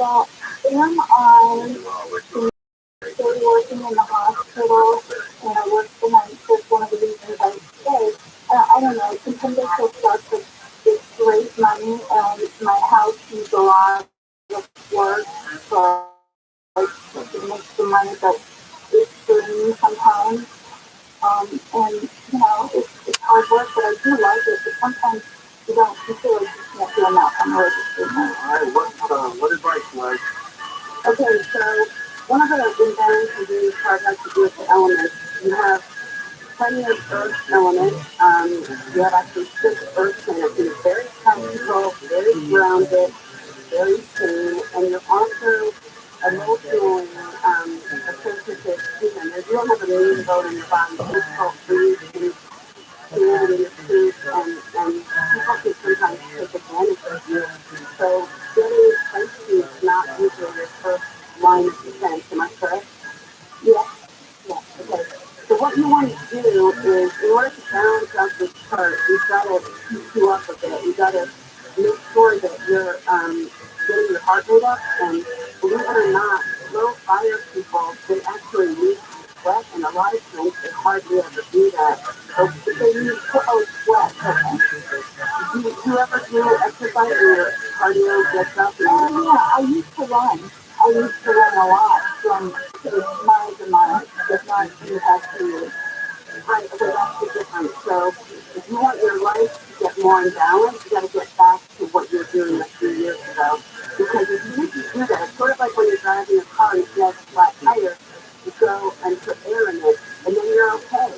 Well, am I still working in the hospital and I work the night shift? One of the reasons I stay, I don't know, sometimes I feel stuck with this great money and my house needs a lot of work, so I make the money that is for me sometimes. And, it's hard work, but I do like it, but sometimes you feel like you can't do enough. I'm registered now. All right, what advice, Les? Okay, so one of the invariants in doing card has to do with the elements. You have plenty of earth elements. You have actually 6 earth planets, and it's very comfortable, very grounded, very sane, and you're also emotionally associated to them. If you don't have a main vote in your body, it's difficult for you to stand in your truth, and people can sometimes take advantage of you. So getting Pisces is not usually your first line of defense. Am I correct? Yes. Yes. Okay. So what you want to do is, in order to balance out this chart, you've got to keep you up a bit. You've got to make sure that you're getting your heart rate up. And believe it or not, low fire people, they actually need sweat, and a lot of times they hardly ever do that. So they need sweat. Okay. Do you ever do exercise or your cardio gets up? Yeah, I used to run. I used to run a lot from miles and miles, if not you have to. Right, okay, that's the difference. So if you want your life to get more in balance, you got to get back to what you were doing a few years ago. Because if you do that, it's sort of like when you're driving a car and you have a flat tire, you go and put air in it, and then you're okay.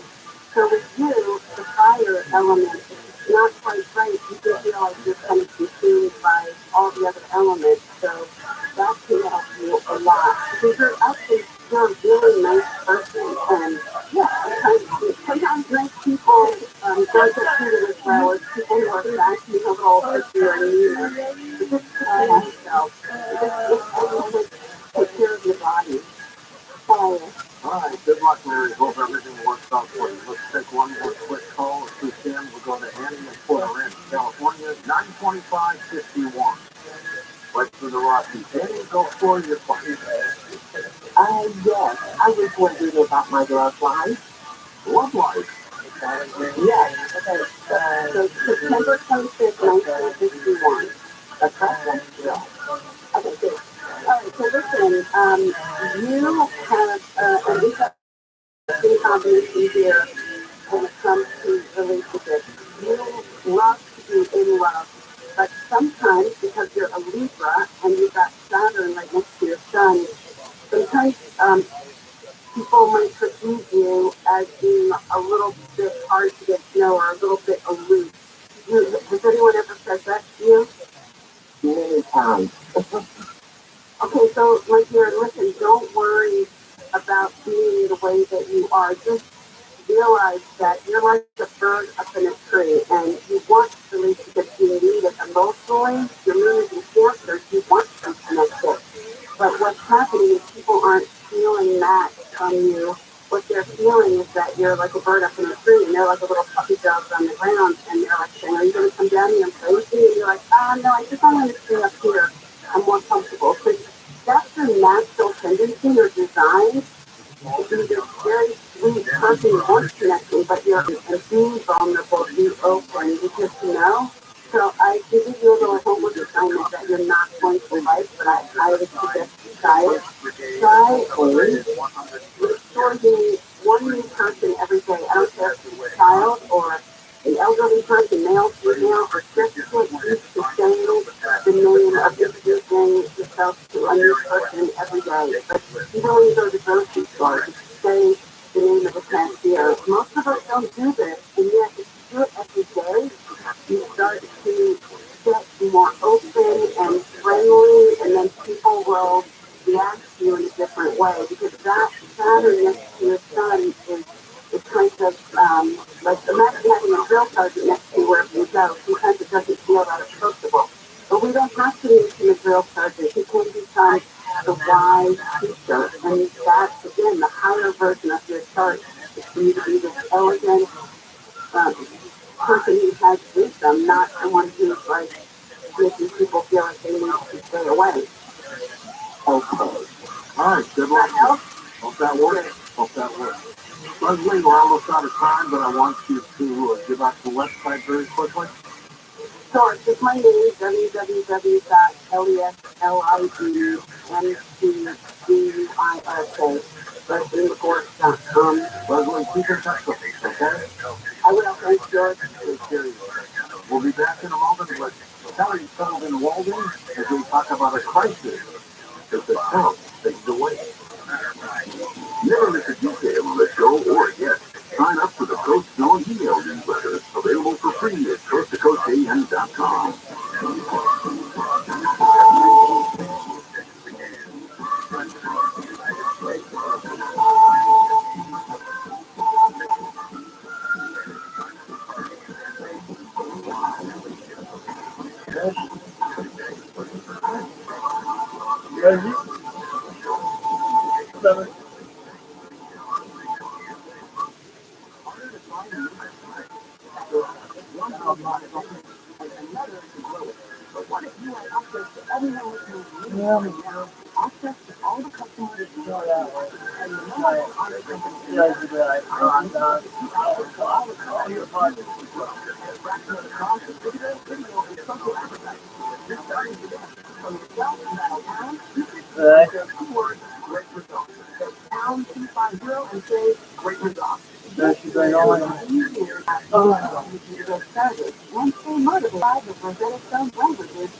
So with you, the fire element is not quite right. You can feel like you're kind of consumed by all the other elements. So that can help you a lot. Because you're a really nice person, and yeah, sometimes nice people don't get treated as well as people who are sassy, a little pushy, or meaner. You just take yourself. You just take care of your body. All right, good luck, Mary. Hope everything works out for you. Let's take one more quick call. If we can, we'll go to Annie in Puerto Rico, California, 92551. Right through the Rockies. Annie, go for your question. Yes, I was wondering about my love life. Love life. Yes, okay. So September 25th, 1951. That's correct? Yeah. Okay, good. All right, so listen, you have an interesting combination here when it comes to relationships. You love to be in love, but sometimes because you're a Libra and you've got Saturn right next to your sun, sometimes people might perceive you as being a little bit hard to get to know or a little bit aloof. Has anyone ever said that to you? Many times. Okay, so my dear, listen, don't worry about being the way that you are. Just realize that you're like a bird up in a tree, and you want relationships, you need it emotionally. Your moon is in Cancer, you want some connection. But what's happening is people aren't feeling that from you. What they're feeling is that you're like a bird up in a tree, and they're like a little puppy dog on the ground, and they're like saying, "Are you going to come down here and play with me?" And you're like, no, I think I'm going to stay up here. I'm more comfortable." So that's your natural tendency, your design, to be this very sweet person who wants connection, but you're being vulnerable, being open, because So I give you a little homework assignment that you're not going to like, but I would suggest you try it. Try restoring one new person every day. I don't care if it's a child or an elderly person, male, female, or just get used to saying the name of introducing yourself to a new person every day. But you don't even go to the grocery store. Just say the name of the cashier. Most of us don't do this, and yet if you do it every day, you start to get more open and friendly, and then people will react to you in a different way, because that Saturn next to your sun is kind of like, imagine having a drill sergeant next to you wherever you go. Sometimes it doesn't feel that approachable. But we don't have to make him a drill sergeant. He can become the wise teacher, and that's, again, the higher version of your chart. It's for you to be this elegant person who has wisdom, not someone who's like making people feel like they need to stay away. Okay. All right, good luck. Hope that works. Hope that works. Leslie, we're almost out of time, but I want you to give out the website very quickly. Sure, it's just my name, www.LESLIBMCDUISA.com. Leslie, keep in touch with us, okay? I will, thanks, George. Take care of you. We'll be back in a moment with Kelly Sullivan Walden as we talk about a crisis that the town fades away. Never miss a detail on the show or a guest. Sign up for the Coast Zone email newsletter, available for free at coasttocoastam.com.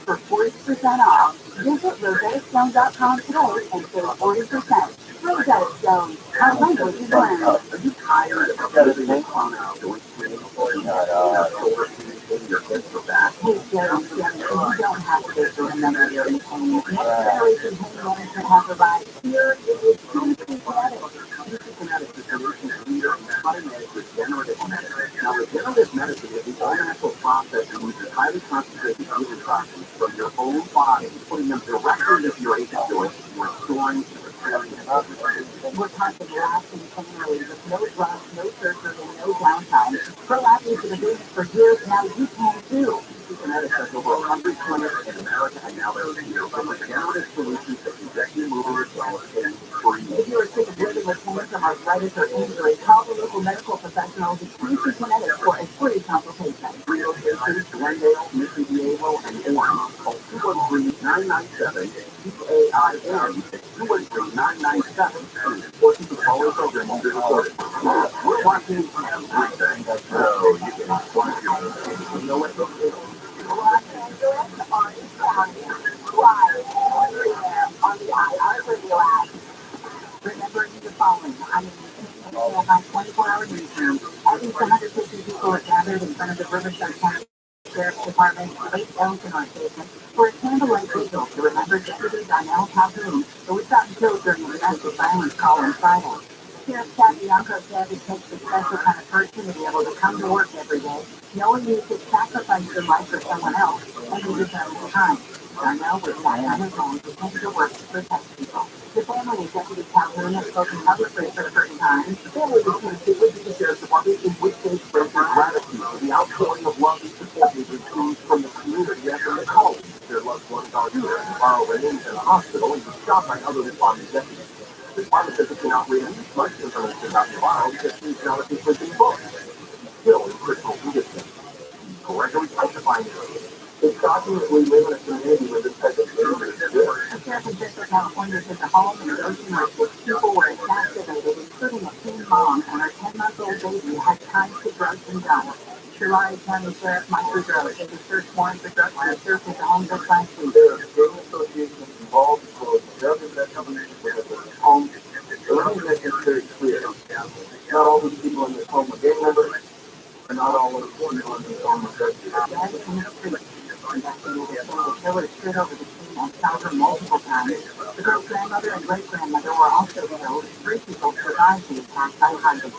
For 40% off. Visit ROTHSCHILD.com today and save 40%. Rosetta Stone, our language is learned. Are you tired of getting on out doing things or your kids for that? Hey, Jerry, you don't have to go through another year in pain. Next generation pain management has arrived. Here it is QC Kinetics. QC Kinetics is the solution's leader in cutting-edge regenerative medicine. Now, regenerative medicine is the all-natural process that uses highly concentrated healing toxins from your own body, putting them directly into your aching joints, restoring and repairing and we're talking lasting pain relief with no drugs, no surgery, and no downtime. ROTHSCHILD has been doing it for years, now you can too. QC Kinetics has over 100 clinics in America and now they're here for regenerative solutions that inject you move results and free. If you are sick of living with pain from arthritis or injury, call the local medical professionals at QC Kinetics for a free consultation. 3 locations, Glendale, Mission Diego, and Orange. Call 213-997-QAIN. 213-997. Important to follow the program on the recording. We're watching everything, so you can watch your you know what? Los Angeles, Orange County, live on the iHeartRadio app. Remembering the following, I am my 24-hour newsroom. At least 150 people are gathered in front of the Riverside County Sheriff's Department's Lake Elsinore station for a candlelight vigil to remember Deputy Donnell Calhoun, who was shot and killed during a domestic violence call on Friday. Sheriff Cat Bianco said it takes a special kind of person to be able to come to work every day, knowing you could sacrifice your life for someone else and do the same time. Donnell was shot on his own to came to work to protect people. The family of Deputy Calhoun has spoken publicly for the first time. The family became the Liberty Sheriff's Department in which they expressed their gratitude for the outpouring of love and support they've received from the community after the call. Their loved ones are here, are already in the hospital and were shot by other responding deputies. The department says it cannot release much information about the file because it's not officially booked. Still, in critical condition. Gregory testifying it's shocking that we live in a community where this type of thing is good. The sheriff in Central California said the home in Ocean Ridge where people were assassinated, including a teen mom and her 10-month-old baby, had ties to drugs and guns. Trilion County Sheriff Mike Boudreaux said the search warrant for drugs and search at the home just last week. There are gang associations involved as well as drug investigations with the home. So let me make this very clear. Not all of the people in this home are gang members, and not all of the people in this home are drug dealers. Investigators say the killer stood over the teen and shot her multiple times. The girl's grandmother and great-grandmother were also killed. 3 people survived the attack by hiding.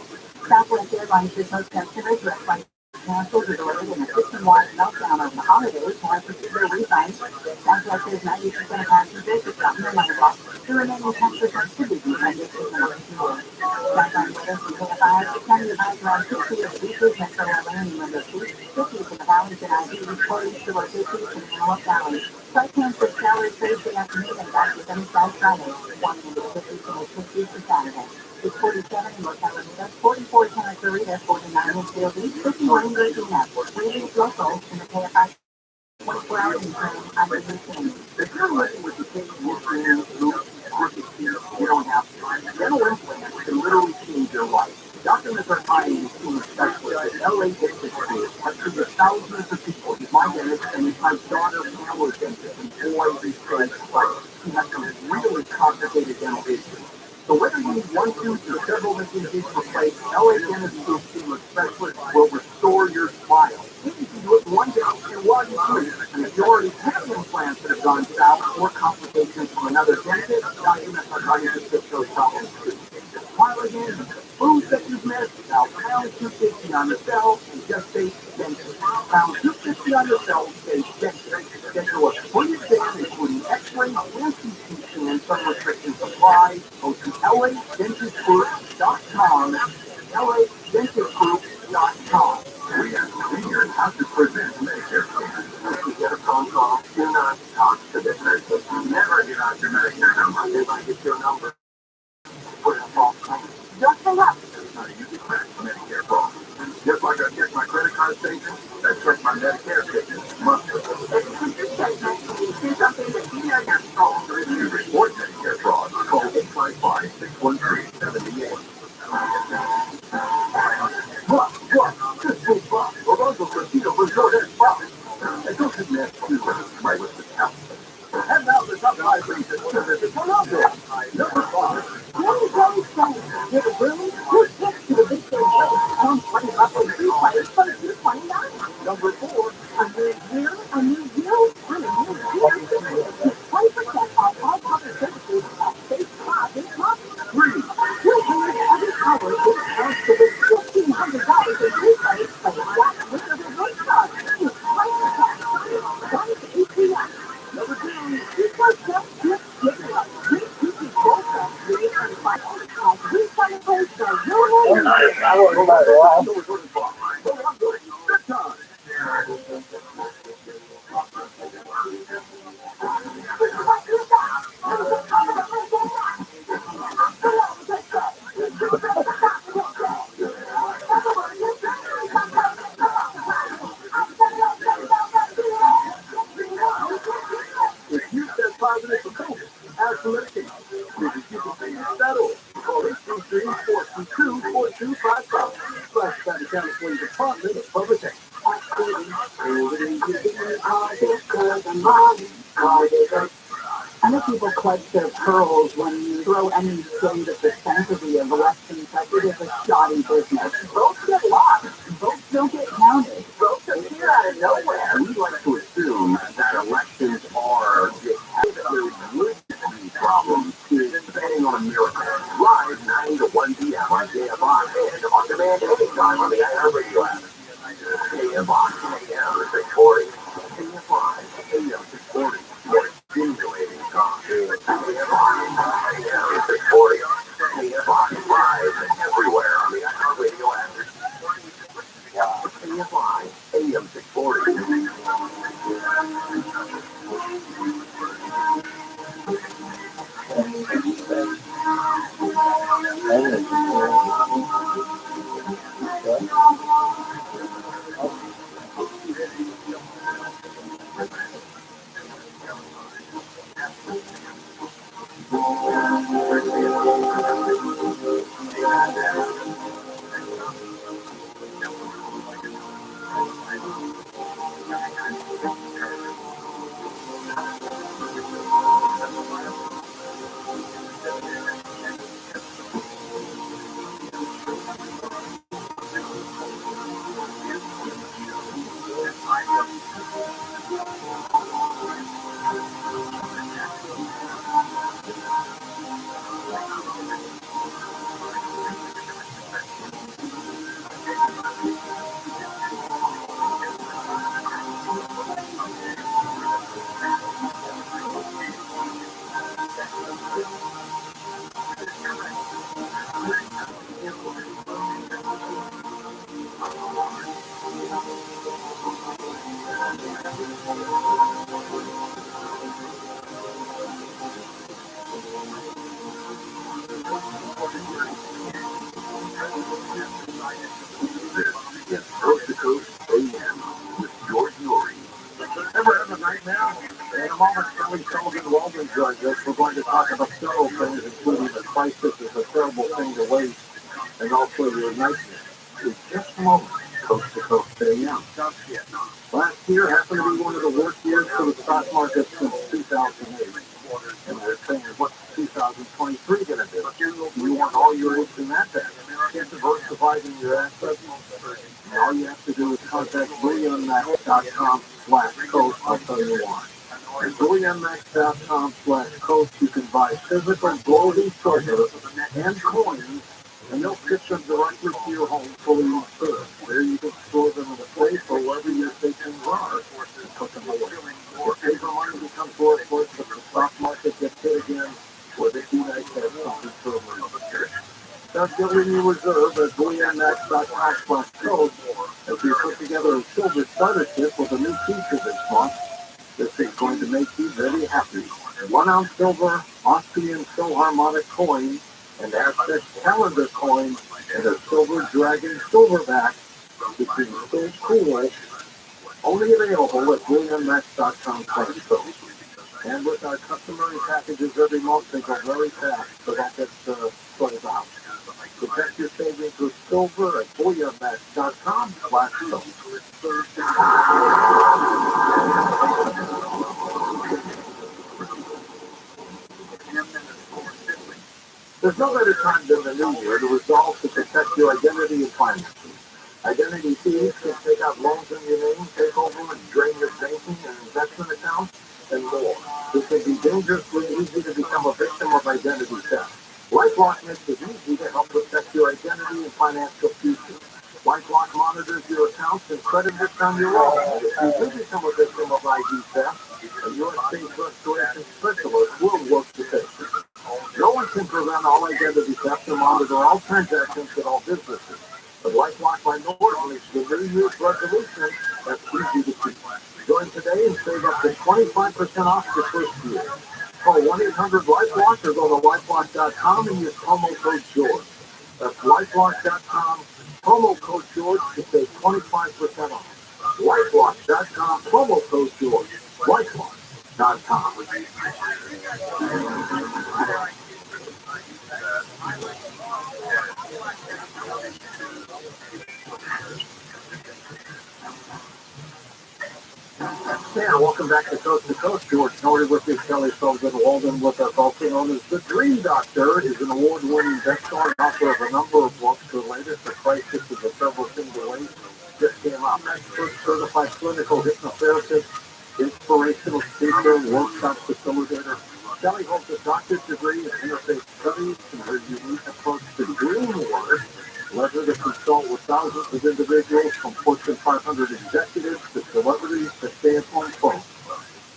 Southwest Airlines said most customers who had flights canceled or delayed in a system-wide meltdown over the holidays will have to receive their refunds. Southwest says 90% of passengers have gotten their money back. The remaining 10% should be refunded in the next year. Southbound weather from KFI, County advised around 60 of weekly metro LA and window seats, 50 from the valleys and IVs, 40 to low 50s in the Antelope Valley. Flight plans for Salary Thursday afternoon and back with them Friday. Down into the 50 for Saturday. It's 47 in North Carolina, 44 in Santa Clarita, 49 in Field East, 51 in Virginia. Reading local in the KFI 24 hours in training on the weekend. If you're living with the same Wolfman who works here, you don't have to. Dental implants can literally change your life. Dr. Mizrahi is being specialist at LA District School, has treated thousands of people. He's my dentist, and he's my daughter Pamela's dentist, and boy, he's good. But he has some really complicated dental issues. So whether you need one tooth or several missing teeth replaced, LA Dentist School team of specialists will restore your smile. You can do it one day and while you sleep. And if you already have implants that have gone south or complications from another dentist, Dr. Mizrahi just fix those problems too. Smile again. Foods that you've missed. Now pound 250 on the cell and just say dentist. Pound 250 on the cell, say dentist. Schedule a free exam including x-rays and CT scans. Some restrictions apply. Go to LADentistGroup.com. LADentistGroup.com. We are about to present Medicare Plan. If you get a phone call, do not talk to the dentist. Never give out your Medicare number. If I get your number, put in a false claim. Just hang up. That's how you get back Medicare fraud. Just like I check my credit card statement, I check my Medicare statement monthly. If you see something that you know you're wrong, if you report Medicare fraud, call 855-613-78. What? This is Bob. Orlando Casino Resort and Spa. And don't you mess with my with the count. And now the top 5 reasons to visit Orlando. Number 5. Let me go from get a room, good tips to the big stage rate. On 20 level 3 players, but it's 29. Number 4. A new year, and a new 20% off all public services at Safe Spa this month. 3. 200 every hour discounts to the $1,500 in free plays by the Jack Winter Road Card. It's 20% 1 to 8 p.m. Number 2, this was just ridiculous. Great Cookie Gold Cup, really certified as we celebrate the Roman. I won't let it off. Good time. If you test positive for COVID, ask for medication. Visit UPC.org. Call 833-422-4255. By the California Department of Public Health. I know people clutch their pearls when you throw any shade at the sanctity of elections like it is a shoddy business. Votes get lost. Votes don't get counted. Votes appear out of nowhere. We like to assume that elections are just there would be problems depending on a miracle. Live 9 to 1 p.m. on KFI and on demand anytime on the iHeartRadio app. KFI AM 640. KFI AM 640. More stimulating talk. KFI AM 640. KFI live everywhere on the iHeartRadio app. KFI AM 640. This is Coast to Coast AM with George Lori. Ever have a nightmare? In a moment, Kelly Sullivan Walden joins us. We're going to talk about several things, including the crisis is a terrible thing to waste, and also your nightmare. In just a moment, Coast to Coast AM. Last year happened to be one of the worst years for the stock market since 2008. And they're saying, what's 2023 going to do? You want all your eggs in that bag. Get diversified in your assets. And all you have to do is contact BullionMax.com/coast. I'll tell you why. At BullionMax.com/coast, you can buy physical gold and silver and coins, and they'll ship them directly to your home fully insured. There you can store them in a safe or wherever your savings are and put them away. Your paper money becomes worthless, but the stock market gets hit again, where they do nice to have something for a reason. Start building your reserve at BullionMax.com/coast as we put together a silver starter kit with a new feature this month. This is going to make you very happy. 1 ounce silver, Austrian Philharmonic coin, and Aztec calendar coin, and a silver dragon silverback. This is so cool. Only available at BullionMax.com/coast. And with our customary packages every month, they go very fast, so that gets sold out. Protect your savings with silver at BullionMax.com/coast. There's no better time than the new year to resolve to protect your identity and finances. Identity thieves can take out loans in your name, take over and drain your banking and investment accounts, and more. It can be dangerously easy to become a victim of identity theft. LifeLock makes it easy to help protect your identity and financial future. LifeLock monitors your accounts and credit risk on your own. If you do become a victim of ID theft, a U.S. restoration specialist will work to fix it. No one can prevent all identity theft or monitor all transactions at all businesses. But LifeLock by Norton is the New Year's resolution that's easy to keep. Join today and save up to 25% off your first year. Call 1-800-LifeLock or go to LifeLock.com and use promo code George. That's LifeLock.com, promo code George to save 25% off. LifeLock.com, promo code George. LifeLock.com. Yeah, welcome back to Coast. George Norrie with you, Kelly Sullivan Walden with us, also known as the Dream Doctor, is an award-winning best-selling author of a number of books. The latest, The Crisis is a Terrible Thing to Waste, just came out. Expert certified clinical hypnotherapist, inspirational speaker, workshop facilitator. Kelly holds a doctorate degree in interfaith studies, and her unique approach to dream work led her to consult with thousands of individuals, from Fortune 500 executives to celebrities to stay-at-home folks.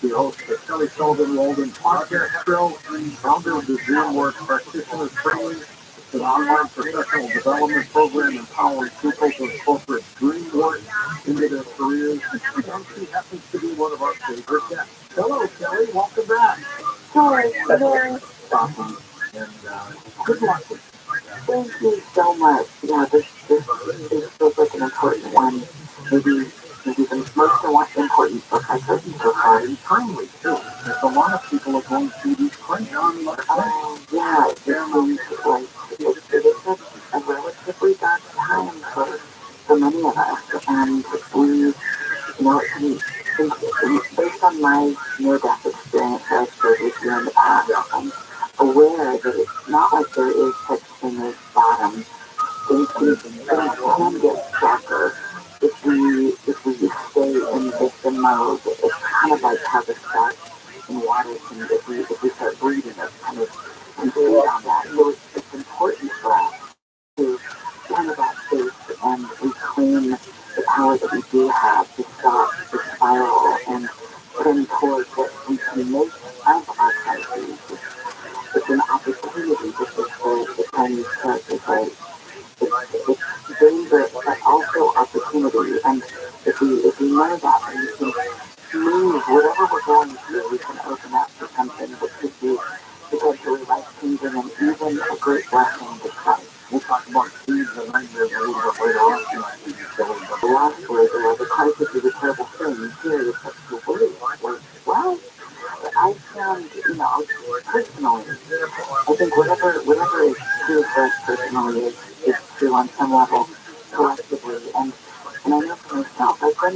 She hosts the Kelly Sullivan Walden podcast show, founder of the DreamWorks Practitioner Training. It's an online professional development program empowering people to incorporate dream work into their careers. And she happens to be one of our favorite guests. Hello, Kelly. Welcome back. Hi, Larry. Awesome. And good luck with you. Thank you so much. Yeah, this feels like an important one. Maybe the most important book I've written so far. And timely, too. There's a lot of people are going through these crises. Yeah, it is a relatively dark time for many of us. And based on my near-death experience that I've shared with you in the past, I'm aware that it's not like there is such thing as bottom. Things can get darker if we stay in victim mode. It's kind of like how the stuff in water can, if we start breathing, it kind of can feed on that. So it's important for us to turn about face and reclaim the power that we do have to stop the spiral and turn towards what we can make of our crises. It's an opportunity, just as the Chinese character says. It's danger, but also opportunity. And if we know that, then we can move whatever we're going through. We can open up to something that could be potentially life-changing and even a great blessing to come. We'll talk about seeds and nightmares later on tonight we just go in the last word, the crisis is a terrible thing. And here it's such a word. Like, well, I found, personally, I think whatever is true for us personally is true on some level collectively. And I know for myself, I've had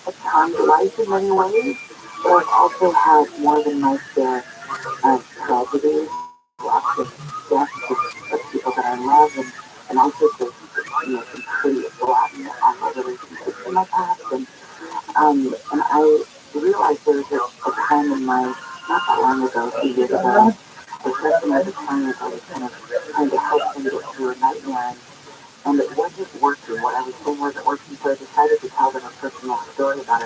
a charmed life in many ways, but I've also had more than my share of tragedies, lots of deaths of people that I love, and also just, some pretty rotten, awful relationships in my past. And I realized there was a time in my, not that long ago, a few years ago, I was wrestling with a client. I was kind of trying to help them get through a nightmare, and it wasn't working. What I was saying wasn't working, so I decided to tell them a personal story about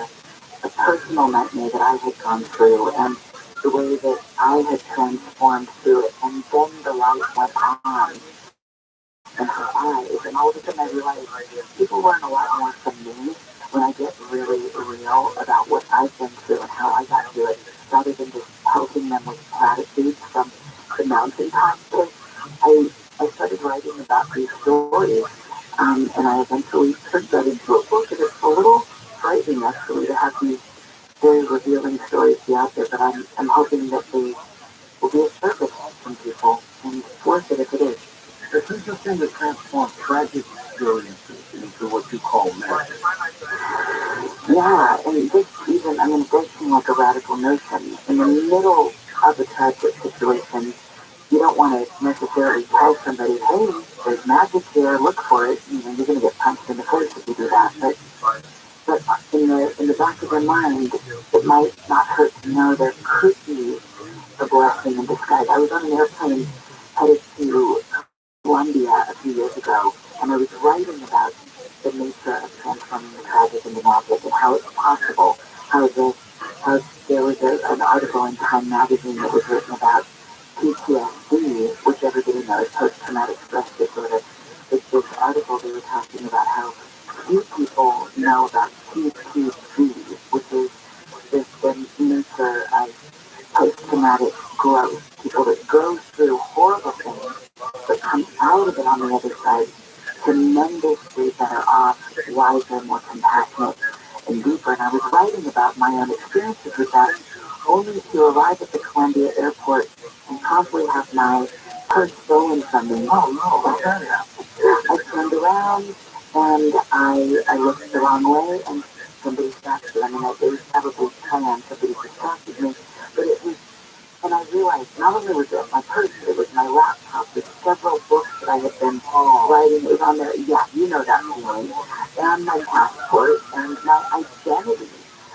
a personal nightmare that I had gone through, and the way that I had transformed through it. And then the light went on in her eyes, and all of a sudden I realized people learn a lot more from me when I get really real about what I've been through and how I got through it, rather than just helping them with platitudes from the mountaintop. So I started writing about these stories, and I eventually turned that into a book, and it's a little frightening actually to have these very revealing stories be out there, but I'm hoping that they will be a service to some people, and worth it if it is. It's interesting to transform tragic experiences into what you call magic. Yeah, and this even, it does seem like a radical notion. In the middle of a tragic situation, you don't want to necessarily tell somebody, hey, there's magic here, look for it. You're going to get punched in the face if you do that. But in the back of their mind, it might not hurt to know there could be a blessing in disguise. I was on an airplane headed to Colombia a few years ago, and I was writing about the nature of transforming the tragic into magic and how it's possible. How there was an article in Time magazine that was written about PTSD, which everybody knows, post-traumatic stress disorder. It's this article they were talking about how few people know about PTSD, which is the nature of post-traumatic growth. People that go through horrible things but come out of it on the other side tremendously better off, wiser, more compassionate, and deeper. And I was writing about my own experiences with that, only to arrive at the Columbia airport and promptly have my purse stolen from me. Oh no, I turned around and I looked the wrong way, and somebody stopped me. It was probably planned, somebody distracted me, but it was. And I realized not only was it my purse, but it was my laptop with several books that I had been writing. It was on there. Yeah, you know that feeling. And my passport and my identity.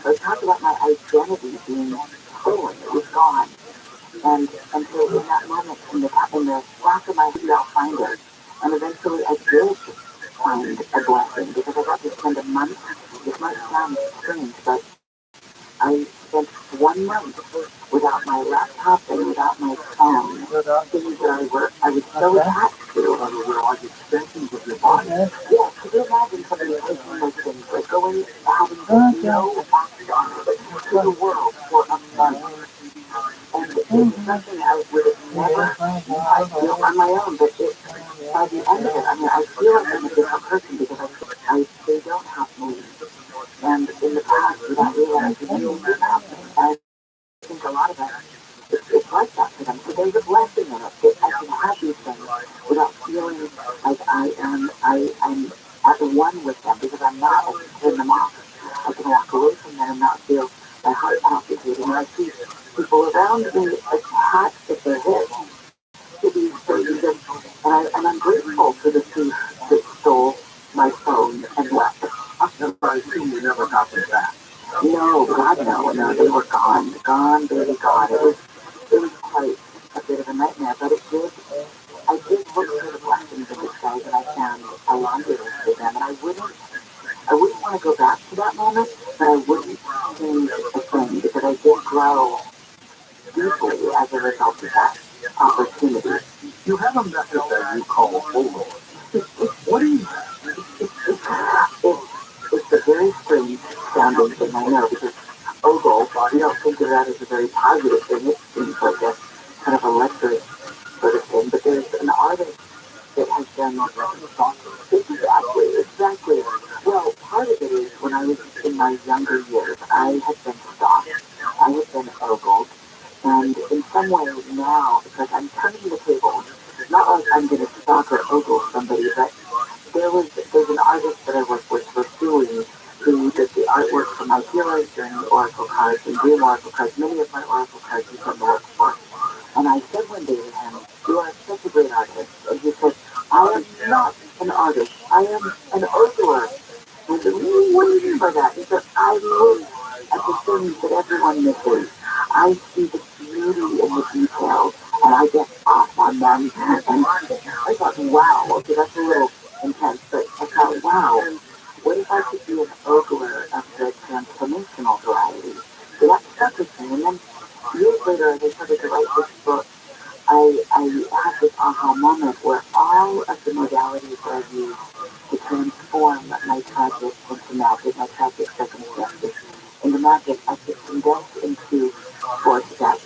I was talking about my identity being stolen. It was gone. And so in that moment, in the back of my head, I'll find it. And eventually I did find a blessing because I got to spend a month. This might sound strange, but I spent 1 month without my laptop and without my phone. Things that I was so attached to. Were like extensions of your body. Yeah, could you imagine somebody taking those things, like going, having no access to the world for a month? And it was something I would have never, on my own, but by the end of it, I feel like I'm a different person because they don't have me. And in the past, without realizing it happened, I think a lot of us, it's like that for them. So there's a blessing in it that I can have these things without feeling like I'm at one with them because I'm not. I can turn them off. I can walk away from them and not feel my heart palpitating. And I see people around me attached at their hips to these things, and I'm grateful for the thief that stole my phone and left. I assume you never got them back. No, God, no, they were gone, baby, gone. It was quite a bit of a nightmare, but I did look for the blessings in disguise, and I found a laundry list of them, and I wouldn't want to go back to that moment, but I wouldn't change a thing, because I did grow deeply as a result of that opportunity. You have a method that you call Olo. What is it's a very strange sounding thing, I know, because ogle, we don't think of that as a very positive thing. It seems like a kind of a lecture sort of thing, but there's an artist that has done some way now, because I'm turning the table, not like I'm going to stalk or ogle somebody, but there's an artist that I work with, Rabbi, who did the artwork for my Heroes Journey Oracle cards and Dream Oracle cards. Many of my Oracle cards he's done the work for. And I said one day to him, "You are such a great artist." And he said, "I am not an artist. I am an ogler." I said, "What do you mean by that?" He said, "I look at the things that everyone misses. I see the beauty in the details, and I get off on them." And I thought, wow, okay, that's a little intense, but I thought, wow, what if I could be an ogler of the transformational variety? So that stuck with me. And then years later, as I started to write this book, I had this aha moment where all of the modalities that I use to transform my tragic into magic, my tragic circumstances into magic, I could condense into 4 steps.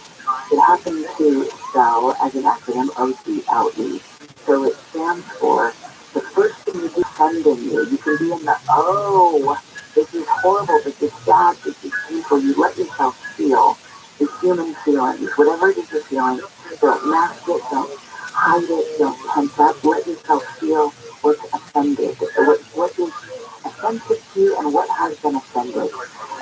It happened to spell as an acronym OCLE. So it stands for the first thing you do sending you. You can be in the, oh, this is horrible, this is sad, this is painful. You let yourself feel the human feelings, whatever it is you're feeling. Don't mask it, don't hide it, don't tense up. Let yourself feel what's offended, what is offensive to you and what has been offended.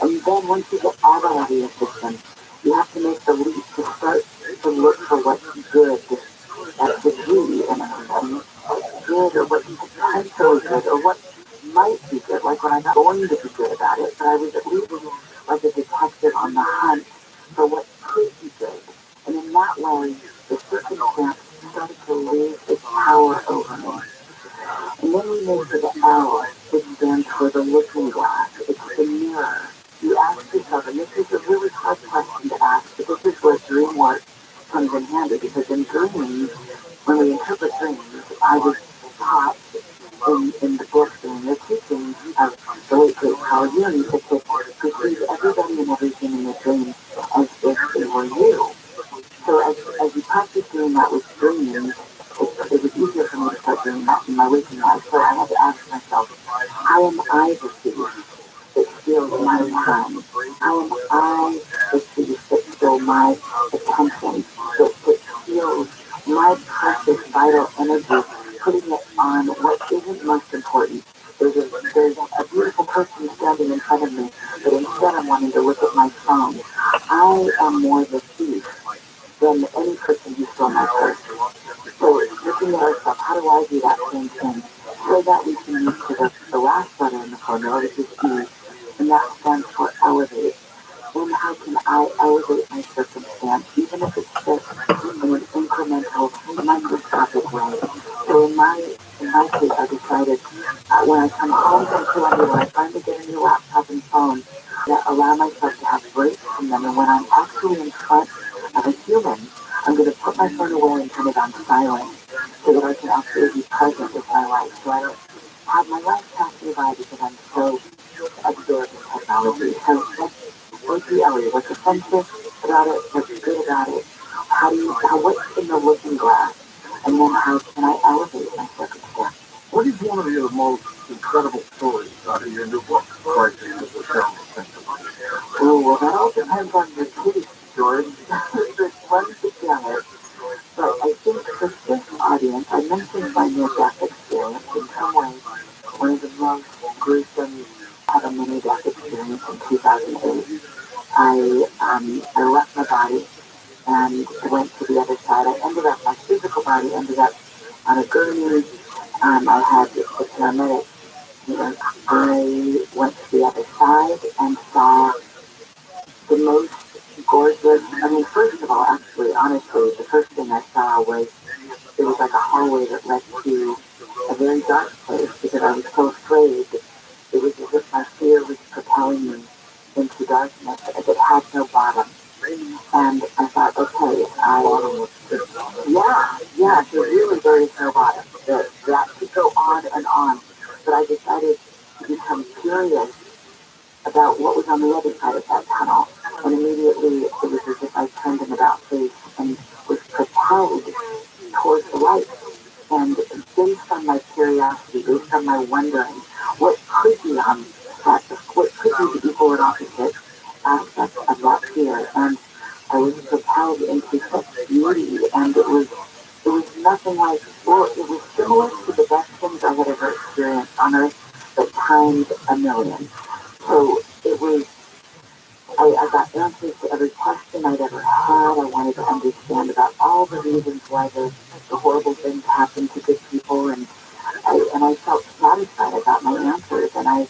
And then once you get all that out of your system, you have to make the leap to start to look for what's good, that's the beauty in what's good or what potentially good or what might be good. Like when I'm not going to be good about it, but I was at least like a detective on the hunt for what could be good. And in that way, the circumstance started to lose its power over me. And then we move to the L, which stands for the looking glass. It's the mirror. You ask yourself, and this is a really hard question to ask, but this is where dream work comes in handy, because in dreams, when we interpret dreams, I was taught in the books and in the teachings of the late great Howard Jung to perceive everybody and everything in the dream as if they were you. So as you practice doing that with dreams, it was easier for me to start doing that in my waking life. So I had to ask myself, how am I the thief that steals my time? How am I the thief that steals my attention, that steals my precious vital energy, putting it on what isn't most important? There's a beautiful person standing in front of me, but instead I'm wanting to look at my phone. I am more the thief than any person who stole my purse. So looking at ourselves, how do I do that same thing? So that we can move to the last letter in the formula, which is E, and that stands for elevate. Then how can I elevate my circumstance, even if it's just in an incremental, microscopic way? So in my case, I decided when I come home from Columbia, when I finally get a new laptop and phone, that allow myself to have breaks from them. And when I'm actually in front of a human, I'm going to put my phone away and turn it on silent so that I can actually be present with my life. So I don't have my life pass me by because I'm so absorbed in technology. So what's the area? What's offensive about it? What's good about it? What's in the looking glass? And then how can I elevate my circumstance? What is one of your most incredible stories out of your new book, Crisis of the Self? Oh, well, that all depends on your taste, George. There's one to tell it. But I think for this audience, I mentioned my near-death experience. In some ways, one of the most gruesome had a near-death experience in 2008. I left my body and went to the other side. I ended up, my physical body ended up on a gurney. I had the paramedic. I went to the other side and saw the most gorgeous. I mean, first of all, actually, honestly, the first thing I saw was it was like a hallway that led to a very dark place because I was so afraid. It was as if my fear was propelling me into darkness that had no bottom. And I thought, okay, yeah, so really there is no bottom. That could go on and on. But I decided to become curious about what was on the other side of that tunnel. And immediately it was as if I turned an about face and was propelled towards the light. And based on my curiosity, based on my wondering, what could be what could be the equal and opposite aspect of that fear? And I was propelled held into such beauty, and it was nothing like, well, it was similar to the best things I had ever experienced on earth, but times a million. So it was, I got answers to every question I'd ever had. I wanted to understand about all the reasons why the horrible things happened to good people, and I felt satisfied. I got my answers, and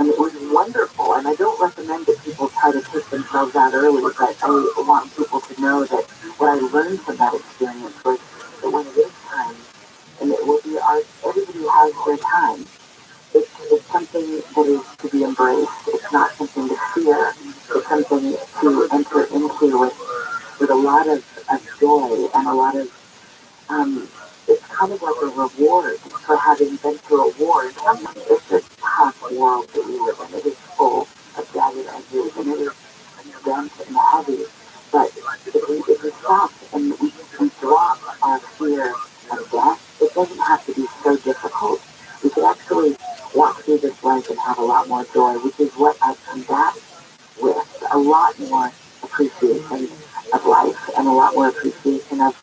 it was wonderful. And I don't recommend that people try to take themselves out early, but I want people to know that what I learned from that experience was that when it is time, and it will be ours, everybody has their time. It's something that is to be embraced. It's not something to fear. It's something to enter into with a lot of joy and a lot of it's kind of like a reward for having been through a war. And sometimes it's a tough world that we live in. It is full of jagged edges, and it is dense and heavy. But if we stop and we drop our fear of death, it doesn't have to be so difficult. We could actually walk through this life and have a lot more joy, which is what I come back with. A lot more appreciation of life and a lot more appreciation of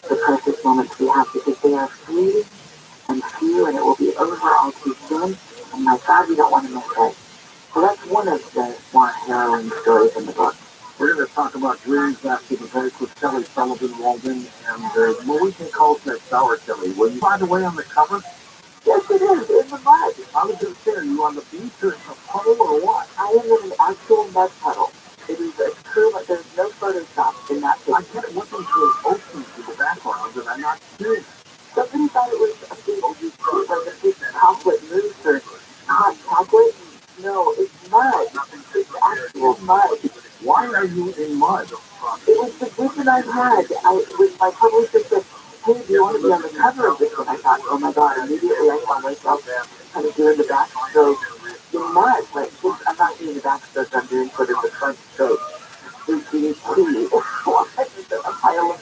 the precious moments we have, because they are fleeting and few, and it will be over all too soon. And my God, we don't want to miss it. So that's one of the more harrowing stories in the book. We're going to talk about dreams after the break with Kelly Sullivan Walden and Norwegian culture sour Kelly. Were you, by the way, on the cover? Yes, it is, in the mud. I was just saying, are you on the beach or in a puddle or what? I am in an actual mud puddle. It is a true, but there's no Photoshop in that picture. I kept looking for an ocean in the background, and I'm not seeing it. Somebody thought it was a big, like a big chocolate mousse or hot chocolate. No, it's mud. It's actual mud. Why are you in mud? It was the vision I had. When my publisher said, hey, do you want to be on the cover of this? And I thought, oh my God, immediately I saw myself kind of doing the backstroke in mud. Like, I'm not doing the backstroke, I'm doing sort of the front stroke. There's being tea. A pile of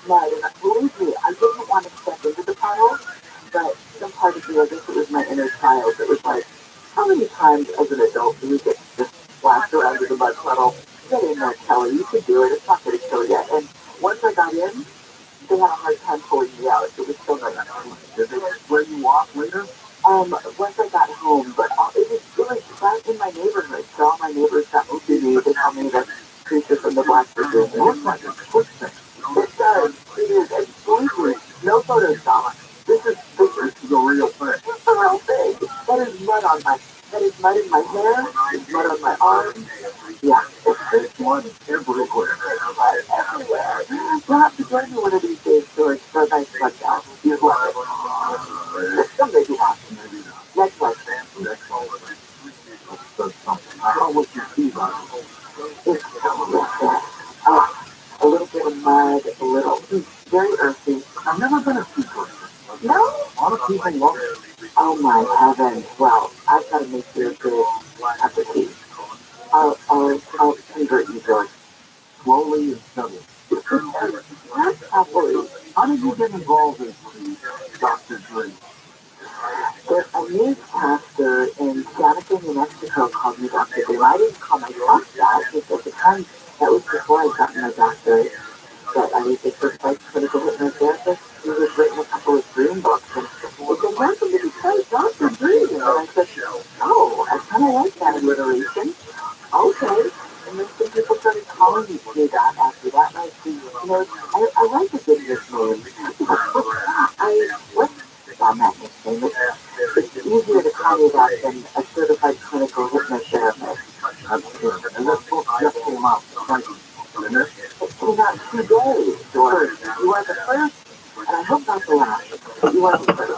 mud. And believe me, I didn't want to step into the pile, but some part of me, I guess it was my inner child, that was like, how many times as an adult do we get just splashed around in the mud puddle? Get in there, Kelly. You can do it. It's not going to kill you. And once I got in, they had a hard time pulling me out. It was so nice. Did they where you walk later? Once I got home, but it was back in my neighborhood. So all my neighbors got me to me. They call me the creature from the Black Lagoon. It looks like a footprint. It does. It is. And believe me, no Photoshop. This is a real thing. It's the real thing. That is mud on my. That is mud in my hair. It's mud on my arms. Yeah, It's mud everywhere. Everywhere. You'll have to join me one of these days, George, for a nice mud bath. You'd love it. Someday you have to. Next one. How was your tea, Bob? It's delicious. A little bit of mud, a little. Very earthy. I've never been a tea person. No? A lot of people love it. Oh my heavens. Well, I've got to make you a good cup of tea. I'll convert you, George. Slowly and steadily. Not happily. How did you get involved in Dr. Dre? There's a newscaster in Seattle, New Mexico called me Dr. Dream. I didn't call myself that because at the time, that was before I got my doctorate, that I was a certified clinical hypnotherapist who had written a couple of dream books. And he said, welcome to the show, Dr. Dream. And I said, oh, I kind of like that alliteration. Okay. And then some people started calling me that after that. And I said, I like a good nickname. What's on that nickname? It's easier to call me that than a certified clinical hypnotherapist. That's good. And this book just came out. It came out 2 days, George. You are the first, and I hope not the last. You are the first.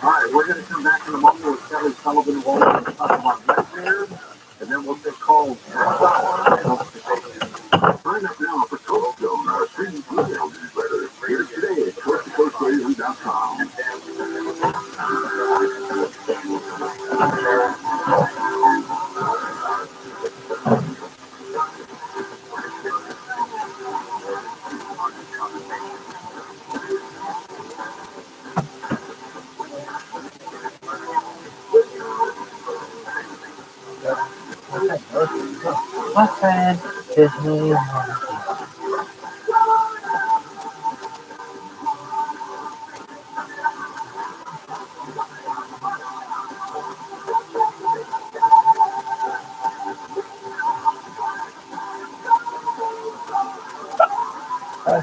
All right, we're going to come back in a moment with Kelly Sullivan Walden and talk about nightmares, and then we'll take calls. Sign up now for Coast Zone, our free email newsletter. Get it today at coasttocoastradio.com. My friend, Disney. By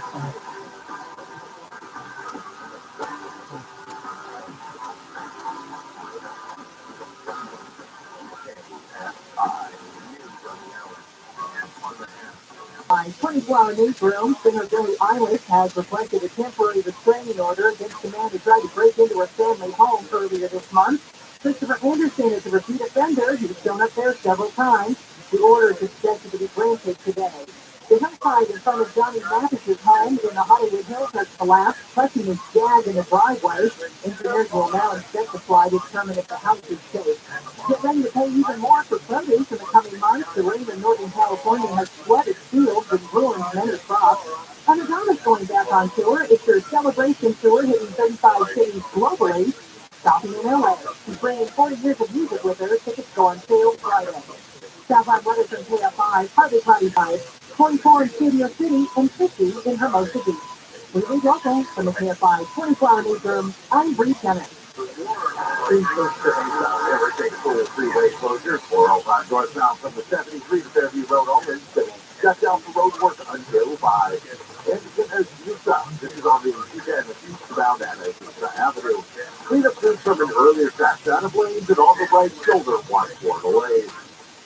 24-hour newsroom, singer Billie Eilish has requested a temporary restraining order against a man who tried to break into her family home earlier this month. Christopher Anderson is a repeat offender. He's shown up there several times. The order is expected to be granted today. The hillside in front of Johnny Mathis's home in the Hollywood Hills has collapsed, crushing his jag in the driveway. Engineers will now inspect the fly to determine if the house is safe. Get ready to pay even more for produce in the coming months. The rain in Northern California has flooded fields and ruined many crops. And Madonna's going back on tour. It's her celebration tour hitting 35 cities globally, stopping in LA. She's bringing 40 years of music with her. Tickets go on sale Friday. Southside weather from KFI, partly cloudy skies, 44 in Studio City and 50 in Hermosa Beach. Weekly Delta from the KFI 24-hour newsroom, I'm Bree Tennant. Never take full freeway closure. 405 northbound from the 73 to Fairview Road only. Shut down for road work until 5. And as Utah, this is on the east-end of eastbound Avenue. Cleanup crews from an earlier crash out of lanes and on the right shoulder, watch for delays.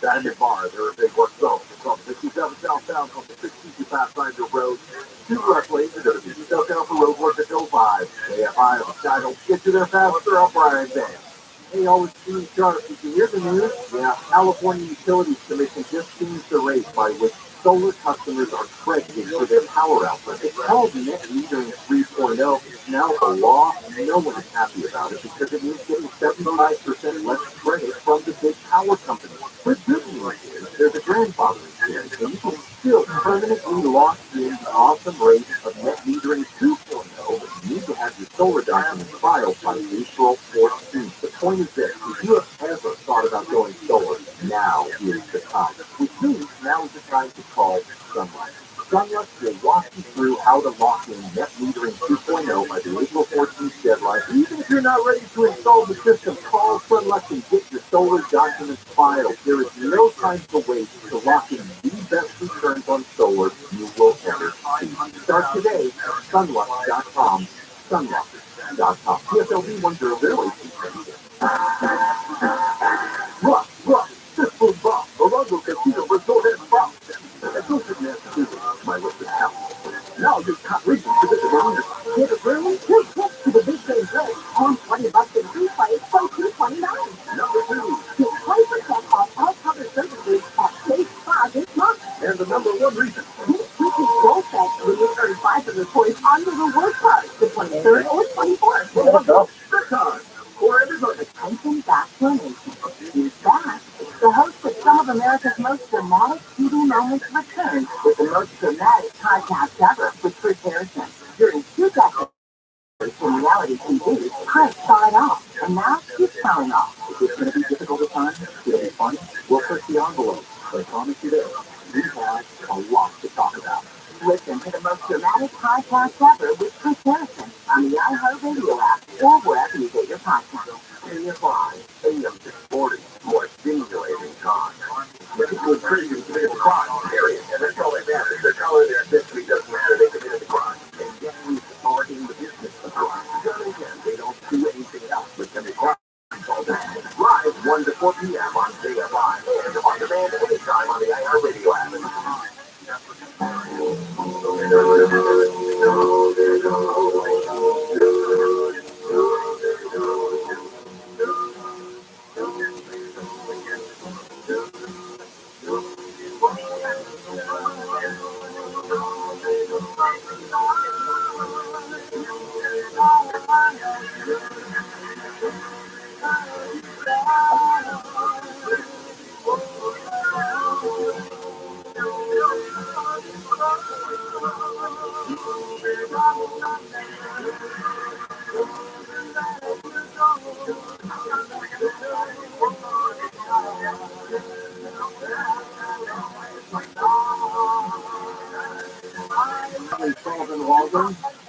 Diamond Bar, there is a work zone from 57 southbound from the 62 Pathfinder Road. 2 left lanes are going to be shut down for road work until 5. AFI on the side will get you there faster on Friday. Hey, always being sharp. Did you hear the news? Yeah, California Utilities Commission just changed the rate by which solar customers are credited for their power output. It's called net metering 3.0. It's now a law. No one is happy about it because it means getting 75% less credit from the big power companies. But good news is there's a grandfathering period, and you can still permanently lock in the awesome rate of net metering 2.0. You need to have your solar documents filed by April 14th. The point is this: if you have ever thought about going solar, now is the time. Which means now is the time to call Sunlight. Sunlight will walk you through how to lock in net metering 2.0 by the April 14th deadline. Even if you're not ready to install the system, call Sunlight and get your solar documents filed. There is no time to wait to lock in the best returns on solar you will ever see. Start today at sunlight.com. Sunlight.com. PSLV 1008. Rock, this food bomb. The logo casino resort and bomb. Exclusive Massachusetts. My list is out. Now you've got reason to visit the winners. Get a room, 2 trips to the big game day. On $20 in free play, so $2.29. Number 2. Get 20% off all covered services at Safe Spa this month. And the number 1 reason. This weekly gold set when you earn 500 points on the reward card. The 23rd or 24th. Good time. For everybody. Attention back to a nation. He's back. The host of some of America's most dramatic TV moments returns with the most dramatic podcast ever with Chris Harrison. During 2 decades in reality TV, Chris saw it all, and now he's showing off. Is this going to be difficult to find? Will it be fun? We'll push the envelope, but I promise you this, we have a lot to talk about. Listen to the most dramatic podcast ever with Chris Harrison on the iHeartRadio app or wherever you get your podcasts. KFI, AM 640, more stimulating talk. But it was pretty good to commit a crime, period. And that's all they matter. The color their history doesn't matter. They committed the crime. And gangs are in the business of crime. Again, they don't do anything else but commit crime. Live 1 to 4 p.m. on KFI. And on demand anytime on the iHeartRadio app.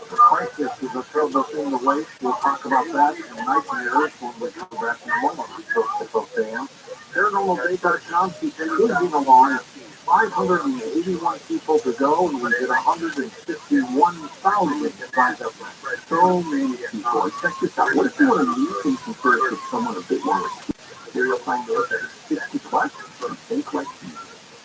Crisis is a terrible thing to waste. We'll talk about that in nightmares when we come back in a moment. Paranormal Day.com keeps moving along. 581 people to go, and we did 151,000 signed up. So many people. Check this out. What if you want to meet and converse with someone a bit more? Serial pioneers that are 60 plus from think like you.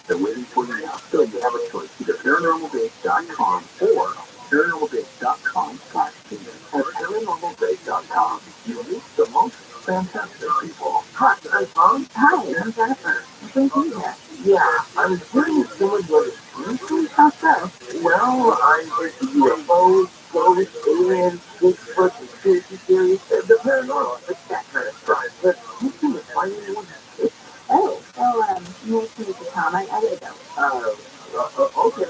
They're waiting for you now. So you have a choice. Either paranormalbase.com or paranormalbase.com/kingdom. At paranormalbase.com, you meet the most fantastic people. Hi, I'm Tom. Hi, I'm Jennifer. Thank you here. Yeah, I was hearing some of your exclusive stuff. Well, I'm into UFOs, ghosts, aliens, Bigfoot, conspiracy theories, and the paranormal. It's that kind of stuff. But you can find anyone. Oh, well, nice to meet you, Tom. I gotta go. Okay.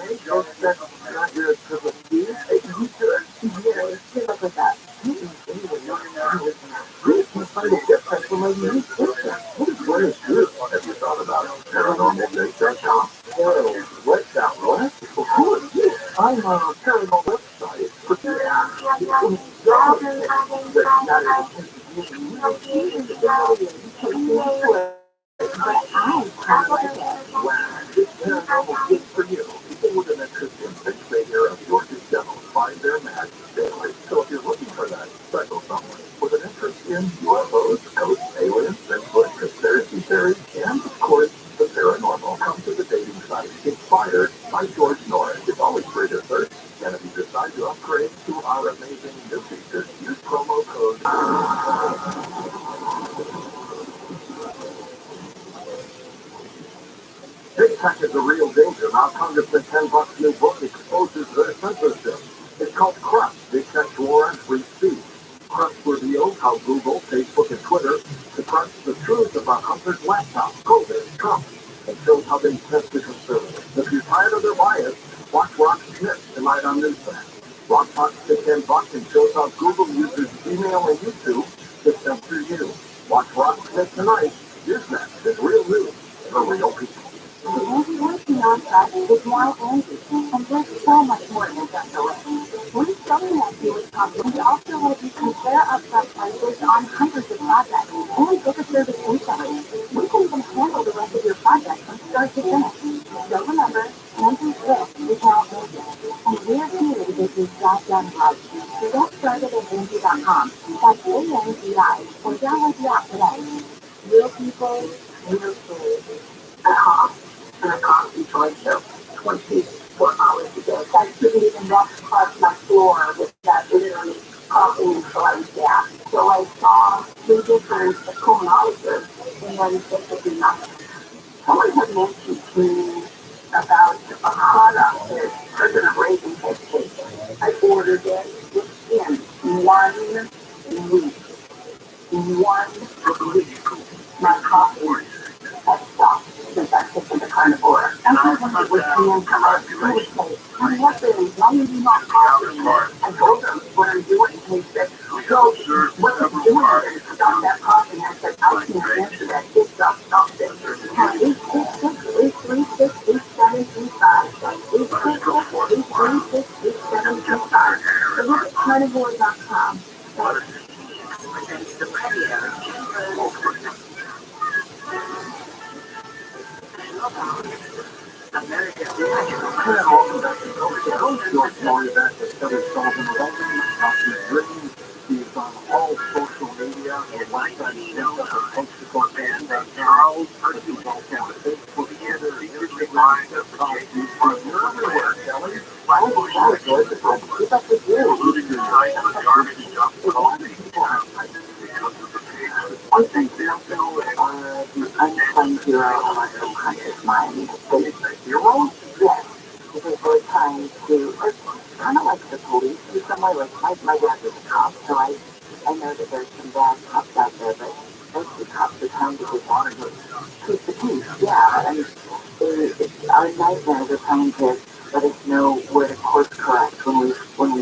That's not your cup of tea. You should. Yeah, good luck with that. Really can't find a gift card for my unique picture. What is this? Have you thought about paranormalbase.com? Oh, what's that? What? Well, who are you? I'm on a paranormal website. But I probably get this paranormal gift for you. People with an interest in fixed figure of George's devil find their match daily. So if you're looking for that special someone with an interest in UFOs, ghosts, aliens, Bigfoot, conspiracy theories, and of course the paranormal, come to the dating site inspired by George Norris. It's always free to search. And if you decide to upgrade to our amazing new features, use promo code. Big tech is a real danger. Now Congressman Ken Buck's new book exposes their censorship. It's called Crust, Big Tech's War on Free Speech. Crust reveals how Google, Facebook, and Twitter suppress the truth about Hunter's laptop, COVID, Trump, and shows how they test the conservatives. If you're tired of their bias, watch Rock Smith tonight on Newsmax. Rock talks to Ken Buck and shows how Google uses Gmail and YouTube to censor you. Watch Rock Smith tonight. Newsmax is real news for real people. The anti-lynching nonprofit is now angry, and there's so much more than just a lynch. We're selling that to you company. We also let you compare upfront prices on hundreds of projects and book a service instantly. We can even handle the rest of your project from start to finish. So remember, Andrew's Risk is now Angie, and we're here to get this job done right. So get started at Angie.com. That's ANGI, or download the app today. Real people, real stories. And I constantly trying to 24 hours a day. I couldn't even walk across my floor without literally coughing until I was deaf. So I saw two different pulmonologists, and then basically nothing. Someone had mentioned to me about a product that President Reagan had taken. I ordered it within 1 week. 1 week. My coffee had stopped since I took the carnivore. And I wondered what the anti-lynch would say. And what the why are you not coughing? I told them what I'm doing. And he said, so what I'm doing is stop that coughing. I said, I can't answer that. It's stop it. Now, 866-836-8735. 866-836-8735. So look at carnivore.com. Against the radio. America. Welcome back to Coast to Coast. George Lori back with Heather Sullivan. Welcome, Dr. Brittany. He's on all social media. And website is Coast to Coast. And Charles, he's also on Facebook, Twitter, Instagram, TikTok, YouTube. You're everywhere, Kelly. Oh, George. Keep up with you. Including your site on garbage dump. A lot of people have I think they'll feel the unclaimed hero of our subconscious mind. Hero? Yes. Because we're trying to, it's kind of like the police in some way. Like my dad was a cop, so I know that there's some bad cops out there, but most of the cops are trying to just keep the peace. Yeah, and our nightmares are trying to let us know where to course correct when we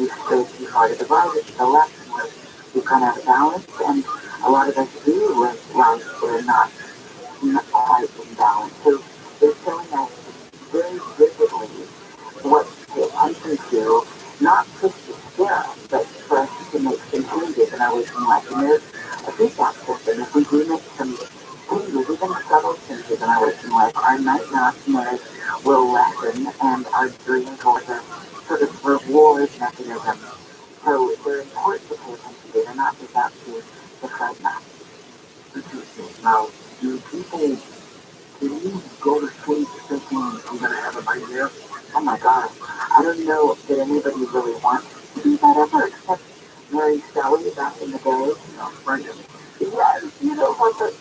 stray too far to the right or to the left, and we've gone out of balance, and a lot of us do live lives that are not quite in balance. So they're showing us very vividly what to pay attention to, not just to scare us, but for us to make some changes in our waking life. And there's a feedback system. If we do make some changes, even subtle changes in our waking life, our nightmares will sort of reward mechanism. So they're important to pay attention to. They're not just out to frighten us. Interesting. Now, do people, can you go to sleep thinking I'm going to have a nightmare? Oh my God. I don't know that anybody really wants to do that ever, except Mary Shelley back in the day. Brendan. Yes, you know what the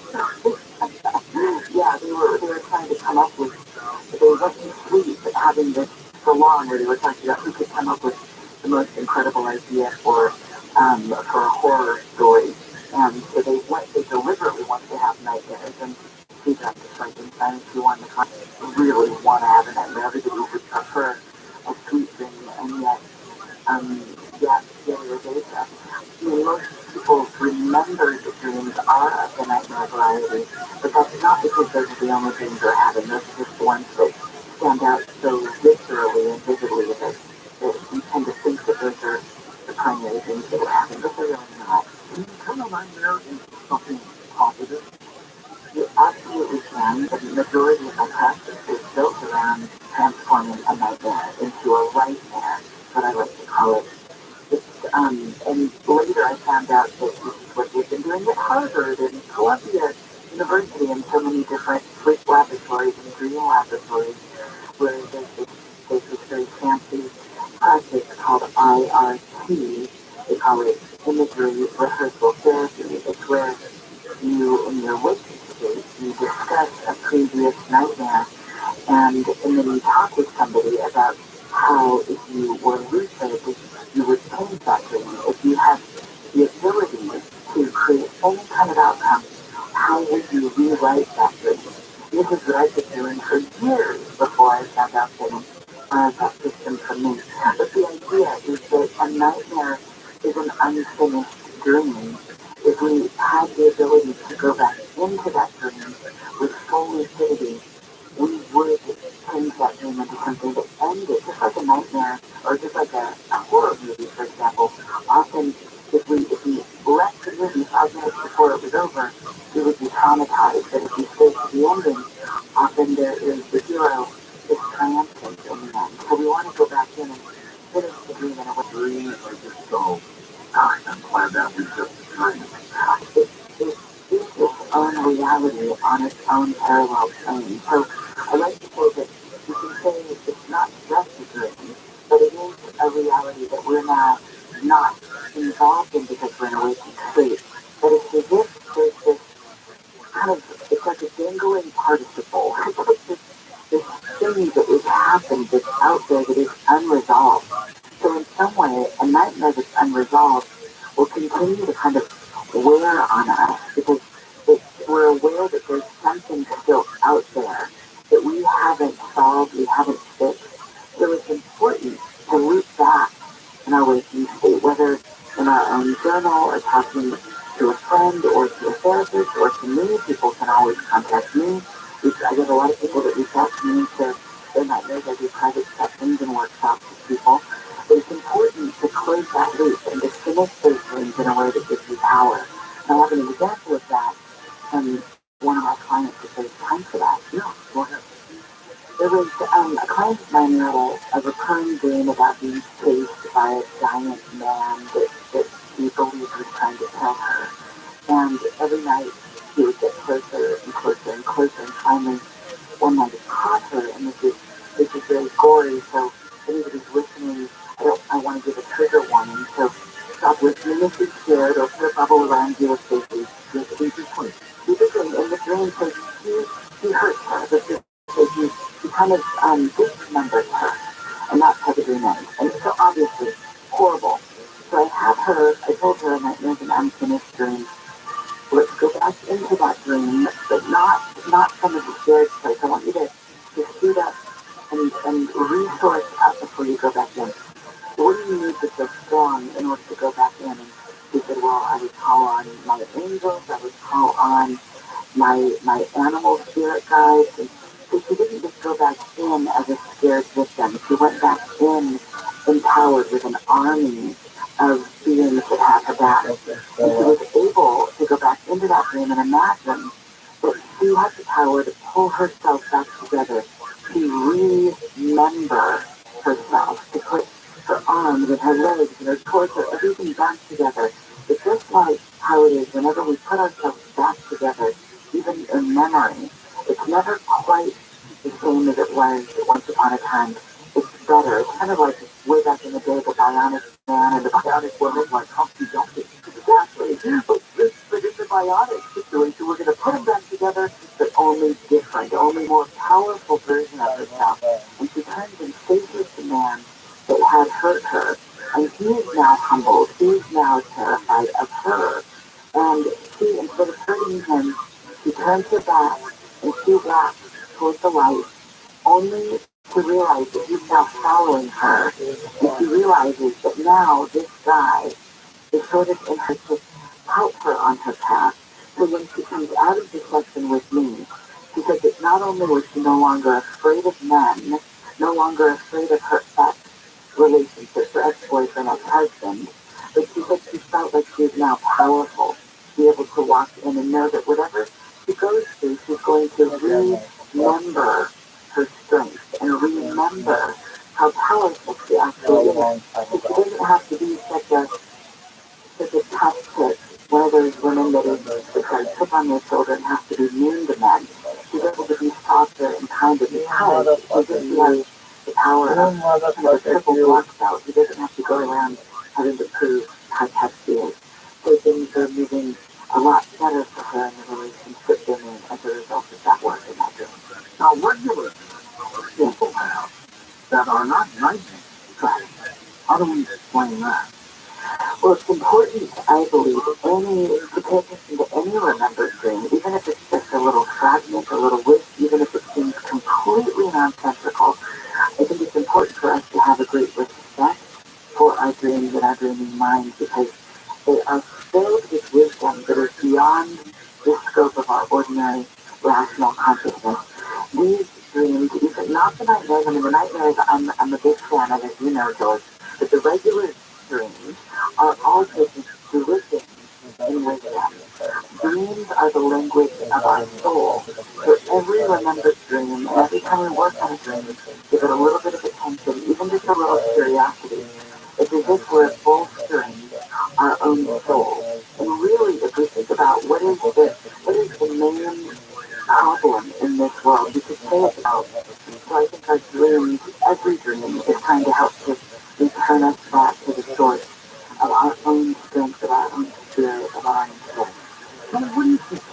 yeah, they were trying to come up with, they wasn't sleep, but having this so long where they were talking about who could come up with the most incredible idea for a horror story. And so they deliberately wanted to have nightmares, and she got to Frankenstein, and she wanted to really want to have a nightmare. Everybody would prefer a sweet dream, and yet, yeah, data. Most people remember the dreams are of the nightmare variety, but that's not because those are the only dreams they're having. Those are just the ones that stand out so viscerally and vividly that we tend to think that those are the primary dreams that we're having, but they're really not. Can you turn a nightmare into something positive? You absolutely can. The majority of my practice is built around transforming a nightmare into a right-mare, what I like to call it. And later I found out that this is what they've been doing at Harvard and Columbia University and so many different sleep laboratories and dream laboratories where there's this very fancy practice called IRT. They call it imagery rehearsal therapy. It's where you, in your waking state, you discuss a previous nightmare and then you talk with somebody about how, if you were lucid, you would change that dream. If you had the ability to create any kind of outcome, how would you rewrite that dream? This is what I've been doing for years before I found out that system for me. But the idea is that a nightmare is an unfinished dream. If we had the ability to go back into that dream with full lucidity, we would change that dream into something that ended, just like a nightmare, or just like a horror movie, for example. Often, if we left the movie 5 minutes before it was over, we would be traumatized. But if we stayed to the ending, often there is the hero is triumphant in the end. So we want to go back in and finish the dream in a way. Dreams are just so, gosh, I'm glad that we just dreamed. It is its own reality on its own parallel plane. So I like to say that you can say it's not just a dream, but it is a reality that we're now not involved in because we're in a waking state. But it's as if there's this kind of, it's like a dangling participle. It's like this thing that has happened that's out there that is unresolved. So in some way, a nightmare that's unresolved will continue to kind of wear on us because we're aware that there's something still out there that we haven't solved, we haven't fixed. So it's important to loop back in our waking state, whether in our own journal or talking to a friend or to a therapist or to me. People can always contact me. I get a lot of people that reach out to me to their nightmares. I do private sessions and workshops with people. But it's important to close that loop and to finish those dreams in a way that gives you power. And I have an example of that from one of my clients if there's time for that. Yeah, go ahead. There was a client of mine who had a recurring dream about being chased by a giant man that he believed was trying to kill her. And every night he would get closer and closer and closer, and finally one night it caught her, and this is very gory, so if anybody's listening, I want to give a trigger warning, so stop listening if you're scared, or put a bubble around you if safety. Just keep it clean. Keep it clean, and the dream says he hurt her, but he kind of dismembered her, and that's how the dream ends. And it's so obviously horrible. So I told her in Nightmares and Unfinished Dreams, let's go back into that dream, but not from a scared place. I want you to speed up and resource up before you go back in. So what do you need to feel strong in order to go back in? And he said, well, I would call on my angels, I would call on my animal spirit guides. And so she didn't just go back in as a scared victim. She went back in empowered with an army of beings that have her back. And she was able to go back into that dream and imagine that she had the power to pull herself back together, to remember herself, to put arms and her legs and her torso, everything back together. It's just like how it is whenever we put ourselves back together, even in memory. It's never quite the same as it was once upon a time. It's better. It's kind of like way back in the day, the bionic man and the bionic woman, like Humpty Dumpty. Exactly. But in the bionic situation, we're going to put them back together, but only different, only more powerful version of herself. And she turns and faces the man that had hurt her. And he is now humbled. He is now terrified of her. And she, instead of hurting him, she turns her back and she walks towards the light, only to realize that he's now following her. And she realizes that now this guy is sort of in her to help her on her path. So when she comes out of the session with me, she said that not only was she no longer afraid of men, no longer afraid of her ex-relationship, her ex-boyfriend, ex-husband, but she said she felt like she is now powerful to be able to walk in and know that whatever she goes through, she's going to remember her strength and remember how powerful she actually is. So she doesn't have to be such a tough kid, one of those women that is trying to put on their children, has to be mean to men. She's able to be softer and kinder because she has the power of kind of a triple block belt. He doesn't have to go around having to prove how tough she is. So things are moving a lot better for her in the relationship than as a result of that work in that room. Now, regular people have that are not nightmares. How do we explain that? Well, it's important, I believe, to pay attention to any remembered dream, even if it's just a little fragment, a little wisp, even if it seems completely nonsensical. I think it's important for us to have a great respect for our dreams and our dreaming minds because they are filled with wisdom that is beyond the scope of our ordinary rational consciousness. These dreams, even not the nightmares, I mean the nightmares I'm a big fan of, as you know, George, but the regular dreams are all taken to listen in wisdom. Dreams are the language of our soul. So every remembered dream, and every time we work on a dream, give it a little bit of attention, even just a little curiosity. It's as if we're bolstering our own soul. And really, if we think about what is the main problem in this world, we could say it's about. So I think our dreams, every dream, is trying to help to return us back to the source of our own strength, of our own spirit, of our own soul. So what do you think?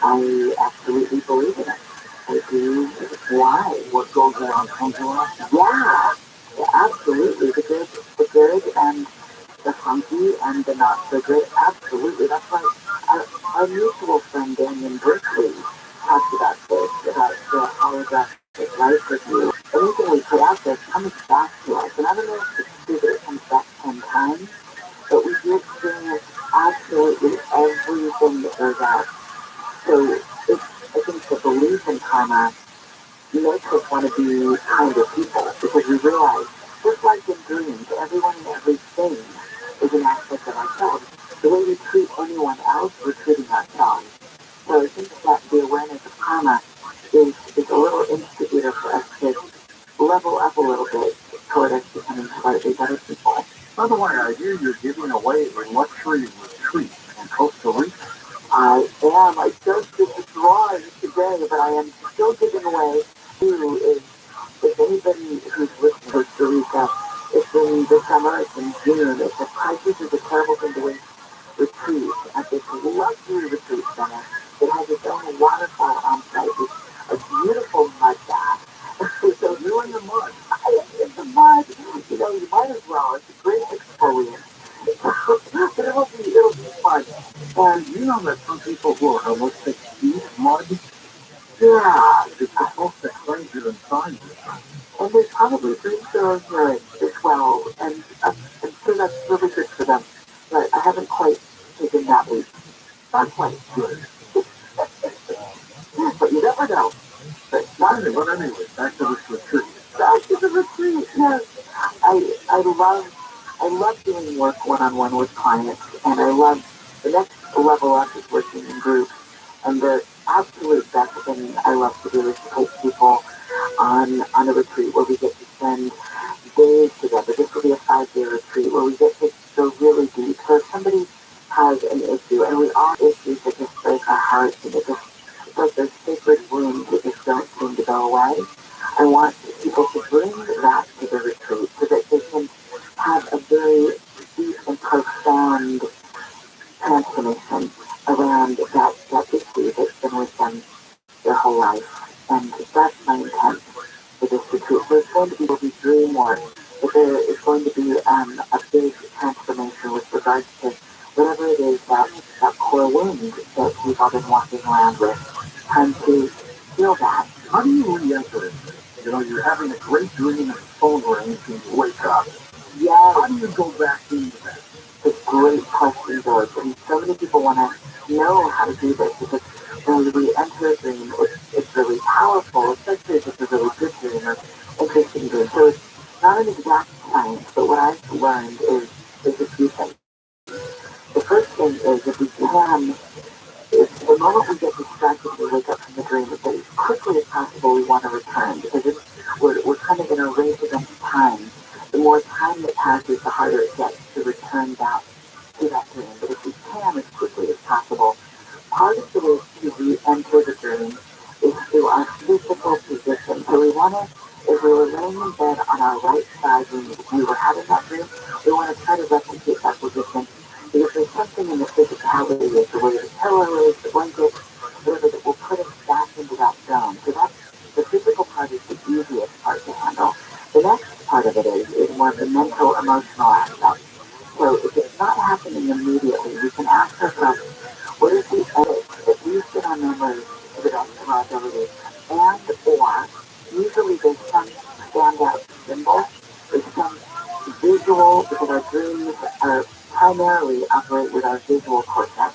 I absolutely believe in it. I do. Why? What goes around comes around? Yeah, absolutely. The good and the funky and the not so good. Absolutely. That's why our mutual friend Daniel Berkeley talked about this, about the holographic life review. Anything we put out there comes back to us. And I don't know if it's true that it comes back 10 times, but we do experience absolutely everything that goes out. So I think the belief in karma makes us want to be kinder people because we realize, just like in dreams, everyone and everything is an aspect of ourselves. The way we treat anyone else, we're treating ourselves. So I think that the awareness of karma is a little instigator for us to level up a little bit toward us becoming slightly better people. By the way, I hear you're giving away a luxury retreat in Costa Rica. I am. I just did the drawing today, but I am still giving away who is, if anybody who's listening to Costa Rica, it's in the summer, it's in June, it's a crisis is a terrible thing to win retreat at this luxury retreat center that has its own waterfall on site with a beautiful mud bath. So You're in the mud. I am in the mud. You know, you might as well. It's a great exfoliant. But it'll be fun. And You know that some people who are holistic eat mud? yeah, It's supposed to cleanse your insides. and they probably drink their own urine as well, and I'm sure that's really good for them. But I haven't quite taken that leap. Not quite. Good. But you never know. But not But anyway, back to this retreat. back to the retreat. Yes, I love doing work one-on-one with clients, and I love the next level up is working in groups. And the absolute best thing I love to do is to take people on a retreat where we get to spend days together. This will be a 5-day retreat where we get to go really deep. So if somebody has an issue, and we all have issues that just break our hearts, and that just, it's like those sacred wounds that just don't seem to go away, I want people to bring that to the retreat so that they can have a very deep and profound transformation around that issue that's been with them their whole life. And that's my intent for this retreat. So it's going to be dream work, but there is going to be a big transformation with regards to whatever it is that core wound that we've all been walking around with. Time to heal that. How do you re-enter it? You know, you're having a great dream and the phone rings and you wake up. Yes. How do you go back into that? It's a great question, George. And so many people want to know how to do this because when we enter a dream, it's really powerful, especially if it's a really good dream or interesting dream. So it's not an exact science, but what I've learned is a few things. The first thing is if we can, if the moment we get distracted, we wake up from the dream, that as quickly as possible we want to return because we're kind of in a race against time. The more time that passes, the harder it gets to return back to that dream. But if we can, as quickly as possible, part of the way to re-enter the dream is through our physical position. So we want to, if we were laying in bed on our right side when we were having that dream, we want to try to replicate that position. Because there's something in the physicality of the way the pillow is, the blanket, whatever, that will put us back into that zone. So that's the physical part is the easiest part to handle. The next part of it is more of the mental, emotional aspect. So if it's not happening immediately, we can ask ourselves, what is the edit that we sit on memory to the best of our ability? And or usually there's some standout symbol, there's some visual, because our dreams are primarily operate with our visual cortex.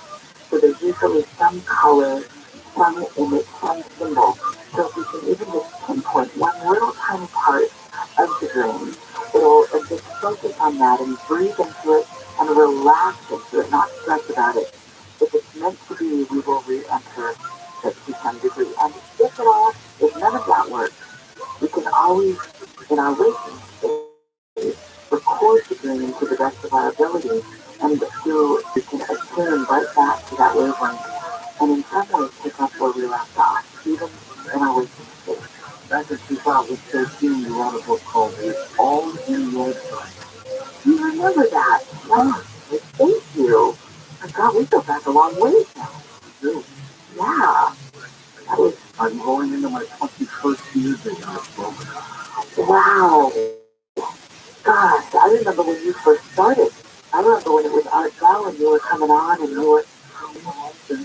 So there's usually some color, some image, some symbol. So if we can even just pinpoint one little tiny part of the dream, it'll just focus on that and breathe into it and relax into it, not stress about it. If it's meant to be, we will re-enter it to some degree. And if at all, if none of that works, we can always, in our waking state, record the dream to the best of our ability, and we can attune right back to that wavelength, and in some ways pick up where we left off, even in our waking state. Back in 2013, you wrote a book called It's All in Your Brain. You remember that? Yeah. Thank you. My God, we go back a long ways now. You do. Yeah. That was, I'm going into my 21st year doing this book. wow. Gosh, I remember when you first started. I remember when it was Art Bell and you were coming on and you were,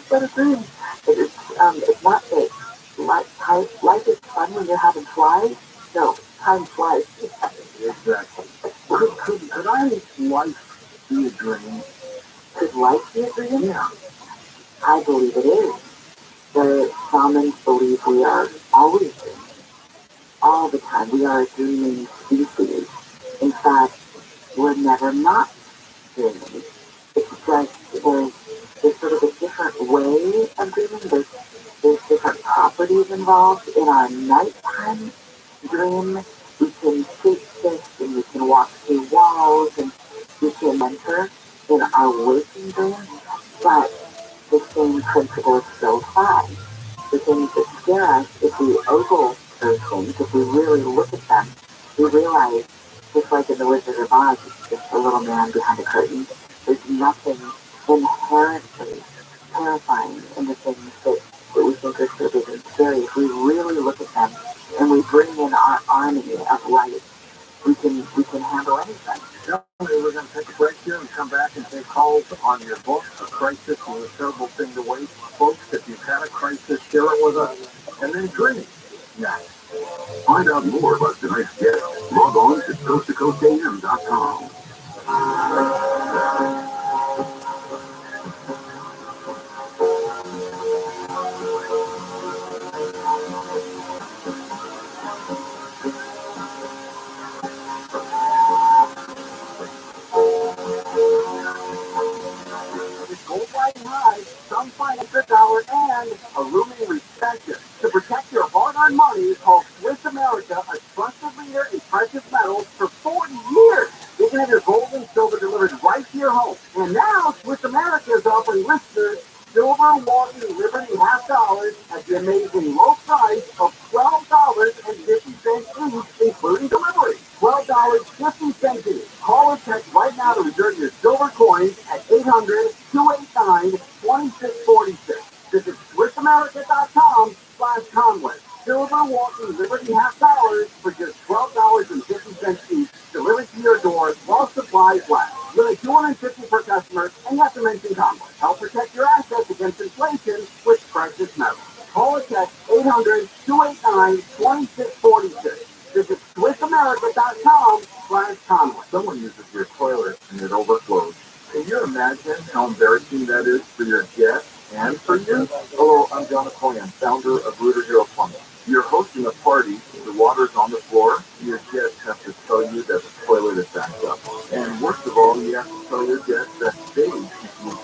what a dream. It's not fake. Life is fun when you're having flies. No, time flies. Exactly. Could I life be a dream? Could life be a dream? Yeah. I believe it is. The shamans believe we are always dreaming. All the time. We are a dreaming species. In fact, we're never not dreaming. It's just there's sort of a different way of dreaming. There's different properties involved in our nighttime dream. We can shape shift and we can walk through walls and we can enter in our waking dream, but the same principle still applies. The things that scare us, if we ogle those things, if we really look at them, we realize, just like in The Wizard of Oz, it's just a little man behind a curtain. There's nothing inherently terrifying in the things that we think are so big and scary. If we really look at them and we bring in our army of light, we can handle anything. Tell me, we're going to take a break here and come back and take calls on your book, A Crisis is a Terrible Thing to Waste. Folks, if you've had a crisis, share it with us, and then dream. Yeah. Find out more about tonight's guest. Log on to coasttocoastam.com. Gold riding high, some financial dollar, and a looming recession. To protect your hard-earned money, call Swiss America, a trusted leader in precious metals, for 40 years. You can have your gold and silver delivered right to your home. And now, Swiss America is offering listeners silver walking Liberty $half at the amazing low price of $12.50 each, including delivery. $12.50 each. Call or text right now to reserve your silver coins at 800-289-2646. Visit SwissAmerica.com/Conway. Silver walking Liberty $half for just $12.50 each, delivered to your door while supplies last. Really $250 per customer, and you have to mention Conway. Help protect your assets against inflation with precious metals. Call or text 800-289-2646. Visit SwissAmerica.com/Conway. Someone uses your toilet and it overflows. Can you imagine how embarrassing that is for your guests and for you? Hello, I'm John Coyan, founder of Rooter Hero Plumbing. You're hosting a party, the water's on the floor, your guests have to tell you that the toilet is backed up. And worst of all, you have to tell your guests that they need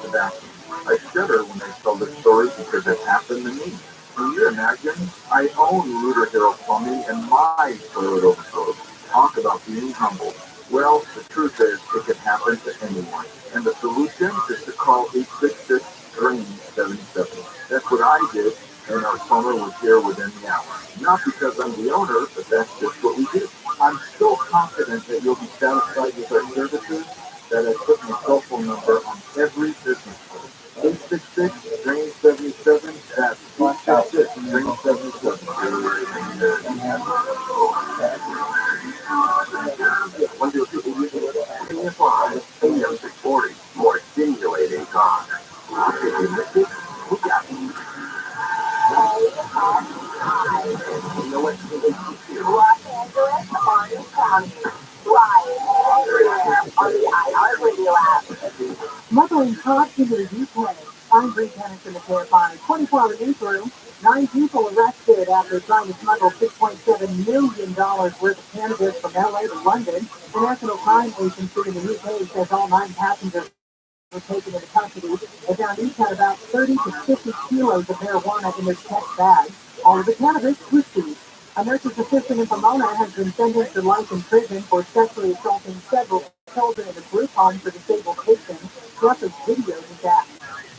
the bathroom. I shudder when I tell this story because it happened to me. Can you imagine? I own Rooter Hero Plumbing and my toilet overflows. Talk about being humble. Well, the truth is, it can happen to anyone. And the solution is to call 866-DRAIN-77. That's what I did, and our plumber was here within the hour. Not because I'm the owner, but that's just what we do. I'm so confident that you'll be satisfied with our services that I put my cell phone number on every business card. 866-DRAIN-77, that's 866-DRAIN-77. More stimulating talk. We got you know what? Los Angeles, Orange County, live everywhere on the iHeartRadio app. Smuggling pot into the UK. I'm Bree Tennis in the KFI 24-hour newsroom. 9 people arrested after trying to smuggle $6.7 million worth of cannabis from LA to London. The National Crime Agency in the UK says all 9 passengers were taken into custody. They found each had about 30 to 50 kilos of marijuana in their checked bags. All of the cannabis was seized. A nurse's assistant in Pomona has been sentenced to life in prison for sexually assaulting several children in a group home for disabled patients. She also videoed his act.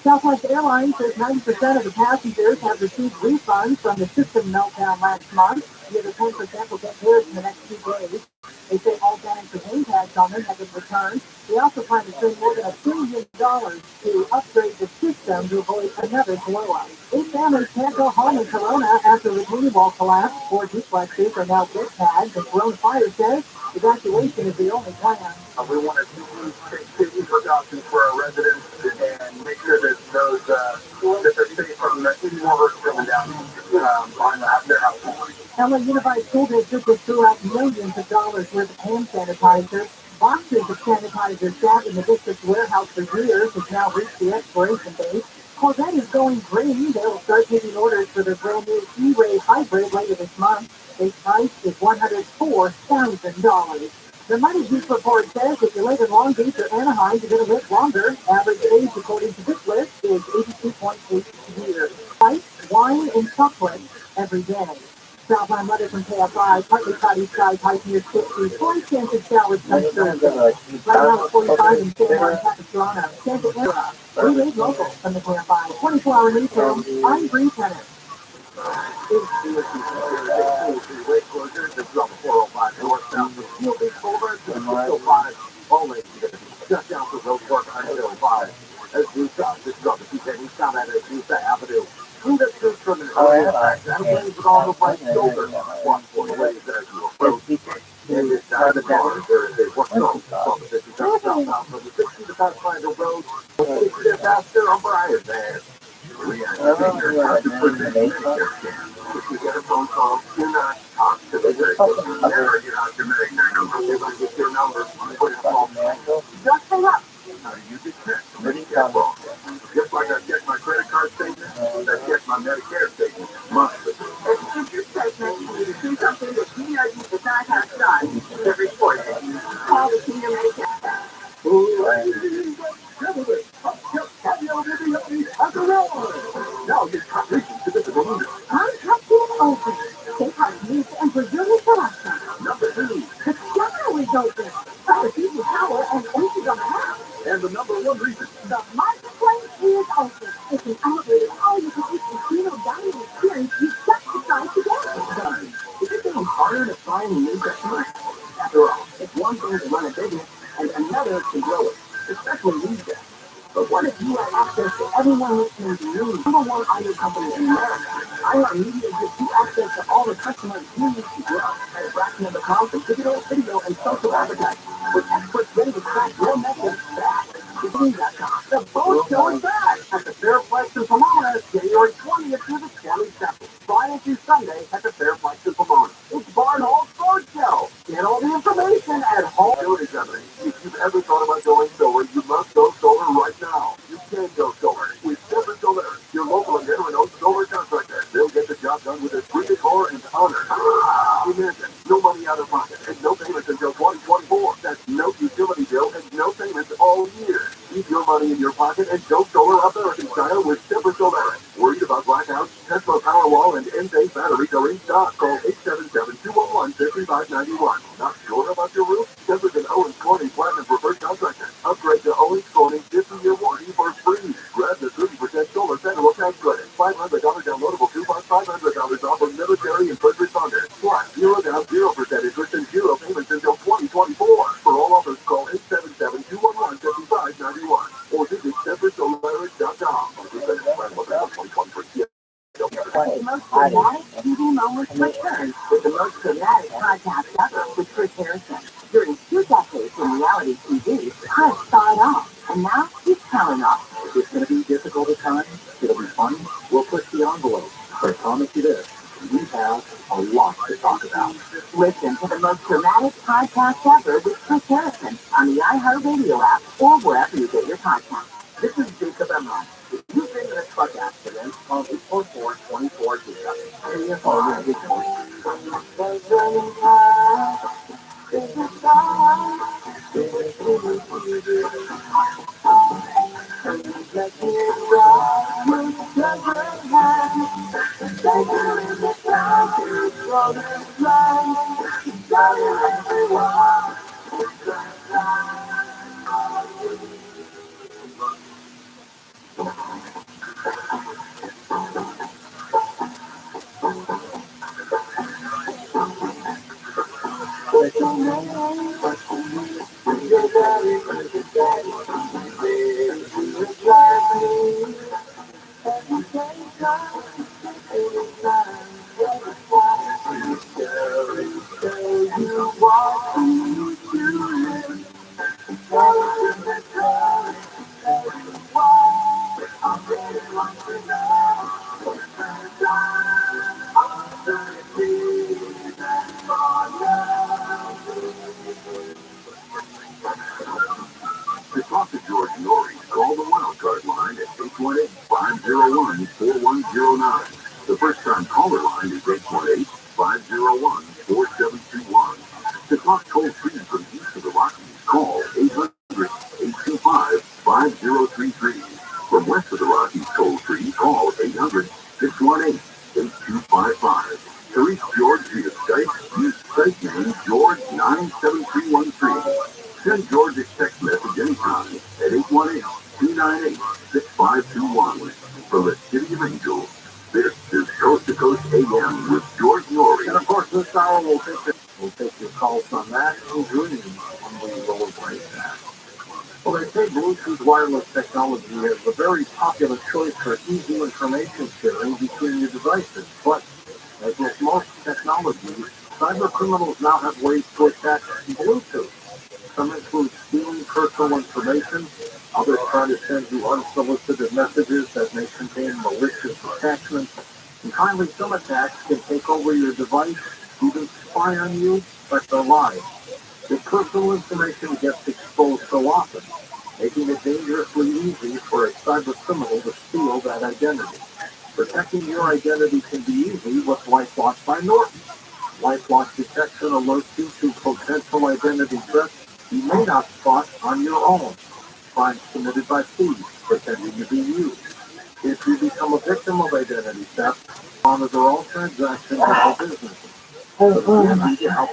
Southwest Airlines says 90% of the passengers have received refunds from the system meltdown last month. The other 10% will get theirs in the next 2 days. They say all bags with name tags on them have been returned. They also plan to spend more than $1 billion to upgrade the system to avoid another blow-up. 8 families can't go home in Corona after the retaining wall collapsed. 4 duplexes are now get tagged. The Corona Fire says evacuation is the only plan. We want to take safety precautions for our residents and make sure that those that they're safe from any more earth coming down on their houses. LA Unified School District has threw out millions of dollars worth of hand sanitizer. Boxes of sanitizer sat in the district's warehouse for years has now reached the expiration date. Corvette is going green. They will start taking orders for their brand new E-Ray hybrid later this month. Base price is $104,000. The Money Juice report says if you live in Long Beach or Anaheim, you're going to live longer. Average age, according to this list, is 82.8 years. Ice, wine, and chocolate every day. Southland weather from KFI, partly cloudy skies, high near 50. 40 chance of showers comes Thursday. Right now it's 45 in San Juan Capistrano. Santa Ana. We made local from the KFI 24-hour newsroom. I'm Bree Tennis. Just down the road, work on 5. As we stop, this is on the PK. We found that at Lisa Avenue. Who does this from an earlier back? That wings with all the right shoulder. Watch for the ways as you approach. In this side of the car, there is a work zone. From the 50 southbound from the 60 to Pathfinder Road. It's there faster on Brian's ass. We are to put in a Medicare scan. If you get a phone call, do not talk to the person. Never get out your Medicare number. They're going to get your number. Put it on. Just hang up. How do you detect Medicare fraud? Just like I check my credit card statement, I check my Medicare statement monthly. If your statement you see something that you know you did not have done, to report it. Call the senior Medicare. Now you're reaching to the balloon. Contacting open. Take our news and Brazilian selection. Number 2. The sky results Heating power and AC on the house. And the number one reason. The marketplace is open. It's an elevated all-you-can-eat casino dining experience you've got to try today. Is it getting harder to find new customers? After all, it's one thing to run a business and another to grow it, especially these days. But what if you had access to everyone listening to you? Number one audio company in America. iHeartMedia gives you access to all the customers you need to grow at a fraction of the cost of digital, video, and social advertising. With experts ready to crack your message fast. The boat show is back at the Fairplex in Pomona, January 20th through the 22nd. Friday through Sunday at the Fairplex in Pomona. It's Barnhole's Boat Show. Get all the information at home. If you've ever thought about going solar, you must go solar right now. You can go solar with Silver Solar, your local and veteran-owned solar contractor. They'll get the job done with a free decor and honor. Imagine, no money out of pocket and no payments until 2024. That's no utility bill and no payments all year. Keep your money in your pocket and go solar American style with Silver Solar. Worried about blackouts? Tesla Powerwall and Enphase batteries are in stock. Call 877-211-5591. Not sure about your roof? Jefferson Owens Corning Platinum Preferred Contractor. Upgrade to Owens Corning 50-year warranty for free. Grab the 30% solar federal tax credit. $500 downloadable coupon, $500 off of military and first responders. Plus, 0 down, 0% interest and 0 payments until 2024. For all offers, call 877-211-5591 or visit SeparatesSolaric.com. The most dramatic TV moments return with the most dramatic podcast ever with Chris Harrison. During 2 decades in reality TV, Chris saw it all, and now he's telling us. It's going to be difficult at times. It'll be fun. We'll push the envelope. But I promise you this, we have a lot to talk about. Listen to the most dramatic podcast ever with Chris Harrison on the iHeartRadio app or wherever you get your podcasts. This is Jacob Emron. If you've been in a truck accident, call 844-24-JACOB. To talk to George Norrie, call the wildcard line at 818-501-4109. The first-time caller line is 818-501-4721. To talk toll-free from east of the Rockies, call 800-825-5033. From west of the Rockies, toll-free, call 800-618-8255. To reach George via Skype, use Skype name George97313. Send George a text message anytime at 818-298-6521. From the City of Angels, this is Coast to Coast AM with George Norrie. And of course, this hour we'll take your calls on that and dreams when we will break that. Well, they say Bluetooth wireless technology is a very popular choice for easy information sharing between your devices. But as with most technologies, cyber criminals now have ways to attack Bluetooth. Some include stealing personal information. Others try to send you unsolicited messages that may contain malicious attachments. And finally, some attacks can take over your device, even spy on you, but they're lies. Your personal information gets exposed so often, making it dangerously easy for a cyber criminal to steal that identity. Protecting your identity can be easy with LifeLock by Norton. LifeLock detection alerts you to potential identity threats you may not spot on your own. Crimes committed by thieves pretending to be you. If you become a victim of identity theft, monitor all transactions of your businesses. Help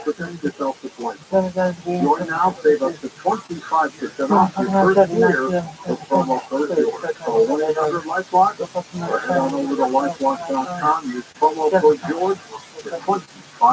protect yourself this way. Join now, save up to 25% off your first year with promo code yours. Call 1-800-LifeLock or head on over to lifelock.com. Use promo code George for 25% off.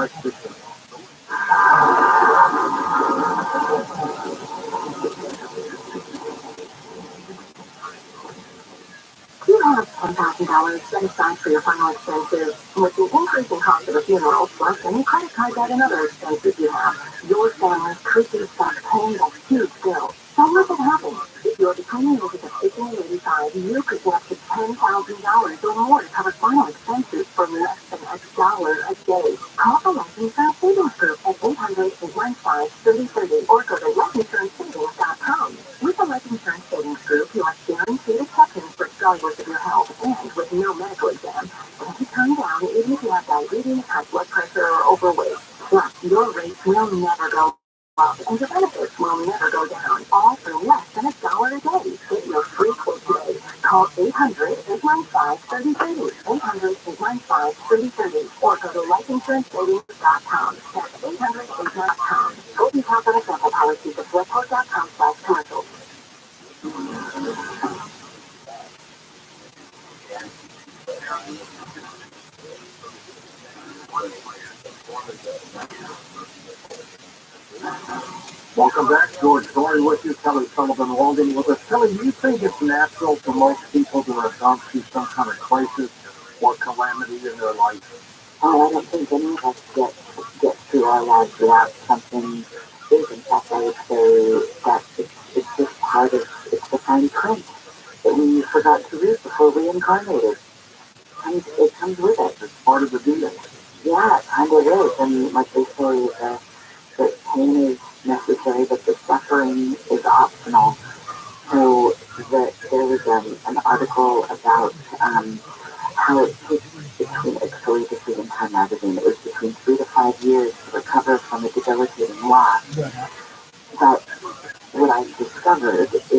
You have $10,000 set aside for your final expenses. With the increasing cost of a funeral, plus any credit card debt and other expenses you have, your family could be stuck paying a huge bill. So what could happen? If you're becoming ages of 50 and 85, you could get up to $10,000 or more to cover final expenses for less than $1 a day. Call the Life Insurance Savings Group at 800-815-3030 or go to lifeinsurancesavings.com. With the Life Insurance Savings Group, you are guaranteed acceptance regardless of your health and with no medical exam. Can't be turned down even if you have diabetes, high blood pressure, or overweight. Plus, your rates will never go up and your benefits will never go down, all for less than $1 a day. Get your free quote today. Call 800-815-3030, 800-815-3030, or go to lifeinsurancesavings.com. That's 800-815-3030. Go details on a sample policy at webpost.com/commercials. Welcome back, George Thorne with you, Kelly Sullivan Walden with us. Kelly, do you think it's natural for most people to have gone through some kind of crisis or calamity in their life? Oh, I don't think any of us get through our lives without something big. In fact, I would say that it's just part of, it's the fine print that we forgot to read before we incarnated. And it comes with it. It's part of the deal. Yeah, it kind of is. And like they say, that pain is necessary, but the suffering is optional. So there was an article about how it takes actually this was in Time magazine, it was between 3 to 5 years to recover from a debilitating loss. But what I've discovered is if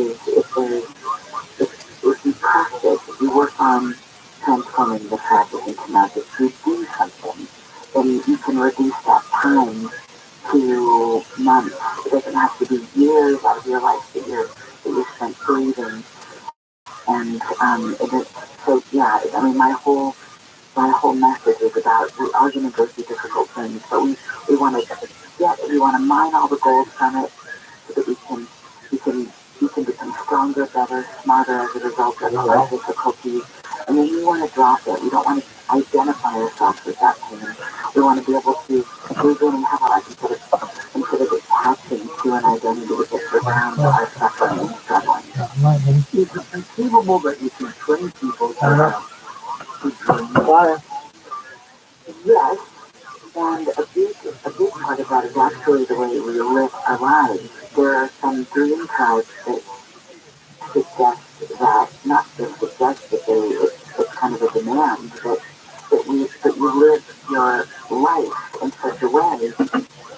you practice, if you work on transforming the tragedy into magic, if you do something, then you can reduce that time to months. It doesn't have to be years out of your life that you're spent grieving. And so yeah, I mean my whole message is about we are going to go through difficult things, but we want to mine all the gold from it so that we can become stronger, better, smarter as a result of our difficulties. And then we want to drop it. We don't want to identify ourselves with that pain. We want to be able to move in and have a life instead of attaching to an identity that surrounds our suffering and struggling. Is it conceivable that you can train people to have good dreams? Yes, and a big part of that is actually the way we live our lives. There are some dream types that suggest that, not just suggest that it's kind of a demand, that you live your life in such a way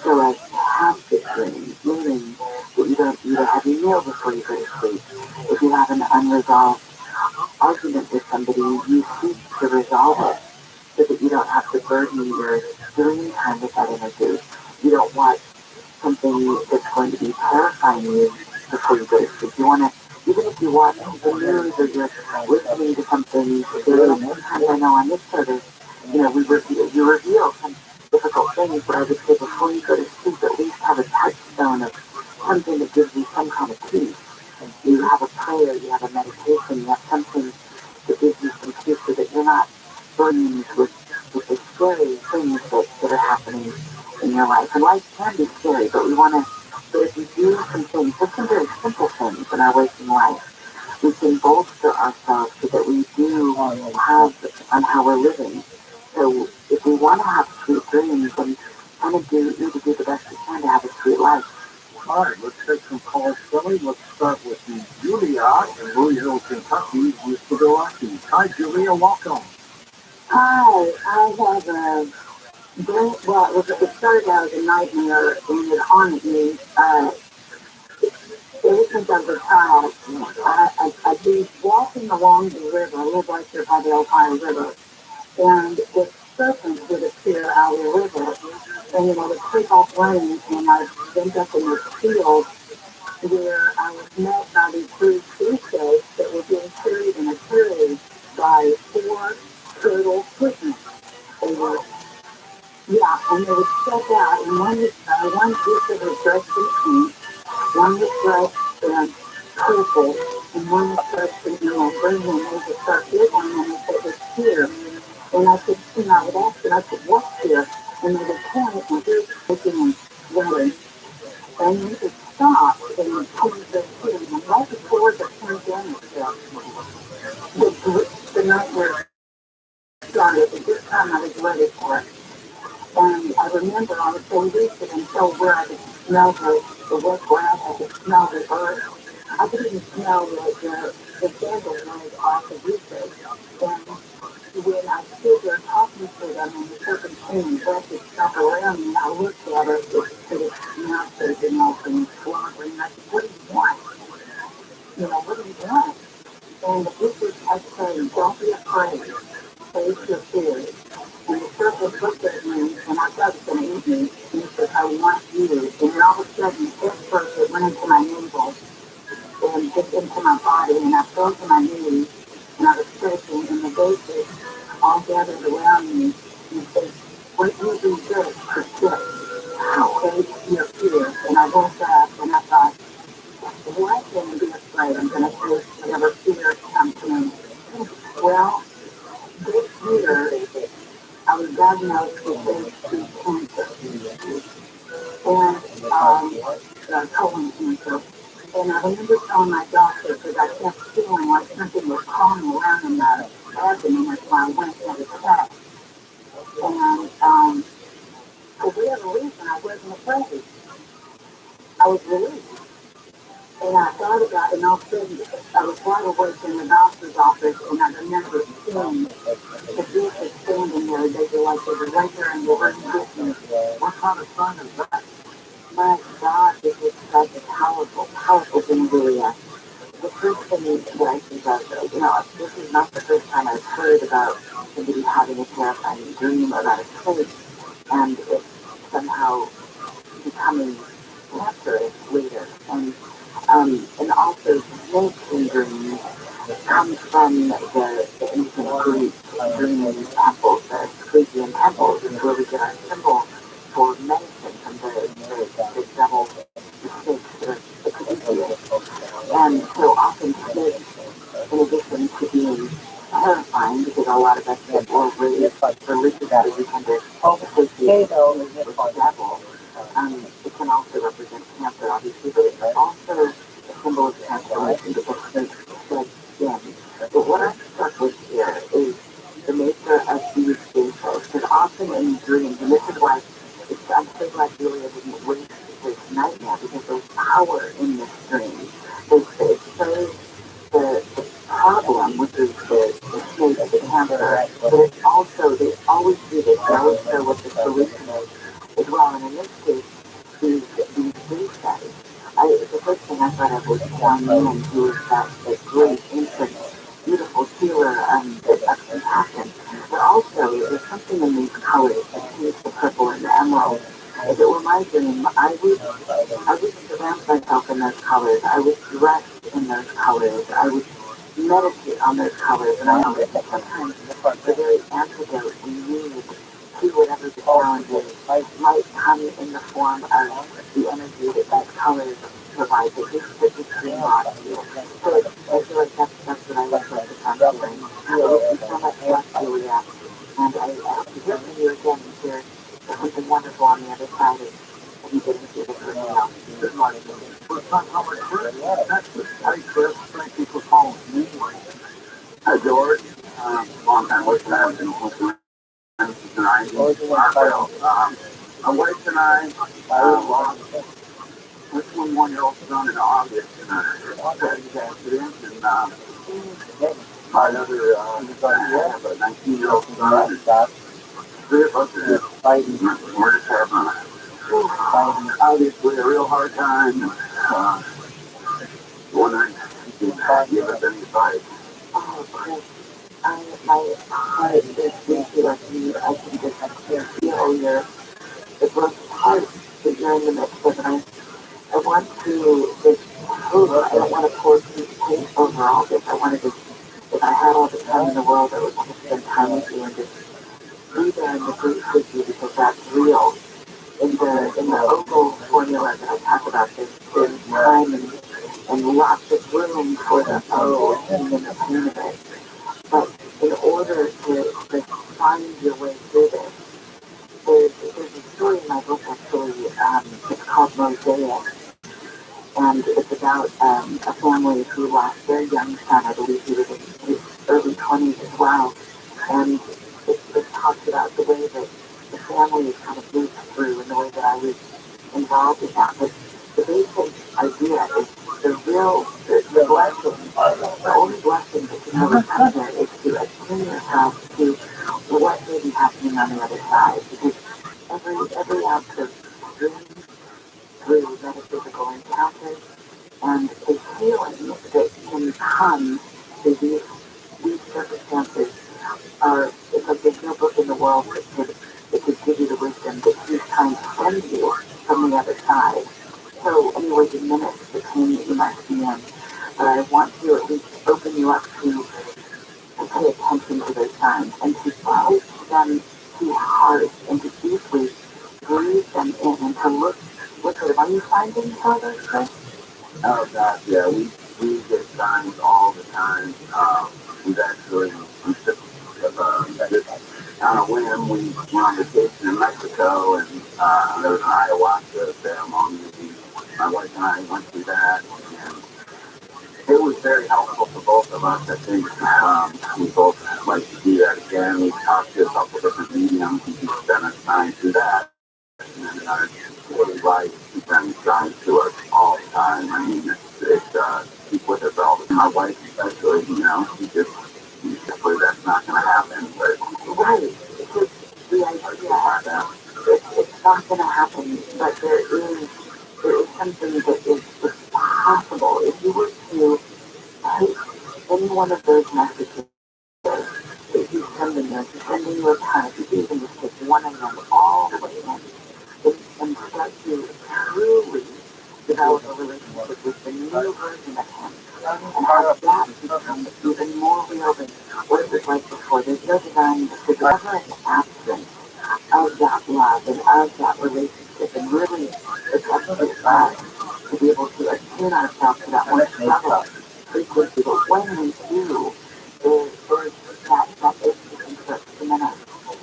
so as to have good dreams, meaning that you don't eat a heavy meal before you go to sleep. If you have an unresolved argument with somebody, you seek to resolve it so that you don't have to burden your dream time with that energy. You don't want something that's going to be terrifying you before you go to sleep. You want to, even if you watch the news or you're listening to something, sometimes I know on this service, you reveal some difficult things, but I would say before you go to sleep, at least have a touchstone of something that gives you some kind of peace. You have a prayer, you have a meditation, you have something that gives you some peace so that you're not burdened with the scary things that are happening in your life. And life can be scary, but but if we do some things, just some very simple things in our waking life, we can bolster ourselves so that we do have on how we're living. So if we want to have sweet dreams, then need to do the best we can to have a sweet life. All right, let's take some calls, Philly. Let's start with the Julia in Louisville, Kentucky, who's for the Rockies. Hi, Julia, welcome. Hi, I have a dream. Well, it started out as a nightmare and it haunted me. Ever since I was a child, I'd be walking along the river. I live right there by the Ohio River, and this serpent would appear out of the river, And I would take off running, and I'd end up in this field where I was met by these three suitcases that were being carried in a carriage by four turtle footmen. They were, yeah, and they would step out, and one each was dressed in pink, one was dressed in purple, and one was dressed in green, and they would start giggling, and they said, "It's here." And I could, I would ask, and I said, "What's here?" And they would point, and here's looking and sweating. And we would stop in 2015, and right before the pandemic the nightmare started. At this time, I was ready for it. And I remember I was so lucid and so where I could smell the wet grass, I could smell the earth. I could even smell the sandalwood off the roof. And when I stood there talking to them and the serpentine and breath had stuck around me, I looked at her with its mouth open and slobbering. And I said, "What do you want? What do you want?" And this is, I say, "Don't be afraid. Face your fears." And the serpent looked at me, and I thought it was going to eat me. And he said, "I want you." And then all of a sudden, at first, it went into my navel and just into my body. And I fell to my knees, and I was shaking, and the babies all gathered around me and said, "What you do this to sit? Face your fears." And I woke up, and I thought, why can't I be afraid? I'm going to face whatever fears come to me. Well, this year, I was diagnosed with stage 2 cancer and colon cancer. And I remember telling my doctor because I kept feeling like something was crawling around in my abdomen. That's why I went and had a check. And for whatever reason, I wasn't afraid. I was relieved. And I thought about it, and all of a sudden, I was wide awake in the doctor's office, and I remember seeing the Jesus standing there. They were like they were right there in the room with me. What kind of fun is that? My God, this is such a powerful, powerful thing, really. The first thing that I think of, this is not the first time I've heard about somebody having a terrifying dream about a snake, and it somehow becoming cancerous later. And also snakes in dreams come from the ancient Greek dreaming temples, the Cretan temples, is where we get our symbol for medicine from the devil, the snakes, the Caduceus. And so often snakes, in addition to being terrifying, because a lot of us get more religious that we tend to associate with the devil, it can also represent cancer, obviously, but it's also a symbol of transformation because snakes shed skin. But what I'm struck with here is the nature of these infos, because often in dreams, and this is why I'm so glad Julia didn't waste this nightmare, because there's power in this dream. It shows the problem, which is the snake, the cancer, but it's also, they always do this, they always show what the solution is as well. And in this case, these resets. The first thing I thought of was John Newman, who is that great, ancient, beautiful healer of compassion. But also, there's something in these colors, the pink, the purple, and the emerald. If it were my dream, I would surround myself in those colors. I would dress in those colors. I would meditate on those colors. And I know that sometimes the very antidote we need to whatever the challenge is might come in the form of the energy that those colors provide, that this green rock here. So I feel like that's what I look like if I'm feeling. Thank you so much, Julia. And I hope to hear from you again and hear something wonderful on the other side of you getting through this email. Good morning. Well, it's not how much Chris. Hi, Chris. Thank you for calling me. Hi, George. Long time listener. I've been listening tonight. Well, my wife and I lost my 21-year-old son in August in a tragic accident, and my other, I have a 19-year-old son, and three of us are just fighting. We're just having obviously a real hard time, wondering if you can give us any advice. Oh, Chris, my heart is with you. I can just feel it broke apart that you're in the midst of it. I want to just I don't want to pour paint over all this. I wanted to, if I had all the time in the world, I would want to spend time with you and just be there in the grief with you because that's real. In the oval formula that I talk about, there's time and lots of room for the pain and the pain of it. But in order to find your way through this, there's a story in my book actually, it's called Mosaic, and it's about a family who lost their young son. I believe he was in his early 20s as well. And it talks about the way that the family is kind of moved through and the way that I was involved in that. But the basic idea is the blessing, the only blessing that can really come here is to attune yourself to what may be happening on the other side. Because every ounce of dreams through metaphysical encounters and the healing that can come to these circumstances are, it's like there's no book in the world that could give you the wisdom that he's trying to send you from the other side. So anyway, diminish the pain that you might be in. But I want to at least open you up to pay attention to those signs and to take them to heart and to deeply breathe them in and to look at them. Are you finding all those things? Oh God, yeah, we get signs all the time. We've actually we took this on a whim. We went on vacation in Mexico, and there was an ayahuasca ceremony. My wife and I went through that, and it was very helpful for both of us. I think we both like to do that again. We talked to a couple different mediums and just sent us signs through that. And then our daily life, he sends signs to us all the time. I mean, keep with us all the time. My wife especially, she simply that's not going to happen. But right, because the idea it's not going to happen, but there is something that is possible. If you were to take any one of those messages that he's sending you, if he's sending you a ton, if you even just take one of them all the way in, and start to truly develop a relationship with the new version of him, and have that become even more real than what it was like before. There's no denying that there's never an absence of that love and of that relationship, and really it's up to us to be able to attune ourselves to that more subtle frequency. But when we do, there's that is the interest. And then I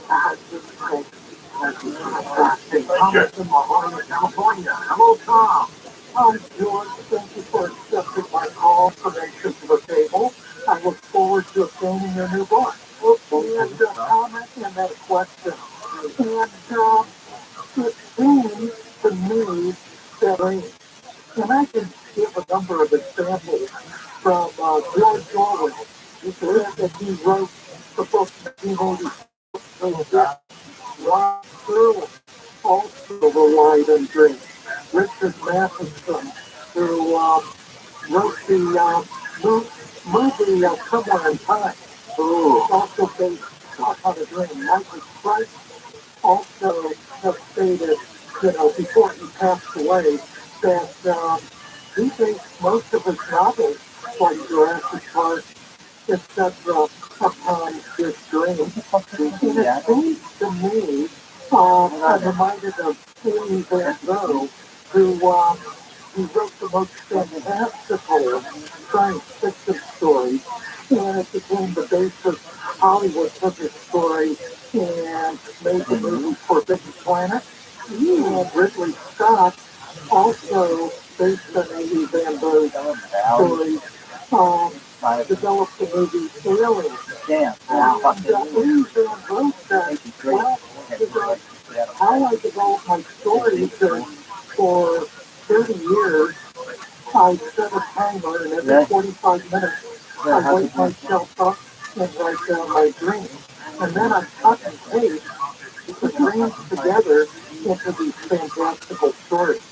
heard this Chris, Thomas in Mahoney, California. Hello, Tom. Hi, George. Thank you for accepting my call for Nation to the Table. I look forward to obtaining your new book. And comment and that question. And it seems to me that and I can give a number of examples from George Orwell. He said that he wrote the book 1984. Rod Serling also relied on drink. Richard Matheson, who wrote the movie Somewhere in Time, also based on a dream. Michael Price also have stated, before he passed away, that he based most of his novels, like Jurassic Park, etc., upon this dream. And it seems to me, I'm reminded of Amy Van Gogh, who wrote the most fantastical science fiction stories, and it became the basis Hollywood took his story and made the movie Forbidden Planet. And Ridley Scott, also based on Amy Van Gogh's stories, developed the movie Alien. And Amy Van Gogh said, well, how I developed my stories for 30 years, I set a timer, and every 45 minutes, I wake myself up and write down my dreams. And then I cut and paste the dreams together into these fantastical stories.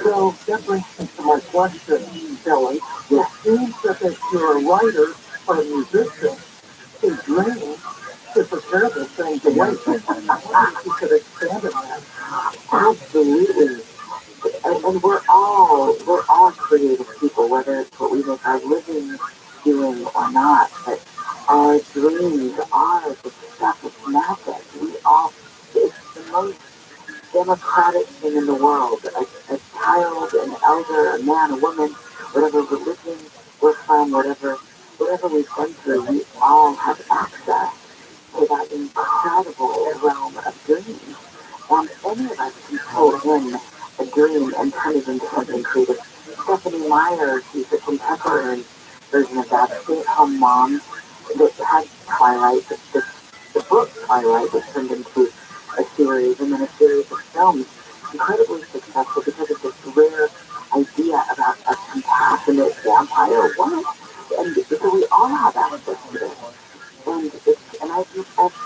So that brings me to my question, Kelly. It seems that if you're a writer or a musician, a dream It's a terrible thing to wait. You could expand it that. Absolutely. And we're all creative people, whether it's what we make our living doing or not. But our dreams are the stuff of magic. It's the most democratic thing in the world. A child, an elder, a man, a woman, whatever religion we're from, whatever we've been through, we all have access to that incredible realm of dreams. Any of us can pull in a dream and turn it into something creative. Stephanie Meyer, she's a contemporary version of that stay-at-home mom that had Twilight, the book Twilight was turned into a series and then a series of films. Incredibly successful because of this rare idea about a compassionate vampire woman. And so we all have access to this. And I've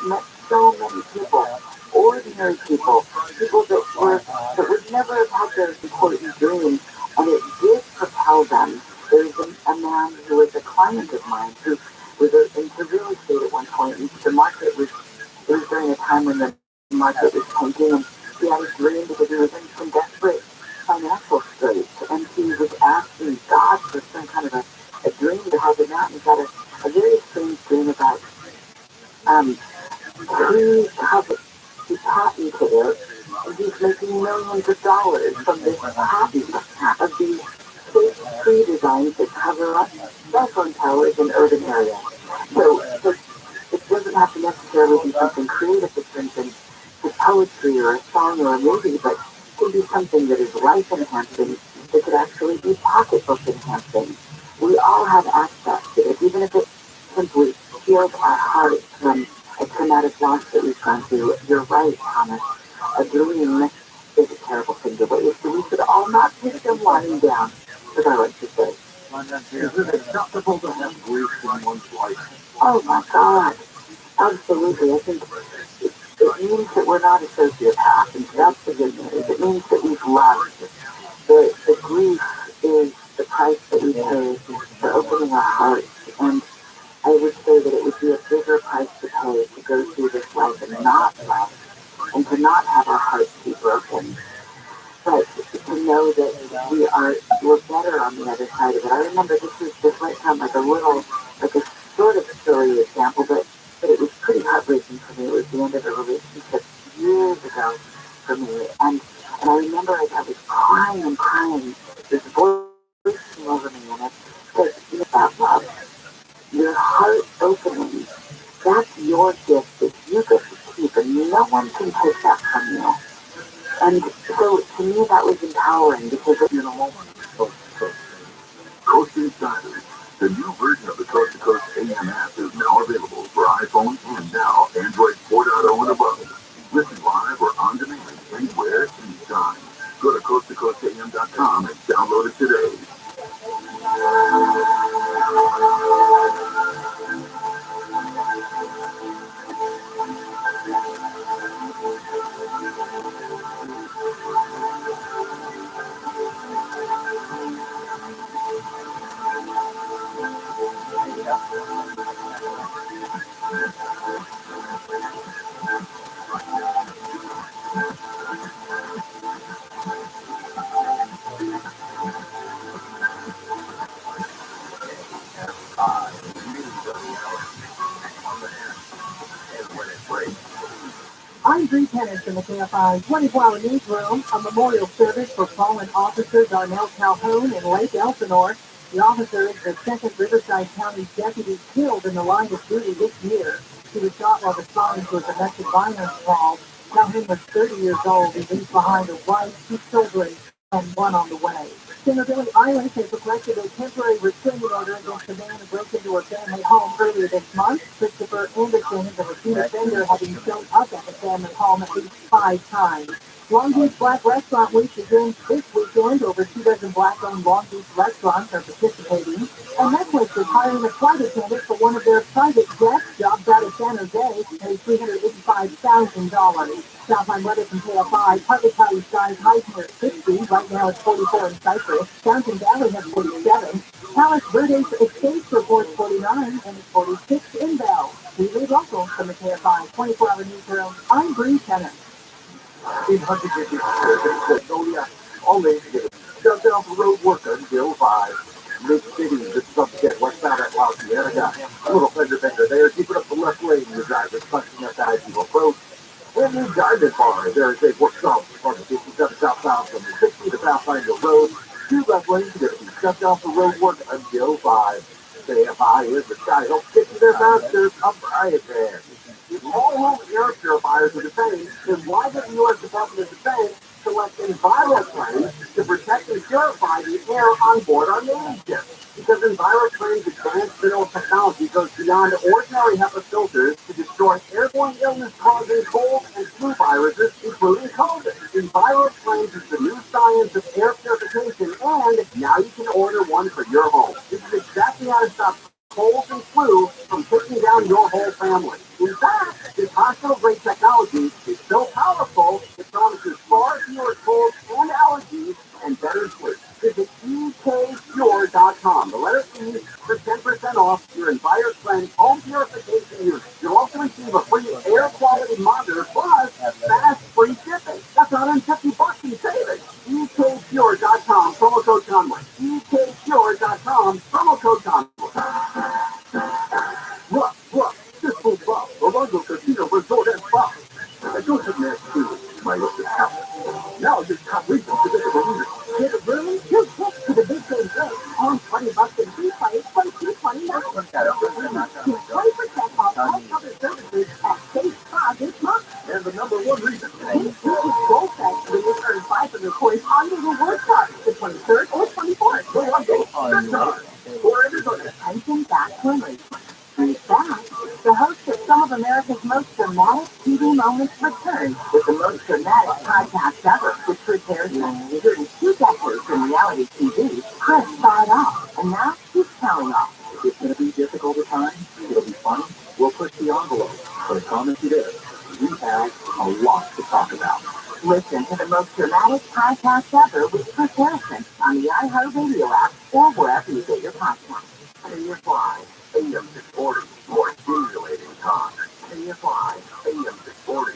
met so many people, ordinary people that would never have had their important dream, and it did propel them. There's a man who was a client of mine who was into real estate at one point, and the market was, it was during a time when the market was tanking, and he had a dream because he was in some desperate financial straits, and he was asking God for some kind of a dream to help him out, and he got a very strange dream about he covered, he patented it, and he's making millions of dollars from this patent of these fake tree designs that cover up cell phone towers in urban areas. So it doesn't have to necessarily be something creative that turns into poetry or a song or a movie, but it can be something that is life enhancing, that could actually be pocketbook enhancing. We all have access to it, even if it simply heals our heart from a traumatic loss that we've gone through. You're right, Thomas. A dream is a terrible thing to waste, so we should all not take them lying down, as I like to say. Is it acceptable to have grief in one's life? Oh my God, absolutely. I think it means that we're not a sociopath, and that's the good news. It means that we've loved. The grief is the price that we pay for opening our hearts, and I would say that it would be a bigger price to pay to go through this life and not love, and to not have our hearts be broken, but to know that we're better on the other side of it. I remember this might sound like a little, like a sort of silly example, but it was pretty heartbreaking for me. It was the end of a relationship years ago for me, and I remember as I was crying and crying, this voice came over me, and it said, about love, your heart opening. That's your gift that you get to keep, and no one can take that from you. And so to me, that was empowering because In a moment, Coast Insiders. The new version of the Coast to Coast AM app is now available for iPhone and now Android 4.0 and above. Listen live or on demand anywhere, anytime. Go to coasttocoastam.com and download it today. I'm Bree Tennis in the KFI 24-hour newsroom. A memorial service for fallen officer Darnell Calhoun in Lake Elsinore. The officer is the second Riverside County deputy killed in the line of duty this year. He was shot while responding to a domestic violence call. Calhoun was 30 years old. He leaves behind a wife, 2 children, and one on the way. Senator Billy Eilish has requested a temporary restraining order against a man who broke into her family home earlier this month. Christopher Anderson is a repeat offender, having shown up at the family home at least 5 times. Long Beach Black Restaurant Week begins this weekend. Over 2 dozen black-owned Long Beach restaurants are participating. And Netflix is hiring a flight attendant for one of their private jets. Jobs out of San Jose pay $385,000. Southline weather from KFI. Partly cloudy skies, highs near 60. Right now it's 44 in Cypress. Fountain Valley has 47. Palace Verdes Estates reports 49 and 46 in Bell. We read local from the KFI 24-hour news bureau. I'm Bree Tenner. In Huntington, Estonia, only shut down for road work until 5. Mid-city, the subject westbound at La Cienega. A little fender there, keeping up the left lane. The driver punching up the ideal approach. And in Diamond Bar, there is a work zone on the 57 southbound from the 60 to South Triangle Road. 2 left lanes are going to be shut down for road work until 5. KFI is the Sky Help get you there faster. I'm Brian there. If all home air purifiers are the same, then why did the U.S. Department of Defense select EnviroClaim to protect and purify the air on board our Navy ships? Because EnviroClaim's advanced mineral technology goes beyond ordinary HEPA filters to destroy airborne illness-causing cold and flu viruses, including COVID. EnviroClaim is the new science of air purification, and now you can order one for your home. This is exactly how to stop cold and flu from taking down your whole family. In fact, this hospital-grade technology is so powerful, it promises far fewer colds and allergies and better sleep. Visit ekpure.com. The letter E for 10% off your EnviroCleanse home purification unit. You'll also receive a free air quality monitor plus fast free shipping. That's $150 in savings. ekpure.com, promo code Conway. ekpure.com, promo code Conway. Look, this will Buff, Orlando Casino Resort and Spa. I go to Massachusetts, my local house. Now just top region to get a room. Get a room? You get to the big game rate. On $20 in free play, $22.29. Get 20% off all other services at State Spa this month. And the number one reason. This is Gold Fest, where you earn 500 points on your reward card, the 23rd or 24th. So I go good time for everybody. Attention back to emergency. In fact, the host of some of America's most dramatic TV moments returns with the most dramatic podcast ever, which prepares him nearly 2 decades in reality TV. Chris started off, and now he's telling off. It's going to be difficult at times. It'll be fun. We'll push the envelope. But I promise you this, we have a lot to talk about. Listen to the most dramatic podcast ever with Chris Harrison on the iHeartRadio app or wherever you get your podcasts. KFI, AM 640, more stimulating talk. KFI, AM 640.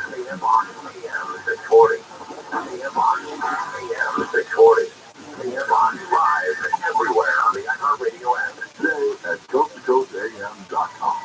KFI, AM 640. KFI, AM 640. KFI live everywhere on the iHeartRadio app. Today at coasttocoastam.com.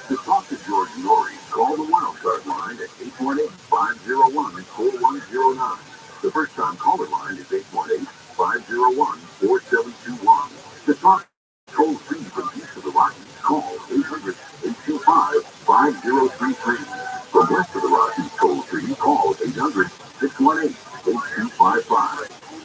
To talk to George Norrie, call the Wild Card line at 818-501-4109. The first time caller line is 818-501-4721. To talk toll free from east of the Rockies, call 800-825-5033. From west of the Rockies, toll free, call 800-618-8255.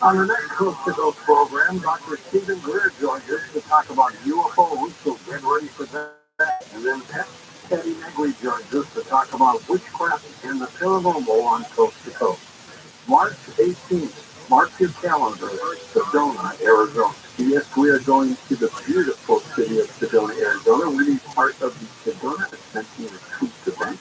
On the next Coast to Coast program, Dr. Stephen Greer joins us to talk about UFOs, so get ready for that. And then Teddy Negri joins us to talk about witchcraft and the paranormal on Coast to Coast. March 18th, mark your calendar, Sedona, Arizona. Yes, we are going to the beautiful city of Sedona, Arizona. We are part of the Sedona Ascension Retreat event.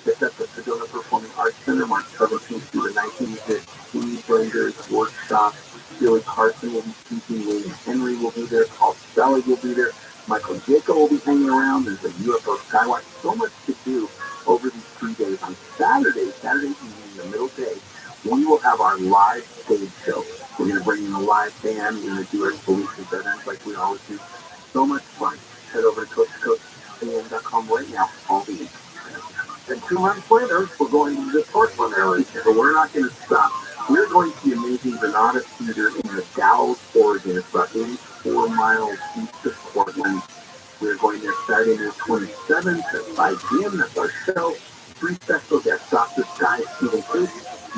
It's at the Sedona Performing Arts Center, March 17th through the 19th. There's food vendors, workshops. Billy Carson will be speaking. William Henry will be there. Paul Scully will be there. Michael Jacob will be hanging around. There's a UFO skywatch. So much to do over these 3 days. On Saturday evening, the middle day, we will have our live stage show. We're going to bring in a live band. We're going to do our solutions events like we always do. So much fun. Head over to coasttocoastam.com right now, all the week. And 2 months later, we're going to the Portland area, but we're not going to stop. We're going to the amazing Granada Theater in the Dalles, Oregon. It's about 84 miles east of Portland. We're going there Saturday, May 27th at 5 p.m. That's our show. 3 special guests, Dr. Sky Stephen Fish,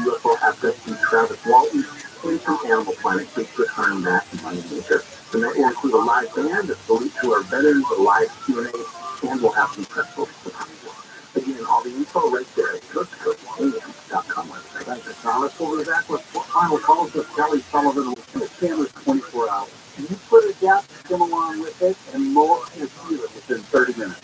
UFO abductee Travis Walton, and from Animal Planet, Bigfoot Hunter Matthew Nature. The night will include a live band, a salute to our veterans, a live Q&A, and we'll have some pretzels to come. Again, all the info right there at coasttocoastam.com website. Thank you, Thomas. We'll be back with final calls with Kelly Sullivan with the cameras 24 hours. You put a gap come along with it, and more can feel it within 30 minutes.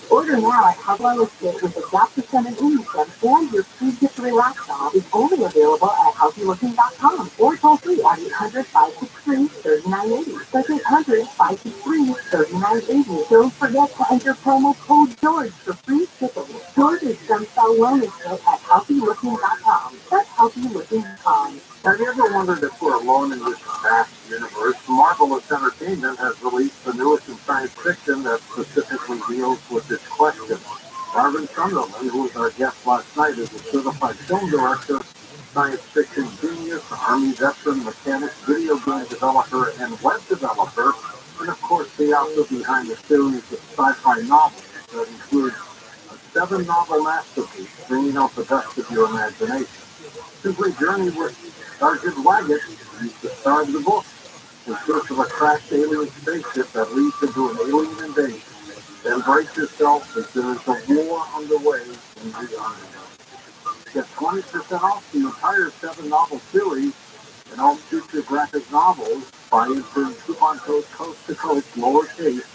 Order now at Hello Estate with a Dr. Summon Innocent, and your free gift to relax doll is only available at healthylooking.com or toll free at 800-563-3980. That's 800-563-3980. Don't forget to enter promo code George for free shipping. George's Stem Cell Wellness Kit at healthylooking.com. That's healthylooking.com. Have you ever wondered if we're alone in this vast universe? Marvelous Entertainment has released the newest in science fiction that specifically deals with this question. Marvin Sunderland, who was our guest last night, is a certified film director, science fiction genius, Army veteran, mechanic, video game developer, and web developer, and of course the author behind the series of sci-fi novels that include a 7-novel masterpiece, bringing out the best of your imagination. Simply journey with Sergeant Waggett, who's the star of the book, in search of a crashed alien spaceship that leads into an alien invasion. Then brace yourself as there is a war underway in the universe. Get 20% off the entire 7-novel series and all future graphic novels by entering coupon code Coast to Coast, lowercase,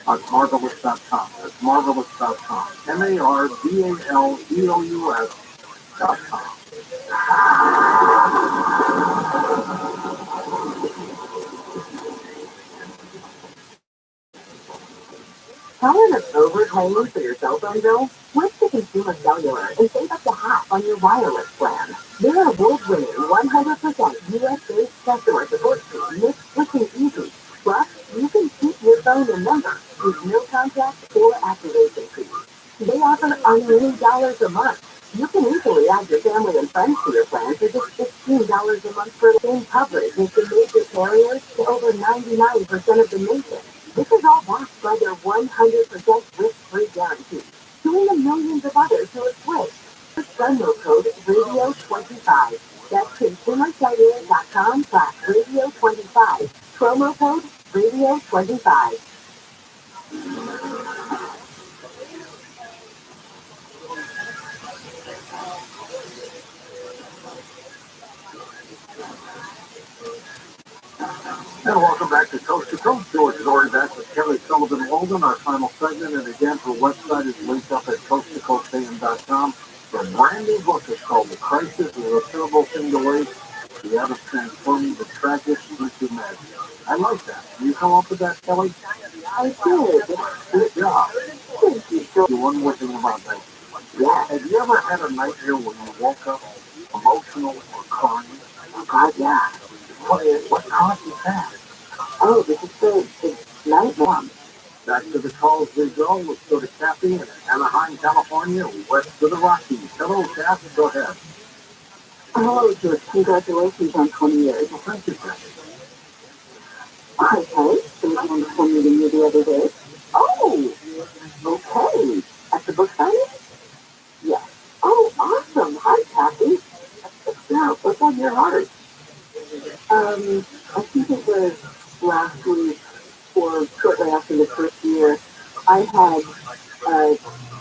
at marvelous.com. That's marvelous.com. MARVALEUS.com. Tired of overpaying for your cell phone bill? Switch to Consumer Cellular and save up to half on your wireless plan. Their award-winning 100% US-based customer support team makes switching easy. Plus, you can keep your phone and number with no contract or activation fees. They offer unlimited dollars a month. You can easily add your family and friends to your plan for just $15 a month for the same coverage as the major carriers to over 99% of the nation. This is all backed by their 100% risk-free guarantee. Join the millions of others who have switched. Use promo code RADIO25. That's consumercellular.com/radio25. Promo code RADIO25. And welcome back to Coast. George is already back with Kelly Sullivan Walden, our final segment. And again, her website is linked up at coasttocoastam.com. Her brand new book is called The Crisis is a Terrible Thing to Waste. The Art of Transforming the Tragic into Magic. I like that. Did you come up with that, Kelly? I did. Good job. Thank you, George. One more thing about that. Yeah. Have you ever had a nightmare where you woke up emotional or crying? Oh, God, yeah. What causes that? Oh, this is the nightmare. Back to the calls we go. Let's go to Kathy in Anaheim, California, west of the Rockies. Hello, Kathy. Go ahead. Hello, George. Congratulations on 20 years. Well, thank you, Kathy. Okay. So was wonderful meeting you the other day. Oh, okay. At the book signing? Yeah. Oh, awesome. Hi, Kathy. Now, what's on your heart? I think it was last week or shortly after the first year. I had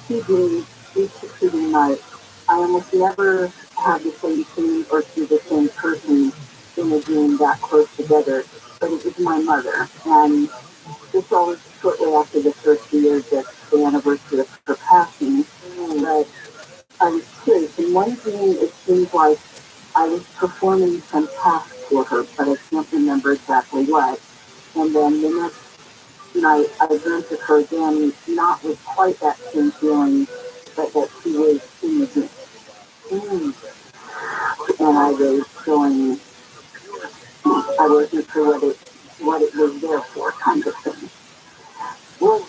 two dreams, each succeeding night. I almost never have the same scene or see the same person in a dream that close together, but it was my mother. And this was shortly after the first year, just the anniversary of her passing. But I was curious. In one dream, it seemed like I was performing some task for her, but I can't remember exactly what. And then the next night, I dreamt of her again, not with quite that same feeling, but that she was in the dream. Mm. And I was going, I wasn't sure what it was there for, kind of thing. Well,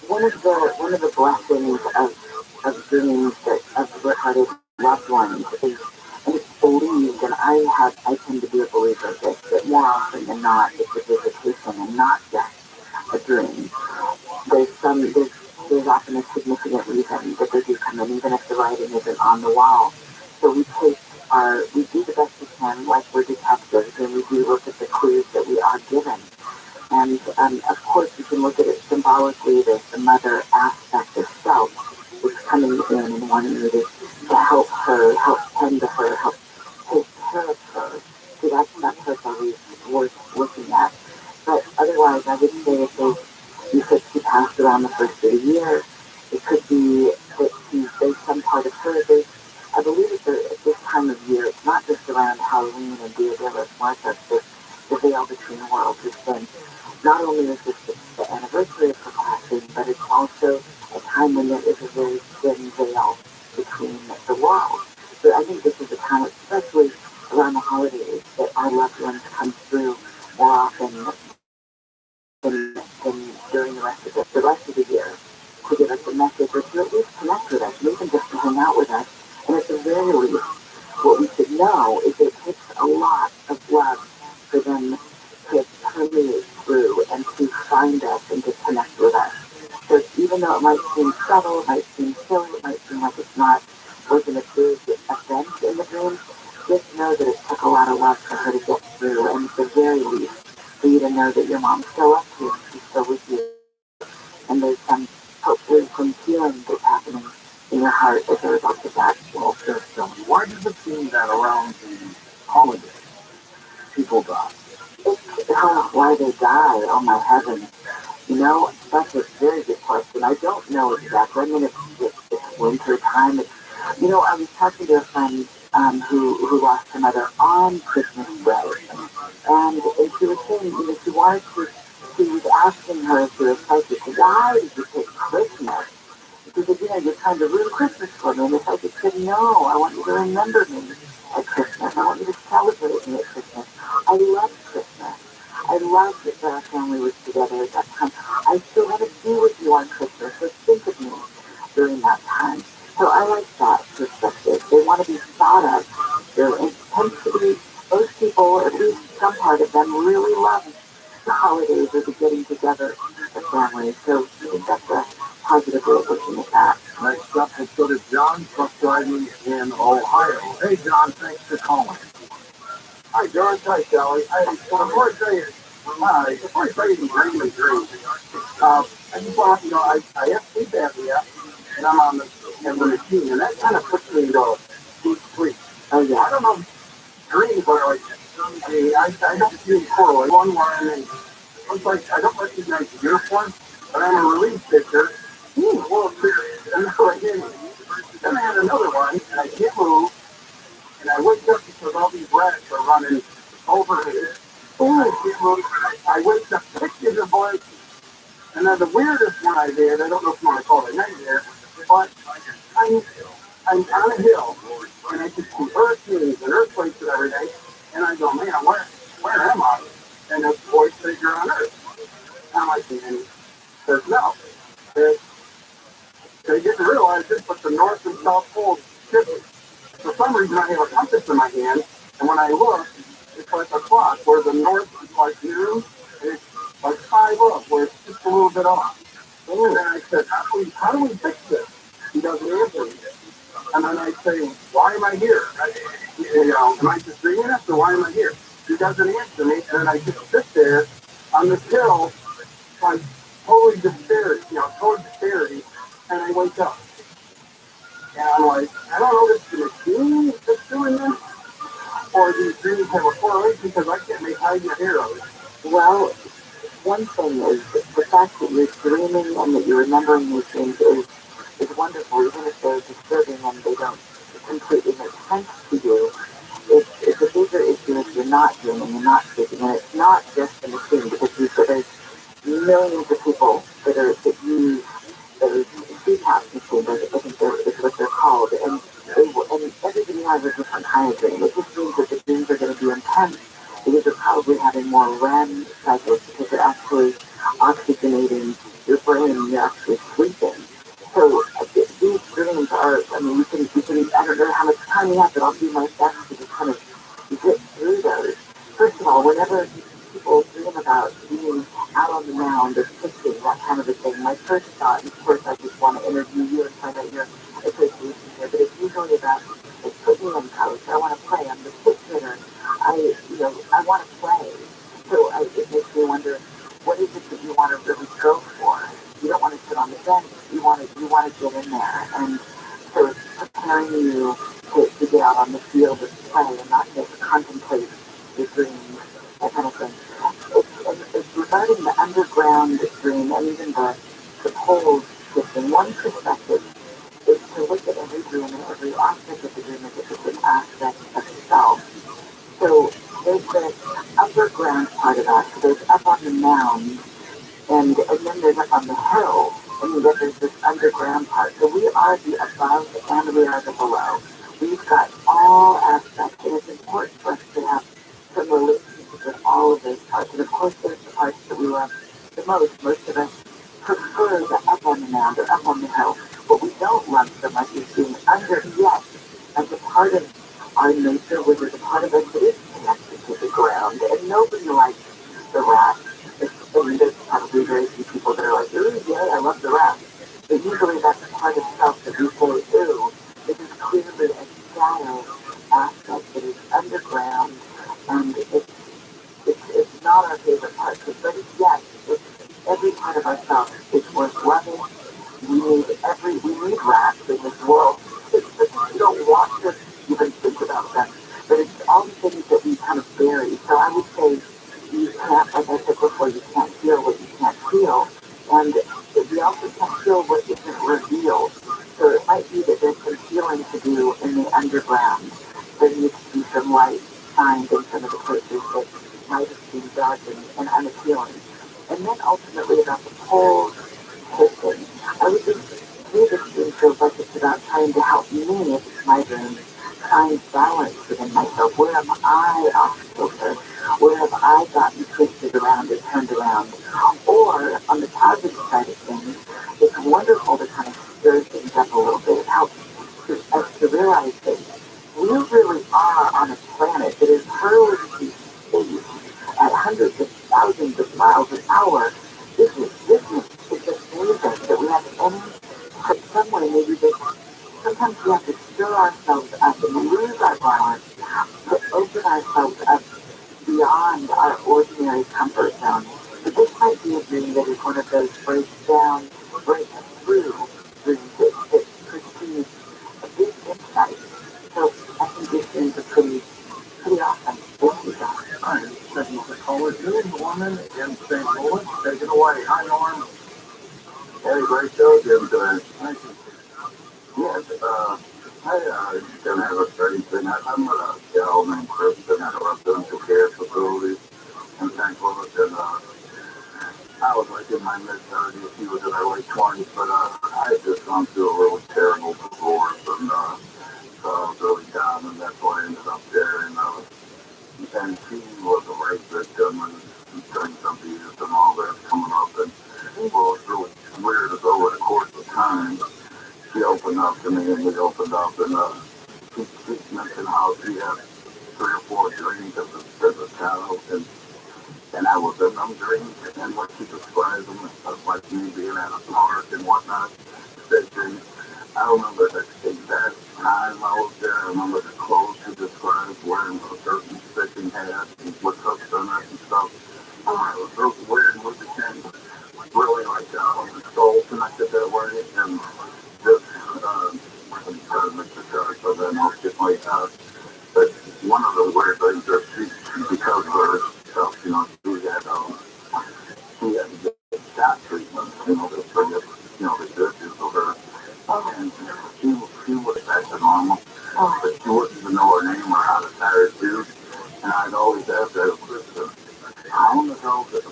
one of the blessings of dreams that of lighthearted loved ones is, and it's believed, and I tend to be a believer of this, that more often than not, it's a visitation and not just a dream. There's often a significant reason that they do come in, even if the writing isn't on the wall. So we do the best we can, like we're detectives, and we do look at the clues that we are given. And of course, you can look at it symbolically that the mother aspect of self is coming in and wanting you to help her, help tend to her, help take care of her. So that's what's always worth looking at. But otherwise, I would say if you could see passed around the first of the year, it could be that there's some part of her. I believe at this time of year, it's not just around Halloween and Dia de los Muertos, but the veil between worlds has been not only is this the anniversary of her passing, but it's also a time when there is a very thin veil between the worlds. So I think this is a time, especially around the holidays, that our loved ones come through more often than during the rest of the year to give us a message or to at least connect with us, and even just to hang out with us. And at the very least, what we should know is that it takes a lot of love for them to permeate through and to find us and to connect with us. So even though it might seem subtle, it might seem silly, it might seem like it's not wasn't a big event in the dream, just know that it took a lot of love for her to get through, and at the very least, for you to know that your mom's still up here and she's still with you, and there's hopefully some healing that's happening in your heart as a result of that. Well, so why does it seem that around the holidays people die? Why they die? Oh my heavens. That's a very good question. I don't know exactly. I mean, it's winter time. I was talking to a friend who lost her mother on Christmas Day, and she was saying, she was asking her through a psychic, why did you pick Christmas? Because again, you're trying to ruin Christmas for me. And the psychic said, no, I want you to remember me at Christmas. I want you to celebrate me at Christmas. I love Christmas. I love that our family was together at that time. I still want to be with you on Christmas, so think of me during that time. So I like that perspective. They want to be thought of. It tends to be, those people, at least some part of them, really love the holidays or the getting together of families. So I think that's a positive way of looking at that. Next up, let's go to John, truck driving in Ohio. Hey, John, thanks for calling. Hi, George. Hi, Sally. Before I tell you the dream I just want to I have sleep apnea, and I'm on the machine, and that kind of puts me into deep sleep. Oh, yeah. I don't know, dreams are like, I don't see correlate. One where I'm in, looks like I don't recognize the uniform, but I'm a relief pitcher. World Series, and that's what I did. Then I had another one, and I can't move, and I wake up because all these rats are running over here. I wake up sick as a voice, and then the weirdest one I did, I don't know if you want to call it a nightmare, but I'm, I'm on a hill, and I can see hurricanes and earthquakes and everything, and I go, man, where am I? And the voice says, you're on Earth. And I'm like, and says, no. They didn't realize it, but the North and South Poles shifted. For some reason, I have a compass in my hand, and when I look, it's like a clock, where the North is like noon, and it's like 5 up, where it's just a little bit off. And then I said, how do we fix this? He doesn't answer me. And then I say, why am I here? Am I just dreaming this, or why am I here? He doesn't answer me, and I just sit there on the hill, like totally disparity, total disparity, and I wake up. And I'm like, I don't know if it's the machine that's doing this, or these dreams have a correlation because I can't make head nor hair of it. Well, one thing is the fact that you're dreaming and that you're remembering these things is wonderful, even if they're disturbing and they don't completely make sense to you. It's a bigger issue if you're not dreaming and not sleeping, and it's not just the machine, because there's millions of people that use those CPAP machines, I think is what they're called, and everybody has a different kind of dream. It just means that the dreams are going to be intense because you're probably having more REM cycles because you're actually oxygenating your brain and you're actually sleeping. So these dreams are, I mean, I don't know how much time you have, but I'll do my best to just kind of get through those. First of all, whenever people dream about being out on the mound or pitching, that kind of a thing, my first thought, and of course I just want to interview you and find out your association here, but it's usually about the pitching and coach. I want to play. I'm the pitch hitter. I want to play. So it makes me wonder, what is it that you want to really go for? You don't want to sit on the bench. You want to get in there, and so it's preparing you to get out on the field and play, and not just contemplate your dreams, that kind of thing. It's regarding the underground dream and even the poles shifting. One perspective is to look at every dream and every aspect of the dream as if it's an aspect of itself. So there's the upper ground part of us. So there's up on the mound, and then there's up on the hill, and then there's this underground part. So we are the above and we are the below. We've got all aspects, and it's important for us to have some relationship with all of those parts. And of course, there's the parts that we love the most. Most of us prefer the up on the mound or up on the hill. What we don't love so much is being under, yet as a part of our nature, which is a part of us that is connected to the ground. And nobody likes the rat. And there's probably very few people that are like, ooh, yeah, I love the rat. But usually that's a part of self that we say, ooh, this is clearly a shadow aspect that is underground, and it's not our favorite part, but yet it's every part of ourselves is worth loving. We need rats in this world. It's just we don't want to even think about them, but it's all the things that we kind of bury. So I would say you can't, like I said before, you can't feel what you can't feel, and we also can't feel what isn't revealed. So it might be that there's some healing to do in the underground. There needs to be some light shined in some of the places that might have been dark and unappealing. And then ultimately about the poles shifting. I would just read this dream feels like it's about trying to help me, if it's my dream, find balance within myself. Where am I off kilter? Where have I gotten twisted around or turned around? Or on the positive side of things, it's wonderful to kind of stir things up a little bit. It helps us to realize that we really are on a planet that is hurling through space at hundreds of thousands of miles an hour. It's amazing that we have any, some way maybe that sometimes we have to stir ourselves up and lose our balance to open ourselves up beyond our ordinary comfort zone. So this might be a dream that is one of those break down, break through dreams that precedes a big insight. So I think these dreams are pretty awesome. Thank you, John. All right, second to call it June, Norman in St. Louis. Take it away. Hi, Norm. Hey, great show, Jim, today. Thank you. Yes, I gonna have a strange thing. I'm a gal named Kristen at a residential care facility in St. Louis, and I was like in my mid-30s. He was in her late 20s, but I had just gone through a really terrible divorce, and so I was really down, and that's why I ended up there. And she was a rape victim and substance abuse and all that coming up, and well, it's really weird as over the course of time, she opened up to me, and we opened up, and she mentioned how she had 3 or 4 dreams as a child, and I was in them dreams, and what she described them as like me being at a park and whatnot. That dream, I remember the exact time I was there. I remember the clothes she described, wearing a certain fitting and with hooks on it and stuff. It was real weird and with the chain. Really like the soul connected that way, and this, I'm trying to make the chart, so then I'll get my, but one of the weird things that because of her stuff, she had to get shot treatment, to bring it, the good of her. And she was back to normal, but she wouldn't even know her name or how to tie her shoes. And I'd always ask her, listen, how in the hell did,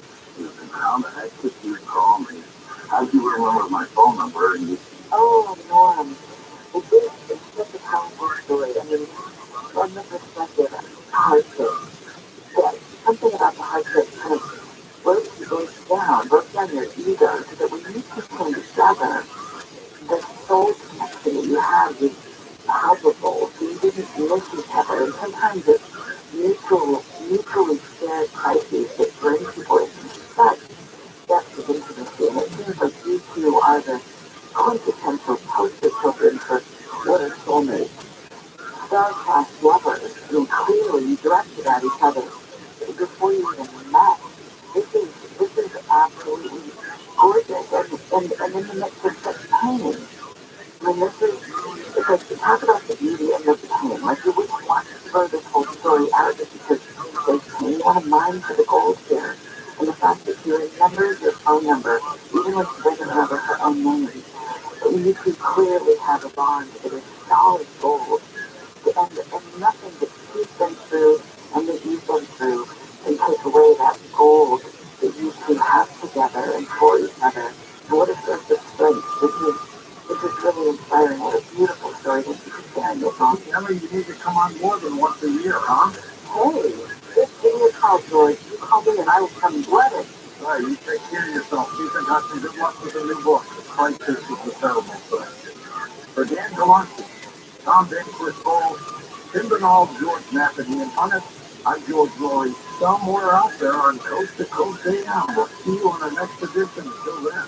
how the heck did you call me? How do you remember my phone number? And you, oh, Norm, it's such a powerful story. I mean, from the perspective of hardship, that something about the hardship kind of broke down your ego, so that when you two came together, the soul connection that you have is palpable. So you didn't miss each other. And sometimes it's mutually shared crises that bring people into such depth of intimacy. And it seems like you two are the quintessential poster children for what are soulmates. Star-crossed lovers. I mean, clearly you directed at each other before you even met. This is absolutely gorgeous. And in the midst of such pain. I mean, this is, because to talk about the beauty and the pain, like you wouldn't want to throw this whole story out just because there's pain. You want to mine for the gold here. And the fact that you remember your phone number, even when she doesn't remember her own name, you two clearly have a bond that is solid gold. And nothing that she's been through and that you've been through can take away that gold that you two have together and for each other. And what a source of strength. This is really inspiring. What a beautiful story. Thank you for sharing this on. Emily, you need to come on more than once a year, huh? Hey, just give me a call, George. You call me and I will come gladly. All right, you take care of yourself. Keep in touch and good luck with the new book. Crisis is the settlement. For Dan Galante, Tom Banks, Paul, Tim Bernal, George Nathany, and Honest, I'm George Roy. Somewhere out there on Coast to Coast AM. We'll see you on the next edition. Until then.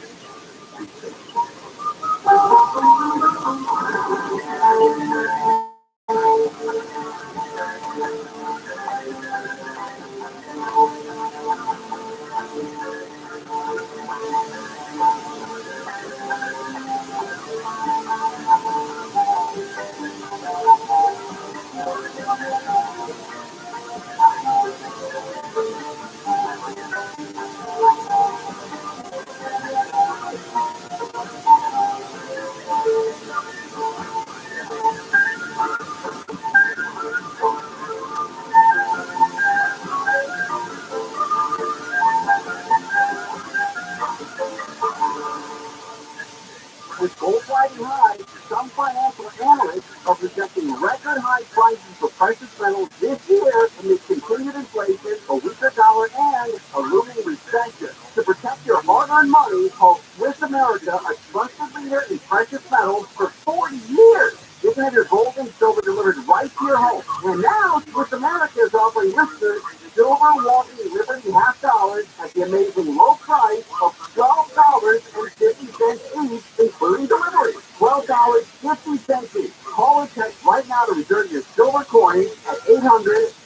With gold riding high, some financial analysts are projecting record high prices for precious metals this year amid continued inflation, a weaker dollar, and a looming recession. To protect your hard-earned money, call Swiss America a trusted leader in precious metals for 40 years. You can have your gold and silver delivered right to your home. And now, Swiss America is offering listeners silver walking Liberty half dollars at the amazing low price of $12.50 each, including delivery. $12.50 each. Call or text right now to reserve your silver coins at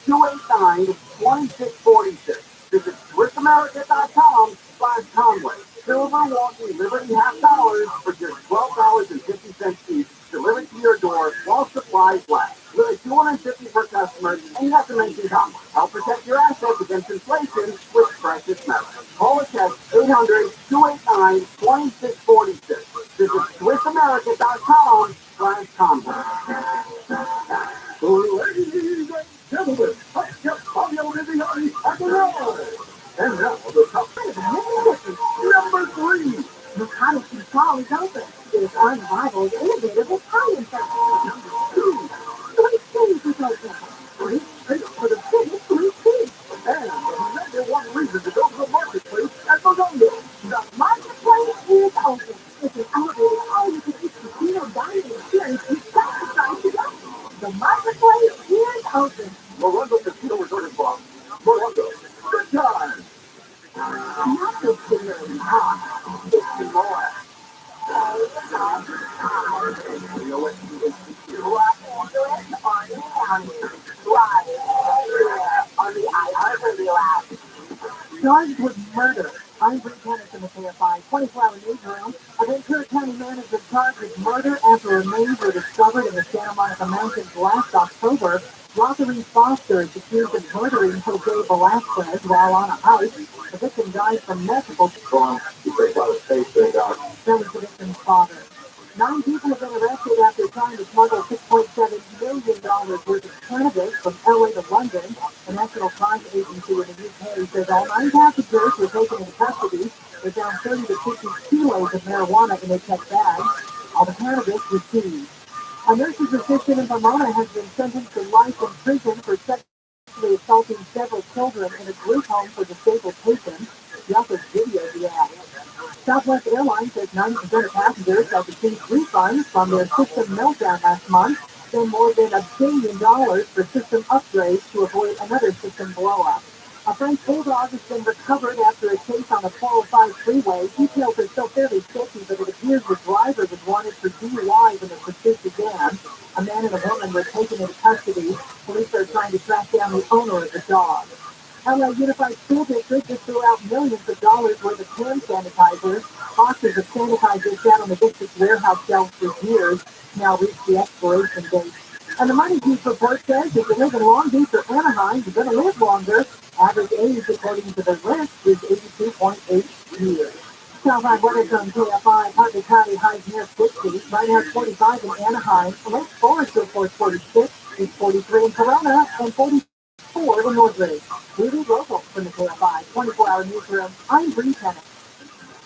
800-289-2646. Visit SwissAmerica.com/Conway. Silver walking Liberty half dollars for just $12.50 each, delivered to your door while supplies last. Really $250 per customer, and you have to mention Conway. Help protect your assets against inflation with precious metals. Call or text 800-289-2646. Visit SwissAmerica.com/Conway. Ladies and gentlemen, let's get Fabio Liviani at the roll. And now the top number 3. The Cottage Control is open. It is unrivaled, innovative Italian festival. Number 2. 3 cities is open. 3 states for the biggest 3 cities. And the number 1 reason to go to the marketplace at Mogondo. The marketplace is open. It's an elevated all-you-can-eat casino dining experience you can't decide to go. The marketplace is open. Mogondo Casino Resort and Bar. Mogondo. Good time. Not just scenery, huh? It's more. On the Charged with murder. I'm Bree Tennis in the KFI 24-hour newsroom. A Ventura County man has been charged with murder after remains were discovered in the Santa Monica Mountains last October. Rotary Foster is accused of murdering Jose Velasquez while on a hike. The victim died from multiple trauma. That was the victim's father. 9 people have been arrested after trying to smuggle $6.7 million worth of cannabis from LA to London. The National Crime Agency in the UK says all 9 passengers were taken into custody. They found 30 to 50 kilos of marijuana in their checked bags. All the cannabis was seized. A nurse's assistant in Vermont has been sentenced to life in prison for sexually assaulting several children in a group home for disabled patients. He also videoed the act. Southwest Airlines says 90% of passengers have received refunds from their system meltdown last month, spent more than $1 billion for system upgrades to avoid another system blow-up. A French bulldog has been recovered after a chase on the 405 freeway. Details are still fairly sketchy, but it appears the driver was wanted for DUI when the pursuit began. A man and a woman were taken into custody. Police are trying to track down the owner of the dog. LA Unified School District just threw out millions of dollars worth of hand sanitizers. Boxes of sanitizer sat on the district's warehouse shelves for years, now reach the expiration date. And the Money Piece report says if you live in Long Beach or Anaheim, you're going to live longer. Average age, according to the list, is 82.8 years. Southside weather from KFI, partly cloudy, highs near 60. Right now, 45 in Anaheim. Lake Forest reports 46. It's 43 in Corona and 44 in Northridge. Rudy Local from the KFI 24-hour newsroom. I'm Bree Tennis.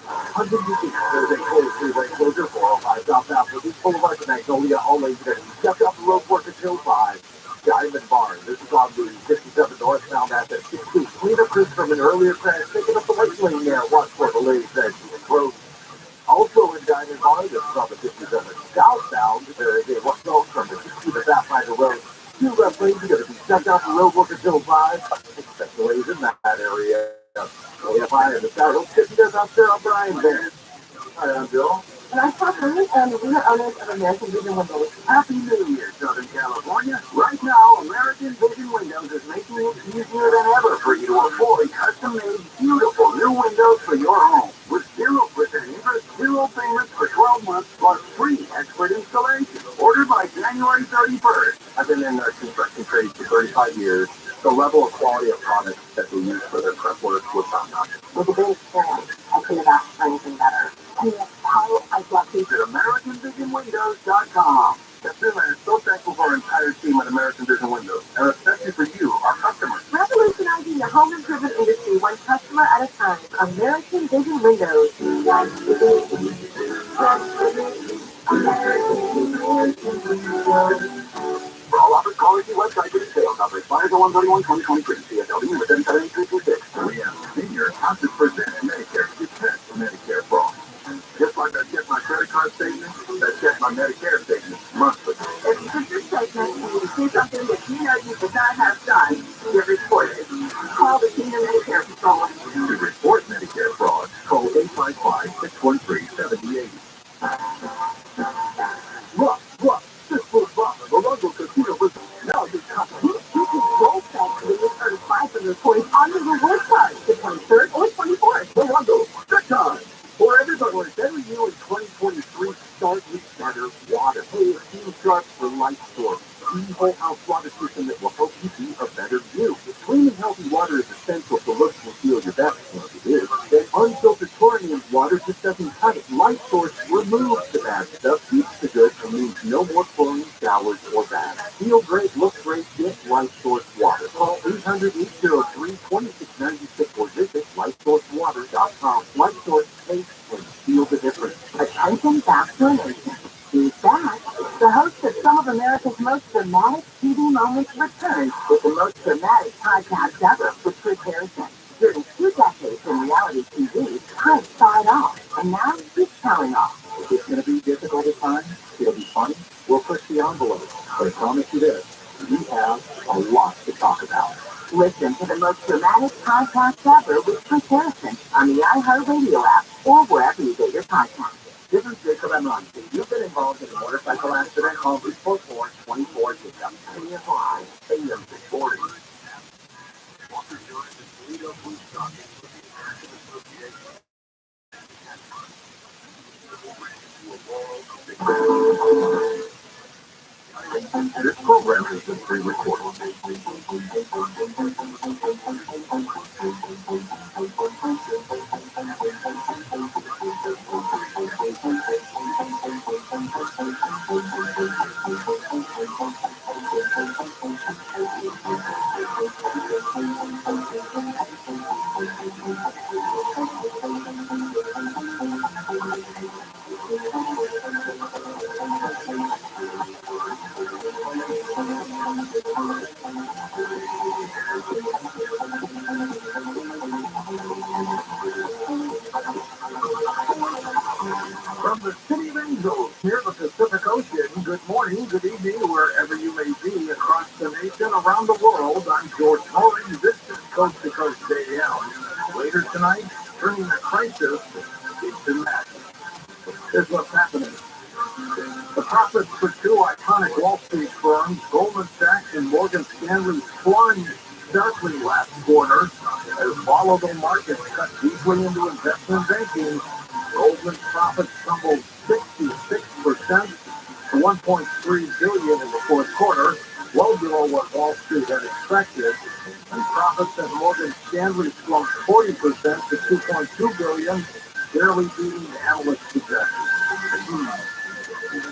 100 there's a closed freeway closure, 405 southbound for East Boulevard to Magnolia, all lanes ready. Stepped off the road, work until 5. Diamond Barn, this is on the 57 northbound at 16. Cleanup crews from an earlier crash, taking up the right lane there. Watch for the lady said she was closed. Also in Diamond Barn, this is on the 57 southbound, there is a west off from the 60 to Pathfinder Road. 2 left lanes are going to be stepped off the road, work until 5. Expect delays in that area. KFI in the South. Hope you guys out there. I'm Brian there. Hi, I'm Bill. And I'm Kathleen, and we are owners of American Vision Windows. Happy New Year, Southern California. Right now, American Vision Windows is making it easier than ever for you to afford custom-made, beautiful new windows for your home. With 0% interest, 0 payments for 12 months, plus free expert installation. Ordered by January 31st. I've been in construction trades for 35 years. The level of quality of products that we use for their prep work was top-notch. With a big experience, I couldn't ask for anything better. I mean, that's how I love you. At AmericanVisionWindows.com. That's it, man. So thankful for our entire team at American Vision Windows, and especially for you, our customers. Revolutionizing the home improvement industry one customer at a time. American Vision Windows. For all offers, call us website for details. Offer expires on 1/31/2023. CSLD with 77326. 3M Senior Hospice presents Medicare Success for Medicare Fraud. Just like I check my credit card statement, I check my Medicare statement monthly. If you get your statement and you see something that you know you did not have done, you report it. Call the Senior Medicare Control. To report Medicare fraud, call 855-613-7080. Look, this was Rob, the local casino was now you cut. You can roll factory and earn 500 points on your reward card the 23rd or 24th. The Rondo, good time. For everybody, better you in 2023, start with better water. Hey, Steam Sharp for Life Source. Clean whole house water system that will help you be a better you. Clean and healthy water is essential to look and feel your best. Once it is, then unfiltered chlorinated water just doesn't cut it. Life Source removes the bad stuff, keeps the good, and means no more chlorine showers or baths. Feel great, look great, get Life Source water. Call 800-803-2696 or visit LifeSourceWater.com. Life Source tastes and feel the difference. Attention vaccination. Who's back? The host of some of America's most dramatic TV moments returns with the most dramatic podcast ever with Chris Harrison. During 2 decades in reality TV, Chris started off, and now he's telling off. It's going to be difficult at times. It'll be funny. We'll push the envelope. But I promise you this, we have a lot to talk about. Listen to the most dramatic podcast ever with Chris Harrison on the iHeartRadio app or wherever you get your podcasts. This is Jacob Amranzi. You've been involved in a motorcycle accident. Call 344-24 Jacob. KFI AM 640. This program has been pre-recorded. From the City of Angels, near the Pacific Ocean, good morning, good evening, wherever you may be across the nation, around the world. I'm George Morris. This is Coast to Coast AM. Later tonight, turning the crisis into magic. Here's what's happening. The profits for two iconic Wall Street firms, Goldman Sachs and Morgan Stanley, plunged sharply last quarter as volatile markets cut deeply into investment banking. Goldman's profits tumbled 66% to $1.3 billion in the fourth quarter, well below what Wall Street had expected. And profits at Morgan Stanley slumped 40% to $2.2 billion, barely beating analyst projections.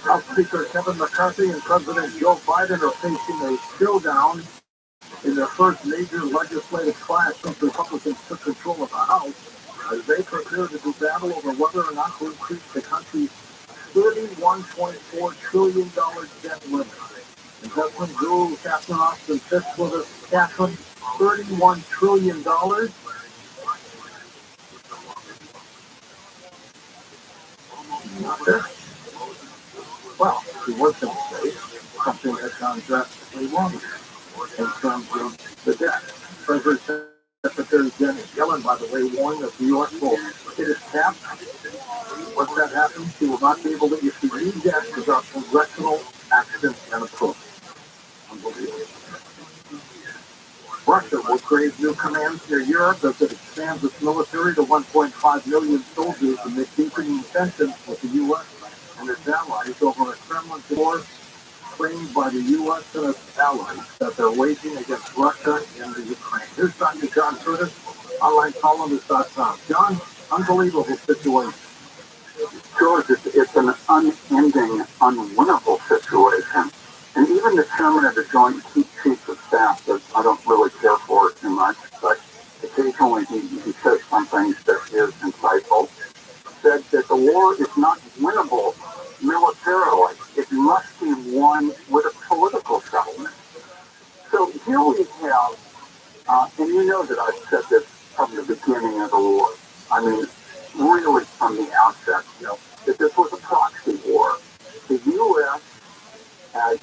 House Speaker Kevin McCarthy and President Joe Biden are facing a showdown in their first major legislative clash since Republicans took control of the House, as they prepare to do battle over whether or not to increase the country's $31.4 trillion debt limit. Investment guru Catherine Austin Fitz with us. Catherine, $31 trillion. Not there. Well, she was going to say something had gone drastically wrong in terms of the debt. Treasury Secretary Janet Yellen, by the way, warned that the U.S. will hit its cap. Once that happens, she will not be able to issue new debt without congressional action and approval. Unbelievable. Russia will create new commands near Europe as it expands its military to 1.5 million soldiers amid deepening tensions with the U.S. and its allies over a Kremlin war claimed by the U.S. and its allies that they're waging against Russia and the Ukraine. Here's Dr. John Curtis, onlinecolumnist.com. John, unbelievable situation. George, it's an unending, unwinnable situation. And even the chairman of the Joint Chiefs of Staff, that I don't really care for it too much, but occasionally he says something that is insightful, said that the war is not winnable militarily. It must be won with a political settlement. So here we have, and you know that I've said this from the beginning of the war. I mean, really from the outset, that this was a proxy war. The U.S.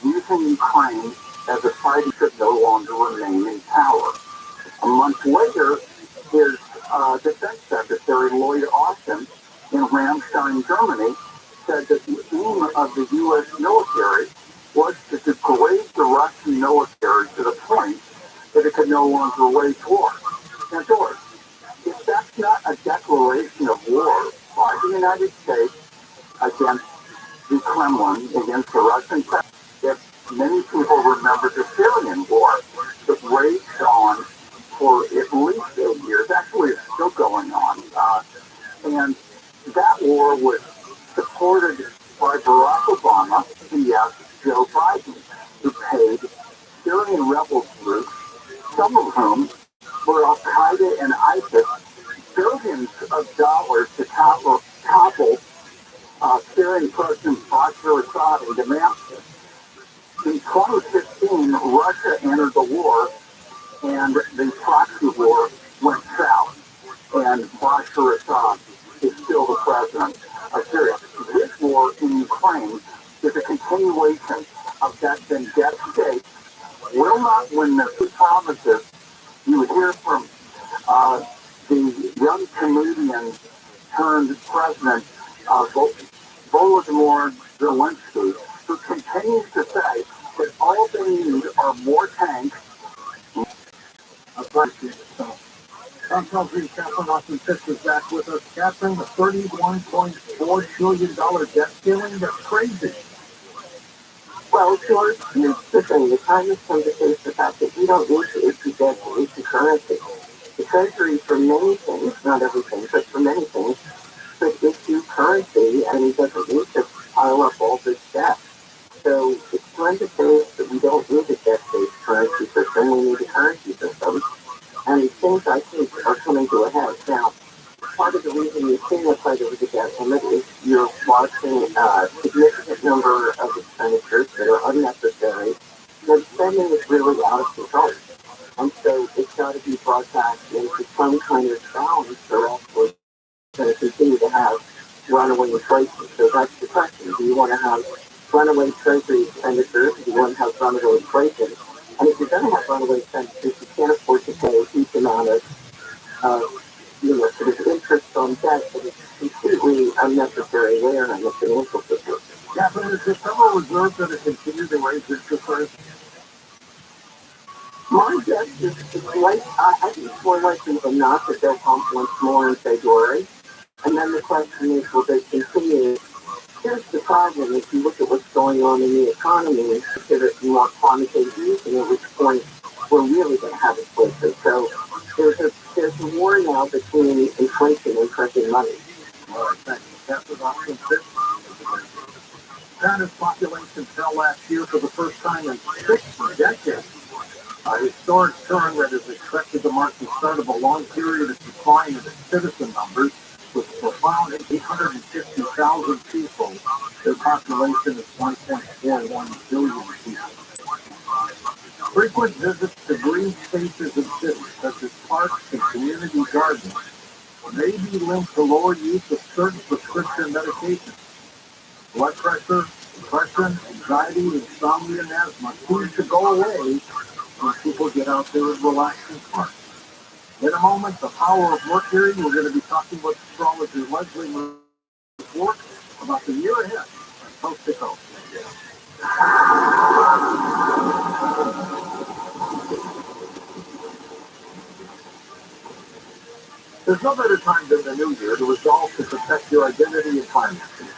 Using Ukraine as a fighting should no longer remain in power. A month later, his defense secretary, Lloyd Austin, in Ramstein, Germany, said that the aim of the U.S. military was to degrade the Russian military to the point that it could no longer wage war. Now, George, if that's not a declaration of war by the United States against the Kremlin, against the Russian president, if many people remember the Syrian war that raged on for at least 8 years, actually it's still going on, and that war was supported by Barack Obama and, yes, Joe Biden, who paid Syrian rebel groups, some of whom were Al-Qaeda and ISIS, billions of dollars to topple Syrian President Bashar Assad in Damascus. In 2015, Russia entered the war, and the proxy war went south, and Bashar Assad is still the president of Syria. This war in Ukraine is a continuation of that vendetta state. Will not win the two provinces. You hear from the young comedian turned president, Volodymyr Zelensky, who continues to say that all they need are more tanks. Tom tells me Catherine Austin Fitz is back with us. Catherine, the $31.4 trillion debt ceiling, that's crazy. Well, George, here's the thing. The time has come to face the fact that we don't need to issue debt to issue currency. The Treasury, for many things, not everything, but for many things, could issue currency, and it doesn't need to pile up all this debt. So it's time to say that we don't need a debt-based currency system, we need a currency system. And things, I think, are coming to a head. Now, part of the reason you've seen the fight over the debt limit is you're watching a significant number of expenditures that are unnecessary. The spending is really out of control. And so it's got to be brought back into some kind of balance, or else we're going to continue to have runaway inflation. So that's the question. Do you want to have runaway treasury expenditures? Do you want to have runaway inflation? And if you're going to have runaway expenditures, you can't afford to pay a huge amount of sort of interest on debt that is completely unnecessary there in the financial system. Yeah, but is the Federal Reserve going to continue to raise interest rates? My guess is I think it's more likely than not that they'll pump once more in February. And then the question is, will they continue? Here's the problem. If you look at what's going on in the economy and consider it more quantitative easing, at which point we're really going to have inflation. So there's a war now between inflation and printing money. All right, thanks. Catherine Austin Fitz. China's population fell last year for the first time in 6 decades. A historic turn that is expected to mark the start of a long period of decline in its citizen numbers, with a profound 850,000 people. Their population is 1.41 billion people. Frequent visits to green spaces in cities, such as parks and community gardens, may be linked to lower use of certain prescription medications. Blood pressure, depression, anxiety, insomnia, and asthma seem to go away when people get out there and relax in parks. In a moment, the power of Mercury, we're going to be talking with astrologer Leslie McWork about the year ahead on Coast to Coast. There's no better time than the new year to resolve to protect your identity and finances.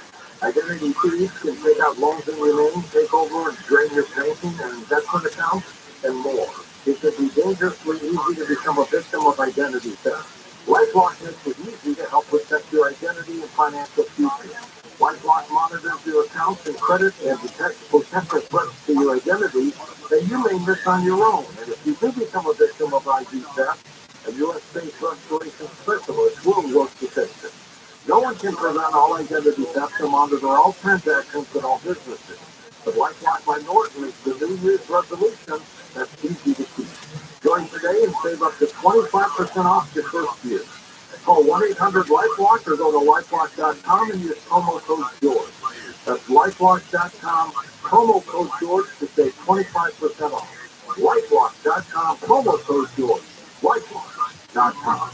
Identity thieves can take out loans in your name, take over and drain your banking and investment accounts, and more. It can be dangerously easy to become a victim of identity theft. LifeLock makes it easy to help protect your identity and financial future. LifeLock monitors your accounts and credit and detects potential threats to your identity that you may miss on your own. And if you do become a victim of ID theft, a U.S.-based restoration specialist will work to fix it. No one can prevent all identity theft and monitor all transactions in all businesses. But LifeLock by Norton is the New Year's resolution that's easy to keep. Join today and save up to 25% off your first year. Call 1-800-LifeLock or go to LifeLock.com and use promo code George. That's LifeLock.com, promo code George to save 25% off. LifeLock.com, promo code George. LifeLock.com.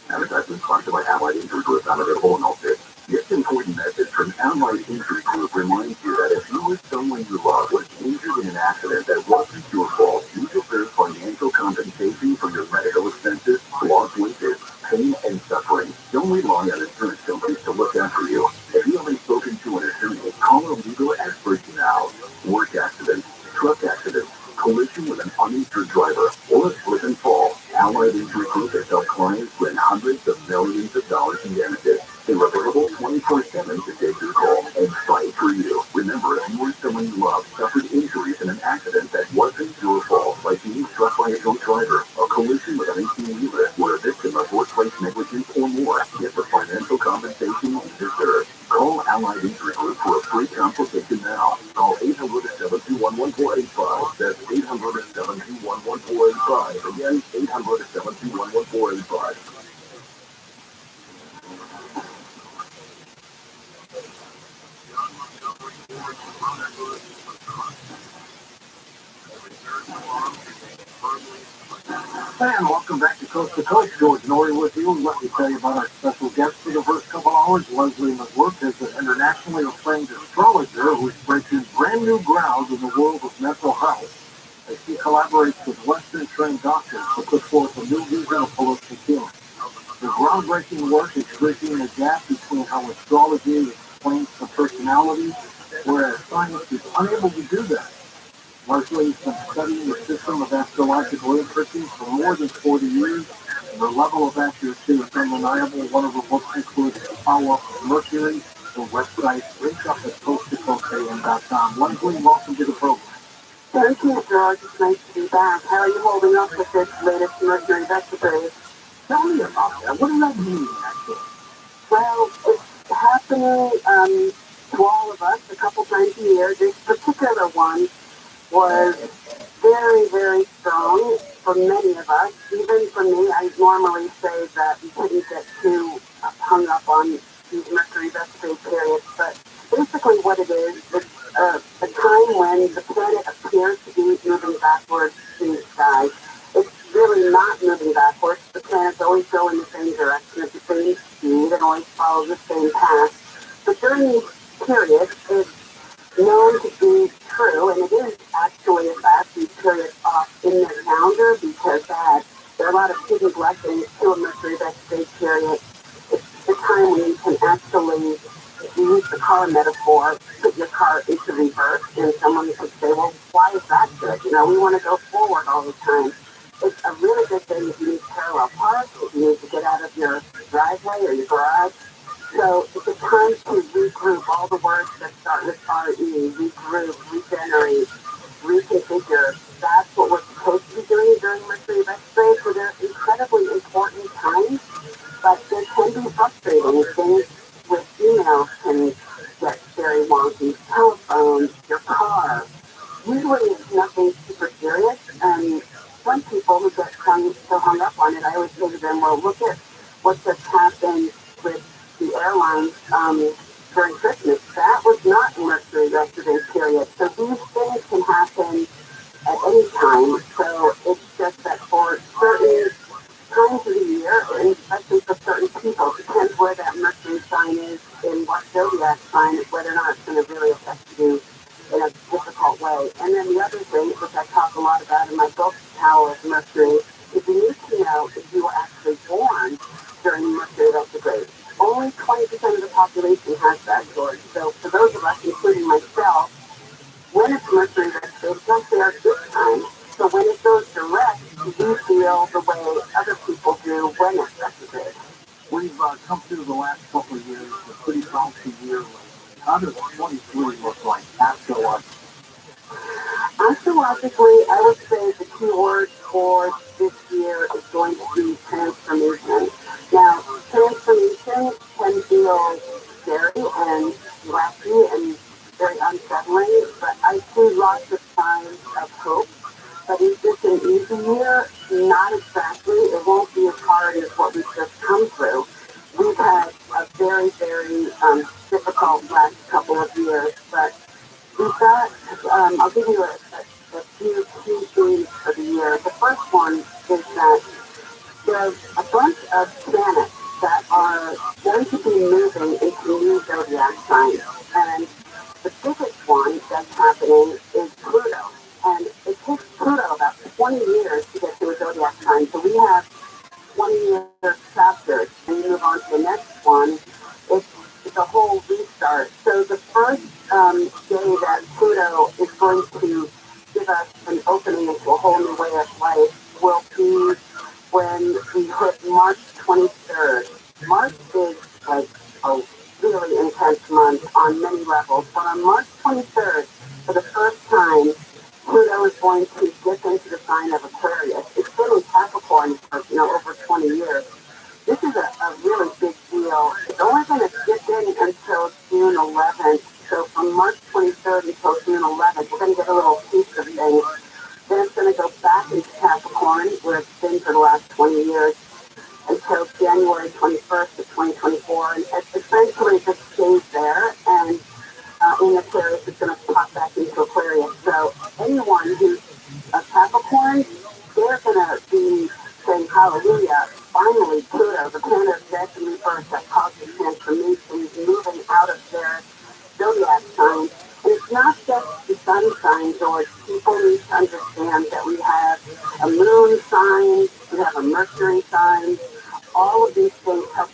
Advertisement sponsored by Allied Injury Group, unavailable in all states. This important message from Allied Injury Group reminds you that if you or someone you love was injured in an accident that wasn't your fault, you deserve financial compensation for your medical expenses, lost wages, pain, and suffering. Don't rely on insurance companies to look after you. If you haven't spoken to an attorney, call a legal expert now. Work accidents, truck accidents, collision with an uninsured driver, or a slip and fall. Allied Injury Group has helped clients win hundreds of millions of dollars in damages. They're available 24/7 to take your call and fight for you. Remember, if you or someone you love suffered injuries in an accident that wasn't your fault, like being struck by a drunk driver, a collision with an 18-wheeler, or a victim of workplace negligence or more, get the financial compensation you deserve. Call Allied Injury Group for a free consultation now. Call 800-721-1485. That's 800-721-1485. Again, 800-721-1485. And welcome back to Coast. George Norrie with you. Let me tell you about our special guest for the first couple hours. Leslie McWork is an internationally acclaimed astrologer who is breaking brand new ground in the world of mental health as she collaborates with Western trained doctors to put forth a new vision of holistic healing. groundbreaking work is bridging the gap between how astrology explains the personality, whereas science is unable to do that. Largely been studying the system of astrological imprinting for more than 40 years, and the level of accuracy is undeniable. One of her books includes The Power of Mercury. The website links up at coasttocoastam.com. Leslie, welcome to the program. Thank you, George. It's nice to be back. How are you holding up with this latest Mercury retrograde? Tell me about that. What does that mean, actually? Well, it's happening to all of us a couple times a year. This particular one was very, very strong for many of us. Even for me, I normally say that we couldn't get too hung up on these Mercury retrograde periods, but basically what it is, it's a time when the planet appears to be moving backwards in the sky. It's really not moving backwards. The planets always go in the same direction at the same speed and always follow the same path. But during these periods, it's known to be true, and it is actually a fact, these periods off in their calendar because there are a lot of hidden blessings to a Mercury retrograde period. It's the time when you can actually use the car metaphor, put your car into reverse, and someone could say, well, why is that good? We want to go forward all the time. It's a really good thing if you need parallel parks, if you need to get out of your driveway or your garage. So it's a time to regroup all the words that start with RE, regroup, regenerate, reconfigure. That's what we're supposed to be doing during Mercury retrograde. So they're incredibly important times, but they can be frustrating. Things with emails can get very wonky. Telephones, your car. Usually it's nothing super serious, and some people who get so hung up on it, I always say to them, well, look at what just happened with the airlines during Christmas. That was not Mercury retrograde period. So these things can happen at any time. So it's just that for certain times of the year, and especially for certain people, it depends where that Mercury sign is in what zodiac sign, whether or not it's going to really affect you in a difficult way. And then the other thing, which I talk a lot about in my book, Power of Mercury, is you need to know if you were actually born during Mercury retrograde. Only 20% of the population has that, George. So for those of us, including myself, when it's Mercury retrograde, it's not there this time. So when it goes direct, you feel the way other people do when it's retrograde. We've come through the last couple of years, a pretty bouncy year lately. How does 23 look like astrologically? Astrologically, I would say the key word for this year is going to be transformation. Now, transformation can feel scary and wacky and very unsettling, but I see lots of signs of hope. But is this an easy year? Not exactly. It won't be as hard as what we've just come through. We've had a very, very difficult last couple of years, but we've got, I'll give you a few key themes for the year. The first one is that there's a bunch of planets that are going to be moving into new zodiac signs. And the biggest one that's happening is Pluto. And it takes Pluto about 20 years to get to a zodiac sign. So we have 20-year chapters, and you move on to the next one. It's a whole restart. So the first day that Pluto is going to give us an opening into a whole new way of life will be when we hit March 23rd. March is like a really intense month on many levels, but on March 23rd, for the first time, Pluto is going to dip into the sign of Aquarius. It's been in Capricorn for over 20 years. This is a really big deal. It's only going to dip in until June 11th. So from March 23rd until June 11th, we're going to get a little piece of things. Then it's going to go back into Capricorn, where it's been for the last 20 years, until January 21st of 2024. And essentially it just stays there. And in Aquarius, it's going to pop back into Aquarius. So anyone who's a Capricorn, they're going to be saying, hallelujah, finally Pluto, the planet of death and rebirth that causes transformation, is moving out of their zodiac sign. And it's not just the sun sign, George. People need to understand that we have a moon sign, we have a Mercury sign. All of these things help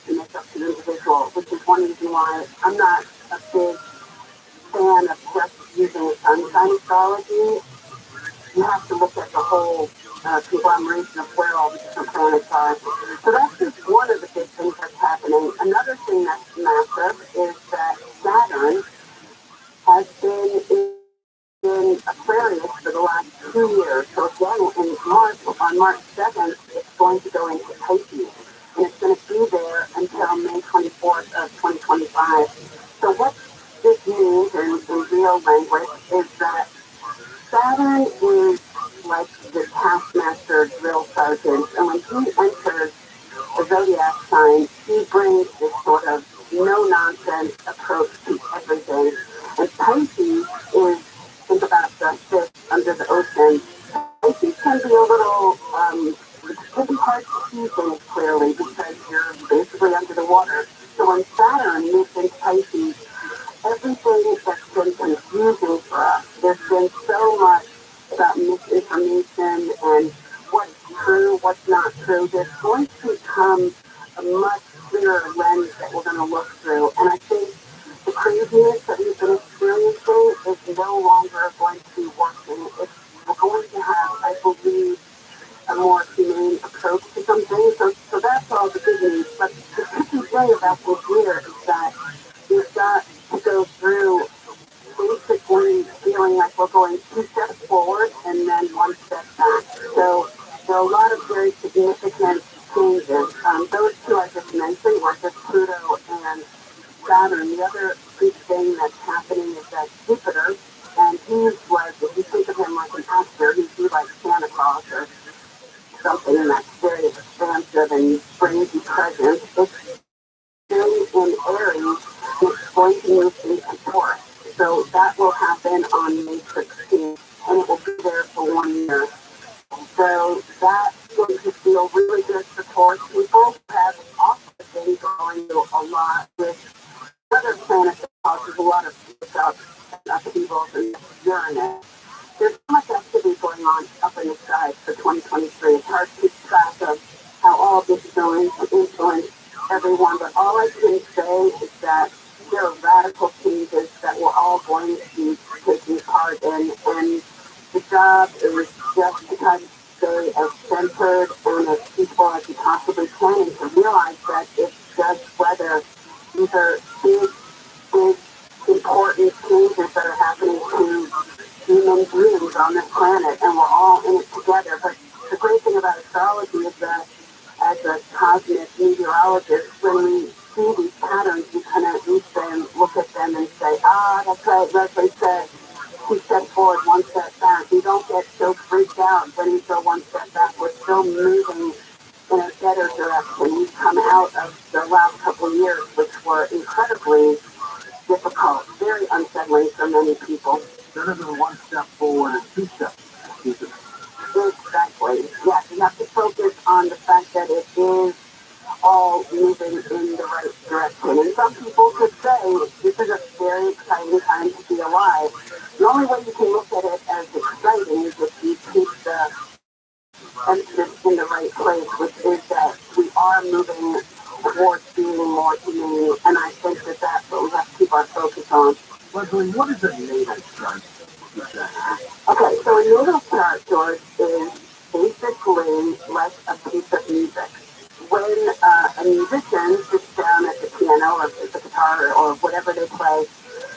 are. So that's just one of the big things that's happening. Another thing that's massive is that Saturn has been in Aquarius for the last 2 years. So again, in March, on March 7th, it's going to go into Pisces. And it's going to be there until May 24th of 2025. So what this means in real language is that Saturn is like the taskmaster drill sergeant. And when he enters the zodiac sign, he brings this sort of no-nonsense approach to everything. And Pisces is, think about the fish under the ocean. Pisces can be a little, it can be hard to see things clearly because you're basically under the water. So when Saturn moves into Pisces, everything that's been confusing for us, there's been so much about misinformation and what's true, what's not true. There's going to become a much clearer lens that we're going to look through. And I think the craziness that we've been experiencing is no longer going to be working. We're going to have, I believe, a more humane approach to some things. So that's all the good news. But the tricky thing about this year is that we've got to go through basically feeling like we're going 2 steps forward and then 1 step back. So there are a lot of very significant changes. Those two I just mentioned were just Pluto and Saturn. The other big thing that's happening is that Jupiter, and he's like, if you think of him like an actor, he'd be like Santa Claus or something that's very expansive and brings you presents. It's in Aries, it's going to move into Taurus. So that will happen on May 16th, and it will be there for 1 year. So that's going to feel really good for Taurus people who have also been going through a lot with other planets that causes a lot of shakeups and upheavals and Uranus. There's so much activity going on up in the sky for 2023. It's hard to keep track of how all this is going to influence everyone, but all I can say is that there are radical changes that we're all going to be taking part in, and the job is just to try to stay as centered and as peaceful as you possibly can, and to realize that it's just weather. These are big, big, important changes that are happening to human beings on this planet, and we're all in it together. But the great thing about astrology is that as a cosmic meteorologist, when we see these patterns, we kind of reach them, look at them, and say, that's right, Leslie said, 2 steps forward, 1 step back. We don't get so freaked out when we go 1 step back. We're still moving in a better direction. We've come out of the last couple of years, which were incredibly difficult, very unsettling for many people. Better than 1 step forward and 2 steps. Exactly. Yes, you have to focus on the fact that it is all moving in the right direction. And some people could say this is a very exciting time to be alive. The only way you can look at it as exciting is if you keep the emphasis in the right place, which is that we are moving towards being more humane. And I think that that's what we have to keep our focus on. Leslie, what is a natal chart? Okay, so a natal chart, George, is basically like a piece of music. When a musician sits down at the piano or the guitar or whatever they play,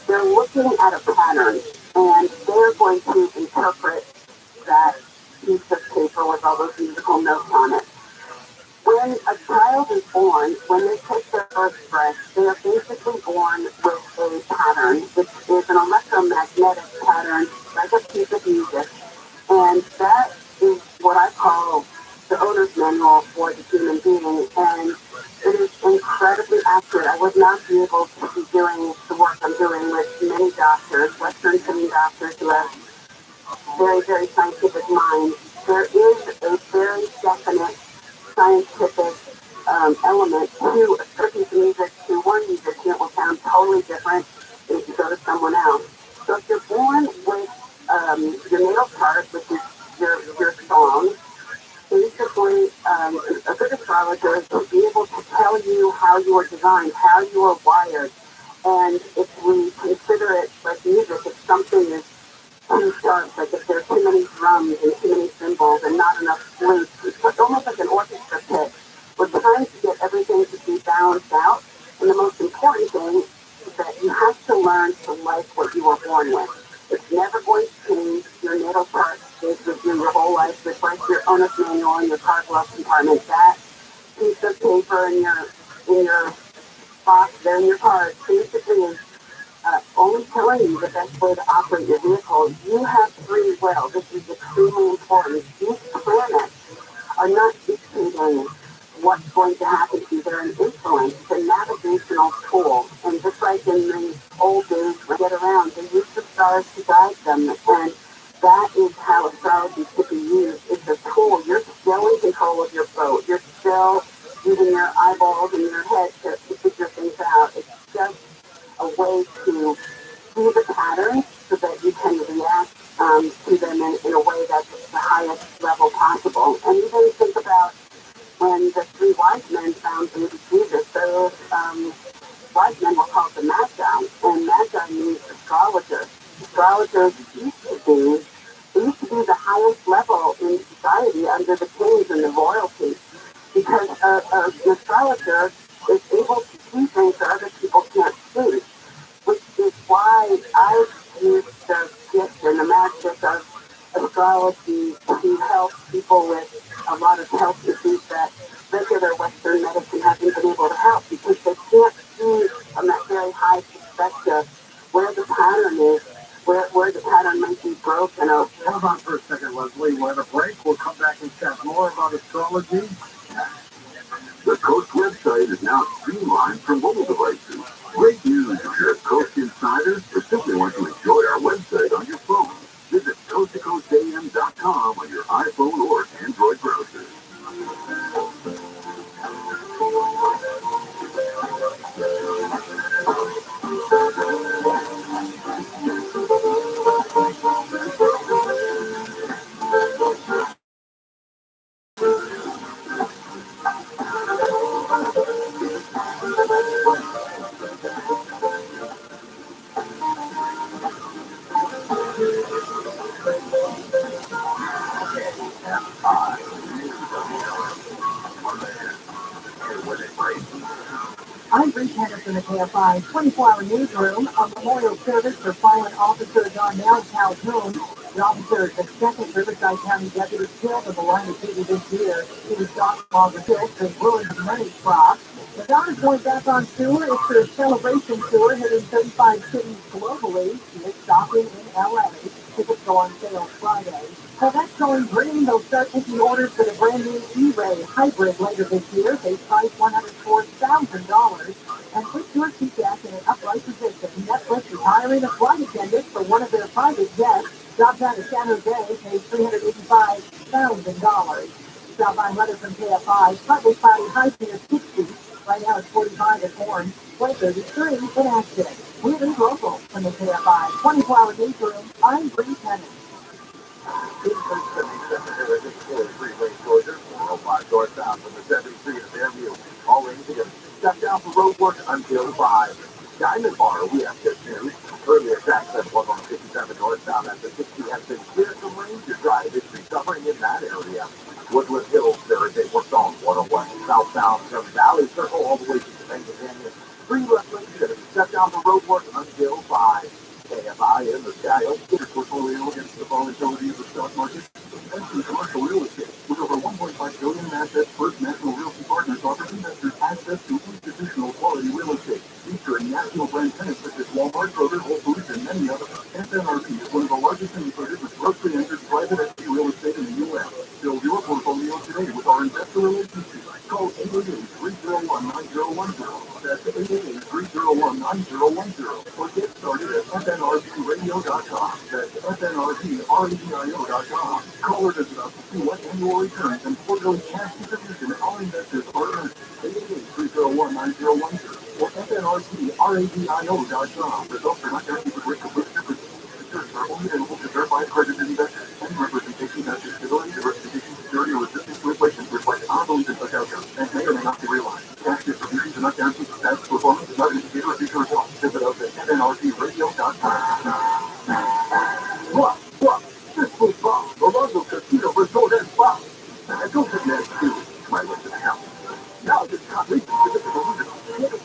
they're looking at a pattern, and they're going to interpret that piece of paper with all those musical notes on it. When a child is born, when they take their first breath, they are basically born with a pattern, which is an electromagnetic pattern, like a piece of music. And that is what I call the owner's manual for the human being. And it is incredibly accurate. I would not be able to be doing the work I'm doing with many doctors, Western trained doctors who have very, very scientific minds. There is a very definite scientific element to a certain music. To one musician, it will sound totally different than if you go to someone else. So if you're born with your natal chart, which is your song, basically a good astrologer will be able to tell you how you are designed, how you are wired. And if we consider it like music, if something is too sharp, like if there are too many drums and too many cymbals and not enough flutes, it's almost like an orchestra pit. everything to be balanced out. And the most important thing is that you have to learn to like what you were born with. It's never going to change. Your natal chart stays with you your whole life, just like your owner's manual and your car glove compartment. That piece of paper in your box there in your car basically is only telling you the best way to operate your vehicle. You have free will. This is extremely important. These planets are not dictating what's going to happen to you. They're an influence. It's a navigational tool. And just like in the old days, when they get around, they use the stars to guide them. And that is how astrology should be used. It's a tool. You're still in control of your boat. You're still using your eyeballs and your head to figure things out. It's just a way to see the patterns so that you can react to them in a way that's the highest level possible. And even think about when the three wise men found baby Jesus. Those wise men were called the Magi, and Magi means astrologers. Astrologers used to be the highest level in society under the kings and the royalty, because an astrologer is able to see things that other people can't see, which is why I use the gift and the magic of astrology to help people with a lot of health issues that regular Western medicine hasn't been able to help, because they can't see from that very high perspective where the pattern is, where the pattern might be broken. Hold on for a second, Leslie. We'll have a break. We'll come back and chat more about astrology. The Coast website is now streamlined for mobile devices. Great news if you're a Coast insider or simply want to enjoy our website on your phone. Visit coasttocoastam.com on your iPhone or Android browser. I'm Bruce Henderson at KFI 24-hour newsroom. A memorial service for fallen officer Darnell Calhoun. The officer is the second Riverside County deputy killed in the line of duty this year. He was shot on the 6th and ruined many crops. The Dawn is going back on tour. It's their celebration tour, hitting 35 cities globally. It's stopping in LA. Tickets go on sale Friday. So that's going green. They'll start taking orders for the brand new E-Ray hybrid later this year. They price $104,000. And put your seat back in an upright position. Netflix is hiring a flight attendant for one of their private jets. Jobs out of San Jose pays $385,000. Stop by weather from KFI. Partly cloudy, high near 60. Right now it's 45 at Orange. 133 in Ashton. We're in local from the KFI 24-hour newsroom. I'm Bree Tennant. Freeway closure, 405 northbound from the 73 at Fairview. All lanes together. Step down for road work until 5. Diamond Bar, we have good news. Earlier access was on 57 northbound at the 60 has been cleared from Ranger Drive. It's recovering in that area. Woodland Hills, there is a work on 101 southbound from Valley Circle all the way to the Pennsylvania Canyon. 3 left lanes together. Step down for road work until 5. KFI in the sky. Your portfolio against the volatility of the stock market. Entry commercial real estate. With over $1.5 billion in assets, First National Realty Partners offers investors access to institutional quality real estate, featuring national brand tenants such as Walmart, Kroger, Whole Foods, and many others. FNRP is one of the largest innovators of grocery-anchored private equity real estate in the U.S. Build your portfolio today with our investor relationship. Call 888-301-9010. That's 888-301-9010. Or get started at FNRPradio.com. That's FNRPRadio.com. Call or visit us to see what annual returns and quarterly cash distribution our investors are earning. 888-301-9010. Or FNRPRadio.com. Results are not guaranteed for risk of risk differences. Returns are only available to verified accredited investors. Any representation as to stability, diversification, security, or resistance to inflation reflects our belief in such outcomes and may or may not be realized. Cash distributions are not guaranteed for past performance and not an indicator of future results. Visit us at FNRPRadio.com. What? This was Bob, the Lonzo Casino Resort and Spa. Don't forget to my list of accounts. No, it's not legal. It's illegal.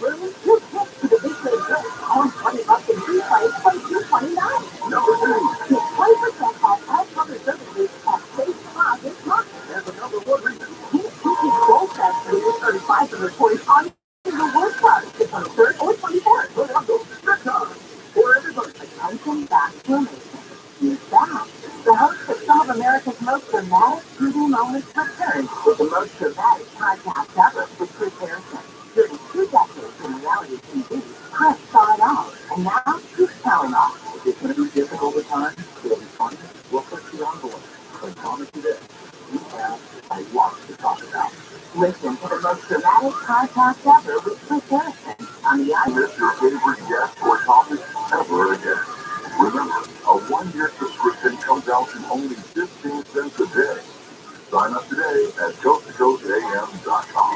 Really? You can't to the big league good. On 20 bucks in free play, $22.29. No, it isn't. Get 20% off all cover services at Safe Spa this month. That's the number one reason. Keep Gold Fest for your 35 of the toys on the work card. It's on the 3rd or 24th. Look on those good times for everybody. Attention back formation. Use that. The host of some of America's most dramatic TV moments returns with the most dramatic podcast ever with Chris Harrison. During 2 decades in reality TV, Chris saw it all, and now he's telling all. It's going to be difficult at times. It'll be fun. We'll push the envelope. But I promise you this. We have a lot to talk about. Listen to the most dramatic podcast ever with Chris Harrison on the iPhone. Miss your favorite guest or topic ever again. Remember, a 1-year subscription comes out to only 15 cents a day. Sign up today at coasttocoastam.com.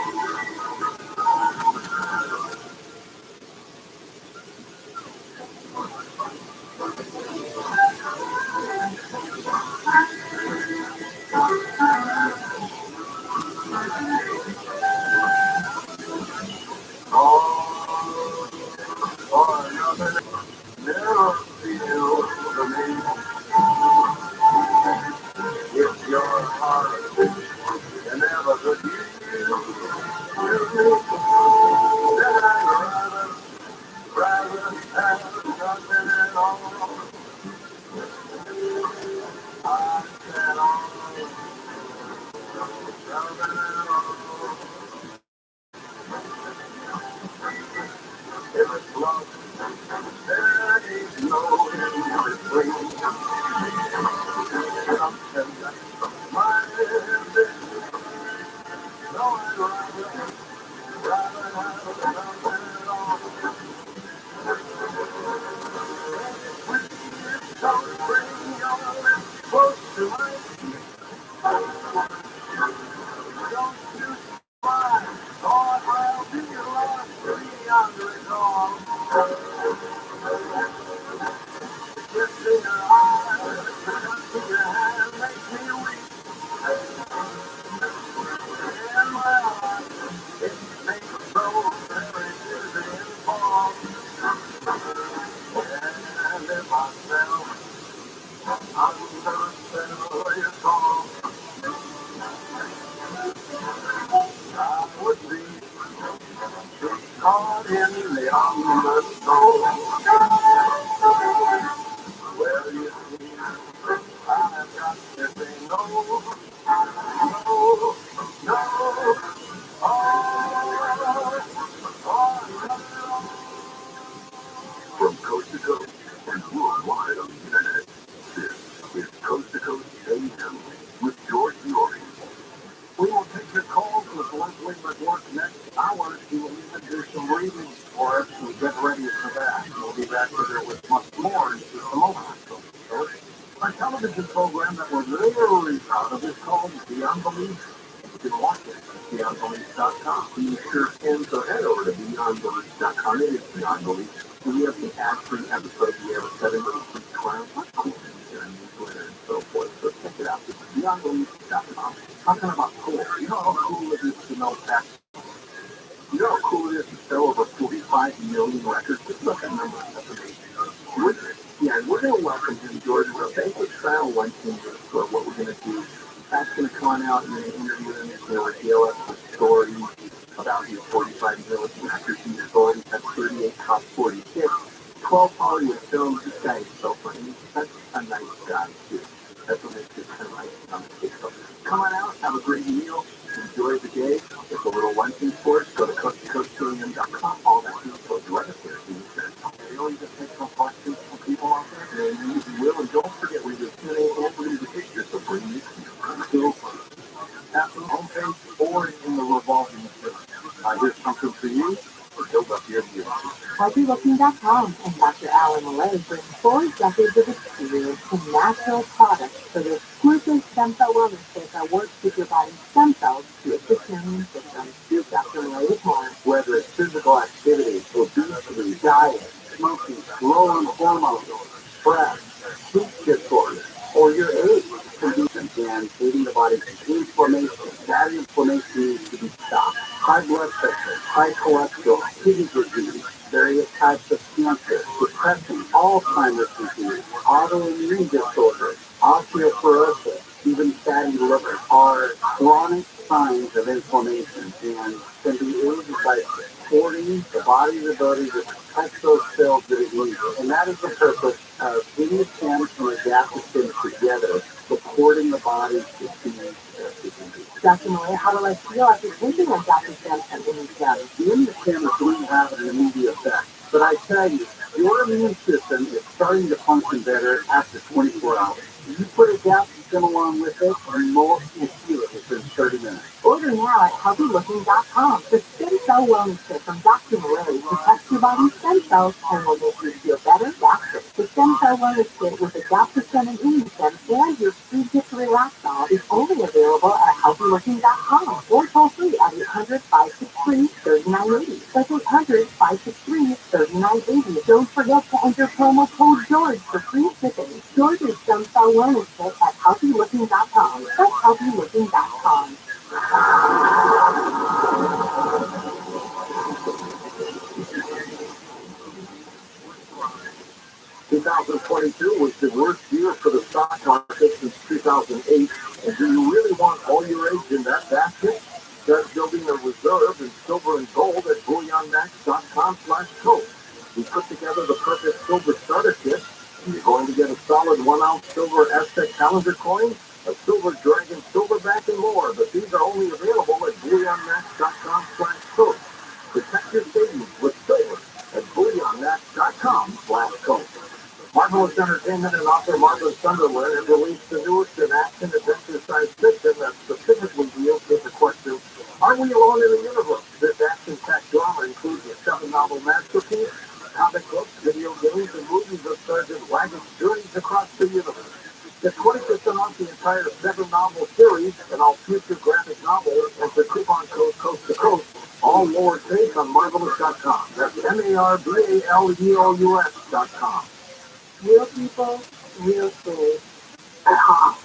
Never feel the need if your heart can never forgive. Then I'd rather have nothing at all. I said, nothing at all. If it's love, there ain't no in between. Something that's my business. No, I'd rather have nothing at all. Don't bring your lips close to mine. Don't you smile, or I'll be lost beyond recall. Kissing your eyes, touching your hand makes me weak. And my heart, it makes so very dizzy and fall. And if I fell under the spell of your call, I would be caught in the undertow. Well, you see, I've got to say no, no, no. From coast to coast and worldwide on the internet, this is Coast to Coast AM with George York. We will take your calls in the Bluntly Report next hour. We will even do some readings for us and get ready for that. We'll be back with her with much more in just a moment. So, our television program that we're very proud of is called Beyond Belief. You can watch it at BeyondBelief.com. Be sure and so head over to BeyondBelief.com. It is Beyond Belief. We have the ad-free episodes. We have a 7-day free trial. Here and newsletter and so forth. So check it out. It's BeyondBelief.com. Talking about cool. You know how cool it is to know that? You know how cool it is to sell over 45 million records? Just look at numbers. That's amazing. We're going to welcome him, George. It's a basic trial luncheon for what we're going to do. Pat's going to come on out and interview him. He's going to regale us with stories about his 45 million records he's sold. He's had 38 top 40 hits, 12 Hollywood films. This guy is so funny. He's such a nice guy, too. That's what makes it kind of nice on the case. So come on out, have a great meal, enjoy the day. It's a little luncheon for us. Go to coasttocoasttrillion.com. All that info is right up there. We always just take some questions from people out there, and you will. And don't forget, we do Q&A and we do the pictures, so bring these still at the homepage or in the revolving door. Here's something for you to build up your view. HealthyLooking.com and Dr. Alan Malay brings 4 decades of experience in natural products for the exclusive stem cell wellness kit that works with your body's stem cells to assist your immune system. Here's Dr. Malay with more. Whether it's physical activity, obesity, diet, smoking, low on hormones, stress, sleep disorders, or your age, conditions, and treating the body's inflammation. That inflammation needs to be stopped. high blood pressure, high cholesterol, kidney disease, various types of cancer, depression, Alzheimer's disease, autoimmune disorders, osteoporosis, even fatty liver are chronic signs of inflammation and can be aided by supporting the body's ability to protect those cells that it needs. And that is the purpose of getting STEM and adaptogen together, supporting the body's disease. Dr. Maria, how do I feel after taking adaptogen and ImmuStem? The ImmuStem is going to have an immediate effect. But I tell you, your immune system is starting to function better after 24 hours. If you put adaptogen along with it, most will feel it within 30 minutes. Order now at HealthyLooking.com. The Stem Cell Wellness Kit from Dr. Maria protects your body's stem cells and will make you feel better faster. The Stem Cell Wellness Kit with adaptogen and ImmuStem and your free gift to relax doll is only available at HealthyLooking.com or toll free at 800-563-3980. That's 800-563-3980. Don't forget to enter promo code George for free shipping. George's Stem Cell Wellness Kit at HealthyLooking.com. That's HealthyLooking.com. 2022 was the worst year for the stock market since 2008. And do you really want all your eggs in that basket? Start building a reserve in silver and gold at bullionmax.com/coach. We put together the perfect silver starter kit. And you're going to get a solid 1-ounce silver Aztec calendar coin, a silver dragon silverback, and more. But these are only available at bullionmax.com/coach. Protect your savings with silver at bullionmax.com/coach. Marvelous Entertainment and author Marvelous Underwood have released the newest in action adventure science fiction that specifically deals with the question, are we alone in the universe? This action-packed drama includes a 7-novel masterpiece, comic books, video games, and movies of Sergeant Wagner's journeys across the universe. Get 20% off the entire 7-novel series and all future graphic novels and the coupon code Coast to Coast, all lowercase on Marvelous.com. That's MARVALEOUS.com. Real people, real stories. A cough,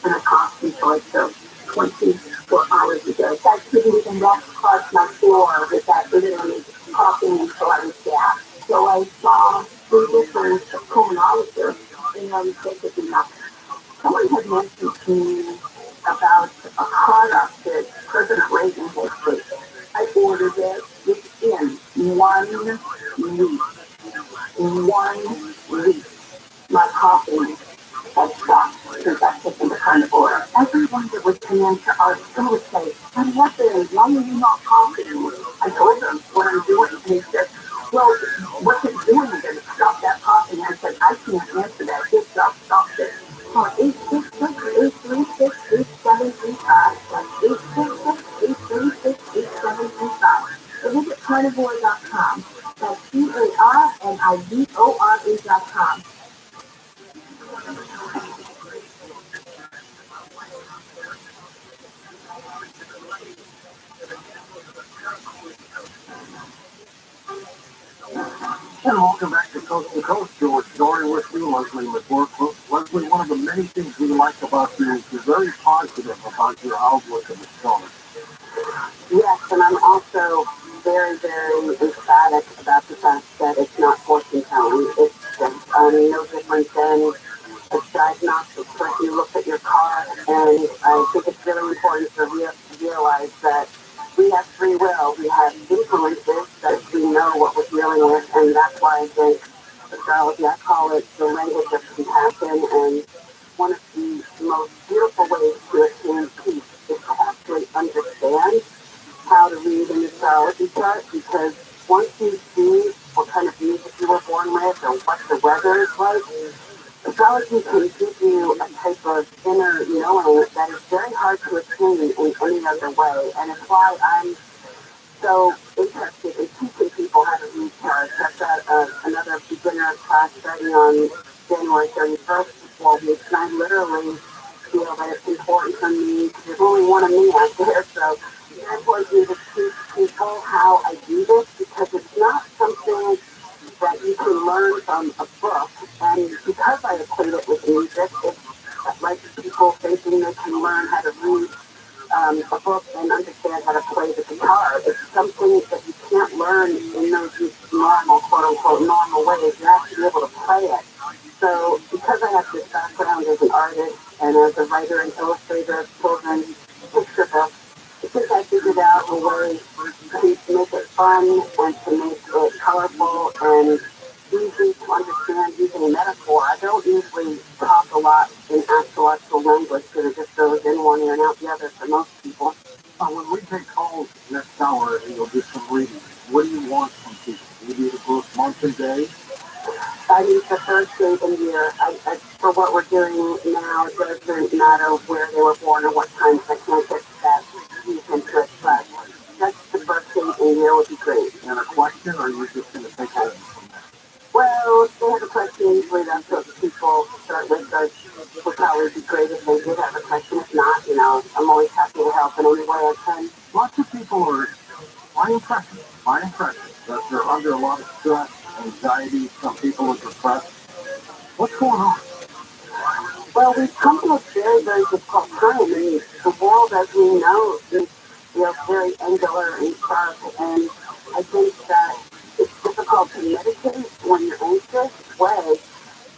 and a cough before so 24 hours ago. That couldn't even walk across my floor with that literally coughing until I was gasped. So I saw 3 different pulmonologists and they could do nothing. Someone had mentioned to me about a product that President Reagan had taken. I ordered it within 1 week. 1 week. My coughing had stopped since I taken the carnivore. Everyone that would come into our school would say, "I'm nothing. Why are you not coughing?" I told them what I'm doing. And he said, "Well, what you're doing is going to stop that coughing." I said, "I can't answer that. Just stop it." Call 866-836-8735. That's 866-836-8735. Or visit carnivore.com. That's CARNIVORE.com. And welcome back to Coast, George Dory with you, Leslie McClure. Leslie, one of the many things we like about you is you're very positive about your outlook of the storm. Yes, and I'm also very, very emphatic about the fact that it's not fortune telling. It's just no different than a diagnostic. So if you look at your car, and I think it's really important to realize that we have free will. We have influences that we know what we're dealing with, and that's why I think astrology, I call it the language of compassion, and one of the most beautiful ways to attain peace is to actually understand how to read an astrology chart, because once you see what kind of music you were born with or what the weather is like, astrology can give you a type of inner knowing that is very hard to attain in any other way. And it's why I'm so interested in teaching people how to read charts. I've got another beginner class starting on January 31st for weeks, and I literally feel that it's important for me, because there's only one of me out there, so it's very important for me to teach people how I do this, because it's not something that you can learn from a book. And because I equate it with music, it's like people thinking they can learn how to read a book and understand how to play the guitar. It's something that you can't learn in those normal, quote unquote, normal ways. You have to be able to play it. So because I have this background as an artist and as a writer and illustrator of children's picture books, I think I figured out a way to make it fun and to make it colorful and easy to understand using a metaphor. I don't usually talk a lot in actual language because it just goes in one ear and out the other for most people. When we take calls next hour and you'll do some reading, what do you want from people? Do you do the book month and day? I use the first date and year. For what we're doing now, it doesn't matter where they were born or what time. I can't get that deep into it, but that's the first date and year would be great. And a question, or are you just going to take it from there? Well, if they have a question, usually that's what people start with. But it would probably be great if they did have a question. If not, I'm always happy to help in any way I can. Lots of people are, my impression, that they're under a lot of stress, anxiety. Some people are depressed. What's going on? Well, we've come to a very, very difficult time. I mean, the world, as we know, is very angular and sharp, and I think that it's difficult to meditate when you're anxious. Way,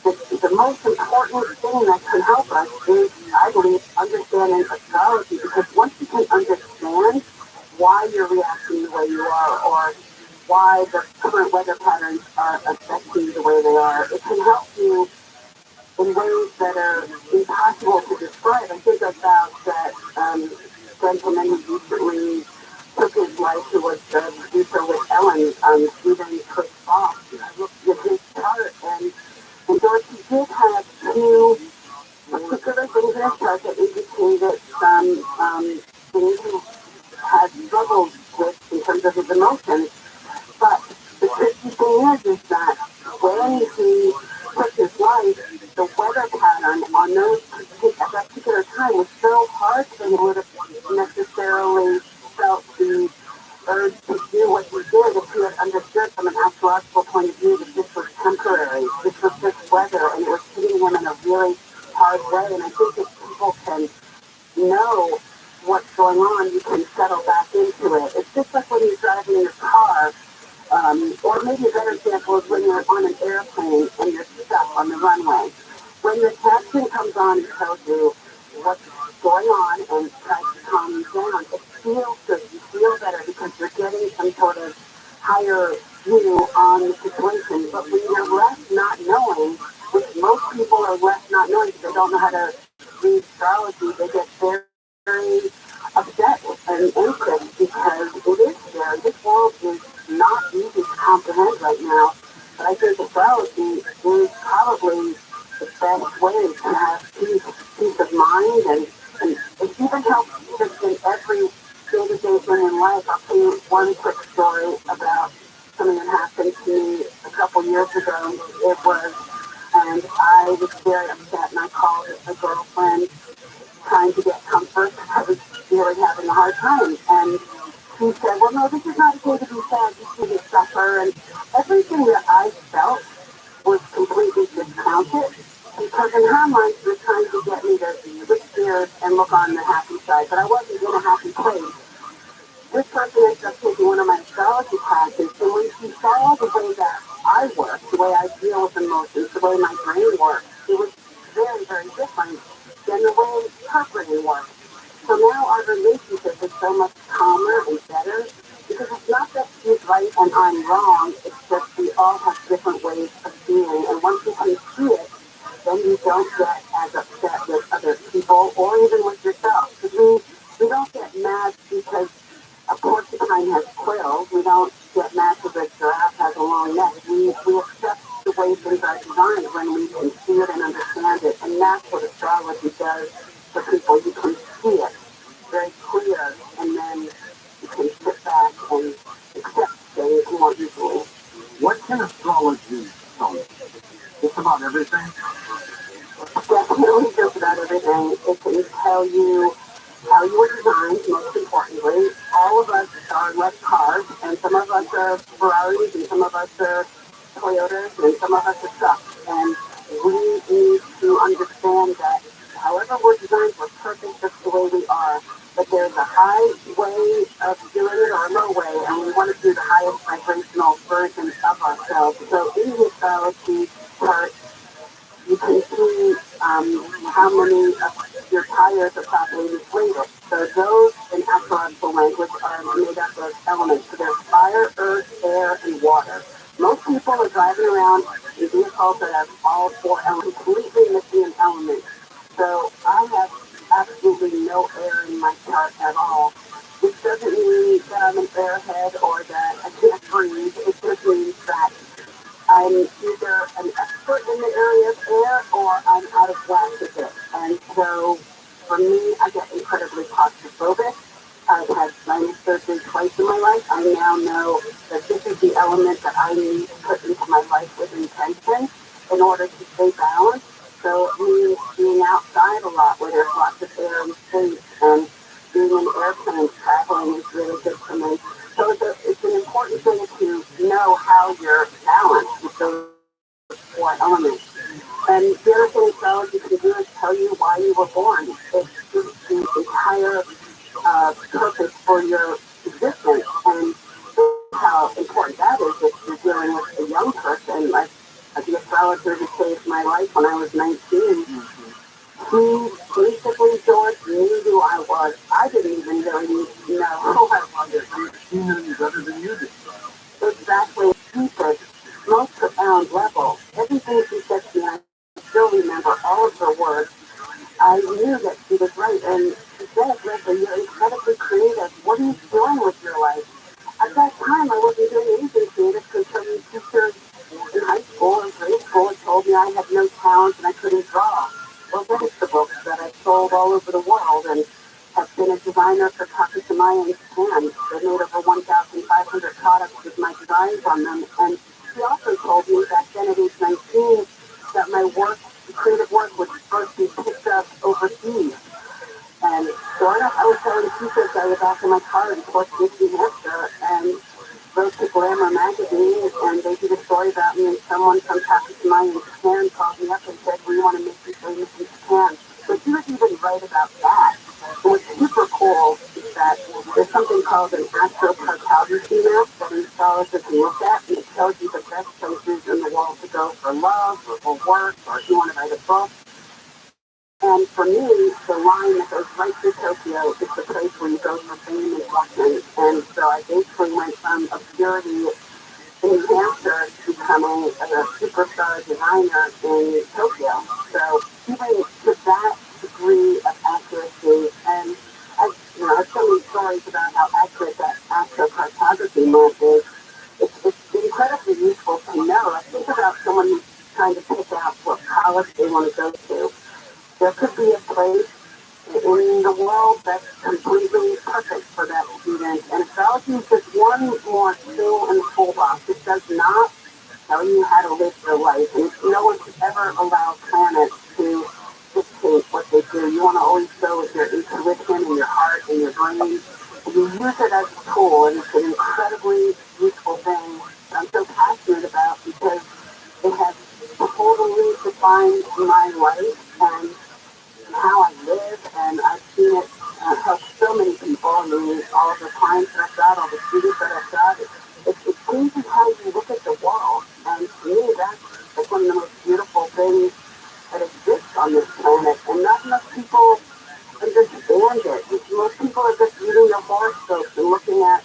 the most important thing that can help us is, I believe, understanding astrology, because once you can understand why you're reacting the way you are, or why the current weather patterns are affecting you the way they are, it can help you in ways that are impossible to describe. I think about that gentleman who recently took his life, who was the producer with Ellen, Stephen Chris Fox. I looked at his chart, and Dorothy did have two particular things in his chart that indicated some things he had struggled with in terms of his emotions. But the tricky thing is that when he took his life, the weather pattern on at that particular time was so hard that he would have necessarily felt the urge to do what he did if he had understood from an astrological point of view that this was temporary, this was just weather, and it was hitting him in a really hard way. And I think if people can know what's going on, you can settle back into it. It's just like when you're driving your car. Or maybe a better example is when you're on an airplane and you're stuck on the runway. When the captain comes on and tells you what's going on and tries to calm you down, it feels good. You feel better because you're getting some sort of higher view on the situation. But when you're left not knowing, which most people are left not knowing because they don't know how to read astrology, they get very upset and anxious because it is scary. This world is not easy to comprehend right now. But I think astrology is probably the best way to have peace of mind, and it even helps just in every day-to-day thing in life. I'll tell you one quick story about something that happened to me a couple years ago. And I was very upset, and I called a girlfriend trying to get comfort. I was really having a hard time, and she said, well, no, this is not a day to be sad, you shouldn't suffer. And everything that I felt was completely discounted because in her mind she was trying to get me to switch gears and look on the happy side. But I wasn't in a happy place. This person ended up taking one of my astrology classes, and when she saw the way that I work, the way I deal with emotions, the way my brain works, it was very, very different than the way her brain works. So now our relationship is so much calmer and better because it's not that she's right and I'm wrong. It's just we all have different ways of feeling. And once you can see it, then you don't get as upset with other people or even with yourself. Because we don't get mad because a porcupine has quills. We don't get mad because a giraffe has a long neck. We accept the way things are designed when we can see it and understand it. And that's what astrology does for people. You can see it very clear, and then you can sit back and accept things more easily. What can astrology tell you? Just about everything? Definitely just about everything. It can tell you how you were designed, most importantly. All of us are like cars, and some of us are Ferraris, and some of us are Toyotas, and some of us are trucks. And we need to understand that however we're designed, we're perfect just the way we are. But there's a high way of doing it or a low way, and So there's fire, earth, air, and water. Most people are driving around in vehicles that have all four elements, completely missing an element. So I have absolutely no air in my chart at all. This doesn't mean that I'm an airhead or that I can't breathe. It just means that I'm either an expert in the area of air or I'm out of whack with it. And so for me, I get incredibly claustrophobic. I've had sinus surgery twice in my life. I now know that this is the element that I need to put into my life with intention in order to stay balanced. So it means being outside a lot where there's lots of air and space, and being in airplanes, traveling is really good for me. So it's an important thing to know how you're balanced with those four elements. And the other thing astrology can do is tell you why you were born. It's just the entire purpose for your existence. And how important that is if you're dealing with a young person. Like the astrologer who saved my life when I was 19, he basically, George, knew who I was. I didn't even really know who I was. He knew you better than you did. Exactly. He said, most profound level. Everything she said to me, I still remember all of her words. I knew that she was right. And she said, Leslie, you're incredibly creative. What are you doing with your life? At that time, I wasn't doing anything creative because some teachers in high school and grade school had told me I had no talent and I couldn't draw. Well, there's the books that I've sold all over the world and have been a designer for Takashimaya in Japan. They made over 1,500 products with my designs on them. And she also told me back then at age 19 that my work, creative work, would first be picked up overseas. And sure enough, I was selling t-shirts out of the back of my car in Portsmouth, New Hampshire, and wrote to Glamour magazine, and they did a story about me, and someone from Takashimaya in Japan called me up and said, we want to make you famous in Japan. So she was even right about that. And what's super cool is that there's something called an astrocartography map that an astrologer can look at, and it tells you the best places in the world to go for love, or for work, or if you want to write a book. And for me, the line that goes right through Tokyo is the place where you go for fame and fortune. And so I basically went from obscurity in New Hampshire to becoming a superstar designer in Tokyo. So even to that degree of accuracy, and I've so many stories about how accurate that astrocartography map is. It's incredibly useful to know. I think about someone who's trying to pick out what college they want to go to. There could be a place in the world that's completely perfect for that student. And astrology is just one more tool in the toolbox. It does not tell you how to live your life. And no one should ever allow planets to dictate what they do. You want to always go with your intuition and your heart and your brain. And you use it as a tool, and it's an incredibly useful thing that I'm so passionate about because it has totally defined my life and how I live, and I've seen it help so many people. I mean, all of the clients that I've got, all the students that I've got, it changes how you look at the world. And to me, that's one of the most beautiful things that exists on this planet. And not enough people understand it. Most people are just reading their horoscopes and looking at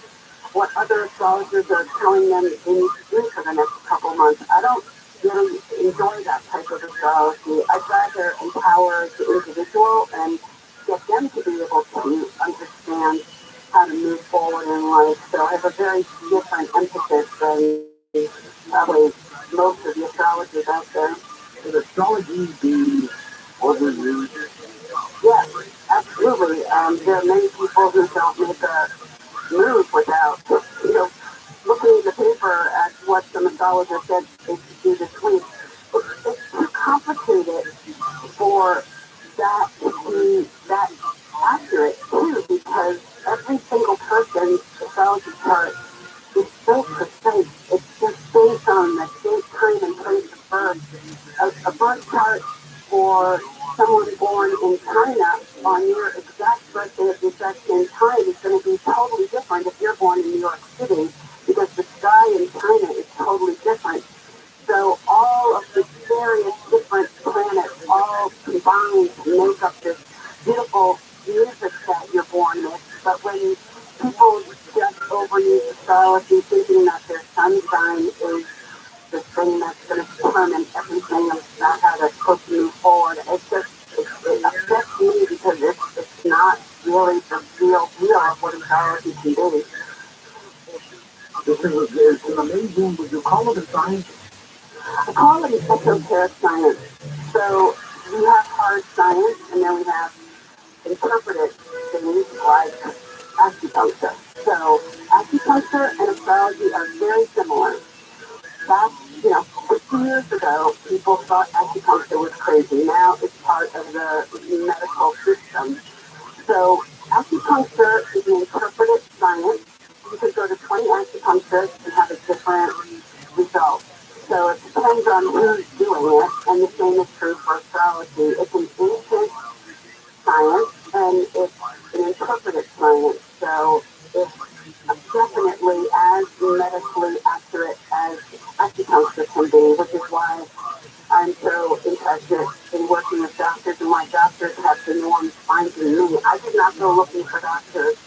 what other astrologers are telling them they need to do for the next couple months. I don't really enjoy that type of astrology. I'd rather empower the individual and get them to be able to understand how to move forward in life. So I have a very different emphasis than probably most of the astrologers out there. Could astrology be overused? Yes, absolutely. There are many people who don't make a move without, looking in the paper at what some astrologer said they should do this week. It's too complicated for that to be that accurate too, because every single person's astrology chart is so precise. It's just based on the date, time, and place of birth. A birth chart for someone born in China on your exact birthday at the exact same time is going to be totally different if you're born in New York City, because the sky in China is totally different. So all of the various different planets all combine to make up this beautiful music that you're born with. But when people just overuse astrology astrology, thinking that their sun sign is the thing that's going to determine everything about how they're supposed to move forward. It upsets me because it's not really the real deal of what astrology can be. It's an amazing, would you call it a science? I call it esoteric science. So we have hard science, and then we have interpreted things like acupuncture. So acupuncture and astrology are very similar. Back, 50 years ago, people thought acupuncture was crazy. Now it's part of the medical system. So acupuncture is an interpreted science. You could go to 20 acupuncturists and have a different result. So it depends on who's doing it, and the same is true for astrology. It's an ancient science, and it's an interpreted science. So it's definitely as medically accurate as acupuncture can be, which is why I'm so interested in working with doctors, and why doctors have been the ones finding me. I did not go looking for doctors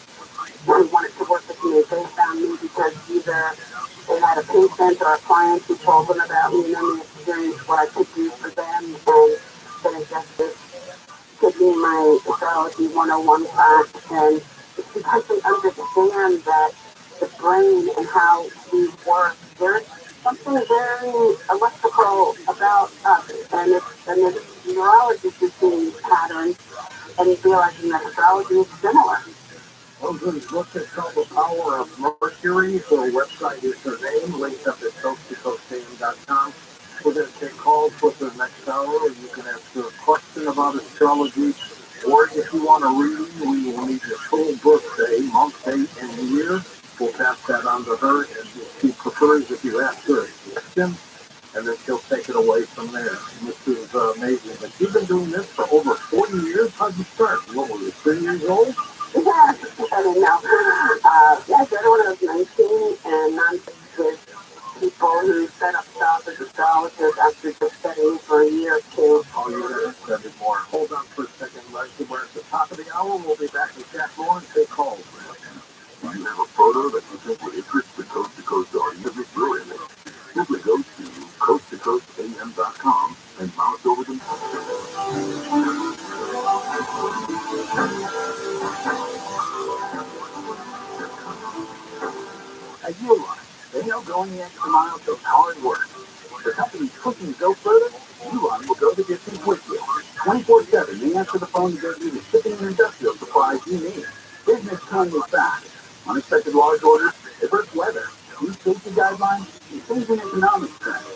who wanted to work with me. They found me because either they had a patient or a client who told them about me, and then they experienced what I could do for them, and then it just is taking my astrology 101 class, and it's because they understand that the brain and how we work, there's something very electrical about us, and the neurologist is seeing patterns and realizing that astrology is similar. Well, good. Look at called The Power of Mercury. The website is her name, linked up at coasttocoastam.com. We're going to take calls for the next hour. You can ask her a question about astrology, or if you want a reading, we will need your full book day, month, date, and year. We'll pass that on to her, and she prefers if you ask her a question, and then she'll take it away from there. And this is amazing. But you've been doing this for over 40 years. How'd you start? What were you, 3 years old? Yeah, I don't know. Yeah, I started when I was 19, and I'm with people who set up shop as astrologers after just studying for a year or two. Oh, you're going to study more. Hold on for a second, Leslie. We're at the top of the hour. We'll be back with Jack Moore and take calls. Do you have a photo that you think would interest the Coast to Coast audience with your image? Simply go to coasttocoastam.com and mouse over the... At Uline, they know going the extra mile to power and work. The company's pushing to go further. Uline will go the distance with you. 24/7, they answer the phone to get you the shipping and industrial supplies you need. Business can move fast. Unexpected large orders, adverse weather, new safety guidelines, and changing economic trends.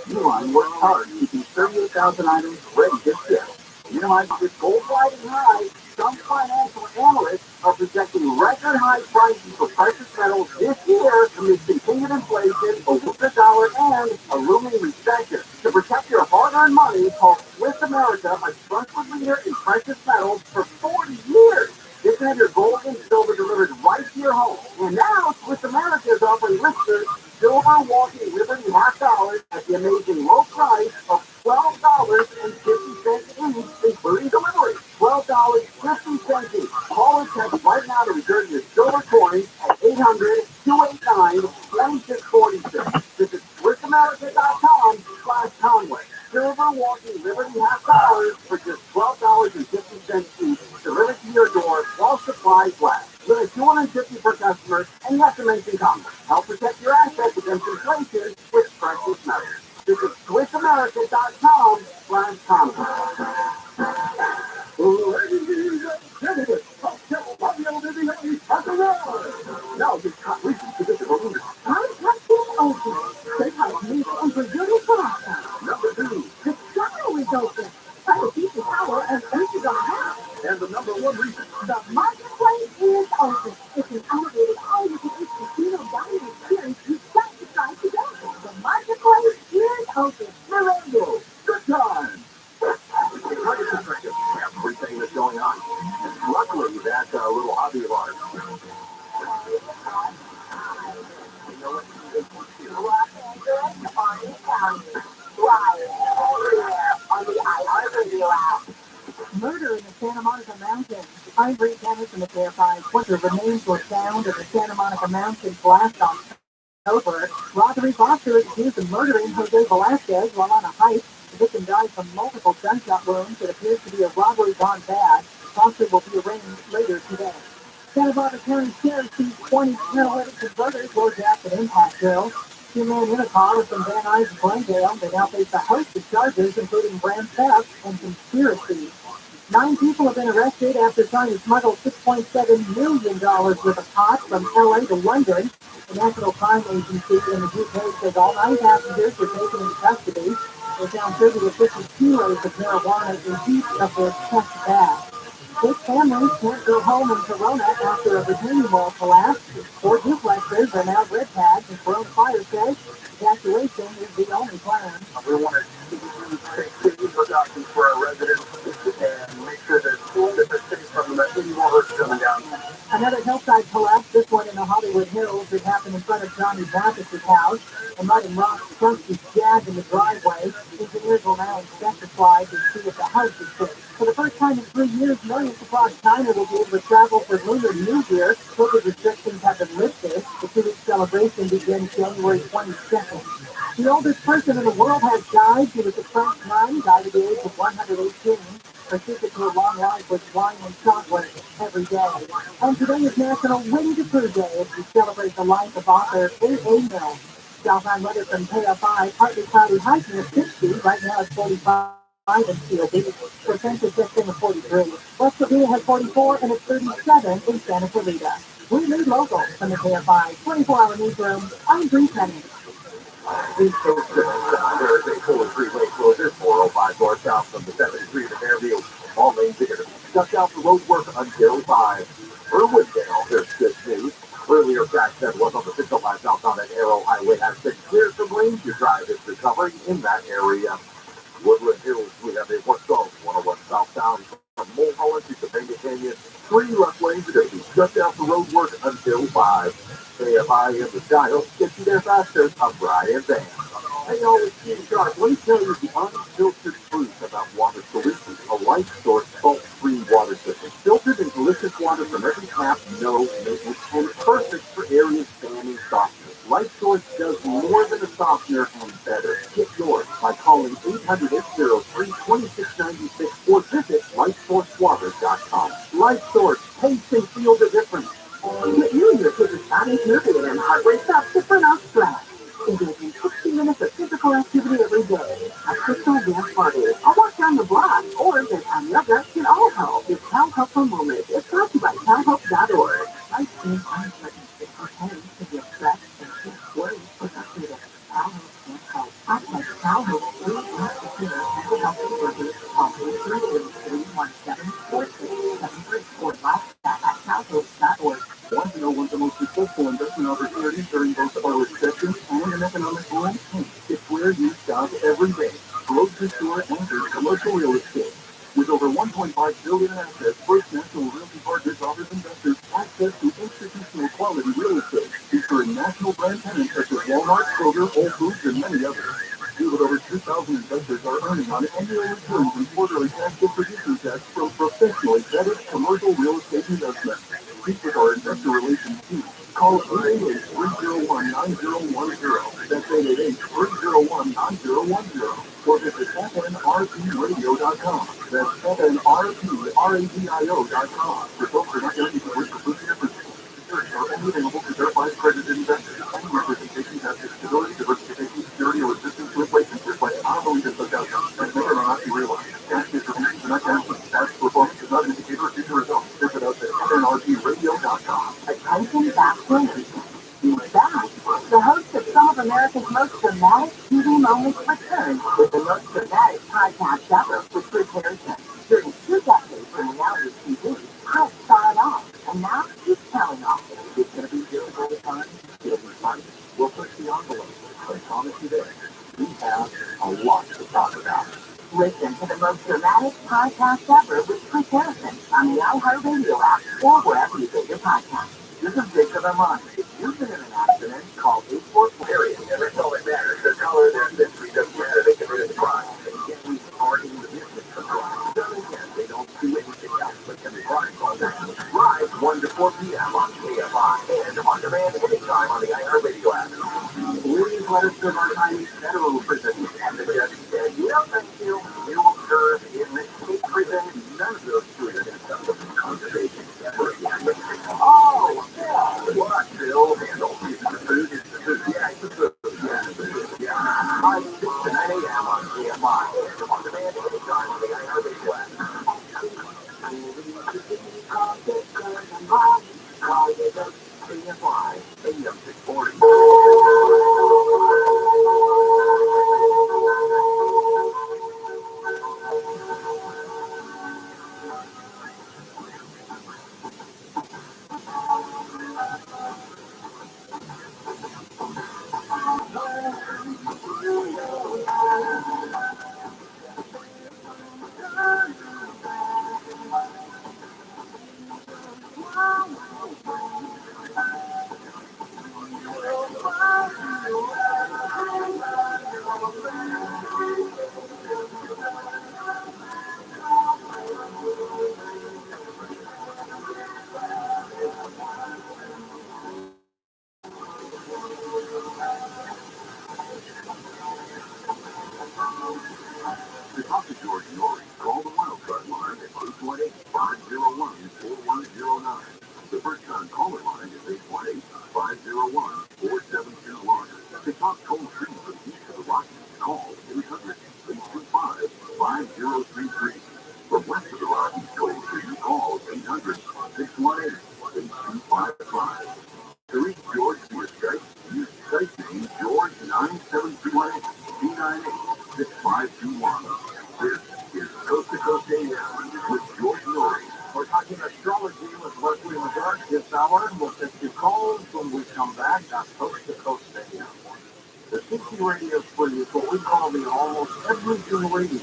Uline works hard, keeping 38,000 items ready to ship. Minimizing this gold riding high, some financial analysts are projecting record high prices for precious metals this year amid continued inflation, a weaker dollar, and a looming recession. To protect your hard-earned money, call Swiss America a trusted leader in precious metals for 40 years. You can have your gold and silver delivered right to your home. And now, Swiss America is offering listeners silver walking Liberty $half at the amazing low price of $12.50 each, including delivery. $12.50 each. Call or text right now to reserve your silver coins at 800-289-2646. Visit SwissAmerica.com/Conway. Silver walking Liberty $half for just $12.50 each, delivered to your door while supplies last. Limit 250 per customer, and you have to mention Congress. Help protect your assets against inflation with precious metals. Visit SwissAmerica.com/Congress. Ladies and gentlemen, Hotel Fabio Viviani has arrived. Now you can't reach the physical. Contacting open. They have me under your pasta. Number 2. The channel is open. Try to keep the power and empty the house. And the number 1 reason. The marketplace is open. It's an elevated all-you-can-eat casino dining experience you've got to try today. The marketplace is open. Mirando. Good time. Everything that's going on. Luckily, that's a little hobby of ours. You know what? Los Angeles, Orange County, live on the iHeartRadio app. Murder in the Santa Monica Mountains. Ivory Tennis in the KFI. What the remains were found at the Santa Monica Mountains blast off. over. Robbery Foster is accused of murdering Jose Velasquez while on a hike. The victim died from multiple gunshot wounds. It appears to be a robbery gone bad. Foster will be arraigned later today. Santa Barbara County Sheriff sees 20 catalytic converters loaded at an impact drill. Two men in a car with from Van Nuys and Glendale. They now face a host of charges, including grand theft and conspiracy. 9 people have been arrested after trying to smuggle $6.7 million worth of pot from LA to London. The National Crime Agency in the UK says all 9 passengers were taken into custody. They found 30 to 50 kilos of marijuana in each of their checked bags. 6 families can't go home in Corona after a retaining wall collapsed. 4 duplexes are now red tags, and Corona Fire says evacuation is the only plan. We want to take safety precautions for our residents and make sure that they're safe from any more hurts coming down. Another hillside collapse, this one in the Hollywood Hills. It happened in front of Johnny Baptist's house. The mud and rocks chunks is jagged in the driveway. Engineers will now inspect the slide to see if the house is safe. For the first time in 3 years, millions across China will be able to travel for Lunar New Year. COVID restrictions have been lifted. The 2-week celebration begins January 22nd. The oldest person in the world has died. He was a French nun, died at the age of 118. Her secret to a long life was wine and chocolate every day. And today is National Winnie the Pooh Day as we celebrate the life of author A.A. Milne. Southbound weather from KFI, partly cloudy, high near 60. Right now it's 45 in Seal Beach. Percentage just in the 43. West Covina has 44 and it's 37 in Santa Clarita. We need local from the KFI 24-hour newsroom. I'm Bree Penny. East Coast there is a full freeway closure, 405 north south from the 73 to Fairview. All lanes here. Shut down for road work until 5. For Wooddale, there's good news. Earlier, Jack said was on the 605 southbound at Arrow Highway has been cleared from lanes. Your drive is recovering in that area. Woodland Hills, we have a west-south 101 southbound from Mulholland to Topanga Canyon. 3 left lanes are going to be shut down for road work until 5. KFI in the sky helps get you there faster. I'm Brian Van. Hey, y'all, it's Steve Sharp. Let me tell you the unfiltered truth about water solutions. A life source salt-free water system. Filtered and delicious water from every tap, no maintenance, and perfect for areas banning softeners. Life Source does more than a softener and better. Get yours by calling 800-803-2696 or visit lifesourcewater.com. Life Source, taste and feel the difference. Get you and your kids' bodies moving and heart rate up to burn off stress. Engaging 60 minutes of physical activity every day. A crystal dance party. A walk down the block. Or get on yoga can all help. It's Cal Helpful Moment. It's brought to you by calhelp.org. Life seems uncertain. It's okay to feel stressed and keep worried productive. Cal Help can help. Contact Cal Help free institute mental health services. Call 833-317-4673 or live chat at calhelp.org. Want to know one of the most successful investment opportunities during both a recession and an economic boom? It's where you shop every day. Grocery store anchored commercial real estate. With over $1.5 billion in assets, First National Realty Partners offers investors access to institutional quality real estate, featuring national brand tenants such as Walmart, Kroger, Whole Foods, and many others. With over 2,000 investors are earning on annual returns and quarterly cash distribution checks from professionally vetted commercial real estate investments. Speak with our investor relations team. Call 888-301-9010. That's 888-301-9010. Or visit FNRPradio.com. That's FNRPRADIO.com. Results are not guaranteed to work for food differences. Securities are only available to verified accredited investors. Any representation has stability, diversification, security, or resistance to inflation reflects our belief in such outcomes and may or may not be realized. Cash distributions are not guaranteed. Past performance is not an indicator of future results. Visit us at FNRPradio.com. Attention vaccination. He's back. The host of some of America's most dramatic TV moments returns with the most dramatic podcast ever with Chris Harrison. During 2 decades in reality TV, Chris started off, and now he's telling off. It's going to be difficult at times. It'll be fun. We'll push the envelope. But I promise you this, we have a lot to talk about. Listen to the most dramatic podcast ever with Chris Harrison on the iHeartRadio app or wherever you get your podcasts. This is Jacob Amani. If you've been in an accident, call 844 area. And that's all that matters. Their color, their history doesn't matter. They can commit a crime. They can't leave are in the business of crime. Then again, they don't do anything else but commit crime all day. Live 1 to 4 p.m. on KFI and on demand anytime on the iHeartRadio app. let us serve our tiny federal prison. And the judge said, no, thank you. You will serve in the state prison. None of those children have done conservation. Oh, yeah. What, Bill? Handle the food is the food. Yeah, it's the food. Yeah, it's the food. Yeah. I'm 6 to 9 a.m. on CMI. On demand anytime on the IRB web. AM 640. To talk to George Norrie, call the wildcard line at 818-501-4109. The first-time caller line is 818-501-4721. To talk toll-free from east of the Rockies, call 800-825-5033. From west of the Rockies, toll-free, call 800-618-8255. To reach George via Skype, use Skype name George9721-298-6521. This is Coast to Coast AM with George Norrie. We're talking astrology with Leslie McGurk this hour. We'll take your calls when we come back on Coast to Coast AM. The CC radio free is what we call the almost everything radio.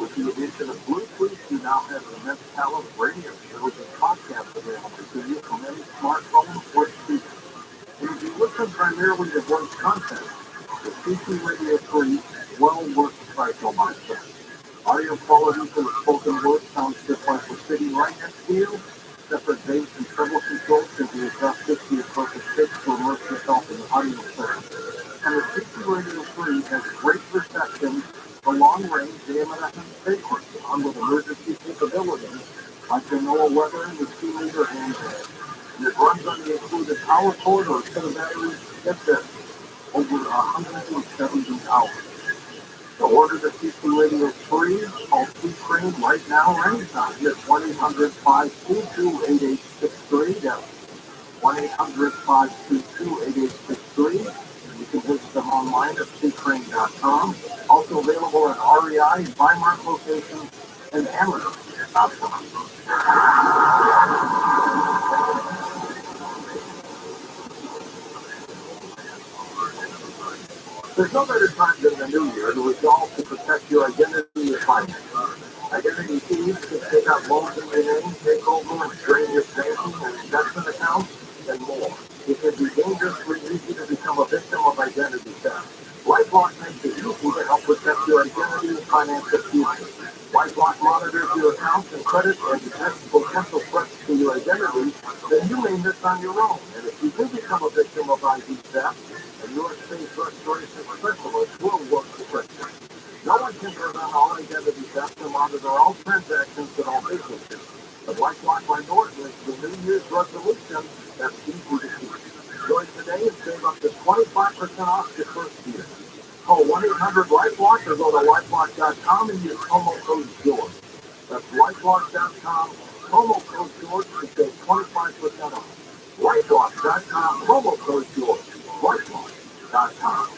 With the addition of Bluetooth, you now have an immense talent of radio shows and podcasts available to you from any smartphone or speaker. And if you listen primarily to voice content, the CC Radio 3 is well worth the price on my set. Audio quality for the spoken word sounds just like the city right next to you. Separate bass and treble controls can be adjusted to your perfect pitch to immerse yourself in the audio sound. And the CC Radio 3 has great reception for long-range AM and FM stations, on with emergency capabilities like the NOAA weather and the 2-meter handheld. And it runs on the included power cord or set of batteries, get this, over 170 hours. To order the CC Radio 3, call T-Crane right now or anytime. It's 1-800-522-8863. That's 1-800-522-8863. You can visit them online at tcrane.com. Also available at REI, Weimar locations, and Amazon.com. There's no better time than the new year to resolve to protect your identity and finances. Identity thieves can take out loans in your name, take over and drain your banking and investment accounts, and more. It can be dangerously easy to become a victim of identity theft. LifeLock makes it easy to help protect your identity and financial future. LifeLock monitors your accounts and credit and detects potential threats to your identity that you may miss on your own. And if you do become a victim of ID theft, and your space restoration specialist will work to protect you. No one can prevent all identity theft and monitor all transactions at all businesses. But LifeLock by Norton is the New Year's resolution that's easy to keep. Join today and save up to 25% off your first year. Call 1-800-LifeLock or go to LifeLock.com and use promo code George. That's LifeLock.com, promo code George to save 25% off. LifeLock.com, promo code George. LifeLock.com.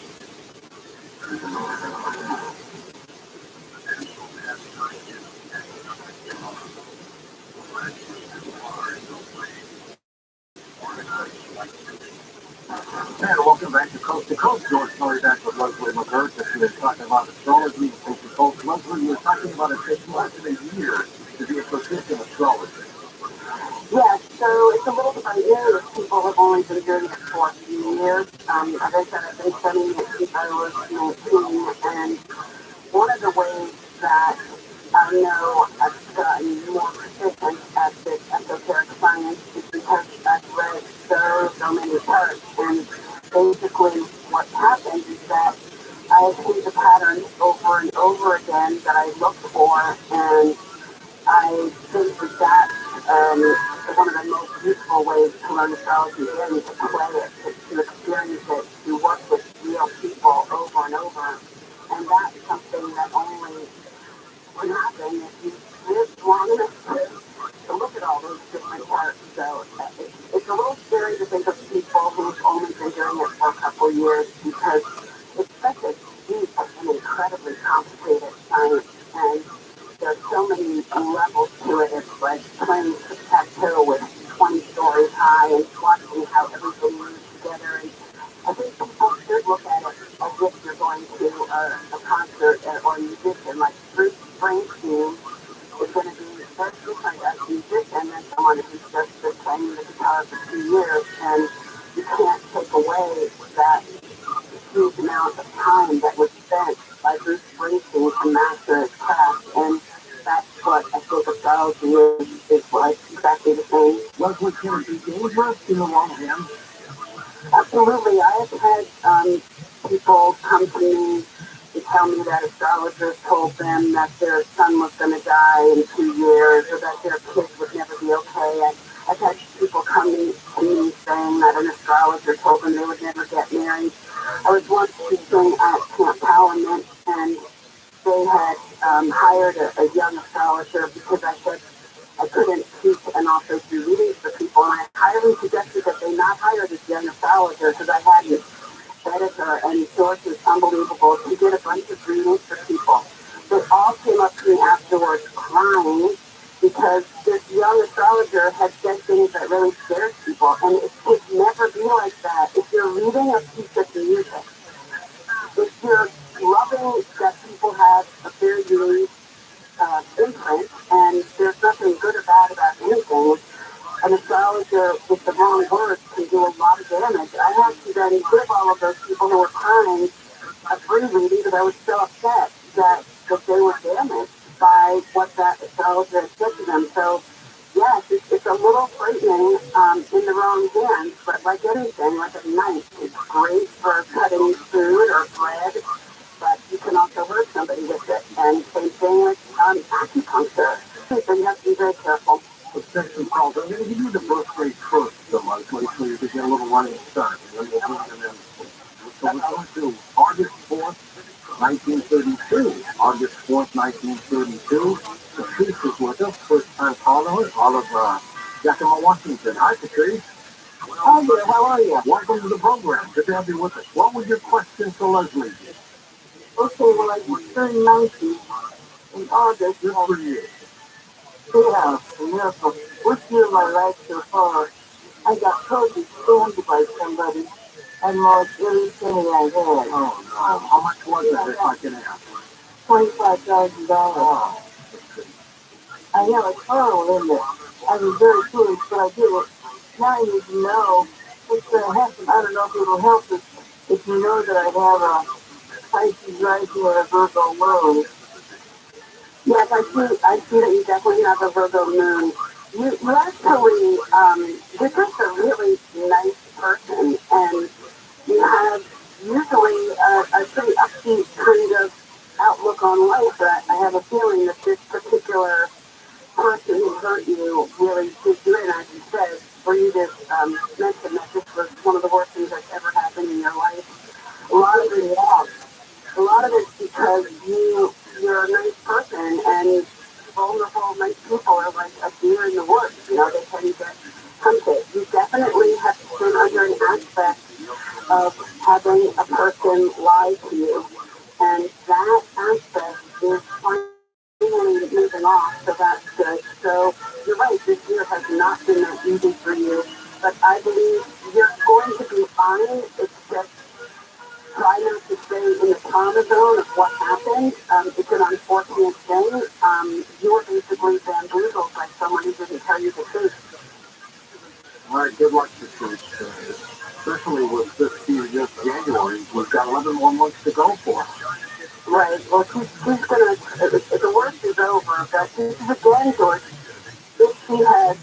And welcome back to Coast. George Norrie back with Leslie McGurk. This is talking about astrology. Coast to Coast. Leslie, you were talking about it takes less than a year to be a proficient astrologer. Yes, so it's a little bit unusual if people have only been doing it for a few years. As I said, I've been studying it since I was 19, and one of the ways that I know I've gotten more proficient at this esoteric science is because I've read so many parts, and basically basically what happened is that I see the patterns over and over again that I look for, and I think that is one of the most useful ways to learn astrology, again, to play it, to experience it, to work with real people over and over. And that's something that only can happen if you live long enough to look at all those different parts. So it's a little scary to think of people who've only been doing it for a couple years, because it's such a deep and incredibly complicated science, and there's so many levels to it. It's like playing tic-tac-toe with 20 stories high and watching how everything moves together. And I think people should look at it as if you're going to a concert or a musician. Like Bruce Springsteen is going to be very different as a musician than someone who's just been playing the guitar for 2 years. And you can't take away that huge amount of time that was spent by Bruce Springsteen to master his craft. And that's what I think astrology is like, exactly the same. Leslie, can it be dangerous in the wrong hands? Absolutely. I have had people come to me and tell me that astrologers told them that their son was going to die in 2 years, or that their kids would never be okay. I've had people come to me saying that an astrologer told them they would never get married. I was once teaching at Camp Powerment, and they had hired a young astrologer because I said I couldn't teach and also do readings for people. And I highly suggested that they not hire this young astrologer, because I had his editor and his sources unbelievable. He did a bunch of readings for people. They all came up to me afterwards crying, because this young astrologer had said things that really scared people. And it should never be like that. If you're reading a piece of music, if you're loving that people have a very unique imprint, and there's nothing good or bad about anything, an astrologer with the wrong words can do a lot of damage. I had to then give all of those people who were crying a free reading, because I was so upset that they were damaged by what that astrologer had said to them. So yes, it's a little frightening in the wrong hands, but like anything, like a knife, it's great for cutting food or bread, but you can also hurt somebody with it. And same thing with acupuncture. So you have to be very careful. The section calls. I'm going to give you the birth rate first, so you can get a little running start. And then we'll bring them in. So we're going to August 4th, 1932. August 4th, 1932. Patrice is with us, first time caller, all of Yakima, Washington. Hi, Patrice. Hi there, how are you? Welcome to the program. Good to have you with us. What was your question for Leslie? Okay, well, I just turned 90 in August. Good for you. Yeah, a miracle. Which year of my life so far, I got totally scammed by somebody and lost every penny I had. Oh, no. How much was it, if I can ask? $25,000. Oh. I have a car in there. I was very foolish, but I did it. Now I need to know what's going to happen. I don't know if it'll help us if you know that I have a Pisces rising or a Virgo moon. Yes, I see that you definitely have a Virgo moon. You actually, you're just a really nice person, and you have usually a pretty upbeat kind of outlook on life, but I have a feeling that this particular person who hurt you really did you in. As you said, for you to mention that this was one of the worst things that's ever happened in your life, a lot of it, yeah. A lot of it's because you're a nice person, and vulnerable, nice people are like a deer in the woods. You know, they tend to hunted. You definitely have been under an aspect of having a person lie to you, and that aspect is finally moving off, so that's good. So you're right, this year has not been that easy for you, but I believe you're going to be fine. It's just try not to stay in the trauma zone of what happened. It's an unfortunate thing. You were basically bamboozled by someone who didn't tell you the truth. All right, good luck this week. Especially with this year, just January, we've got 11 more months to go for. Right. Well, she's gonna. The worst is over. But this is again, George. If she has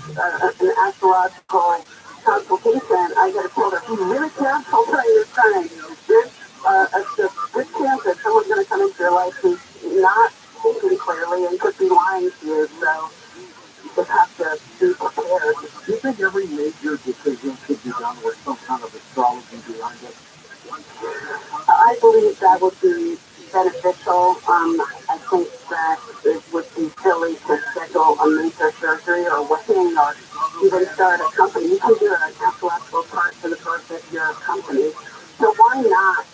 an astrological consultation, I gotta tell her, be really careful where you're trying. I believe that would be beneficial. I think that it would be silly to schedule a major surgery or wedding or even start a company. You can do an astrological chart for the birth of your company. So why not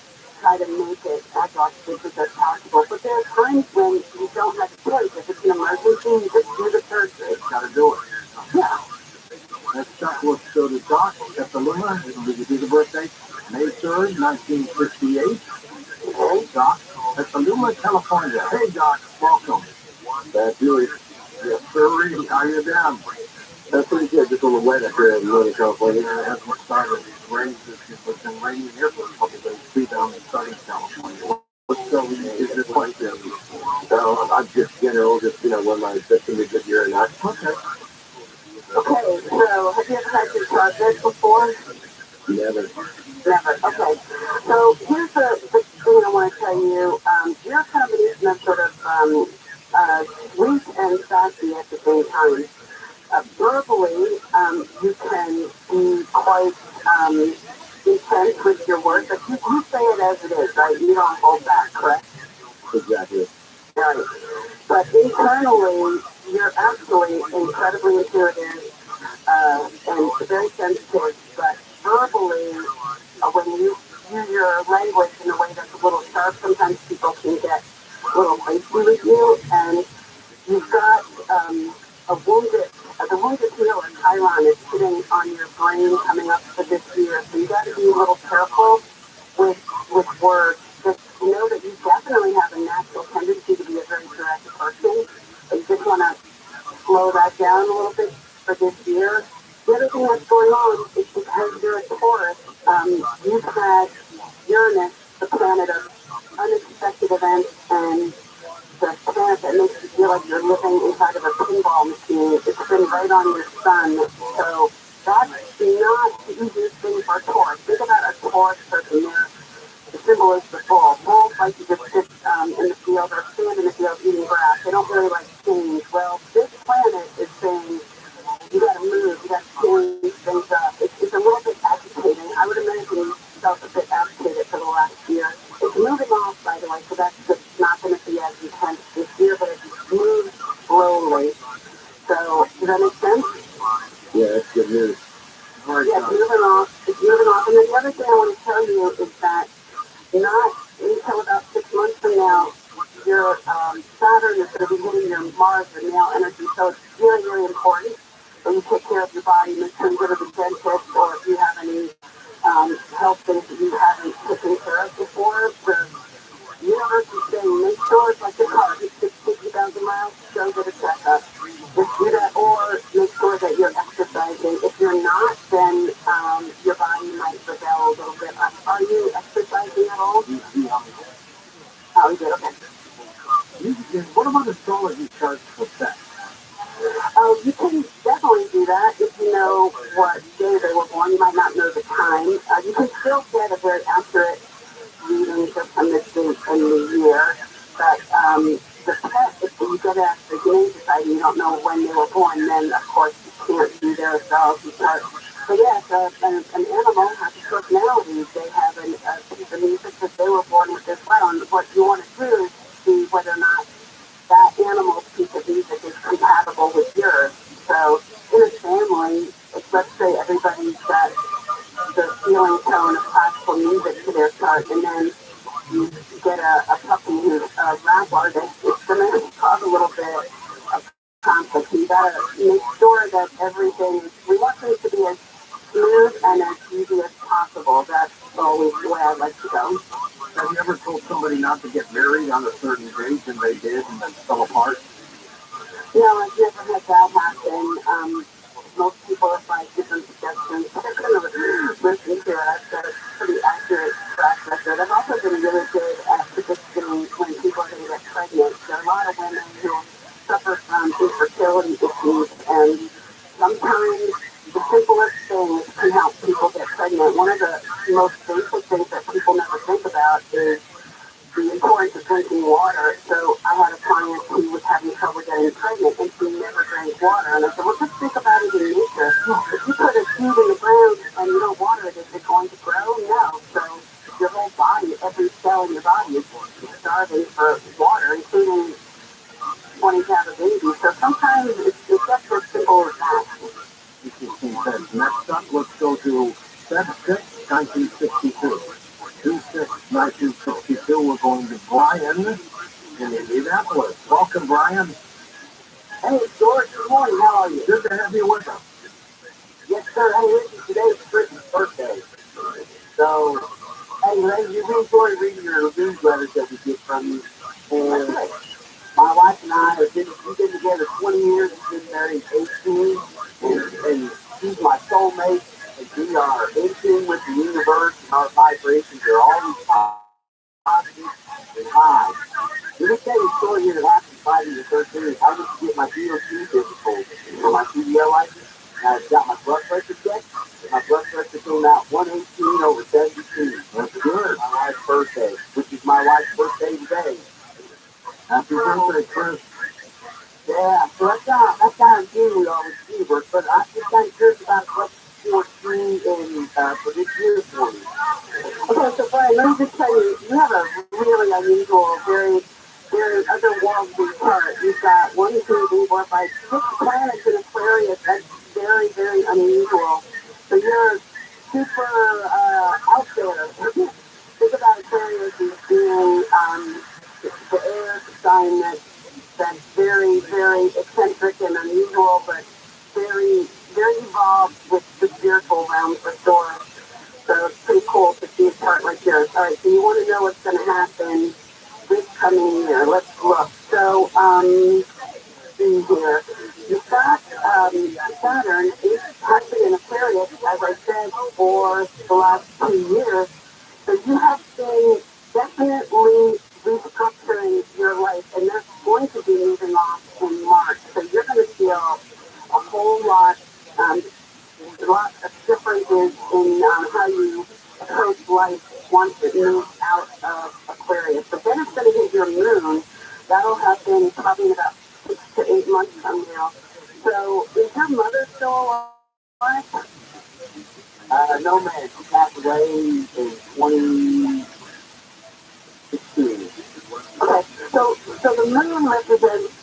try to make it as auspicious as possible? But there are times when you don't have a choice. If it's an emergency, you just do the surgery. Gotta do it. Yeah. Next up, let's go to Doc at the Luna. Did you do the birthday? May 3rd, 1958. Okay. Doc at Luma, California. Hey, Doc, welcome. That's really, Yes, sir. How you doing? that's pretty good. Just on the wet up here in Northern California. Yeah, it hasn't started. It's been raining here for a couple of days, too, down in Southern California. Is your question? So I'm just general, just when my system is good year or not. Okay. Okay, so have you ever had your project before? Never. Never. Okay. So here's the thing I want to tell you. You're a combination of sort of sweet and sassy at the same time. Verbally, you can be quite intense with your words, but you say it as it is, right? You don't hold back, correct? Exactly. Right. But internally, you're actually incredibly intuitive and very sensitive, but verbally, when you use your language in a way that's a little sharp, sometimes people can get a little hasty with you, and you've got the wounded healer, Chiron, is sitting on your brain coming up for this year, so you got to be a little careful with words. Just know that you definitely have a natural tendency to be a very direct person, but you just want to slow that down a little bit for this year. The other thing that's going on is because you're a Taurus, you've had Uranus, the planet of unexpected events, and the planet that makes you feel like you're living inside of a pinball machine. It's been right on your sun. So that's not the easiest thing for a Taurus. Think about a Taurus person there. The symbol is the bull. Bulls like to just sit in the field or stand in the field eating grass. They don't really like change. Well, this planet is saying you got to move, you got to change things up. It's a little bit agitating. I would imagine you felt a bit agitated for the last year. It's moving off, by the way, so that's just not going to be as intense this year, but it's moved slowly. So, does that make sense? Yeah, that's good news. Yeah, it's moving off. It's moving off. And then the other thing I want to tell you is that not until about 6 months from now, your Saturn is going to be hitting your Mars, your male energy. So it's really, really important that you take care of your body, make sure you go to the dentist, or if you have any health things that you haven't taken care of before. The universe is saying, make sure it's like your car, it's 50,000 miles, go get a checkup. Just do that, or make sure that you're exercising. If you're not, then your body might rebel a little bit. Are you exercising at all? Oh, you did, okay. What about astrology charts for sex? Oh, you can definitely do that if you know what day they were born. You might not know the time. You can still get a very accurate reading just from the date and the year. But the pet, if you get it at the beginning society, you don't know when they were born, then of course you can't do their astrology chart. But yes, an animal has a personality. They have a piece of music that they were born with as well. And what you want to do is see whether or not that animal's piece of music is compatible with yours. So in a family, let's say everybody's got the feeling tone of classical music to their chart, and then you get a puppy who's a rap artist, it's going to cause a little bit of conflict. So you got to make sure that everything, we want things to be as smooth and as easy as possible. That's always the way I like to go. Have you ever told somebody not to get married on a certain date and they did and then fell apart? No, I've never had that happen. Most people have like different suggestions. They're going to listen to it. I've got a pretty accurate track record. I've also been really good at predicting when people are going to get pregnant. There are a lot of women who suffer from infertility issues, and sometimes the simplest things can help people get pregnant. One of the most basic things that people never think about is the importance of drinking water. So I had a client who was having trouble getting pregnant, and she never drank water. And I said, well, just think about it in nature. If you put a seed in the ground and you don't water it, is it going to grow? No. So your every cell in your body is starving for water, including 20 pounds of baby. So sometimes it's just as simple as that. Next up, let's go to Feb 6, 1962. 2/6, 1962, we're going to Brian in Indianapolis. Welcome, Brian. Hey, George, good morning. How are you? Good to have you with us. Yes, sir. Hey, listen, today's Christmas birthday. So, hey, you enjoy reading your newsletters that we get from you. And my wife and I have we've been together 20 years. We've been married 18. And she's my soulmate. And we are in tune with the universe, and our vibrations are always positive and high. Let me tell you a story here that happened Friday the 13th. I went to get my DOT physical for my CDL license. I got my blood pressure checked. My blood pressure came out 118 over 72. That's good. My wife's birthday, which is my wife's birthday today. Happy birthday, Chris. Yeah, so that's how good we are with Stewart, but I'm just kind of curious about what's foreseen in for this year for you. Okay, so Brian, let me just tell you, you have a really unusual, very otherworldly chart. You've got 1, 2, 3, 4, 5, 6 planets in Aquarius. That's very unusual. So you're super out there. Think about Aquarius as being the air sign that's very eccentric and unusual, but very involved with the spiritual realm for sure. So it's pretty cool to see a chart like yours. All right, so you want to know what's going to happen this coming year. Let's look. So, see here. You've got Saturn is actually in Aquarius, as I said, for the last 2 years. So you have been definitely restructuring your life, and that's going to be moving off in March. So you're going to feel a whole lot of differences in how you approach life once it moves out of Aquarius. But then it's going to hit your moon. That'll happen probably in about 6 to 8 months from now. So is your mother still alive? No, man. She passed away in 2016. Okay, so the moon represents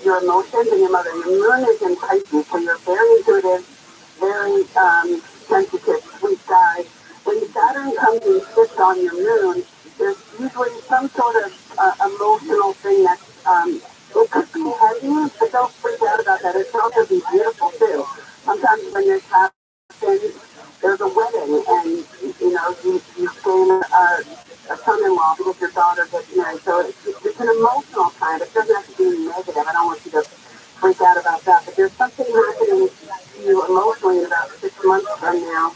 your emotions and your mother. Your moon is in Pisces, so you're very intuitive, very sensitive, sweet guy. When Saturn comes and sits on your moon, there's usually some sort of emotional thing that it could be heavy, but don't freak out about that. It can also be beautiful too. Sometimes when this happens, there's a wedding, and you gain a son-in-law because your daughter gets married. So it's an emotional time. It doesn't have to be negative. I don't want you to freak out about that. But there's something happening to you emotionally in about 6 months from now.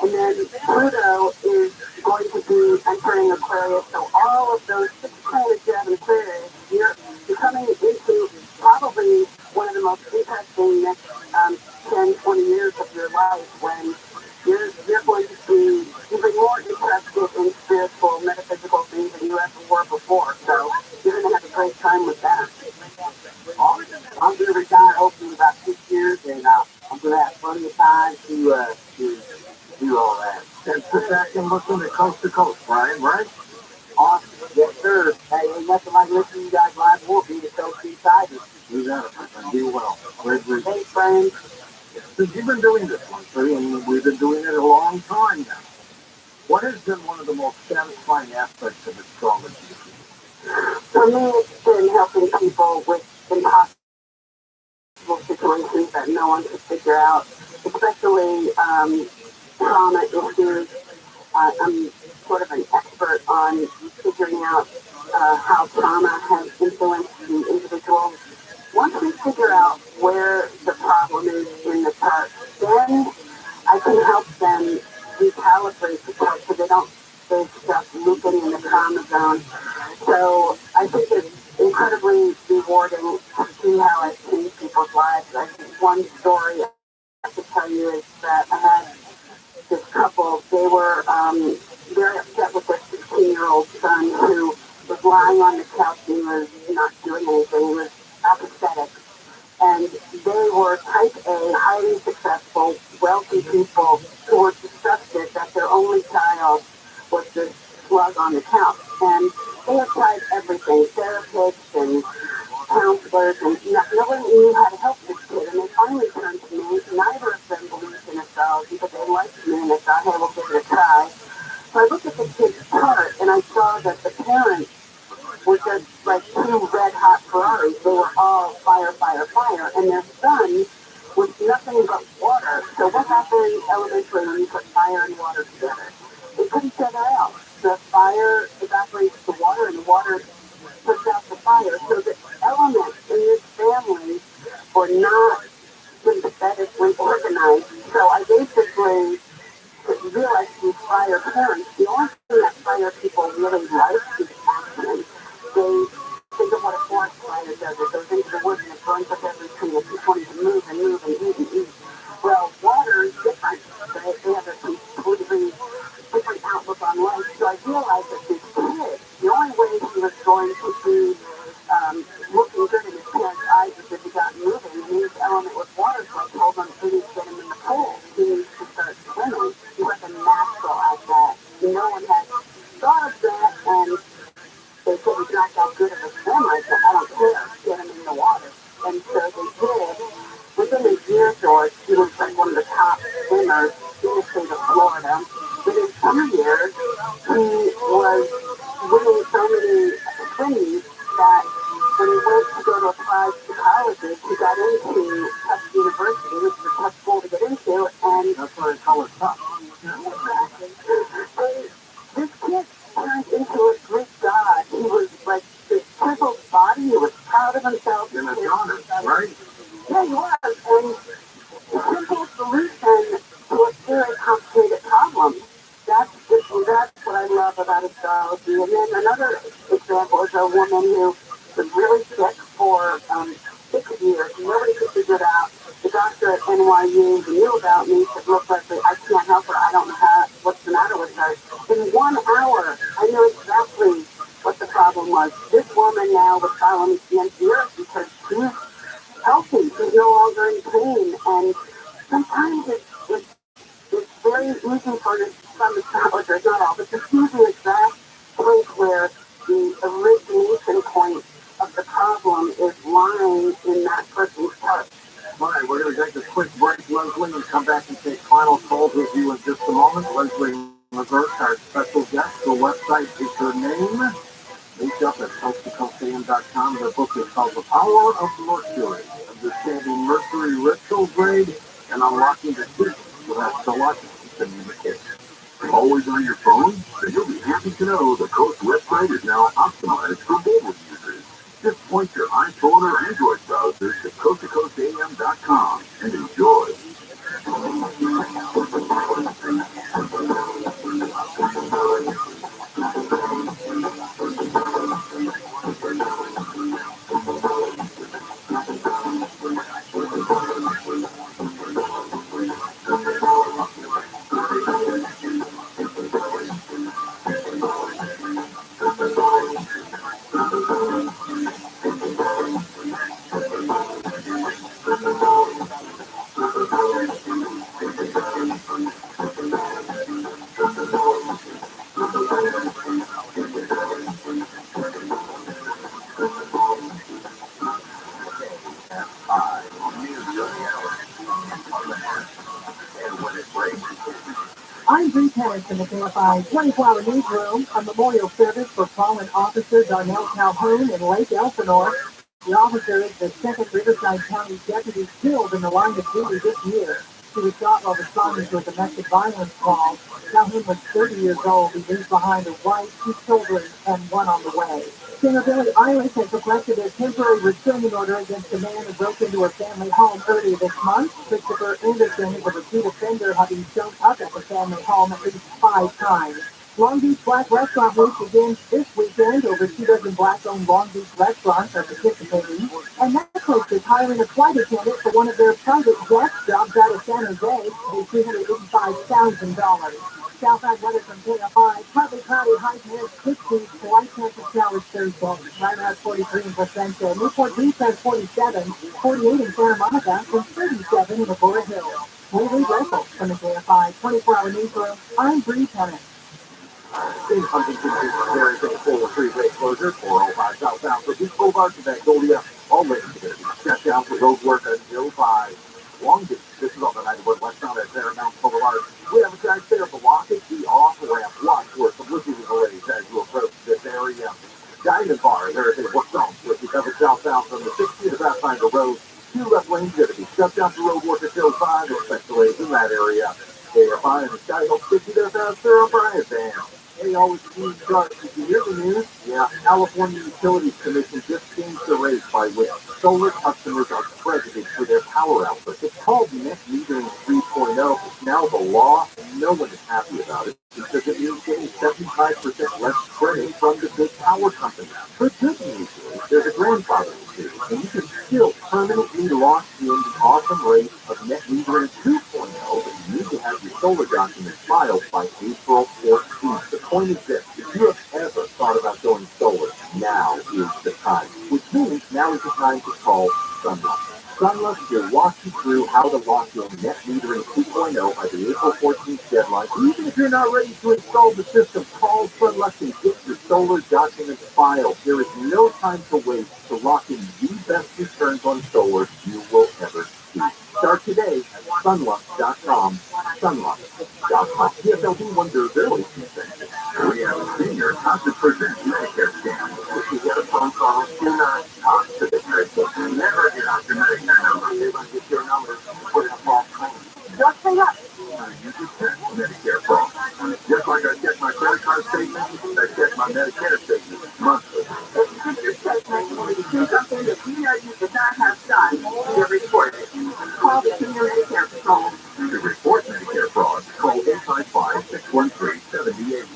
And then Pluto is going to be entering Aquarius. So all of those 6 planets you have in Aquarius, you're coming into probably one of the most interesting next 10, 20 years of your life when you're going to be even more interested in spiritual, metaphysical things than you ever were before. So you're going to have a great time with that. I'm going to retire hopefully in about 6 years, and I'm going to have plenty of time to do all that. And sit back and listen to coast, Brian, right? Awesome. Yes, sir. Hey, ain't nothing like listening to you guys live. We'll be the coast beside you. You got it, my friend. Be well. Thanks, friends. Since you've been doing this one, and we've been doing it a long time now, what has been one of the most satisfying aspects of astrology? For me, it's been helping people with impossible situations that no one could figure out, especially trauma issues. I'm sort of an expert on figuring out how trauma has influenced the individual. Once we figure out where the problem is in the chart, then I can help them recalibrate the chart so they don't stay stuck looping in the trauma zone. So I think it's incredibly rewarding to see how I've changed people's lives. I think one story I have to tell you is that I had this couple. They were very upset with their 16-year-old son who was lying on the couch and was not doing anything. He was apathetic. And they were type A, highly successful, wealthy people who were disgusted that their only child was this slug on the couch. And they had tried everything, therapists and counselors, and no one knew how to help this kid. And they finally turned to me. Neither of them believed in astrology, but they liked me, and they thought, hey, we'll give it a try. So I looked at the kid's chart, and I saw that the parents were just like two red-hot Ferraris. They were all fire, fire, fire, and their son was nothing but water. So what happens elementary when you put fire and water together? They put each other out. The fire evaporates the water, and the water puts out the fire. So the elements in this family were not sympathetically organized. So I basically realized these fire parents, the only thing that fire people really like is action. They think of what a forest fire does. It goes into the woods and it burns up everything. It keeps wanting to move and move and eat and eat. Well, water is different. They have a completely different outlook on life. So I realized that this kid, the only way he was going to be looking good in his parents' eyes is if he got moving. And his element was water, so I told him we need to get him in the pool. He needs to start swimming. He was a natural at that. No one had thought of that, and they said he's not that good of a swimmer. I said, I don't care, get him in the water. And so they did. Within a year, George, he was like one of the top swimmers in the state of Florida. Within 2 years, he was winning so many swimmings that when he went to go to apply to colleges, he got into Tufts University, which is a tough school to get into, and That's why they call it tough. exactly. This kid turned into a Greek god. He was like this chiseled body. He was proud of himself. In a genre, right? Yeah, he was. And the simple solution to a very complicated problem. That's what I love about astrology. And then another example is a woman who was really sick for 6 years. Nobody could figure it out. The doctor at NYU who knew about me said, look, Leslie, I can't help her. I don't know what's the matter with her. In 1 hour, I knew exactly what the problem was. This woman now was following me to the earth because she's healthy. She's no longer in pain. And sometimes it's very easy for some astrologers, not all, but to see the exact place where the origination point of the problem is lying in that person's chart. All right, we're going to take a quick break, Leslie, and come back and take final calls with you in just a moment. Leslie Levert, our special guest. The website is her name. Reach up at coasttocoastam.com. Her book is called The Power of Mercury, Understanding Mercury Retrograde and Unlocking the Hidden Astrological Communication. Always on your phone? Then you'll be happy to know the Coast website is now optimized for mobile users. Just point your iPhone or Android browser to coasttocoastam.com and enjoy. I'm Bree Harris in the KFI 24-hour newsroom. A memorial service for fallen officer Darnell Calhoun in Lake Elsinore. The officer is the second Riverside County deputy killed in the line of duty this year. He was shot while responding to a domestic violence call. Calhoun was 30 years old. He leaves behind a wife, 2 children, and one on the way. Singer Billie Eilish has requested a temporary restraining order against a man who broke into her family home earlier this month. Christopher Anderson is a repeat offender, having shown up at the family home at least 5 times. Long Beach Black Restaurant Week begins this weekend. Over 2 dozen Black-owned Long Beach restaurants are participating. And Netflix is hiring a flight attendant for one of their private jet jobs out of San Jose to pay $385,000. Southside weather from KFI. Partly cloudy, high near 60s. Light chance of showers Thursday. Right now it's 43 in Placentia. Newport Beach has 47. 48 in Santa Monica. And 37 in the Florida Hills. We read local from the KFI 24-hour newsroom. I'm Bree Harris. In Huntington Beach, there is a full freeway closure, 405 southbound for Beach Boulevard to Magnolia. All lanes are going to be shut down for road work until 5. Long Beach, this is on the 91 westbound at Paramount Boulevard. We have a track there for walking the off-ramp. Watch for publicity delays as you approach this area. Diamond Bar, there is a work zone with the covered southbound from the 60 to Pathfinder Road. 2 left lanes going to be shut down for road work until 5, especially in that area. KFI and the Sky Hope 50 there faster on Brian Van. Hey, always keen truck. Did you hear the news? Yeah, California Utilities Commission just changed the rate by which solar customers are credited for their power output. It's called net metering 3.0. It's now the law, and no one is happy about it because it means getting 75% less credit from the big power companies. But good news is there's a grandfather period, and you can still permanently lock in the awesome rate of net metering 2.0, but you need to have your solar documents filed by April 14th. The point is this: if you have ever thought about going solar, now is the time. Which means now is the time to call Sunlight. Sunlight will walk you through how to lock in net metering 2.0 by the April 14th deadline. Even if you're not ready to install the system, call Sunlight and get your solar documents filed. There is no time to wait to lock in the best returns on solar you will ever see. Start today at sunluck.com. Sunluck.com. PSLD wonder really expensive. We have a senior constant percent Medicare scam. If you get a phone call, do not talk to the person. Never get out your Medicare number. They will get your number and put in a false claim. Just say that. You can check Medicare fraud. Just like I check my credit card statement, I check my Medicare statement monthly. If your statement do something that you know you did not have done, you report it. Call the Senior Medicare Patrol. To report Medicare fraud, call 855-613-7080.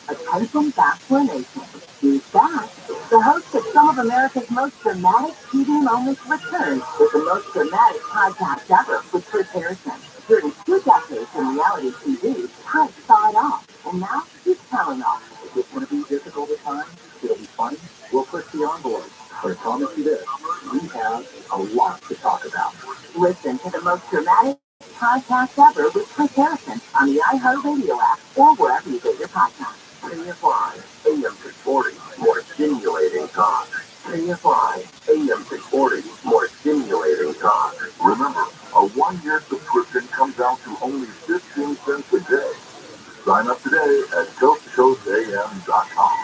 Attention Bachelor Nation. He's back. The host of some of America's most dramatic TV moments returns with the most dramatic podcast ever with Chris Harrison. During 2 decades in reality TV, Chris saw it all, and now he's telling all. Is it going to be difficult at times? It'll be funny. We'll push the envelope. But I promise you this, we have a lot to talk about. Listen to the most dramatic podcast ever with Chris Harrison on the iHeartRadio app or wherever you get your podcasts. KFI, AM 640, more stimulating talk. KFI, AM 640, more stimulating talk. Remember, a 1-year subscription comes out to only 15 cents a day. Sign up today at coasttocoastam.com.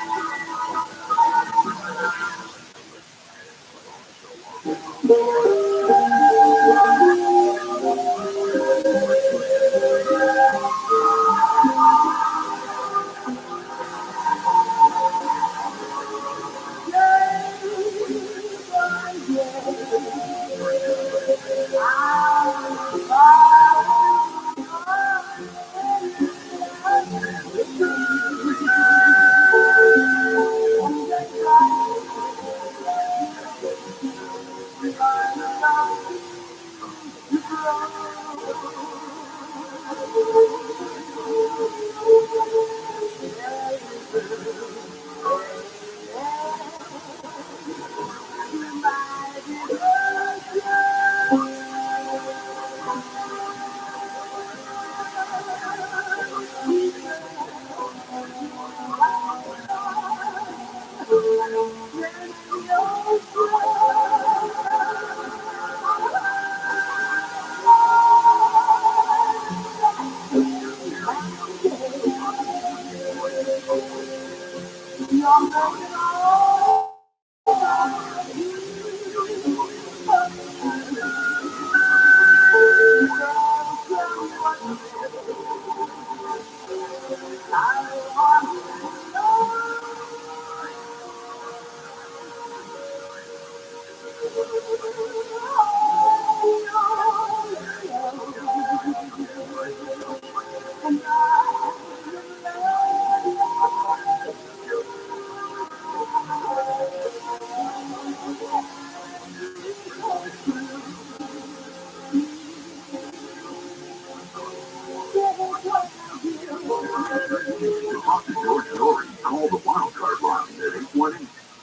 To talk to George Dory, call the Wildcard line at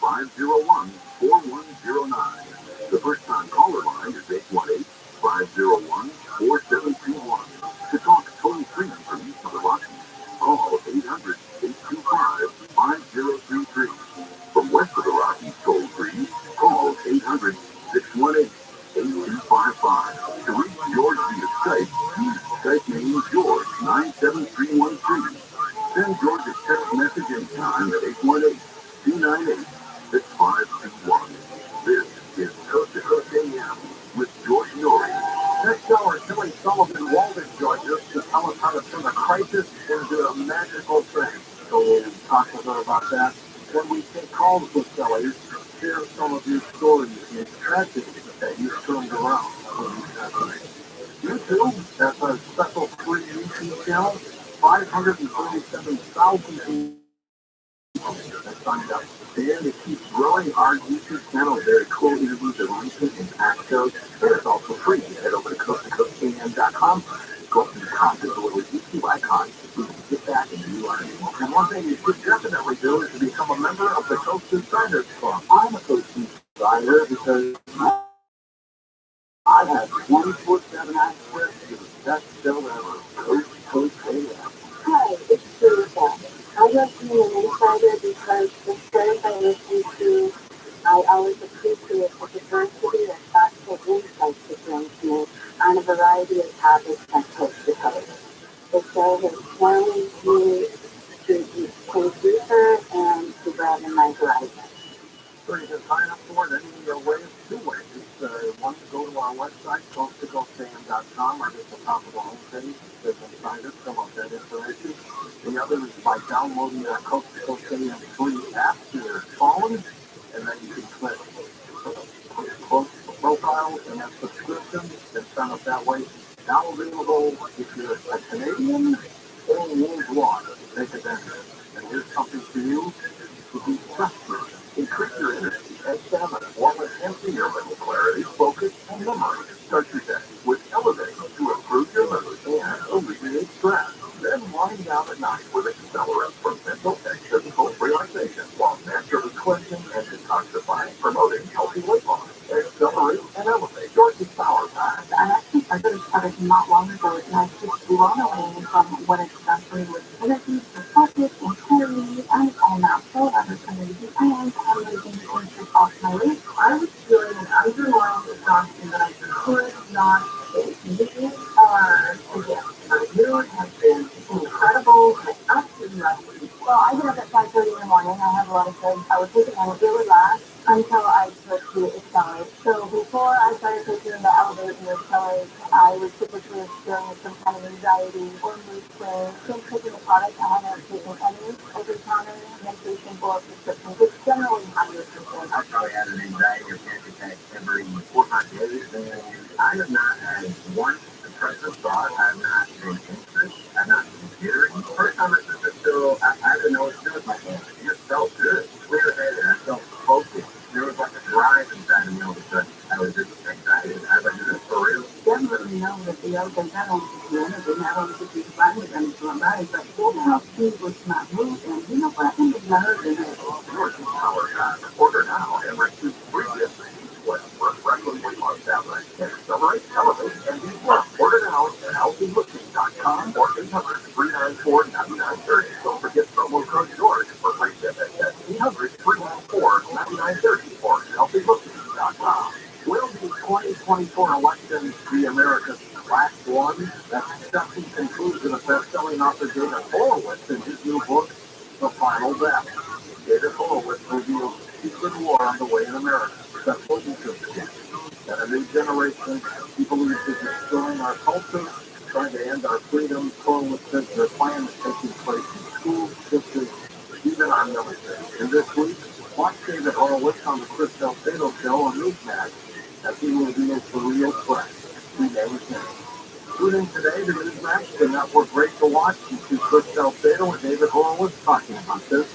818-501-4109. The first-time caller line is 818-501-4721. To talk toll-free from each of the Rockies, call 800-828 818-298-6521. This is Coast to Coast AM with George Norrie. Next hour, Tilly Sullivan, Walden, Georgia, to tell us how to turn a crisis into a magical thing. So we'll talk with her about that. When we take calls with sellers, share some of your stories and tragedies that you've turned around. YouTube, that's our special free YouTube channel. 537,000 people have signed up. And it keeps growing. Our YouTube channel, very cool interviews of recent and past shows. And it's also free. Head over to coasttocoastam.com. Go up to the top, there's a little YouTube icon. You can get that and you are able. And one thing you should definitely do is to become a member of the Coast Insiders Club. I'm a Coast Insider because I have 24/7 access to the best show ever, Coast to Coast AM. Hi, it's Teresa. I love being an insider because the shows I listen to, I always appreciate the diversity of thoughtful insights it brings me on a variety of topics on Coast to Coast. The show has challenged me to think deeper and to broaden my horizon. So you can sign up for it any ways, two ways. One, go to our website, coasttocoastam.com, or at the top of the homepage, it says Insiders, come up that information. The other is by downloading our Coast to Coast AM free app to your phone, and then you can click profiles and have subscriptions and sign up that way. Now available if you're a Canadian or worldwide. Take advantage. And here's something for you to be trusted. Increase your energy and stamina while enhancing your mental clarity, focus, and memory. Start your day with Elevate to improve your mood and alleviate stress. Then wind down at night with accelerants for mental and physical relaxation while naturally cleansing and detoxifying, promoting healthy weight loss. Accelerate and elevate your power pack. I actually started this product not long ago, and I was just blown away from what it's done for me with energy, for focus, and clarity, and not so other amazing and amazing things off my list. I was feeling an underlying exhaustion that I could not shake. These are the gifts. My mood has been incredible. I absolutely love it. Well, I get up at 5:30 in the morning. I have a lot of things. I would take a minute, really relax until I took to Accelerate. So before I started taking the Elevate and Accelerate, I was typically experiencing some kind of anxiety or mood swings. Since taking the product, I haven't taken any over-the-counter medication or prescription, which generally happens. I probably had an anxiety or panic attack every 4 or 5 days, and I have not had one depressive thought. I have not been anxious. I have not been scared. First time I took this pill, I didn't know what to do with my hands. It just felt good. Clear headed. I felt focused. There was like a drive inside of me all of a sudden. I was just excited. I was like, this is for real. Definitely know that the other not only gives you energy, not only gives you vitamins and to my body, but it helps me with my mood. And you know what? I think it's better than it. Yours is power time. Order now and receive free gifts. What wrestling weight loss tablet. Accelerate, elevate, and be well. Order now at healthylooking.com or 800-394-9930. Don't forget promo code George for free shipping at 800-394-9930 or healthylooking.com. Will the 2024 election be America's last one? That's discussing conclusion of best-selling author David Horowitz in his new book, The Final Battle. David Horowitz reveals the secret war on the way in America. That's what he should do. That a new generation, he believes, is destroying our culture, trying to end our freedom. Horowitz says their plan is taking place in schools, churches, even our military. And this week, watch David Horowitz on the Chris Salcedo Show on Newsmax as he reveals the real threat to everything. Tune in today to Newsmax, the network great to watch. You see Chris Salcedo and David Horowitz talking about this.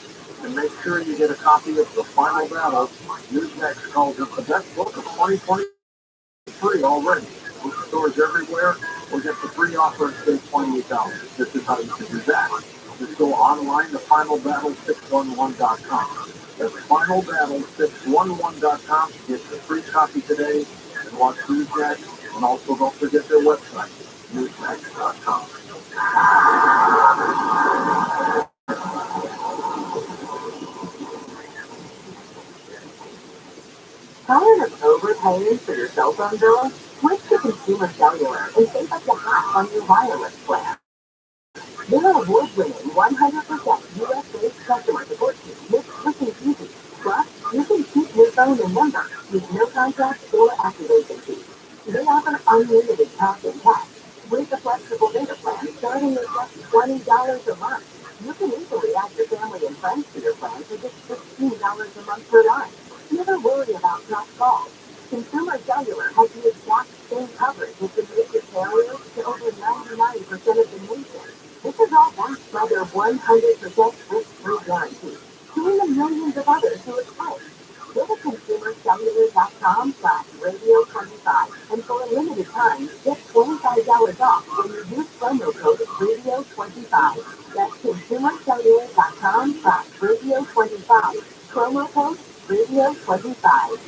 And make sure you get a copy of The Final Battle. Newsmax calls it the best book of 2023 already. Bookstores everywhere will get the free offer and save $28. This is how you can do that. Just go online to finalbattle611.com. That's finalbattle611.com. Get the free copy today and watch Newsmax. And also don't forget their website, newsmax.com. Tired of overpaying for your cell phone bill? Switch to Consumer Cellular and save up to half on your wireless plan. Their award-winning 100% US-based customer support team makes switching easy. Plus, you can keep your phone and number with no contract or activation fee. They offer unlimited talk and text with a flexible data plan starting at just $20 a month. You can easily add your family and friends to your plan for just $15 a month per line. Never worry about dropped calls. Consumer Cellular has the exact same coverage as the major carriers to over 99% of the nation. This is all backed by their 100% risk-free guarantee, doing the millions of others who it helps. Go to consumercellular.com/radio25 and for a limited time, get $25 off when you use promo code radio25. That's consumercellular.com/radio25. Promo code radio25.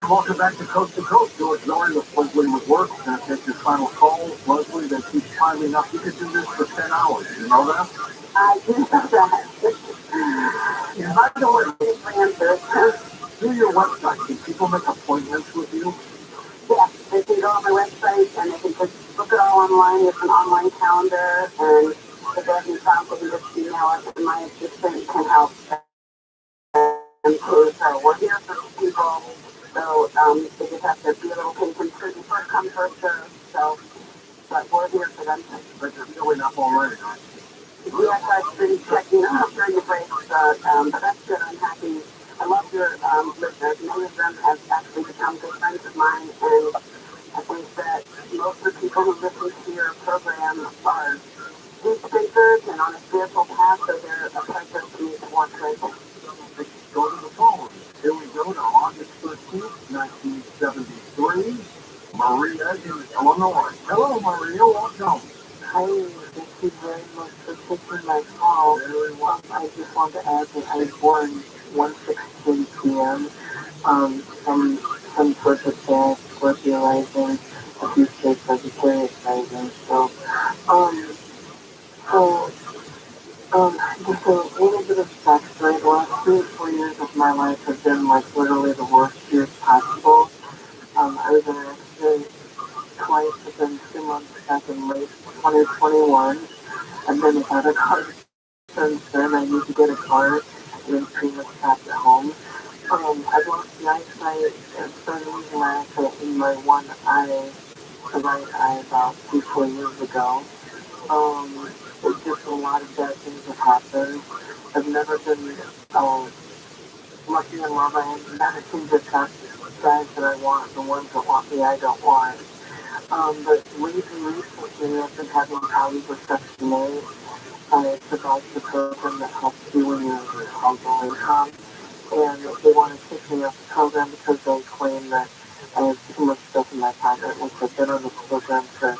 Welcome back to Coast. George Norrie with Leslie McWork. Going to take your final call. Leslie, that keeps piling up. You could do this for 10 hours. You know that? I do know that. And by the way, through your website, can people make appointments with you? Yes, they can go on my website and they can just book it all online. It's an online calendar, and if they have any problems, they can just email us, and my assistant can help them too. So we're here for people. So they just have to be a little patient. First come, first serve. So, but we're here for them. But you're filling up already, right? Yes, I've been checking out during the break, but that's good. I'm happy. I love your listeners. Many of them have actually become good friends of mine, and I think that most of the people who listen to your program are deep thinkers and on a spiritual path, so they're a pleasure for me to work with. Go to the phone. Here we go to August 13th, 1973. Maria in Illinois. Hello, Maria. Welcome. Hi, thank you very much for taking my call. I just want to add that I was born 1:16 p.m. Some sort of bad Scorpio rising, a few states Sagittarius rising. Um, so, just a little bit of backstory. The last 3 or 4 years of my life have been like literally the worst years possible. I was in an accident twice within 2 months back in late 2021, and then without a car since then. I need to get a car and then pretty much trapped at home. I've lost the eyesight and started losing my eyesight in my one eye, the right eye, about 3 4 years ago. It's just a lot of bad things have happened. I've never been lucky in love. I have never seemed to attract guys that I want, the ones that want me I don't want. But recently I've been having problems with Section 8. It's about the program that helps you when you're called low income. And they want to kick me off the program because they claim that I have too much stuff in my pocket. Which I've been on this program for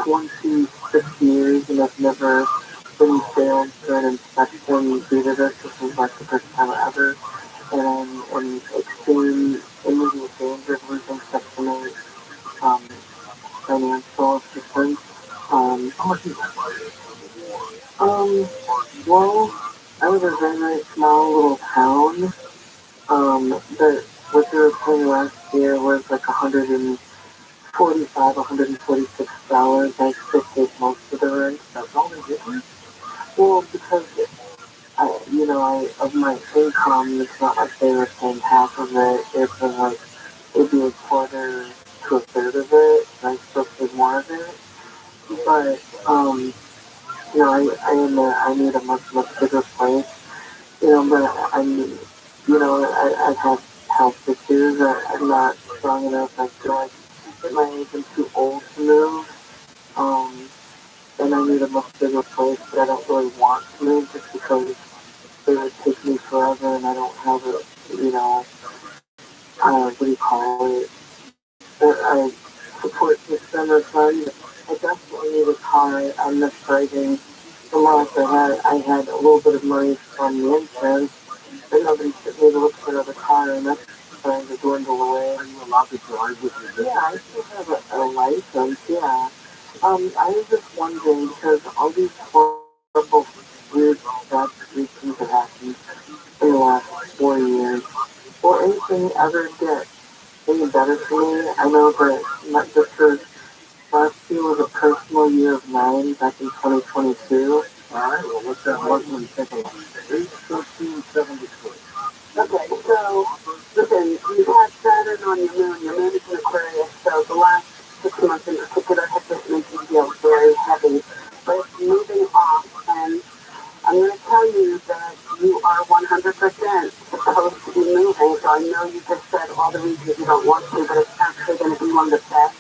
26 years and I've never been failed for an inspection due to this. This is like the first time ever. And I'm in extreme immediate danger of losing Section 8 financial assistance. How much is that? Well, I live in a very, very small little town. But what they were paying last year was like $146. I still paid most of the rent. That's all they give you? Well, because of my income, it's not like they were paying half of it. It's like it'd be a quarter to a third of it, and I still paid more of it. But I need a much bigger place. But I've had health issues. I'm not strong enough. I feel like at my age I'm too old to move. Um, and I need a much bigger place, but I don't really want to move just because it would take me forever and I don't have it, what do you call it? I support system or fund. I definitely need a car. I'm not driving the loss I had a little bit of money from the insurance, but nobody took me to look for another car, and that's starting to dwindle away. Are you allowed to drive with your business? Yeah, I still have a license, yeah. I was just wondering, because all these horrible, weird, bad things have happened in the last 4 years. Will anything ever get any better for me? I know that not just for last year was a personal year of mine back in 2022. Alright, well let's have Leslie take a look. 8/13/73. Okay, so listen, you had Saturn on your moon. Your moon is in Aquarius, so the last 6 months in particular have just made you feel very heavy. But it's moving off, and I'm going to tell you that you are 100% supposed to be moving. So I know you just said all the reasons you don't want to, but it's actually going to be one of the best,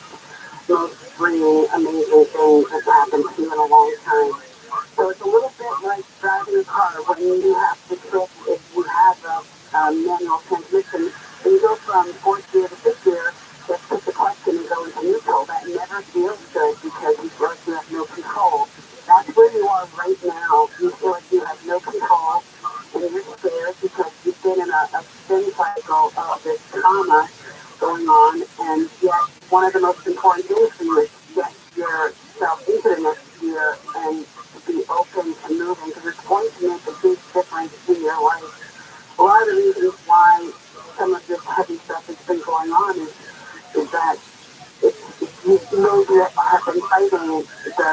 most freeing, amazing things that's happened to you in a long time. So it's a little bit like driving a car when you have to switch if you have a manual transmission. When you go from fourth gear to fifth gear, just push the clutch in and go into neutral. That never feels good because you feel like you have no control. That's where you are right now. You feel like you have no control and you're scared because you've been in a spin cycle of this trauma going on, and yet one of the most important things for you is to get yourself into the next year and be open to moving because it's going to make a big difference in your life. A lot of the reasons why some of this heavy stuff has been going on is that you maybe have been fighting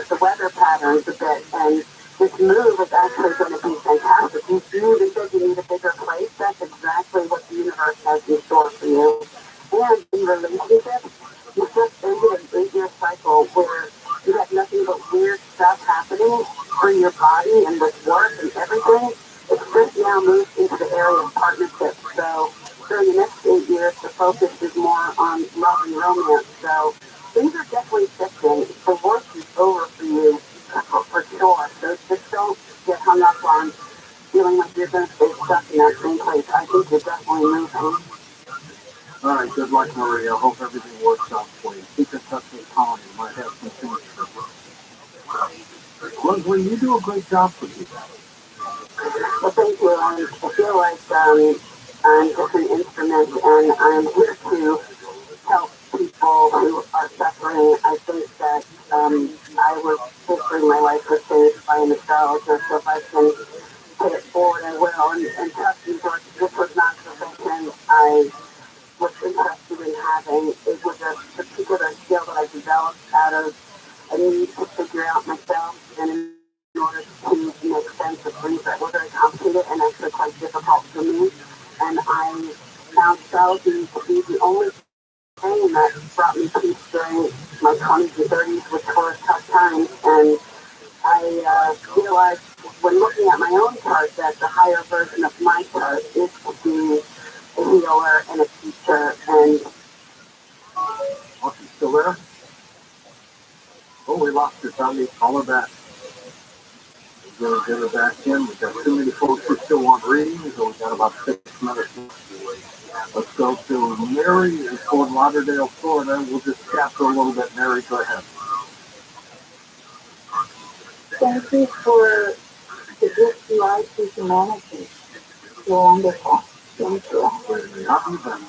the weather patterns a bit, and this move is actually going to be fantastic. You even said you need a bigger place. That's exactly what the universe has in store for you. And in relationships, you just ended an 8-year cycle where you had nothing but weird stuff happening for your body and with work and everything. It's just now moved into the area of partnerships. So during the next 8 years, the focus is more on love and romance. So things are definitely shifting. The work is over for you, for sure. So just don't get hung up on feeling like you're going to stay stuck in that same place. I think you're definitely moving. Alright, good luck, Maria. I hope everything works out for you. Keep in touch with Colin. You might have some things for you. Leslie, you do a great job for people. Well, thank you. I feel like I'm just an instrument, and I'm here to help people who are suffering. I think that I was history, my life was saved by an astrologer, so if I can pay it forward, I will. And trust me, George, this was not the profession I was interested in having. It was a particular skill that I developed out of a need to figure out myself and in order to make sense of things that were very complicated and actually quite difficult for me. And I found astrology to be the only thing that brought me peace during my 20s and 30s, which were tough times. And I realized when looking at my own chart that the higher version of my chart is to be a healer and a teacher. And Oh, she's still there? Oh, we lost her, Tommy. Call her back. We're going to get her back in. We've got too many folks who still want readings, so we've got about 6 minutes left. Let's go to Mary in Fort Lauderdale, Florida. We'll just chat for a little bit. Mary, go ahead. thank you for the gift you are to humanity. You're wonderful. Thank you. How have you been?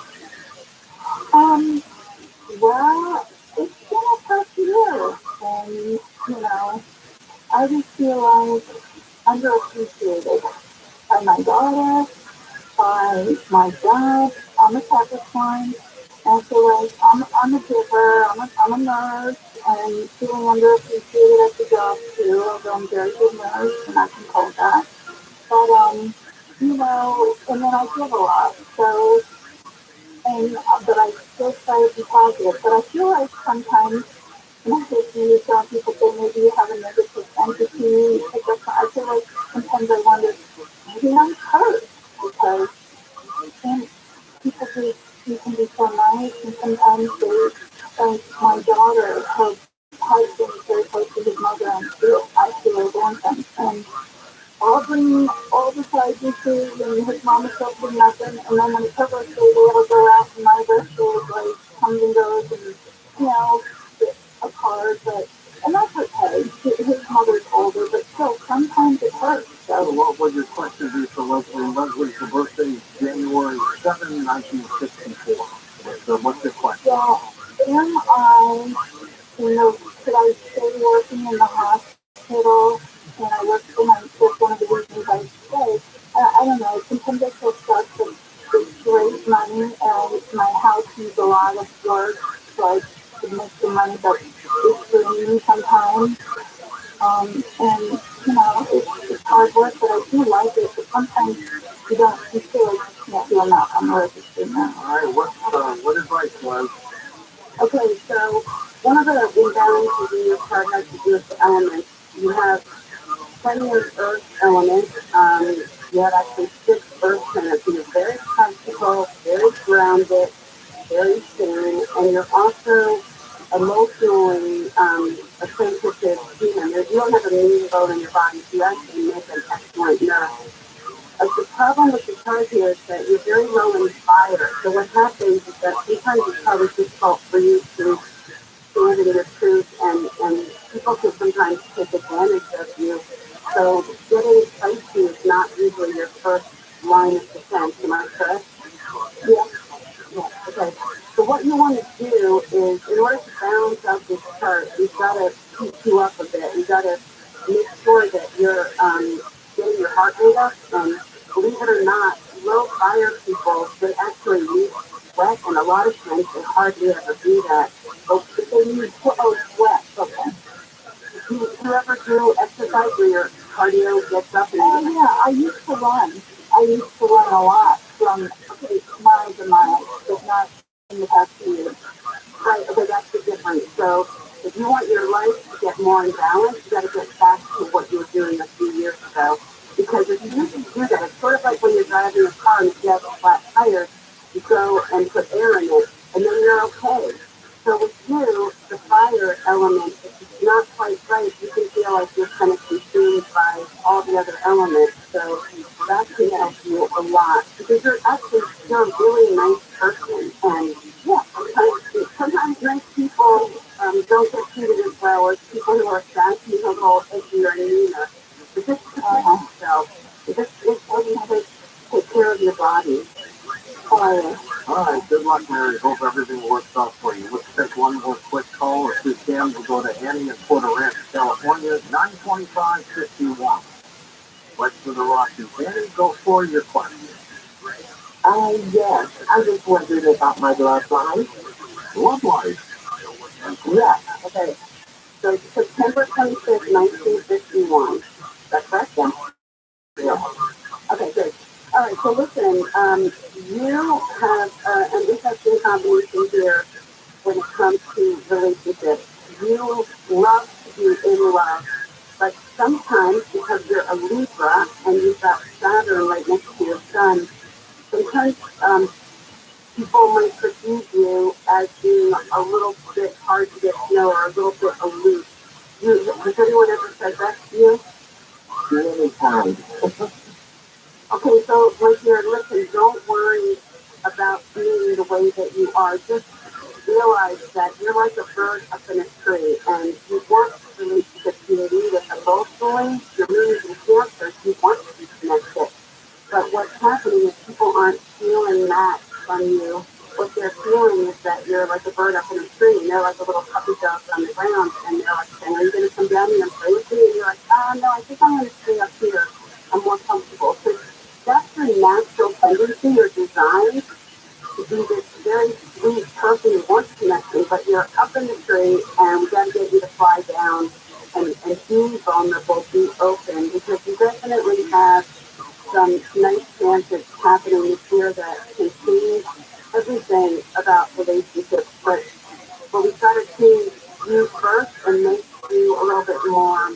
Well, it's been a tough year, and I just feel like underappreciated by my daughter, by my dad. I'm a Capricorn, and I feel like I'm a giver, I'm a nurse, and feeling underappreciated at the job too, although I'm very good nurse, and I can call that. But, and then I give a lot, so, but I still try to be positive. But I feel like sometimes when I hear you tell people say maybe you have a negative entity, I feel like sometimes I wonder, maybe I'm hurt because and people you can be so nice, and sometimes they, like my daughter, her husband is very close to his mother, and I feel them, and I'll bring all the side dishes, and his mom is up with nothing, and then when it's her birthday, they'll go out, and my birthday, like, comes and goes, and, get a card, but, and that's okay. His mother's older, but still, sometimes it hurts, So so. what would your question be for Leslie? Leslie's birthday is January 7, 1964. So what's your question? Well, am I, could I stay working in the hospital? And I work, and that's one of the reasons I stay. I don't know, sometimes I feel stuck, but it's raise money, and my house needs a lot of work, so I could make some money, but it's for me sometimes. And it's hard work, but I do like it. But sometimes you feel like you can't do enough. I'm registered now. All right, what advice was? Okay, so one of the imbalances in your chart has to do with the elements. You have plenty of earth elements. You have actually six earth planets, so you're very practical, very grounded, very sane, and you're also emotionally a sensitive human. You don't have a mean bone in your body, so you actually make an excellent nurse. The problem with the chart here is that you're very low in fire. So what happens is that sometimes it's probably difficult for you to stand in your truth, and people can sometimes take advantage of you. So getting spicy is not usually your first line of defense. Am I correct? Yeah. Yeah. Okay. So what you want to do is, in order to balance out this chart, you've got to keep you up a bit. You've got to make sure that you're getting your heart rate up. And believe it or not, low fire people, they actually need sweat, and a lot of times they hardly ever do that. But if they need sweat, okay. Do you ever do exercise where your cardio gets up? Oh yeah, I used to run. I used to run a lot from miles and miles, but not in the past few years. Right, okay, that's the difference. So if you want your life to get more in balance, you got to get back to what you were doing a few years ago. Because if you do that, it's sort of like when you're driving a car and if you have a flat tire, you go and put air in it, and then you're okay. So with you, the fire element, if it's not quite right, you can feel like you're kind of consumed by all the other elements. So that can help you a lot because you're a really nice person, and yeah, sometimes nice people don't get treated as well as people who are sassy, who go edgy or meaner. But just protect yourself. Just make sure you take care of your body. All right, good luck, Mary. Hope everything works out for you. Let's take one more quick call. If we can, we'll go to Annie in Puerto Rico, California, 92551. West for the Rockies. Annie, go for your question. Yes, I just wondered about my love life. Love life. Yeah, okay. So September 25th, 1951. That's correct? Yeah. Yeah. Okay, good. All right, so listen, you have an interesting combination here when it comes to relationships. You love to be in love, but sometimes because you're a Libra and you've got Saturn right next to your sun, sometimes people might perceive you as being a little bit hard to get to know or a little bit aloof. Has anyone ever said that to you? Many times. Okay, so my dear, listen, don't worry about being the way that you are. Just realize that you're like a bird up in a tree, and you want relationships, you need it emotionally, your moon is in Cancer, you want to be connected. But what's happening is people aren't feeling that from you. What they're feeling is that you're like a bird up in a tree, and they're like a little puppy dog on the ground, and they're like saying, are you going to come down here and play with me? And you're like, no, I think I'm going to stay up here. I'm more comfortable. So that's your natural tendency or design to be this very sweet person who wants connection, but you're up in the tree, and we got to get you to fly down and be vulnerable, be open, because you definitely have some nice chances happening this year that can change everything about relationships. But we've got to change you first and make you a little bit more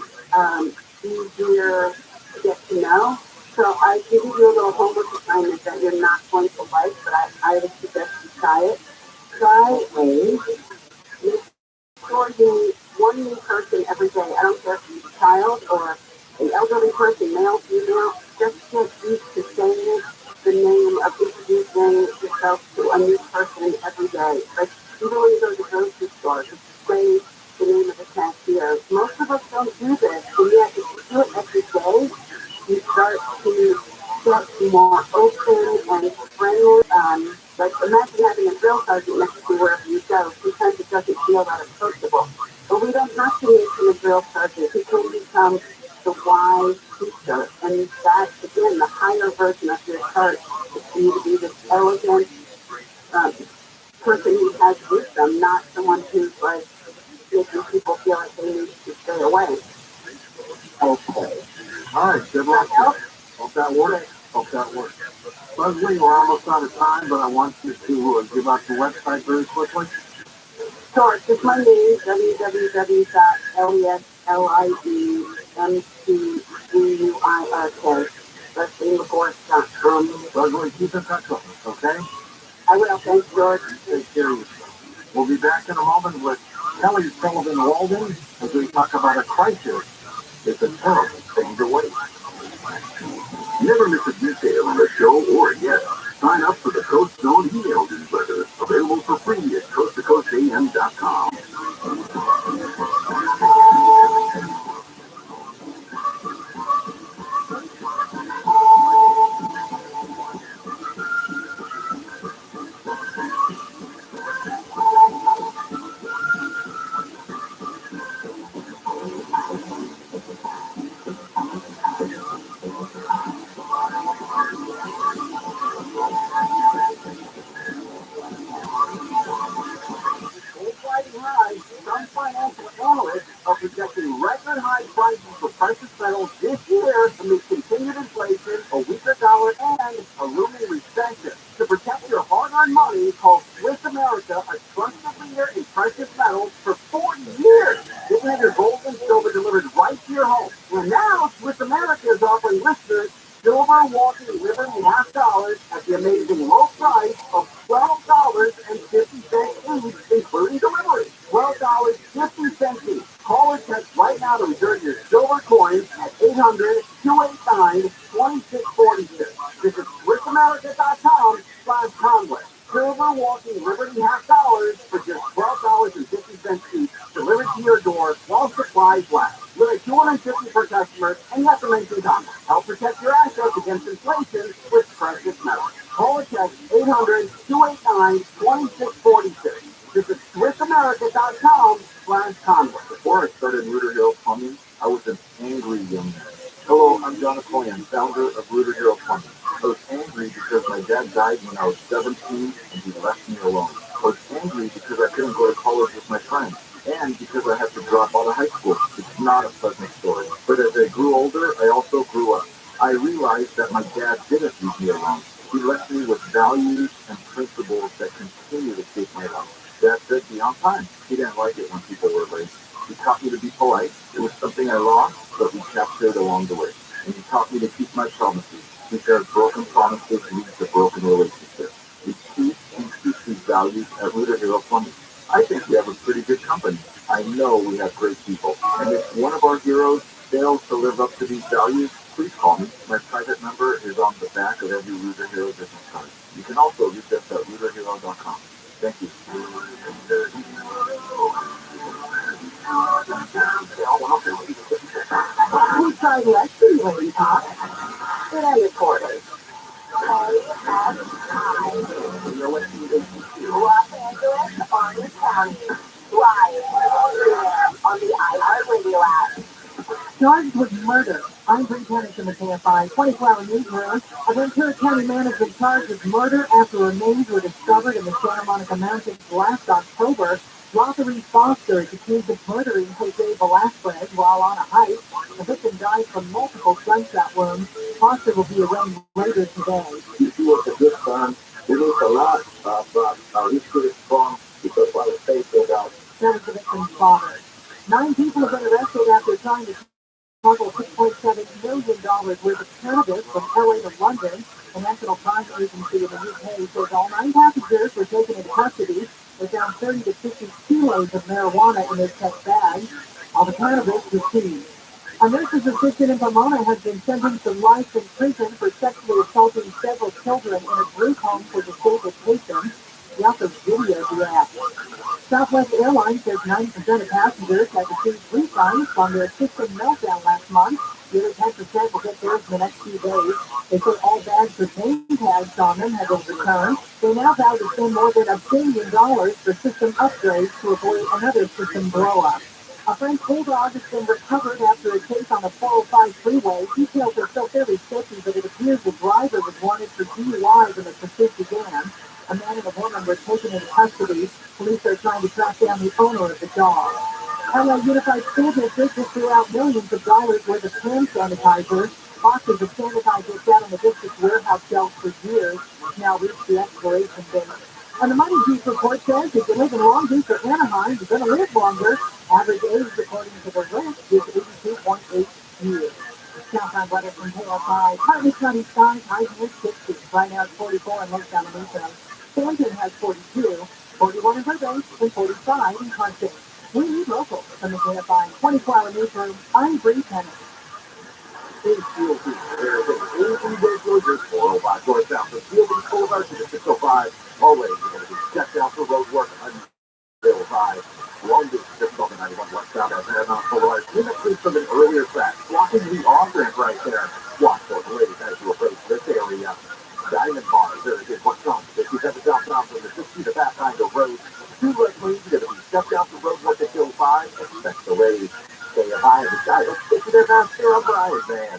easier to get to know. So I give you a little homework assignment that you're not going to like, but I would suggest you try it. Try a make sure you meet one new person every day. I don't care if you're a child or an elderly person, male, female, just get used to saying the name of introducing yourself to a new person every day. Like even when you go to the grocery store, just say the name of the cashier. Most of us don't do this, and yet if you do it every day, you start to get more open and friendly. Like imagine having a drill sergeant next to you wherever you go. Sometimes it doesn't feel that approachable. But we don't have to make him a drill sergeant. He can become the Y t-shirt. And that's, again, the higher version of your chart. It's for you to be this elegant person who has wisdom, not someone who's like making people feel like they need to stay away. Okay. All right, good luck. Hope that works. Hope that works. Leslie, we're almost out of time, but I want you to give out the website very quickly. Sure, it's just my name, www.lesliemcguirk, LeslieLaGorce.com. Leslie, keep in touch with us, okay? I will, thanks, George. Take care of yourself. We'll be back in a moment with Kelly Sullivan Walden as we talk about a crisis. It's a terrible thing to wait. Never miss a detail on a show or a guest. Sign up for the Coast Zone email newsletter, available for free at coasttocoastam.com. Some financial analysts are projecting record high prices for precious metals this year amid continued inflation, a weaker dollar, and a looming recession. To protect your hard-earned money, call Swiss America, a trusted leader in precious metals, for 40 years. You can have your gold and silver delivered right to your home. And now, Swiss America is offering listeners silver walking Liberty half dollars at the amazing low price of $12.50 each, including delivery. $12.50 each. Call or text right now to reserve your silver coins at 800-289-2646. Visit SwissAmerica.com/Conway. Silver walking Liberty half dollars for just $12.50 each, delivered to your door while supplies last. Limit 250 per customer, and you have to mention Conway. Help protect your assets against inflation with precious metals. Call or text 800-289-2646. Visit SwissAmerica.com/Conway. Before I started Rooter Hero Plumbing, I was an angry young man. Hello, I'm John Coyan, founder of Rooter Hero Plumbing. I was angry because my dad died when I was 17 and he left me alone. I was angry because I couldn't go to college with my friends, and because I had to drop out of high school. It's not a pleasant story. But as I grew older, I also grew up. I realized that my dad didn't leave me alone. He left me with values and principles that continue to shape my life. Dad said, be on time. He didn't like it when people were late. He taught me to be polite. It was something I lost, but we captured along the way. And he taught me to keep my promises, because broken promises lead to broken relationships. We keep and keep these values at Rooter Hero Plumbing. I think we have a pretty good company. I know we have great people. And if one of our heroes fails to live up to these values, please call me. My private number is on the back of every Rooter Hero business card. You can also reach us at rooterhero.com. Thank you. We tried Leslie when we talked. Good on your quarters. KSI. You know what she is? Los Angeles, Orange County. Live on the iHeartRadio app. Charged with murder. I'm Bree Pennington with KFI 24-hour newsroom. A Ventura County man has been charged with murder after remains were discovered in the Santa Monica Mountains last October. Rotary Foster is accused of murdering Jose Velasquez while on a hike. The victim died from multiple gunshot wounds. Foster will be arraigned later today. He was a good son. He was a lot, but he could have gone because while his face goes out. That was the victim's father. 9 people have been arrested after trying to smuggle $6.7 million worth of cannabis from LA to London. The National Crime Agency in the UK says all 9 passengers were taken into custody. They found 30 to 50 kilos of marijuana in their checked bags. All the cannabis was seized. A nurse's assistant in Pomona has been sentenced to life in prison for sexually assaulting several children in a group home for disabled patients. He also videoed the act. Southwest Airlines says 90% of passengers have received refunds from their system meltdown last month. The other 10% will get theirs in the next few days. They say all bags with name tags on them have been returned. They now vow to spend more than $1 billion for system upgrades to avoid another system blow-up. A French bulldog has been recovered after a chase on the 405 freeway. Details are still fairly sketchy, but it appears the driver was wanted for DUI when the pursuit began. A man and a woman were taken into custody. Police are trying to track down the owner of the dog. LA Unified School District just threw out millions of dollars worth of hand sanitizer. Boxes of sanitizer sat on the district's warehouse shelves for years, now reached the expiration date. And the Money Juice report says if you live in Long Beach or Anaheim, you're going to live longer. Average age, according to the list, is 82.8 years. Southbound weather from KSI. Partly sunny skies, high near 60. Right now it's 44 in Los Alamitos. Stanton has 42, 41 in Burbank, and 45 in Huntington. We need local from the KSI 24-hour newsroom. I'm Bree Tennant. Big Field Beach. There is an 18-day closure, 405 north south of Field Beach Boulevard to the 605. Always you're going to be checked out for road work until 5. Long Beach, just over 91 westbound at Paramount Boulevard. Clean up from an earlier crash, blocking the off-ramp right there. Watch for delays as you approach this area. Diamond Bar, there is a what's on 57 southbound from the 60 to Pathfinder Road. 2 left lanes are going to be stepped out for road work until 5. Expect delays. Stay high in the sky. Let's get to their master of Brian, man.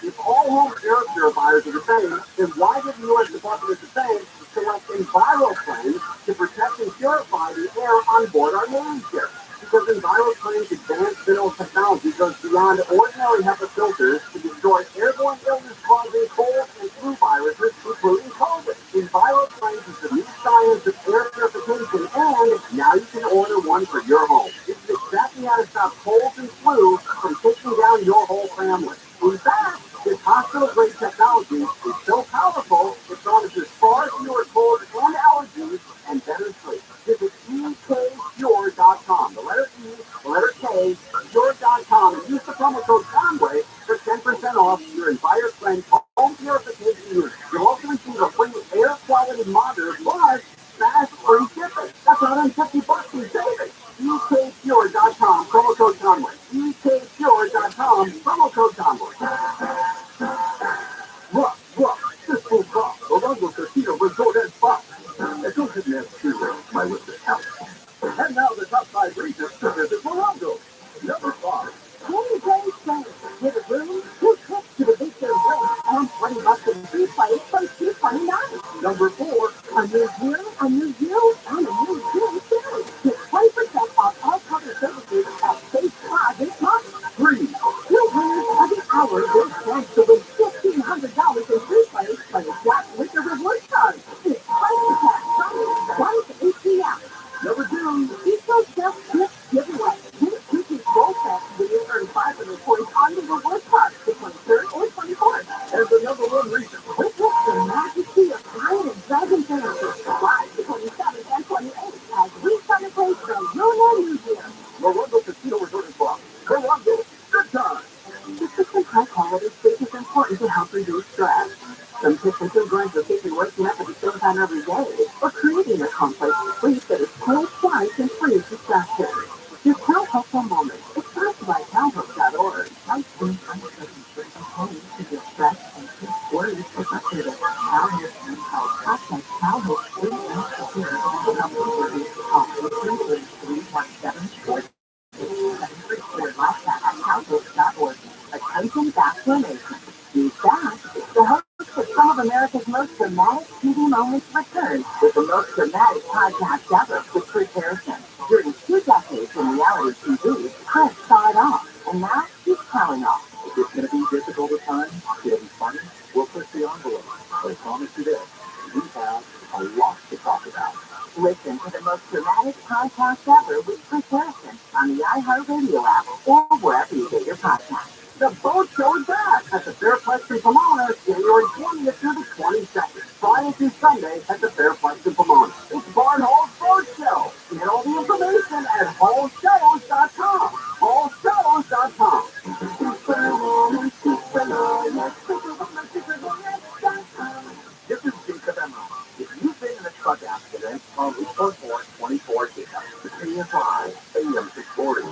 If all home air purifiers are the same, then why did the U.S. Department of Defense select EnviroClaim to protect and purify the air on board our Navy ships? Because EnviroClaim's advanced mineral technology goes beyond ordinary HEPA filters to destroy airborne illness-causing cold and flu viruses, including COVID. EnviroClaim is the new science of air purification, and now you can order one for your home. It's exactly how to stop colds and flu from taking down your whole family. In fact, this hospital-grade technology is so powerful, it promises far fewer colds and allergies and better sleep. Visit ekpure.com. The letter E, the letter K, pure.com, and use the promo code Conway for 10% off your EnviroClaim home purification unit. You'll also receive a free air quality monitor plus fast free shipping. That's $150 in savings. ekpure.com, promo code Conway. ekpure.com, promo code Conway. Look, this full crop, the Longo Casino Resort and Spa. It doesn't have to my list of house. And now the top 5 reasons to visit Morongo. Number 5. Holy Day Sale. With a room, 2 trips to the Big Bear Lake, and $20 in free play from $229. Number 4. A new year, a new you, and a new you too. Get 20% off all cover services at Safe Spa this month. 3. 2 winners every hour will chance to win $1,500 in free play by the Jack with the rewards card. It's 20% 1 to 8 p.m. Number 2. Eco Self Gift Giveaway. Win 2 piece roll set when you earn 500 points on the rewards card the 23rd or 24th. And the number 1 reason. Witness the majesty of Iron and Dragon Dances live the 27th and 28th as we celebrate the Lunar New Year. Morongo Casino Resort and Spa. Morongo, good time. Consistent high-quality sleep is important to help reduce stress. Some tips include going to sleep and waking up at the same time every day, or creating a complex sleep that is cool, quiet, and free of distractions. Your Cal-Helpful Moment is sponsored by calhelp.org. Help bring uncertainty and pain to your stress and keep worries protected. Cal has been called hashtag Cal-Help Free and Secure to help you worry. Call 333-1746. Or live chat at calhelp.org. Attention vaccination. Use that. The host of some of America's most dramatic TV moments returns with the most dramatic podcast ever with Chris Harrison. During 2 decades in reality TV, Chris saw it all, and now he's telling all. If it's going to be difficult at times, it'll be funny. We'll push the envelope. But I promise you this, we have a lot to talk about. Listen to the most dramatic podcast ever with Chris Harrison on the iHeartRadio app or wherever you get your podcasts. The boat show is back at the Fairplex in Pomona, January 20th through the 22nd. Friday through Sunday at the Fairplex in Pomona. It's Barn Hall's Boat Show. Get all the information at hallshows.com. hallshows.com. This is Jacob Emma. If you've been in a truck accident, call 844-24 The KFI, AM 640.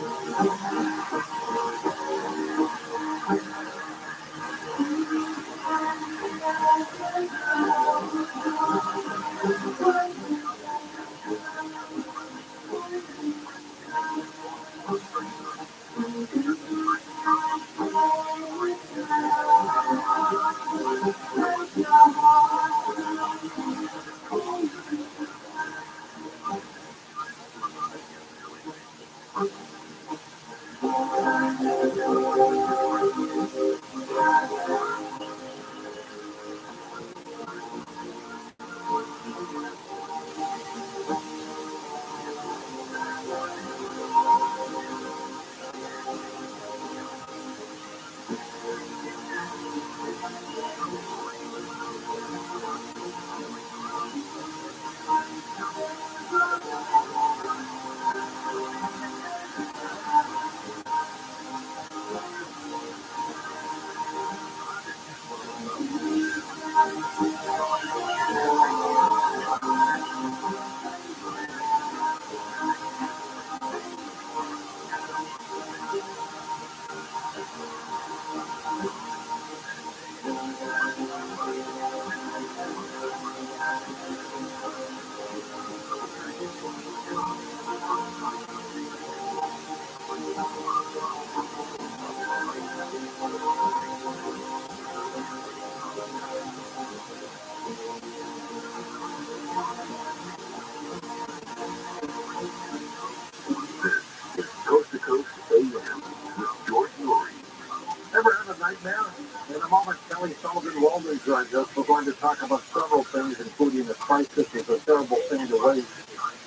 Digest, we're going to talk about several things, including a crisis is a terrible thing to waste,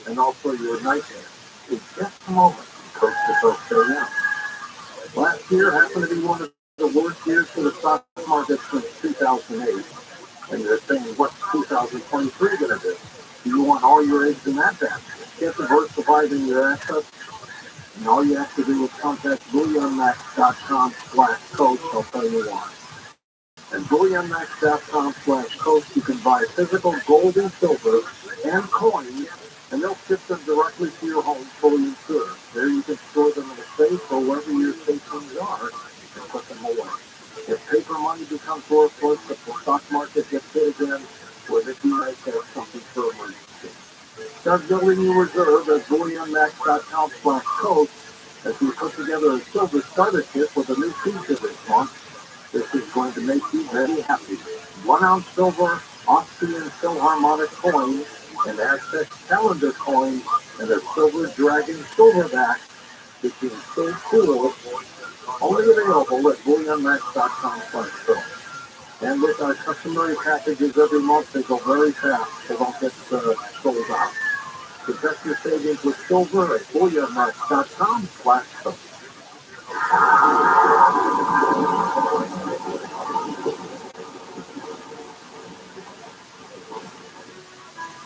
and also your nightmare. In just a moment, Coast to Coast AM. Last year happened to be one of the worst years for the stock market since 2008. And you're saying, what's 2023 going to do? Do you want all your eggs in that basket? Get diversified in your assets, and all you have to do is contact BullionMax.com/coach. I'll tell you why. At BullionMax.com/coach, you can buy physical gold and silver and coins, and they'll ship them directly to your home fully insured. There you can store them in a safe or wherever your safe things are, you can put them away. If paper money becomes worthless, if the stock market gets hit again, would it be nice to have something for emergency? Start building your reserve at BullionMax.com/coach as we put together a silver starter kit with a new feature this month. This is going to make you very happy. 1 ounce silver, Austrian Philharmonic coin, an Aztec calendar coin, and a silver dragon silverback. This is so cool. Only available at BullionMax.com/coach. And with our customary packages every month, they go very fast. They don't get sold out. Protect your savings with silver at BullionMax.com/coach.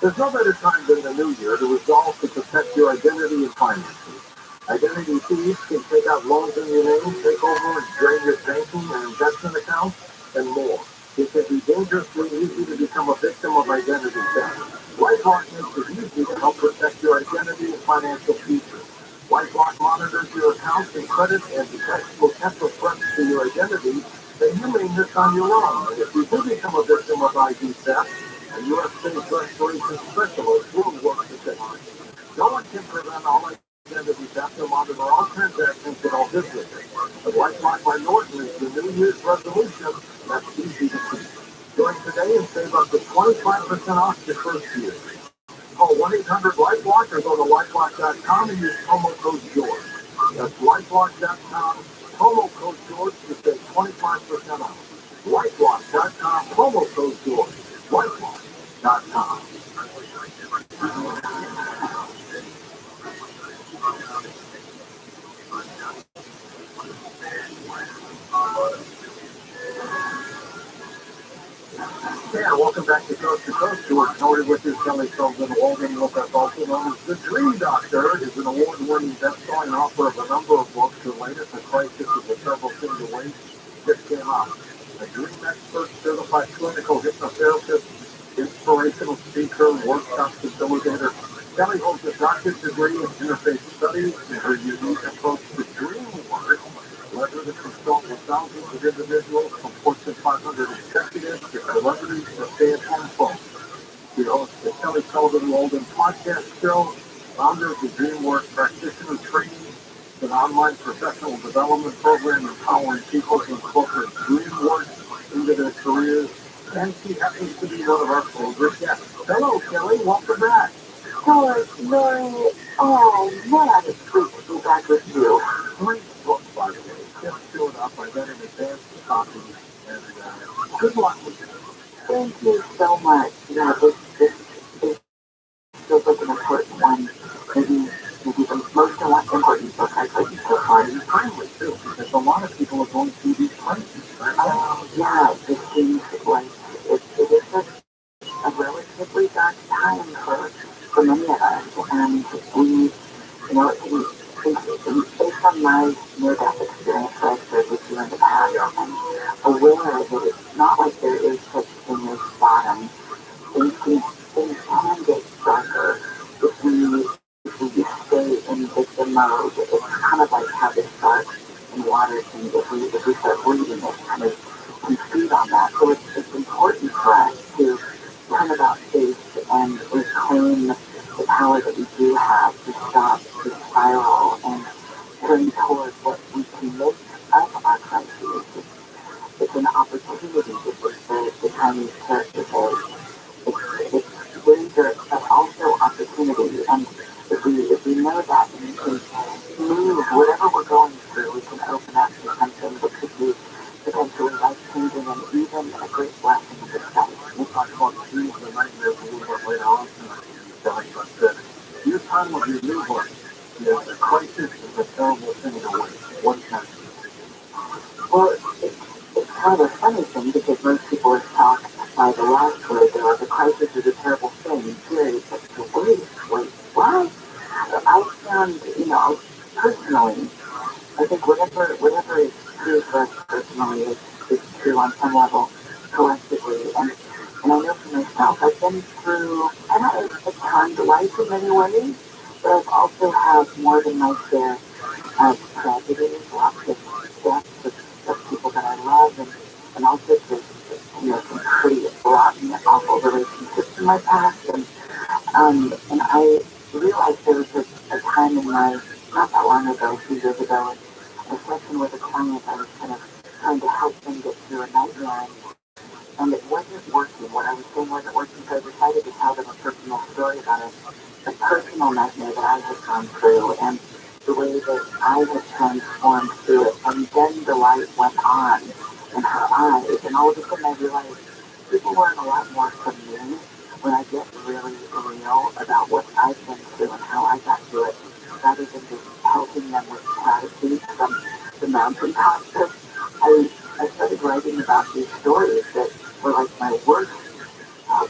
There's no better time than the new year to resolve to protect your identity and finances. Identity thieves can take out loans in your name, take over and drain your banking and investment accounts, and more. It can be dangerously easy to become a victim of identity theft. LifeLock makes it easy to help protect your identity and financial future. LifeLock monitors your accounts and credit and detects potential threats to your identity that you may miss on your own. And if you do become a victim of ID theft, a U.S. State Restoration Specialist will work to fix it. No one can prevent all identity theft or monitor all transactions at all businesses. But LifeLock by Norton is the New Year's resolution that's easy to keep. Join today and save up to 25% off your first year. Call 1-800-LifeLock or go to LifeLock.com and use promo code George. That's LifeLock.com, promo code George to save 25% off. LifeLock.com, promo code George. LifeLock.com. Yeah, welcome back to Coast. George Norrie with his Kelly Sullivan Walden with us, also known as The Dream Doctor, is an award-winning best-selling author of a number of books. The latest, A Crisis is a Terrible Thing to Waste, just came out. A dream expert, certified clinical hypnotherapist, inspirational speaker, workshop facilitator. Kelly holds a doctorate degree in interfaith studies, and her unique approach to dream work led her to consult with thousands of individuals from Fortune 500 executives to celebrities to stay-at-home folks. She hosts the Kelly Sullivan Walden podcast show, founder of the DreamWork Practitioner Training, an online professional development program empowering people to incorporate DreamWork into their careers, and she happens to be one of our favorite guests. Hello, Kelly. Welcome back. George, Lori, oh man, it's great to be back with you. Great book, by the way. Just showed up. I got an advanced copy, and good luck with it. Thank you so much. This feels like an important one. Maybe the most important book I've written so far. And timely, too, because a lot of people are going through these crises, right? Oh, yeah, it seems like it is a relatively dark time for many of us, and we, based on my near-death experience that I've shared with you in the past, I'm aware that it's not like there is such thing as bottom. Things can get darker if we stay in victim mode. It's kind of like how the sharks and water can, if we start bleeding, it kind of can feed on that. So it's important for us to turn about face and reclaim the power that we do have to stop the spiral and turn toward what we can make of our crises. It's an opportunity, which is the Chinese character says. It's danger, but also opportunity. And if we know that, we can move whatever we're going through, we can open up to something that could be potentially life-changing and even a great blessing in disguise. time of your newborn is a crisis is a terrible thing in a way. What's that? Well, it's kind of a funny thing because most people are taught by the last word there, like a crisis is a terrible thing, period. But wait, what? I found, personally, I think whatever is true for us personally is true on some level collectively. And I know for myself, I've been through, I don't know, a kind of life in many ways, but I've also had more than my share of tragedies, lots of deaths of people that I love, and also just, some pretty rotten, awful relationships in my past. And I realized there was a time in my, not that long ago, a few years ago, a session with a client, I was kind of trying to help them get through a nightmare, and it wasn't working. What I was saying wasn't working, so I decided to tell them a personal story about a personal nightmare that I had gone through, and the way that I had transformed through it. And then the light went on in her eyes, and all of a sudden I realized people learn a lot more from me when I get really real about what I've been through and how I got through it, rather than just helping them with platitudes from the mountaintops. I started writing about these stories that were like my worst,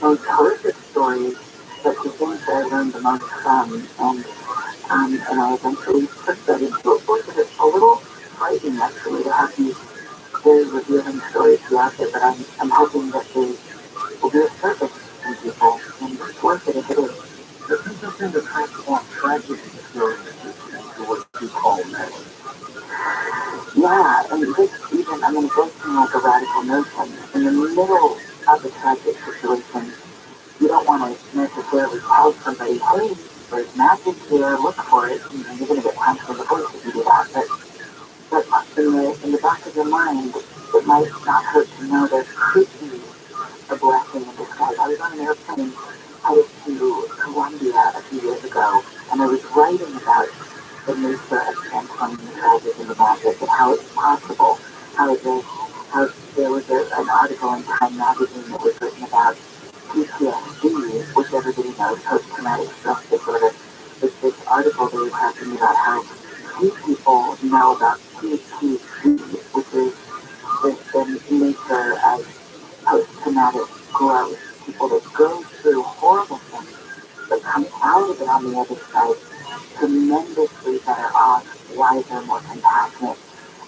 most horrific stories, but the things that I learned the most from. And I eventually put that into a book, and it's a little frightening actually to have these very revealing stories be out there, but I'm hoping that they will be of service to people, and it's worth it if it is. It's interesting to transform tragedy experiences into what you call magic. Yeah, and this even, I mean, it does seem like a radical notion. In the middle of a tragic situation, you don't want to necessarily tell somebody, hey, there's magic here, look for it, and you're going to get punched in the face if you do that. But in the back of your mind, it might not hurt to know there could be a blessing in disguise. I was on an airplane headed to Colombia a few years ago, and I was writing about the nature of transforming the tragic into magic and how it's possible, how there was an article in Time magazine that was written about PTSD, which everybody knows, post-traumatic stress disorder. It's this article they were talking about how few people know about PTSD, which is the nature of post-traumatic growth. People that go through horrible things but come out of it on the other side tremendously better off, wiser, more compassionate,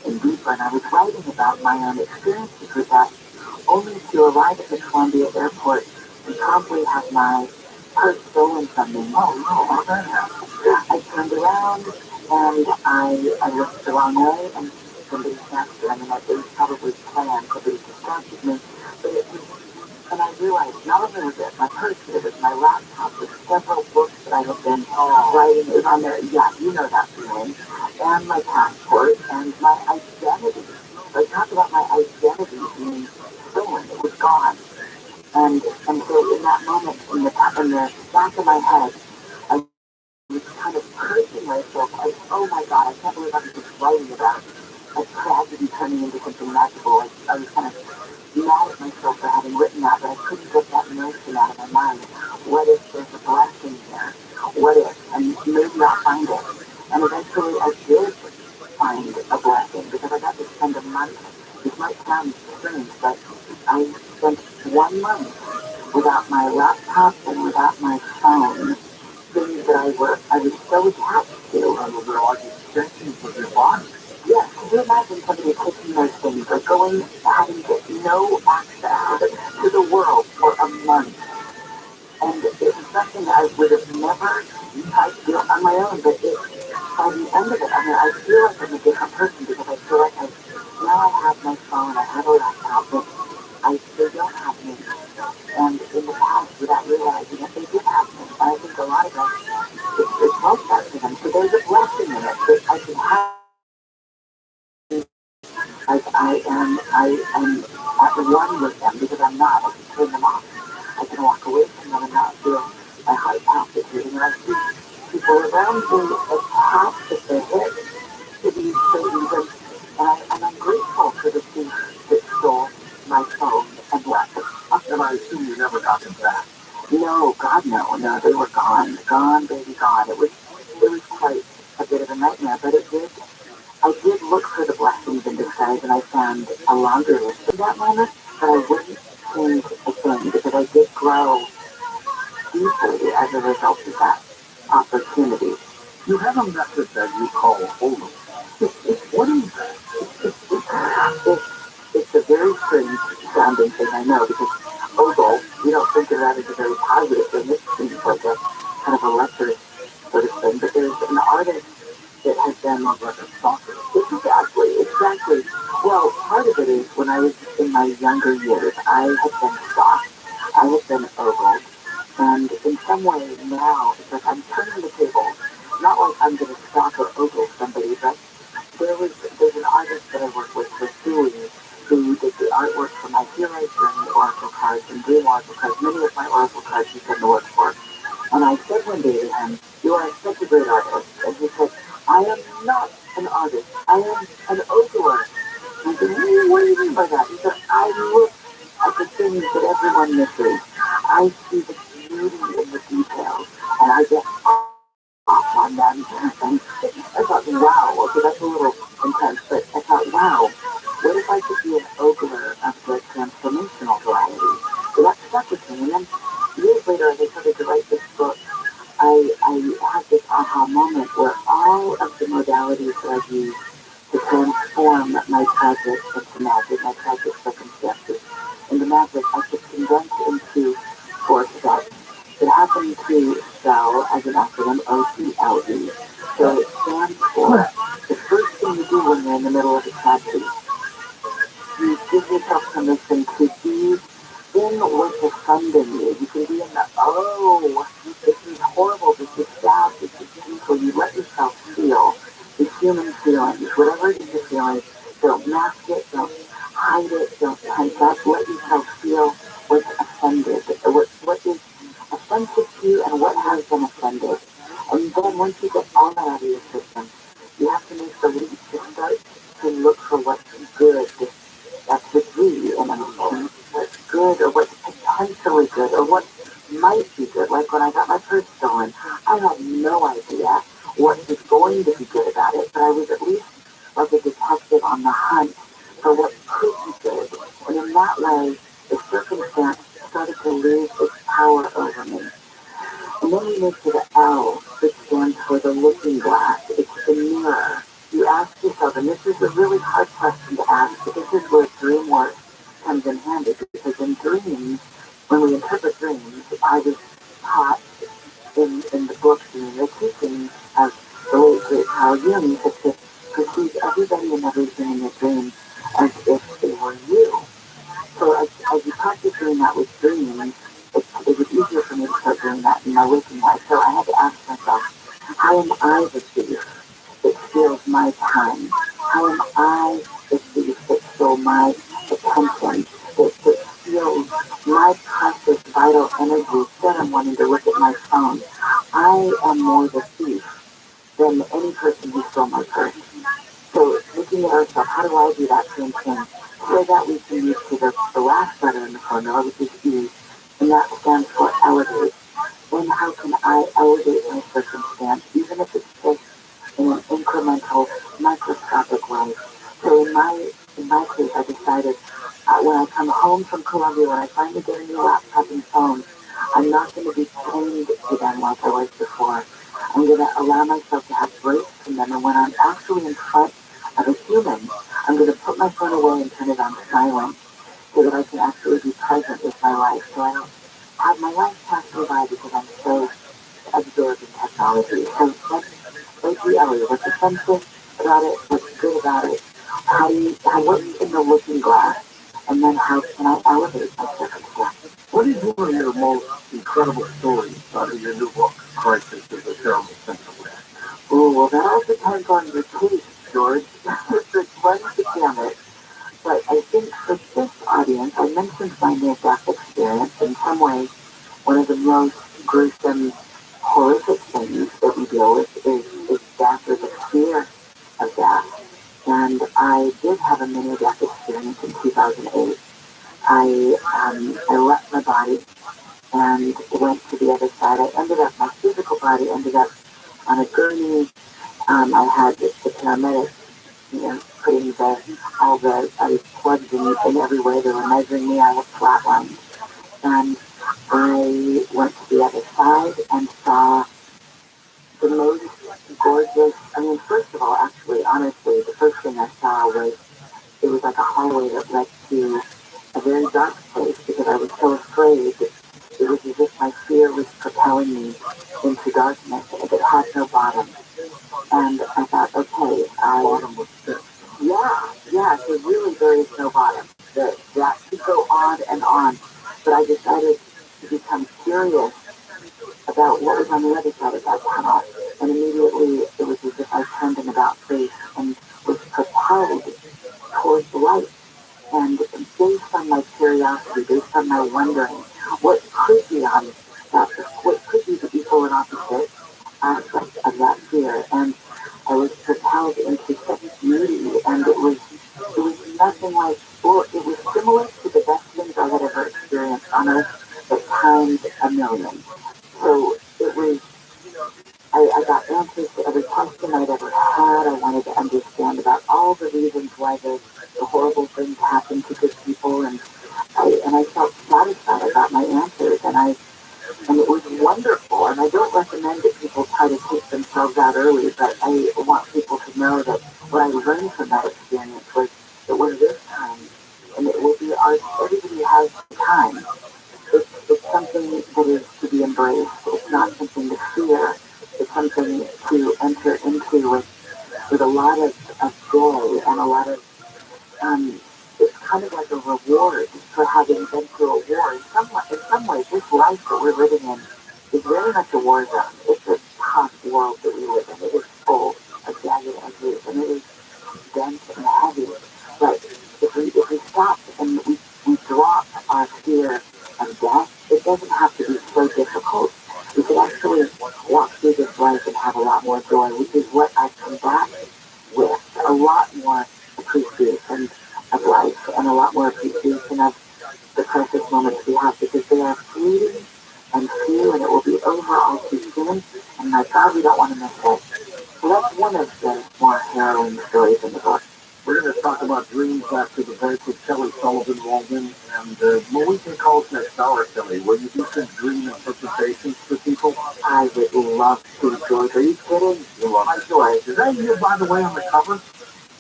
and deeper. And I was writing about my own experiences with that, only to arrive at the Columbia airport and promptly have my purse stolen from me. Oh no, how that happened? I turned around and I looked the wrong way, and somebody snatched it. I mean, it was probably planned, somebody distracted me. But it was, and I realized not only was it my purse, but it was my laptop with several books that I had been writing. It was on there. Yeah, you know that feeling. And my passport and my identity. I talked about my identity being stolen. It was gone. And so in that moment, in the back of my head, I was kind of cursing myself. Like, oh my God, I can't believe I'm just writing about a tragedy turning into something magical. Like, I was kind of mad at myself for having written that, but I couldn't get that notion out of my mind. What if there's a blessing here? What if? And maybe I'll find it. And eventually I did find a blessing because I got to spend a month. This might sound strange, but I spent 1 month without my laptop and without my phone. Things that I was so attached to. And they're like extensions of your body. Yes, could you imagine somebody taking those things, like having no access to the world for a month? And it was something I would have never tried to do on my own, but by the end of it, I mean, I feel like I'm a different person because I feel like now I have my phone, I have a laptop, but they don't have me. And in the past, without realizing it, they did have me. And I think a lot of us, it's like that for them. So there's a blessing in it that I can have. Like I am at one with them because I'm not. I can turn them off. I can walk away from them and not feel my heart palpitating. And I see people around me attached at their hips to these things, and I'm grateful for the thief that stole my phone and weapons. And I assume you never got them back. No, God, no, they were gone, baby, gone. It was quite a bit of a nightmare, but I did look for the blessings in disguise, and I found a longer list of that moment, but I wouldn't change a thing because I did grow deeply as a result of that opportunity. You have a method that you call Olam. What is that? It's a very strange sounding thing, I know, because ogle, you don't think of that as a very positive thing. It seems like a kind of a lecherous sort of thing, but there's an artist that has been like a stalker. Exactly. Well, part of it is when I was in my younger years, I had been stalked. I had been ogled. And in some way now, it's like I'm turning the table. Not like I'm going to stalk or ogle somebody, but there's an artist that I work with, Rabbi, who did the artwork for my Heroes Journey Oracle cards and Dream Oracle cards. Many of my Oracle cards he's done the work for. And I said one day to him, "You are such a great artist." And he said, "I am not an artist. I am an ogler." And I said, "What do you mean by that?" He said, "I look at the things that everyone misses. I see the beauty in the details, and I get off on them." And I thought, wow, okay, that's a little intense, but I thought, wow, what if I could be an ogler of the transformational variety? So that stuck with me. And then years later, as I started to write this book, I had this aha moment where all of the modalities that I've used to transform my tragic into magic, my tragic circumstances into magic, I could condense into 4 steps. It happened to spell as an acronym OCLE. So it stands for the first thing you do when you're in the middle of a tragedy. You give yourself permission to be in what's offending you. You can be in the, oh, this is horrible, this is sad, this is painful. You let yourself feel the human feelings, whatever it is you're feeling. Don't mask it, don't hide it, don't tense up. Let yourself feel what's offended, what is offensive to you and what has been offended. And then once you get all that out of your system, you have to make the leap to start to look for what's good. That's with you, and what's good or what's potentially good or what might be good. Like when I got my purse stolen, I had no idea what was going to be good about it, but I was at least like a detective on the hunt for what could be good. And in that way, the circumstance started to lose its power over me. And then we move to the L, which stands for the looking glass. It's the mirror. You ask yourself, and this is a really hard question to ask, but this is where dream work comes in handy, because in dreams, when we interpret dreams, I was taught in the books and in the teachings of the late great Carl Jung to perceive everybody and everything in your dream as if they were you. So as you practice doing that with dreams, it was easier for me to start doing that in my waking life. So I had to ask myself, how am I the thief that steals my time? How am I the thief that stole my attention, that steals my precious vital energy instead of wanting to look at my phone? I am more the thief than any person who stole my purse. So looking at ourselves, how do I do that same thing? So that we can move to the last letter in the formula, which is E, and that stands for elevate. And how can I elevate my circumstance, even if it's just in an incremental, microscopic way? So in my case, I decided when I come home from Colombia, when I finally get a new laptop and phone, I'm not going to be chained to them like I was before. I'm going to allow myself to have breaks from them, and when I'm actually in front of a human, I'm going to put my phone away and turn it on silent so that I can actually be present with my life. So I don't have my life pass me by because I'm so absorbed in technology. So that's the area. What's offensive about it? What's good about it? What's in the looking glass? And then how can I elevate my circumstance? What is one of your most incredible stories out of your new book, Crisis is a Terrible Symptom? Oh, well, that all depends on your taste, George. It runs the gamut. But I think for this audience, I mentioned my near-death experience. In some ways, one of the most gruesome, horrific things that we deal with is death or the fear of death. And I did have a near-death experience in 2008. I left my body and went to the other side. My physical body ended up on a gurney. I had the paramedics, putting all the, I was plugged in every way. They were measuring me. I had flatlined. And I went to the other side and saw the most gorgeous, first of all, actually, honestly, the first thing I saw was, it was like a hallway that led to a very dark place because I was so afraid. It was as if my fear was propelling me into darkness and it had no bottom. And I thought, okay, bottom was thick. Yeah, so really there is no bottom. That could go on, but I decided to become curious about what was on the other side of that tunnel. And immediately it was as if I turned an about face and was propelled towards the light. And based on my curiosity, based on my wondering, what could be on that, what could be the equal and opposite aspect of that fear? And I was propelled into such beauty, and it was nothing like, well, it was similar to the best things I had ever experienced on earth, but times a million. So it was, I got answers to every question I'd ever had. I wanted to understand about all the reasons why the horrible things happen to good people, and I felt satisfied about my answers, and it was wonderful. And I don't recommend that people try to take themselves out early, but I want people to know that what I learned from that experience was that when it is time, and it will be ours, everybody has time. It's something that is to be embraced. It's not something to fear. It's something to enter into with a lot of joy and a lot of, it's kind of like a reward for having been through a war. In some ways, this life that we're living in is very much a war zone. It's a tough world that we live in. It is full of jagged edges, and it is dense and heavy. But if we stop and we drop our fear of death, it doesn't have to be so difficult. We can actually walk through this life and have a lot more joy, which is what I've come back with. A lot more appreciation of life and a lot more appreciation of the precious moments we have, because they are fleeting and few, and it will be over all too soon. And my God, we don't want to miss it. So that's one of the more harrowing stories in the book. We're going to talk about dreams after the break with Kelly Sullivan Walden, and Malika calls next hour, Kelly. Will you do some dream interpretations for people? I would love to, George. Are you kidding? You love it. George, is that you, by the way, on the cover?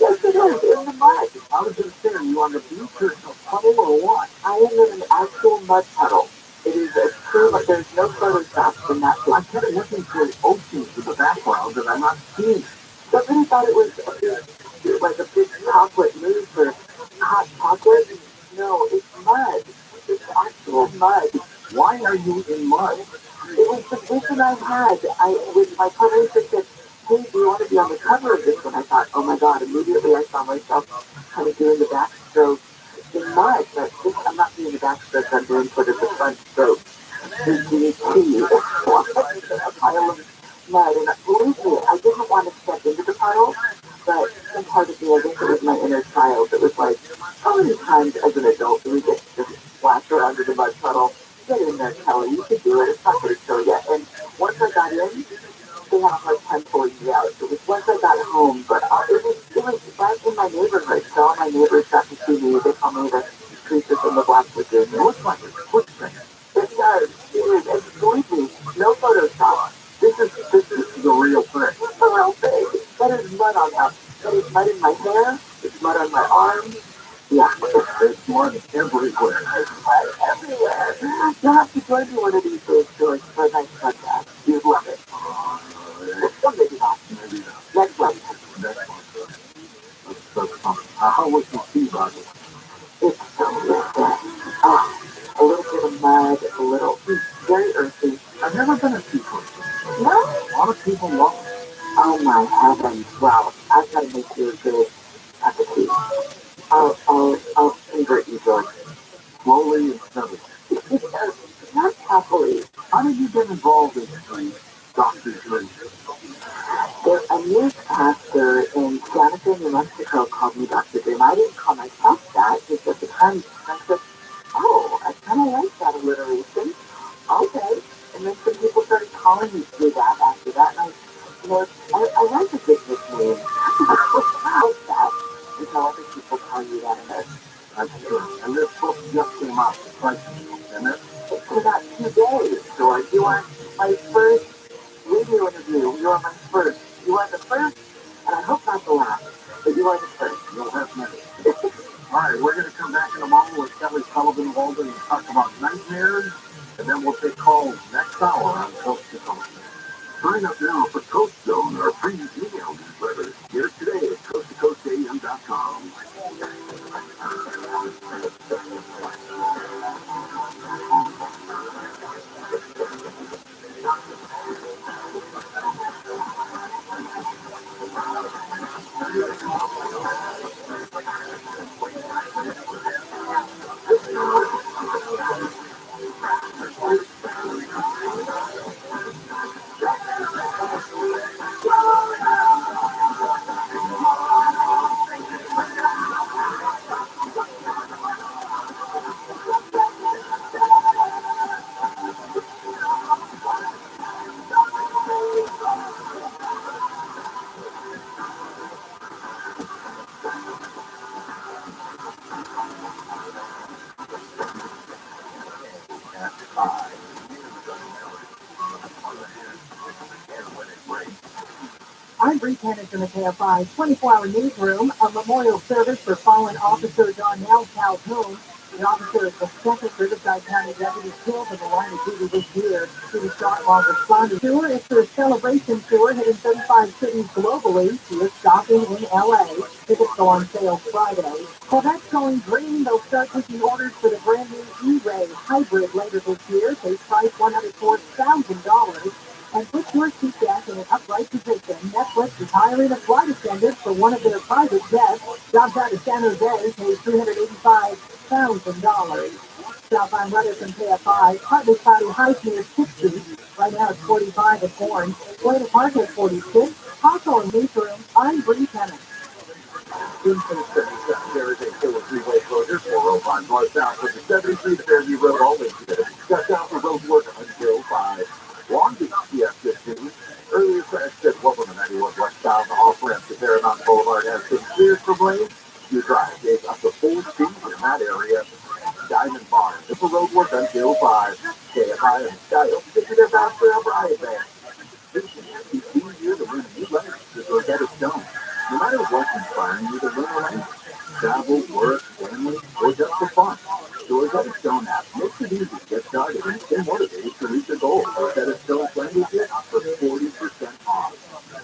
Yes, it is, in the mud. I was just saying, are you on the beach or a puddle or what? I am in an actual mud puddle. It is a true, but there's no Photoshop in that I picture. kept looking for an ocean in the background, and I'm not seeing it. Somebody thought it was like a big chocolate mousse or hot chocolate. No, it's mud. It's actual mud. Why are you in mud? It was the vision I had. When my publisher said, hey, do you want to be on the cover of this one? I thought, oh my God, immediately I saw myself kind of doing the backstroke in mud. But this, I'm not doing the backstroke, I'm doing sort of the front stroke. A pile of mud. And believe me, I didn't want to step into the puddle, but some part of me, I guess it was my inner child, that was like, how many times as an adult do we get to splash around in the mud puddle? Get in there, Kelly, you can do it, it's not going to kill you. And once I got in, they had a hard time pulling me out. It was once I got home, but it was back in my neighborhood, so all my neighbors got to see me. They call me the creature from the Black Lagoon. It looks like a quicksand. It does. It is. And believe me, no Photoshop. This is The real thing. it's the real thing. That is mud on that. That is mud in my hair. It's mud on my arms. Yeah. There's mud everywhere. It's mud everywhere. You'll have to join me one of these days, George, for a nice podcast. You'd love it. Well, maybe not. Maybe not. Next one. Next one. That's something. How was the sea, by the way? It's delicious. Oh, a little bit of mud, a little, very earthy. I've never been a sea person. No? A lot of people love it. Oh my heavens. Well, I've got to make you a good cup of tea. I'll convert you, George. Slowly and steadily. Not happily. How did you get involved in the Dr. Dream? There's a news pastor in Santa Fe, New Mexico called me Dr. Dream. I didn't call myself that because at the time I said, oh, I kind of like that alliteration. Okay. And then some people started calling me through that after that. And Look, I like to think this name. How's that? And how other people tell you that it is. That's true. And this book just came out, the price and It's been about 2 days, George. You are my first radio interview. You are my first. You are the first, and I hope not the last, but you are the first. you'll have many. All right, we're going to come back in a moment with Kelly Sullivan Walden and talk about nightmares, and then we'll take calls next hour on Coast to Coast. Sign up now for Coast Zone, our free email newsletter. Get it today at coasttocoastam.com. I'm Bree Pennington in the KFI 24-hour newsroom. A memorial service for fallen officer Darnell Calhoun. The officer is the second Riverside County deputy killed in the line of duty this year. He was shot while responding. Tour is their celebration tour hitting 35 cities globally. He is stopping in LA. Tickets go on sale Friday. Corvette's going green. They'll start taking orders for the brand new E-Ray hybrid later this year. They price $104,000. And put your seatback in an upright position. Netflix is hiring a flight attendant for one of their private jets. Jobs out of San Jose pays $385,000. Southbound weather from KFI. Partly cloudy, high near 60. Right now it's 45 at Horn. Way to Park at 46. Also in newsroom, I'm Bree Pennant. There is a still a three-way closure, 405 northbound from the 73 to Fairview Road only today. Shut down for road work until 5. Long Beach TF15. Earlier crash at Wilbur 91 westbound off-ramp to Paramount Boulevard has been cleared for blades. Your drive is up to full speed in that area. Diamond Bar. It's a road work until 5. KFI and Sky Hope to get you their fast rail ride back. This is the easier to learn new letters to Rosetta Stone. No matter what's inspiring you to learn a language, travel, work, family, or just for fun, the Rosetta Stone app makes it easy to get started and stay motivated to reach your goal. Rosetta Stone's languages for 40% off.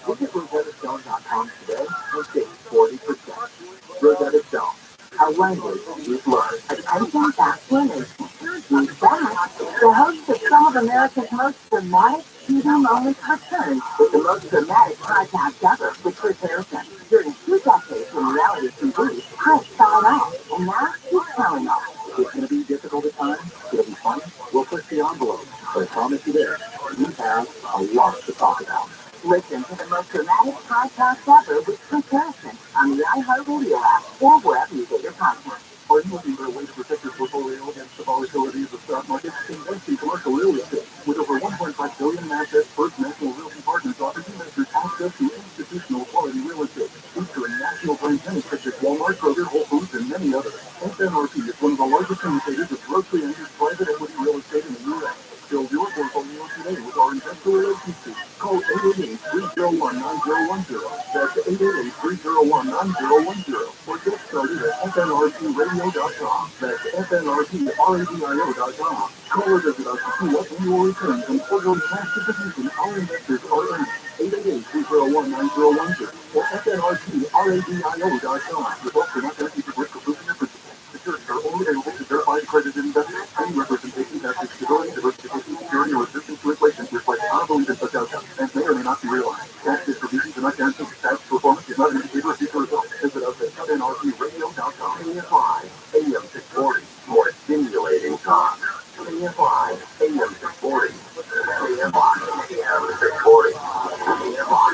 Visit RosettaStone.com today and save 40%. Rosetta Stone, how language is learned. Attention, vaccination. Who's back? The host of some of America's most dramatic TV moments returns with the most dramatic podcast ever with Chris Harrison. During 2 decades in reality TV, Chris fell off, and now he's telling off. It's going to be difficult at times. It'll be fun. We'll push the envelope. But I promise you this, we have a lot to talk about. Listen to the most dramatic podcast ever with Chris Harrison on the iHeartRadio app or wherever you get your podcasts. Are you looking for a way to protect your portfolio against the volatility of the stock market? Invest in commercial real estate. With over $1.5 billion in assets, First National Realty Partners offers investors access to institutional quality real estate, featuring national brand tenants such as Walmart, Kroger, Whole Foods, and many others. FNRP is one of the largest syndicators of grocery-anchored private equity real estate in the U.S. Build your portfolio today with our investor relations team. Call 888-301-9010. That's 888-301-9010. Or get started at FNRPradio.com. That's FNRPRadio.com. Call or visit us to see what annual returns and quarterly cash distribution our investors are earning. 888-301-9010 or FNRPRadio.com. Results are not guaranteed for risk or proof of your principal. Securities are only available to verified accredited investors. Any representation has stability, diversification, security, or resistance to inflation reflects our belief in such outcomes and may or may not be realized. Tax distributions are not guaranteed. Tax performance is not an indicator of future results. Visit us at FNRPradio.com. KFI, AM 640. More stimulating talk. KFI, AM 640. KFI, AM 640. KFI,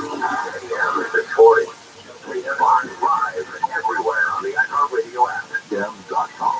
AM 640. KFI live everywhere on the iHeartRadio app. Dem.com.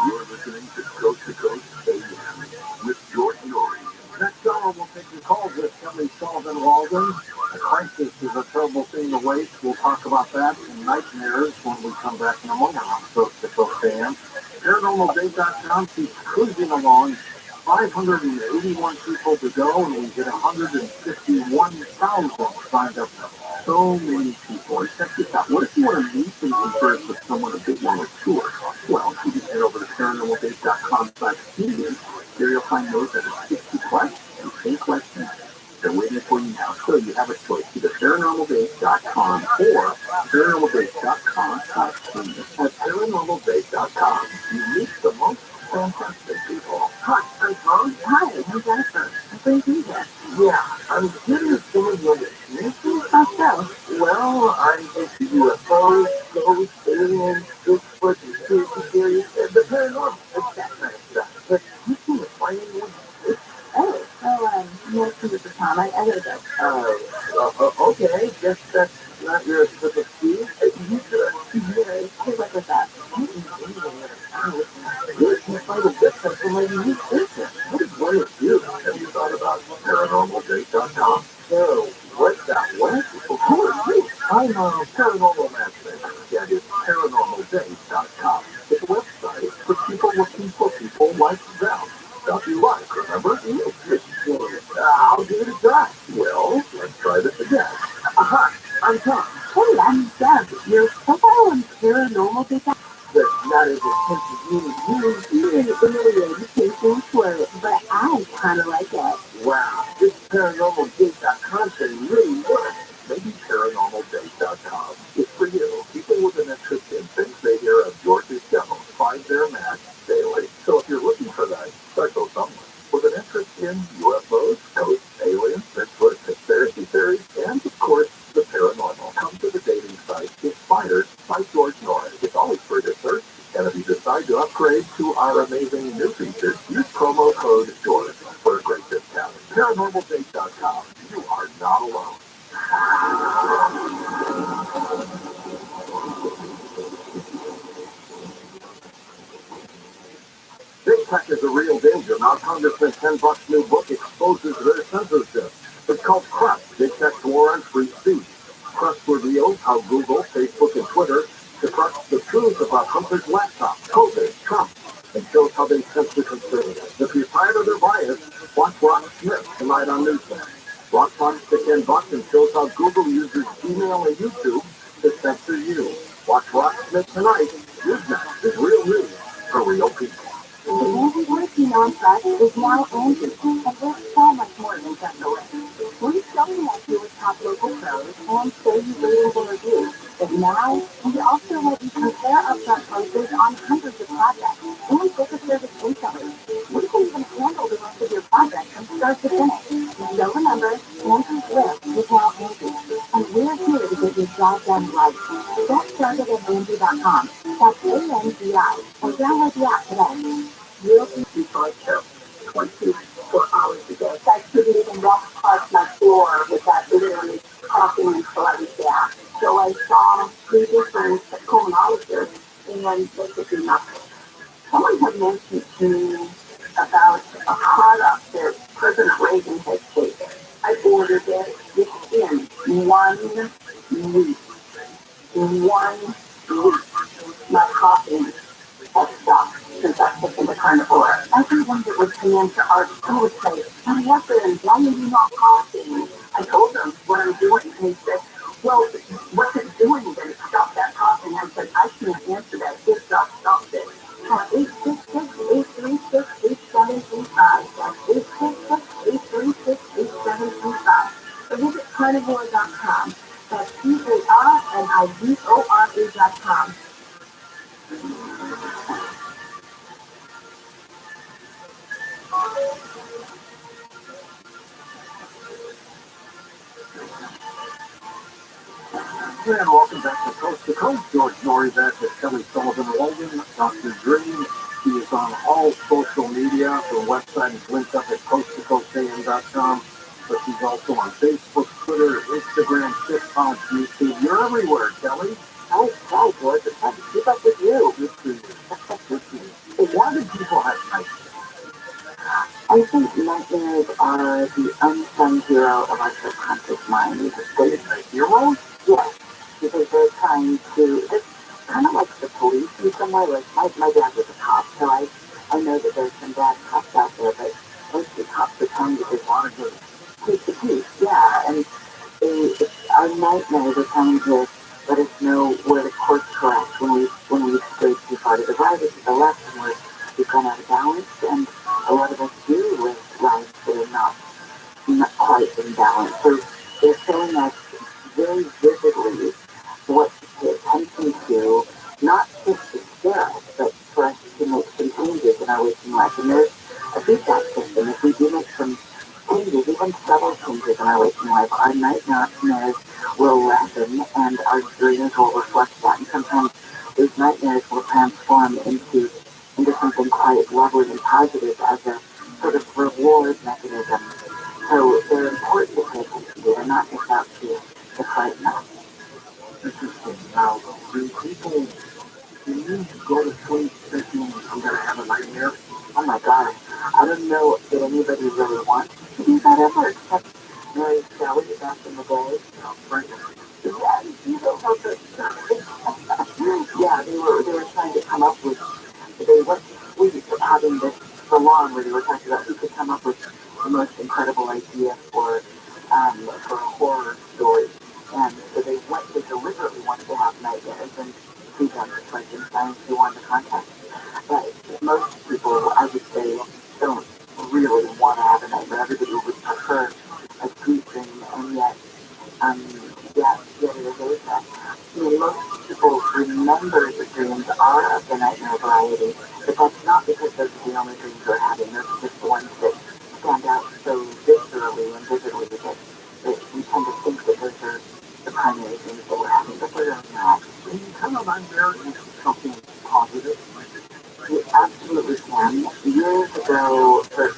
You're listening to Coast to Coast AM with George Norrie. Next hour, we'll take your calls with Kelly Sullivan Walden. A crisis is a terrible thing to waste. We'll talk about that and nightmares when we come back in a moment on Coast to Coast AM. ParanormalDay.com keeps cruising along. 581 people to go, and we hit 151,000 signed up. So many people. Check this out. What if you want to meet and converse with someone a bit more mature? Well, you can head over to paranormaldays.com/media. There you'll find those that are 60 questions and 10 questions. They're waiting for you now. So you have a choice. Either paranormaldays.com or paranormaldays.com/media. At paranormaldays.com, you meet the most fantastic people. Hi, I'm Tom. Hi, I'm Jennifer. I'm going to be here. Yeah, I'm curious some of your experiences. How so? Well, I'm into UFOs, ghosts, aliens, Bigfoot, conspiracy theories, and the paranormal. It's that kind of stuff. But you seem to find anyone. Oh, nice to meet you, Tom. I gotta go. Okay. Guess that's not your cup of tea. You should. Yeah, good luck with that. You can't find a difference from when you use business. What is one of you? Have you thought about paranormalday.com? So, what's that? What? Well, who are you? I'm a paranormal matchmaker. That is paranormalday.com. It's a website for people looking for people like them. Stuff you like, remember? I'll give it a try. Well, let's try this again. Aha, I'm Tom. Hey, I'm Deb. Your profile on paranormal.com. That's not as intense as you. You're really education for it, but I kind of like it. Wow, this paranormalday.com thing really works. Maybe paranormalday.com is for you. People with an interest in things they hear of George's show find their match daily. So if you're looking for that special someone with an interest in UFOs, ghosts, aliens, Bigfoot, conspiracy theories, and of course the paranormal, come to the dating site Inspired by George Norrie. It's always free to search, and if you decide to upgrade to our amazing new features, use promo code George for a great discount. ParanormalDate.com. You are not alone. Big tech is a real danger. Now Congressman $10 new book exposes their censorship. It's called Crust, Big Tech's War on Free Speech. Crust reveals how Google, Facebook, and Twitter suppressed the truth about Hunter's laptop, COVID, Trump, and shows how they censor conservatives. If you're tired of their bias, watch Rock Smith tonight on Newsmax. Rock talks to $10 and shows how Google uses Gmail and YouTube to censor you. Watch Rock Smith tonight. Newsmax is real news for real people. The anti-working nonprofit is now Angie, and there's so much more than just the list. We still connect you with top local pros and show you ratings and reviews. But now, we also let you compare upfront prices on hundreds of projects and book a service instantly. We can even handle the rest of your project from start to finish. So remember, Angie's List is now Angie, and we're here to get your job done right. Get started at Angie.com. That's ANGI, or download the app today. Real people kept 24 hours ago. I couldn't even walk past my floor without literally coughing until I was there. So I saw 3 different pulmonologists, and they could do nothing. Someone had mentioned to me about a product that President Reagan had taken. I ordered it within 1 week. In 1 week, my coughing had stopped since I took the carnivore. Everyone that would come into our school would say, "What happened? Why are you not coughing?" I told them what I'm doing, and he said, "Well, what's it doing that it stopped that coughing?" I said, "I can't answer that. It just stopped it." 866-836-8735. That's 866-836-8735. Or visit carnivore.com. That's CARNIVORE.com. And welcome back to Coast. George Norizak with Kelly Sullivan Walden, Dr. Dream. He is on all social media. The website is linked up at coasttocoastam.com. But she's also on Facebook, Twitter, Instagram, TikTok, YouTube. You're everywhere, Kelly. Oh, hi, George. It's fun to keep up with you. Good for you. Good for you. So why do people have nightmares? I think nightmares are the unsung hero of our subconscious mind. They say heroes? Yes, because they're trying to, it's kind of like the police in some way. Like my dad was a cop, so I know that there's some bad cops out there, but most of the cops are trying to just keep the peace. Yeah, and our nightmares are trying to let us know where to course correct when we stray too far to the right or to the left, and we've gone out of balance. And a lot of us do live lives that are not quite in balance. So they're showing us very vividly what to pay attention to, not just to scare us, but for us to make some changes in our waking life. And there's a feedback system. If we do make some changes, even subtle changes in our waking life, our nightmares will lessen and our dreams will reflect that. And sometimes those nightmares will transform into something quite lovely and positive as a sort of reward mechanism. So they're important to pay attention to. They're not just out to frighten us. Interesting. Now, do people, can you go to sleep thinking I'm going to have a nightmare? Oh my God. I don't know that anybody really wants to do that ever, except Mary Shelley back in the day. Yeah, you know how to. Yeah, they were trying to come up with. They went we were having this salon where they were talking about who could come up with the most incredible idea for a horror story. And so they deliberately wanted to have nightmares and see them as Frankenstein who wanted to contact. But most people, I would say, don't really want to have a nightmare. Everybody would prefer a sweet dream, and yet, it is that. Most people remember the dreams are of the nightmare variety, but that's not because those are the only dreams we're having. Those are just the ones that stand out so viscerally and vividly that we tend to think that those are the primary dreams that we're having, but they're really not. Can you turn a nightmare into something positive? You absolutely can. Years ago, this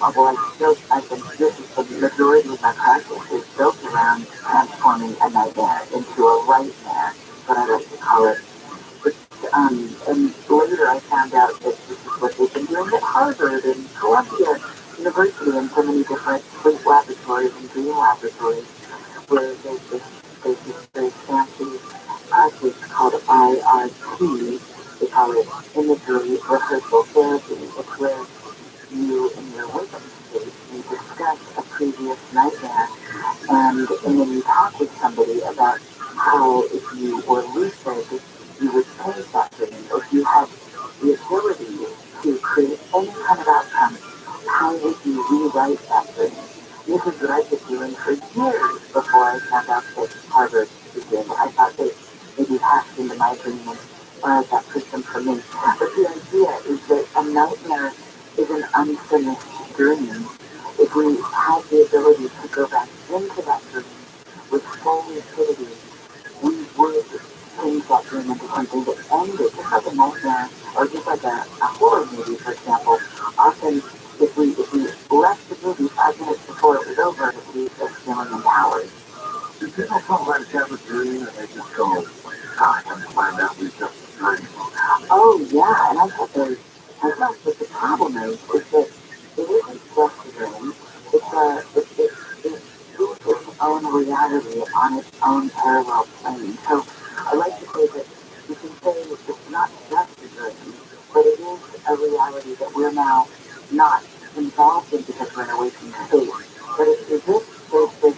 is the majority of my practice is built around transforming a nightmare into a rightmare, what I like to call it. But, and later I found out that this is what they've been doing at Harvard and Columbia University and so many different sleep laboratories and dream laboratories where there's this very fancy practice called IRT. They call it imagery rehearsal therapy. It's where you, in your waking state, you discuss a previous nightmare and then you talk with somebody about how, if you were lucid, you would change that dream. If you had the ability to create any kind of outcome, how would you rewrite that dream? This is what I've been doing for years before I found out that Harvard was doing it. I thought that maybe hacked into my dream and that system for me. But the idea is that a nightmare is an unfinished dream. If we have the ability to go back into that dream with full lucidity, we would change that dream into something that ended, just like a nightmare, or just like a horror movie, for example. Often, if we left the movie 5 minutes before it was over, it leaves us feeling empowered. Do people sometimes have a dream and they just go, I have to find out we just dreamed? Oh yeah, and I've had those myself, but the problem is that it isn't just a dream. It is its own reality on its own parallel plane. So I like to say that you can say it's not just a dream, but it is a reality that we're now not involved in because we're in a waking state. But it's as if there's this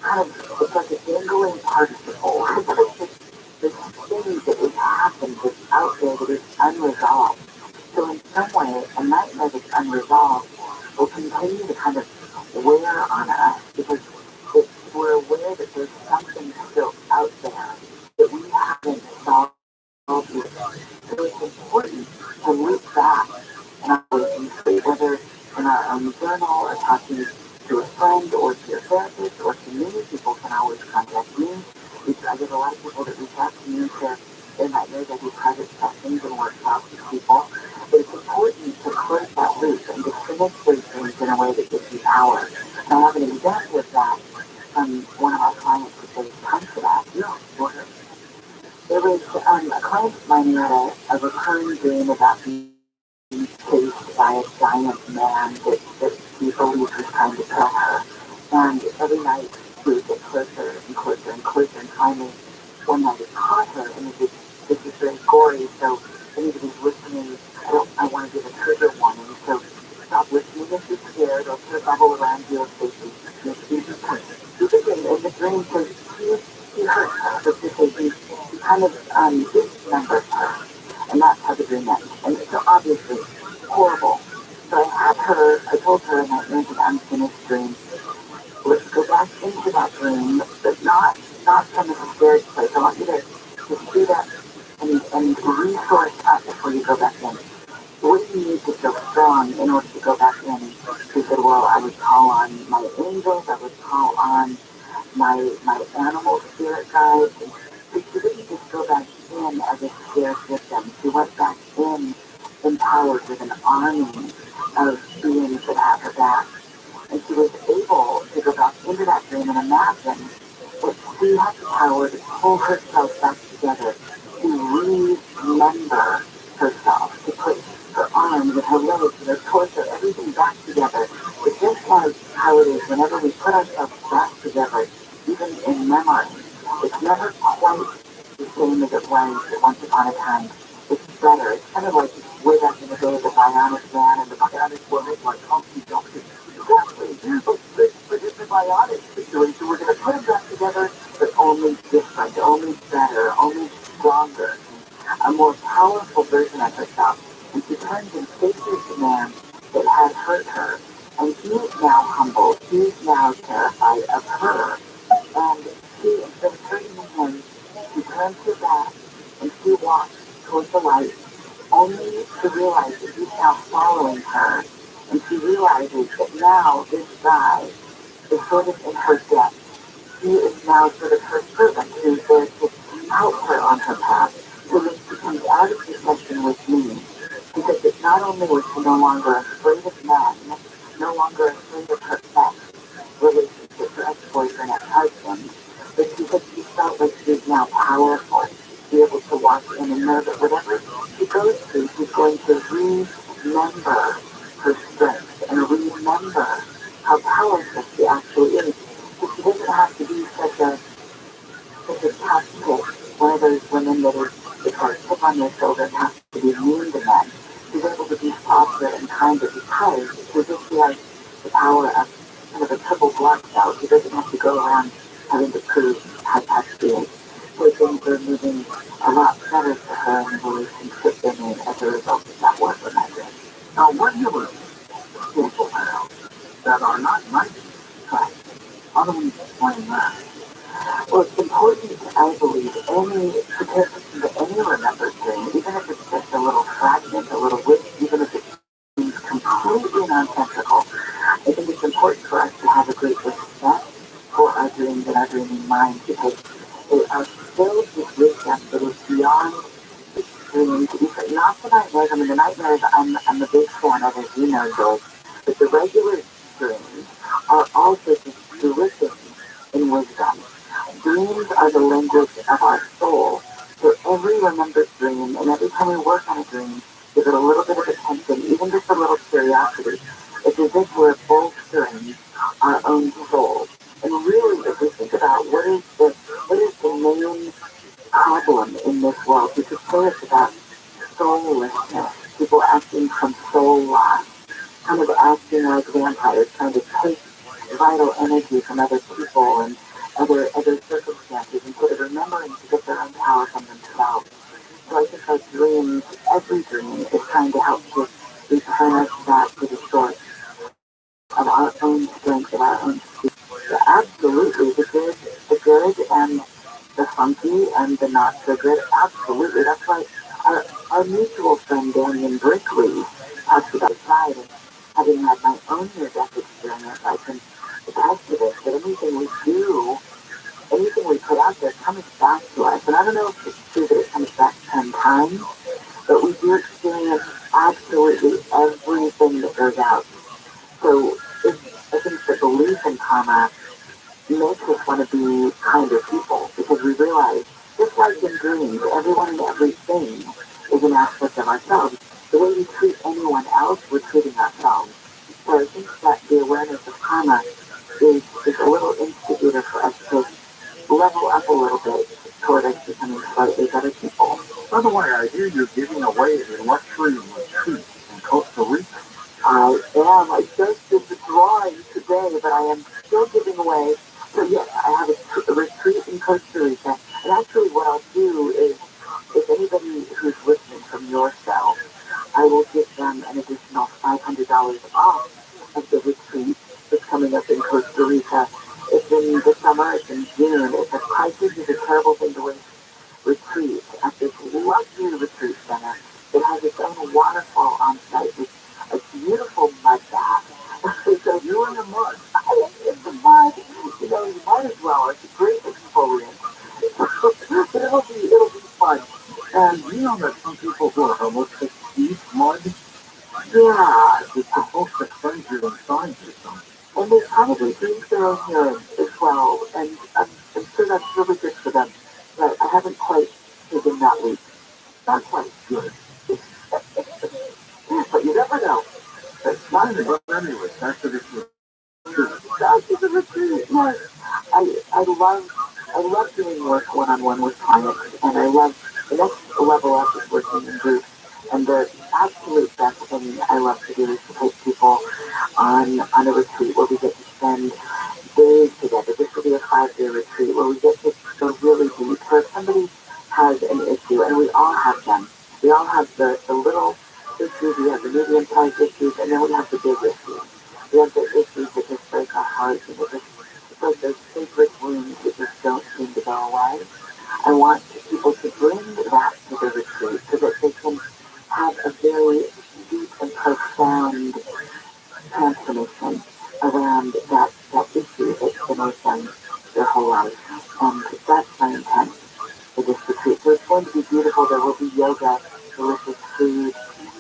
kind of, it's like a dangling participle. It's like this thing that has happened that's out there that is unresolved. So in some way, a nightmare that's unresolved will continue to kind of wear on us because we're aware that there's something still out there that we haven't solved yet. So it's important to look back in our waking state, whether in our own journal or talking to a friend or to a therapist or to me. People can always contact me. I I get a lot of people that reach out to me to, they might know that do private sessions and workshops with people. But it's important to close that loop and to finish those dreams in a way that gives you power. And I have an example of that from one of my clients that they come to that. Yeah, go ahead. There was a client of mine who had a recurring dream about being chased by a giant man that he believed was trying to kill her. And every night she would get closer and closer and closer, and finally one night it caught her, and this is very gory, so anybody's listening, I want to give a trigger warning, so stop listening if you're scared, or put a bubble around you if safety. He's in the dream, so he hurt her, so to say, he kind of dismembered her, and that's how the dream ends. And so obviously, horrible. So I told her in that unfinished dream, let's go back into that dream, but not from a scared place. I want you to do that and resource up before you go back in. What do you need to feel strong in order to go back in? She said, well, I would call on my angels, I would call on my animal spirit guides. And she didn't just go back in as a scared victim. She went back in empowered with an army of beings that have her back. And she was able to go back into that dream and imagine that she had the power to pull herself back together, to remember herself, to put her arms and her legs and her torso, everything back together. But just like how it is whenever we put ourselves back together, even in memory, it's never quite the same as it was once upon a time. It's better. It's kind of like way back in the day, the bionic man and the bionic woman, like Humpty Dumpty. Exactly. But in the bionic situation, we're going to put them back together, but only different, only better, only stronger, a more powerful version of herself. And she turns and faces the man that had hurt her. And he's now humbled. He's now terrified of her. And she, instead of turning to him, she turns her back and she walks towards the light, only to realize that he's now following her. And she realizes that now this guy is sort of in her debt. He is now sort of her servant who's there to help her on her path. So that she comes out of this session with me. Because it not only was she no longer afraid of men, no longer afraid of her sex relationship, her ex-boyfriend and husband, but because she felt like she's now powerful, to be able to walk in and know that whatever she goes through, she's going to remember her strength and remember how powerful she actually is. So she doesn't have to be such a tough pick, one of those women that is like tip on their shoulder and has to be mean to men. She's able to be softer and kinder because she has the power of kind of a triple blood cell. She doesn't have to go around having to prove how tough she is. So things are moving a lot better for her in the relationship than as a result of that work with my dream. Now, what do you people now that are not nice? Correct. How do we explain that? Well, it's important, I believe, to pay attention to any remembered dream, even if it's just a little fragment, a little wish, even if it seems completely nonsensical. I think it's important for us to have a great respect for our dreams and our dreaming minds because they are filled with wisdom that is beyond dreams. Not the nightmares. I mean, the nightmares I'm a big fan of, as you know, Joel. But the regular dreams are also just delicious in wisdom. Dreams are the language of our soul. So every remembered dream, and every time we work on a dream, give it a little bit of attention, even just a little curiosity. It's as if we're bolstering our own soul. And really, if we think about what is the main problem in this world, we could say it's about soullessness. People acting from soul loss, kind of acting like vampires, trying to take vital energy from other people and other circumstances instead of remembering to get their own power from themselves. So I think our dreams, every dream, is trying to help to return us back to the source of our own strength, of our own speed. So absolutely, the good and the funky and the not so good, absolutely. That's why our mutual friend Daniel Brickley talks about the side and having had my own near-death experience, I can attest to this, that anything we do anything we put out there comes back to us. And I don't know if it's true that it comes back 10 times, but we do experience absolutely everything that goes out. So I think the belief in karma makes us want to be kinder people because we realize, just like in dreams, everyone and everything is an aspect of ourselves. The way we treat anyone else, we're treating ourselves. So I think that the awareness of karma is a little instigator for us to level up a little bit toward us becoming slightly better people. By the way, I hear you're giving away a luxury retreat in Costa Rica. I am. I just did the drawing today, but I am still giving away. So yes, I have a retreat in Costa Rica. And actually what I'll do is, if anybody who's listening from your cell, I will give them an additional $500 off of the retreat that's coming up in Costa Rica. It's in the summer, it's in June. It's a crisis, it's a terrible thing to waste retreat at this luxury retreat center that has its own waterfall on site with a beautiful mud bath. So you're in the mud. I am in the mud. You know, you might as well. It's a great exfoliant. But it'll be fun. And you know that some people who are allergic eat mud? Yeah. It's supposed to cleanse your insides or something. And they probably drink their own urine as well. And I'm sure that's really good for them. But I haven't quite taken that leap. Not quite. Good. But you never know. It's not But anyway, back to this retreat. Back to the retreat. Yes. I love doing work one-on-one with clients, and I love the next level up is working in groups. And the absolute best thing I love to do is to take people on a retreat where we get to spend days together. This will be a 5-day retreat where we get to go really deep. So if somebody has an issue, and we all have them, we all have the little issues, we have the medium-sized issues, and then we have the big issues. We have the issues that just break our hearts, and it's like those sacred wounds that just don't seem to go away. I want people to bring that to the retreat so that they can have a very deep and profound transformation around that issue that's been with them their whole life. And that's my intent for this retreat. So it's going to be beautiful. There will be yoga, delicious food,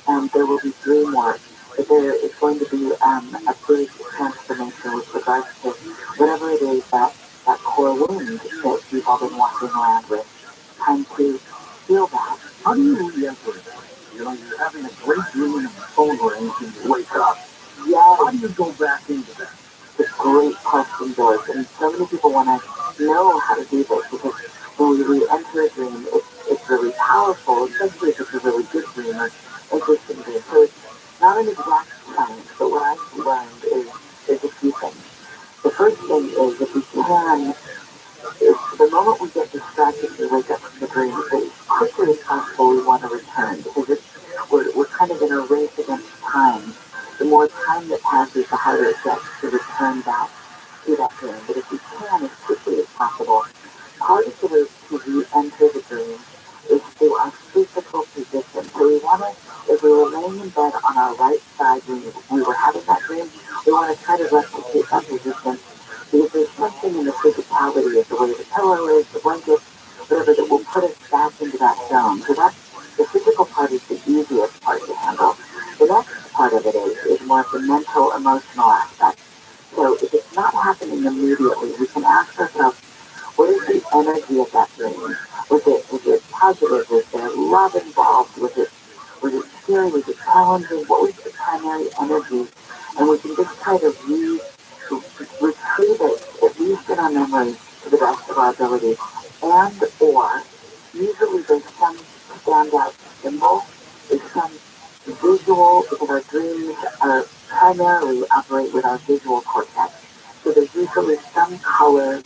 and there will be dream work. But there is going to be a big transformation with regards to whatever it is that core wound that we've all been walking around with. Time to heal that. How do you re-enter it? You know, you're having a great dream and the phone rings and you wake up. Yeah. How do you go back into that? It's a great question, George. And so many people want to know how to do this because when we re-enter a dream, it's really powerful, especially if it's a really good dream or interesting dream. So it's not an exact science, but what I've learned is a few things. The first thing is if we can, if the moment we get distracted, we wake up from the dream, as quickly as possible we want to return because we're kind of in a race against time. The more time that passes, the harder it gets to return back to that dream. But if we can, as quickly as possible, part of it is to re-enter the dream is through our physical position. So we want to, if we were laying in bed on our right side when we were having that dream, we want to try to replicate that position because there's something in the physicality of the way the pillow is, the blanket, whatever, that will put us back into that zone. So that's the physical part is the easiest part to handle. The next part of it is more of the mental, emotional aspect. So if it's not happening immediately, we can ask ourselves, what is the energy of that dream? Was it positive? Was there love involved? Was it scary? Was it challenging? What was the primary energy? And we can just try to retrieve it, at least in our memory, to the best of our ability. And or usually there's some standout symbol, there's some visual, because our dreams are primarily operate with our visual cortex. So there's usually some color,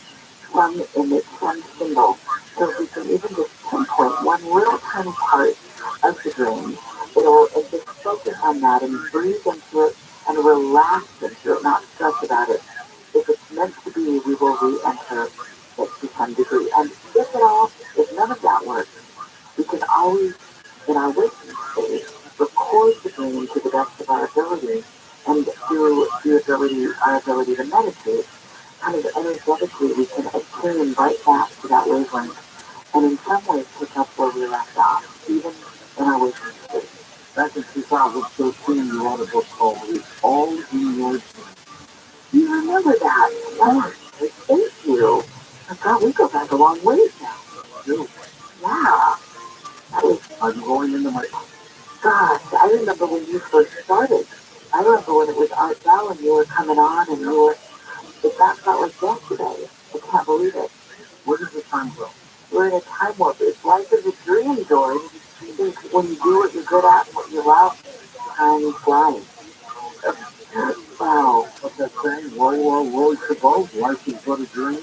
some image, some symbol. So if we can even just pinpoint one little tiny part of the dream, and just focus on that and breathe into it and relax into it, not stress about it. If it's meant to be, we will re-enter it to some degree. And if none of that works, we can always, in our waking state, record the dream to the best of our ability, and through our ability to meditate, kind of energetically, we can attune right back to that wavelength, and in some ways pick up where we left off, even in our waking state. Back in 2013, you wrote a book called It's All in Your Dreams. Do you remember that? Oh, thank you. I thought we go back a long ways now. Dude, Yeah. That was, I'm going into my... gosh, I remember when you first started. I remember when it was Art Bell and you were coming on and you were, that felt like yesterday. I can't believe it. Where does the time go? We're in a time warp. It's life is a dream, George. When you do what you're good at and what you love, time flies. Wow. What's that saying? Roll to boat. Life is but a dream.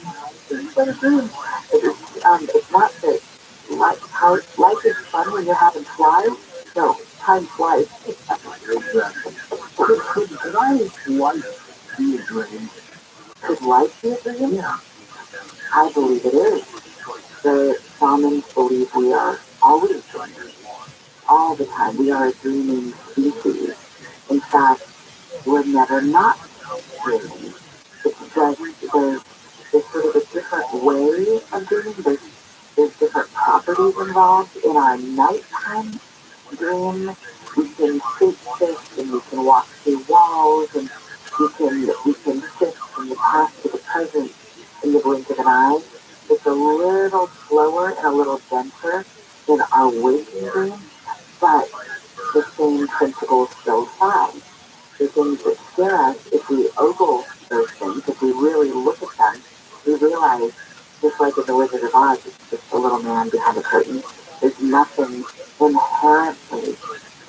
It's but a dream. It's not that life is fun when you're having flies. No, time flies. Exactly. Could life be a dream? Could life be a dream? Yeah. I believe it is. The shamans believe we are always dreamers. All the time. We are a dreaming species. In fact, we're never not dreaming. It's just there's sort of a different way of dreaming. There's different properties involved in our nighttime dream. We can shape shift and we can walk through walls and we can shift from the past to the present in the blink of an eye. It's a little slower and a little denser than our waking dream, but the same principles still apply. The things that scare us, if we ogle those things, if we really look at them, we realize, just like in The Wizard of Oz, it's just a little man behind a curtain. There's nothing inherently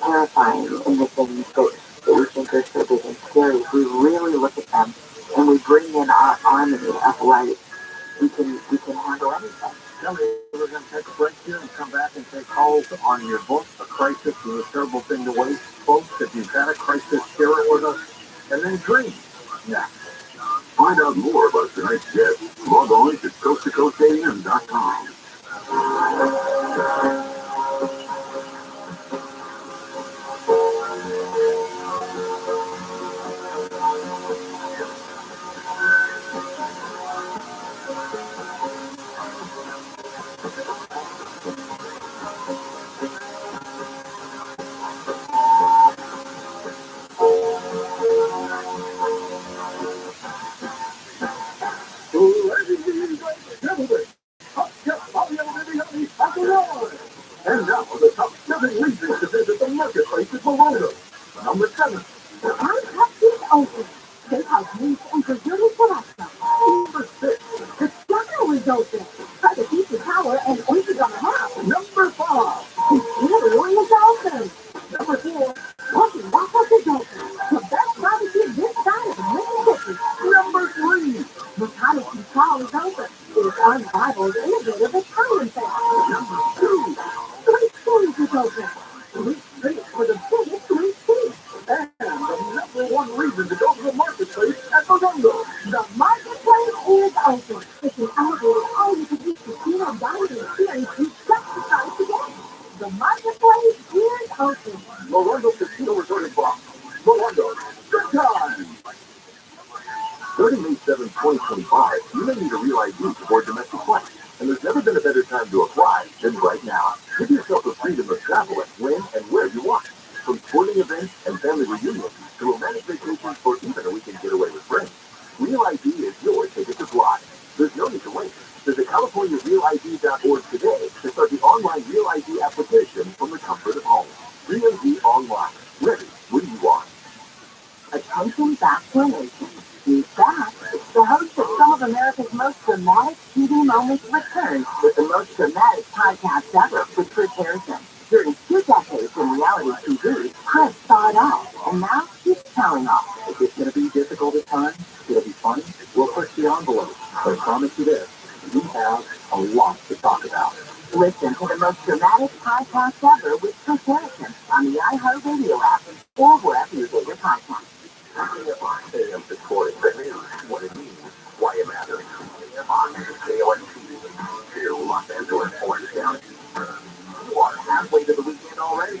terrifying in the things that we think are so big and scary. If we really look at them and we bring in our army of light, we can handle anything. Tell me, we're going to take a break here and come back and take hold on your book, A Crisis is a Terrible Thing to Waste. Folks, if you've had a crisis, share it with us, and then dream. Yeah. Find out more about tonight's guest. Log on to coasttocoastam.com. And now, the top 7 reasons to visit the marketplace at Morongo. Number 7. The contest is open. They have meat and preserved selection. Number 6. The channel is open. Try the pizza tower and oysters on the house. Number 5. The Italy is open. Number 4. Walking back up is open. The best barbecue this side of Mississippi. Number 3. Maternity Hall is open. It's unrivaled, innovative Italian family. Number 2. Sweet Street is open. Sweet Street for the biggest sweet tea. And the number 1 reason to go to the marketplace at Morongo. The marketplace is open. It's an elevated all-you-can-eat casino dining experience you just decided to get. The marketplace is open. Morongo Casino Resort and Bar. Morongo. Good time. Starting May 7, 2025, you may need a real ID to board domestic flights. And there's never been a better time to apply than right now. Give yourself the freedom of traveling when and where you want. From sporting events and family reunions to romantic vacations or even a weekend getaway with friends. Real ID is your ticket to fly. There's no need to wait. Visit CaliforniaRealID.org today to start the online Real ID application from the comfort of home. Real ID Online. Ready when you are. Attention vaccination. He's back. The host of some of America's most dramatic TV moments returns with the most dramatic podcast ever with Chris Harrison. During 2 decades in reality TV, Chris saw it all, and now he's telling all. Is this going to be difficult at times? Will it be fun? We'll push the envelope. But I promise you this, we have a lot to talk about. Listen to the most dramatic podcast ever with Chris Harrison on the iHeartRadio app or wherever you get your podcasts. AM Victoria, what it means, why it matters. On KONC, here Los Angeles, Orange County. You are halfway to the weekend already.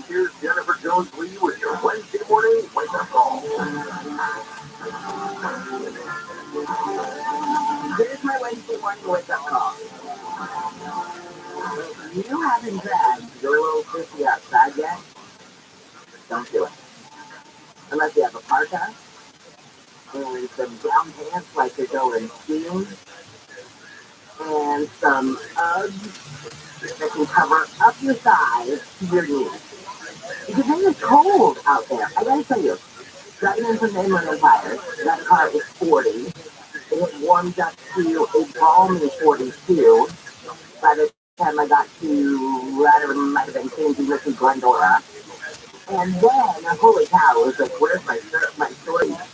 Here's Jennifer Jones Lee with your Wednesday morning wake-up call. unless you have a parka and some brown pants like they're going skiing, and some Uggs that can cover up your thighs to your knees. Because it is cold out there. I gotta tell you, driving in from the Inland Empire, that car was 40. It warmed up to a balmy 42 by the time I got to, I don't know, it might have been Kansas City, Glendora. And then, holy cow, it was like, where's my shirt, my shorts?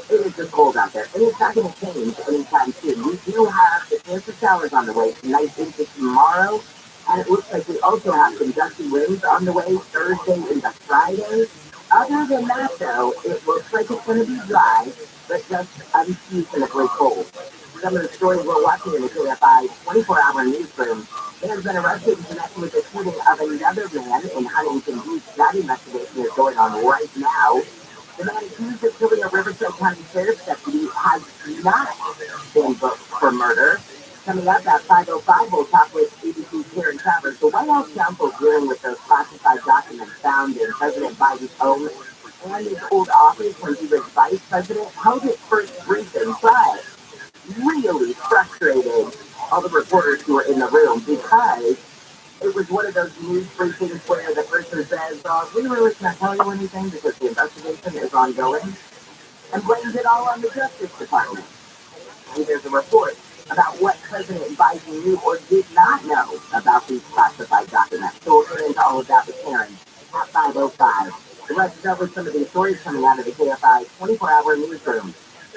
It is just cold out there, and it's not going to change anytime soon. We do have the chance of showers on the way tonight into tomorrow, and it looks like we also have some gusty winds on the way Thursday into Friday. Other than that, though, it looks like it's going to be dry, but just unseasonably cold. Some of the stories we're watching in the KFI 24-hour newsroom. Man has been arrested in connection with the shooting of another man in Huntington Beach. That investigation is going on right now. The man accused of killing a Riverside County Sheriff's deputy has not been booked for murder. Coming up at 5:05, we'll talk with ABC's Karen Travers. The White House counsel dealing with those classified documents found in President Biden's home and his old office when he was vice president held its first briefing, but really frustrated all the reporters who were in the room because it was one of those news briefings where the person says, we really can't tell you anything because the investigation is ongoing, and blames it all on the Justice Department. And there's a report about what President Biden knew or did not know about these classified documents. So we'll get into all of that with Karen at 5:05. The rest is over some of these stories coming out of the KFI 24-hour newsroom.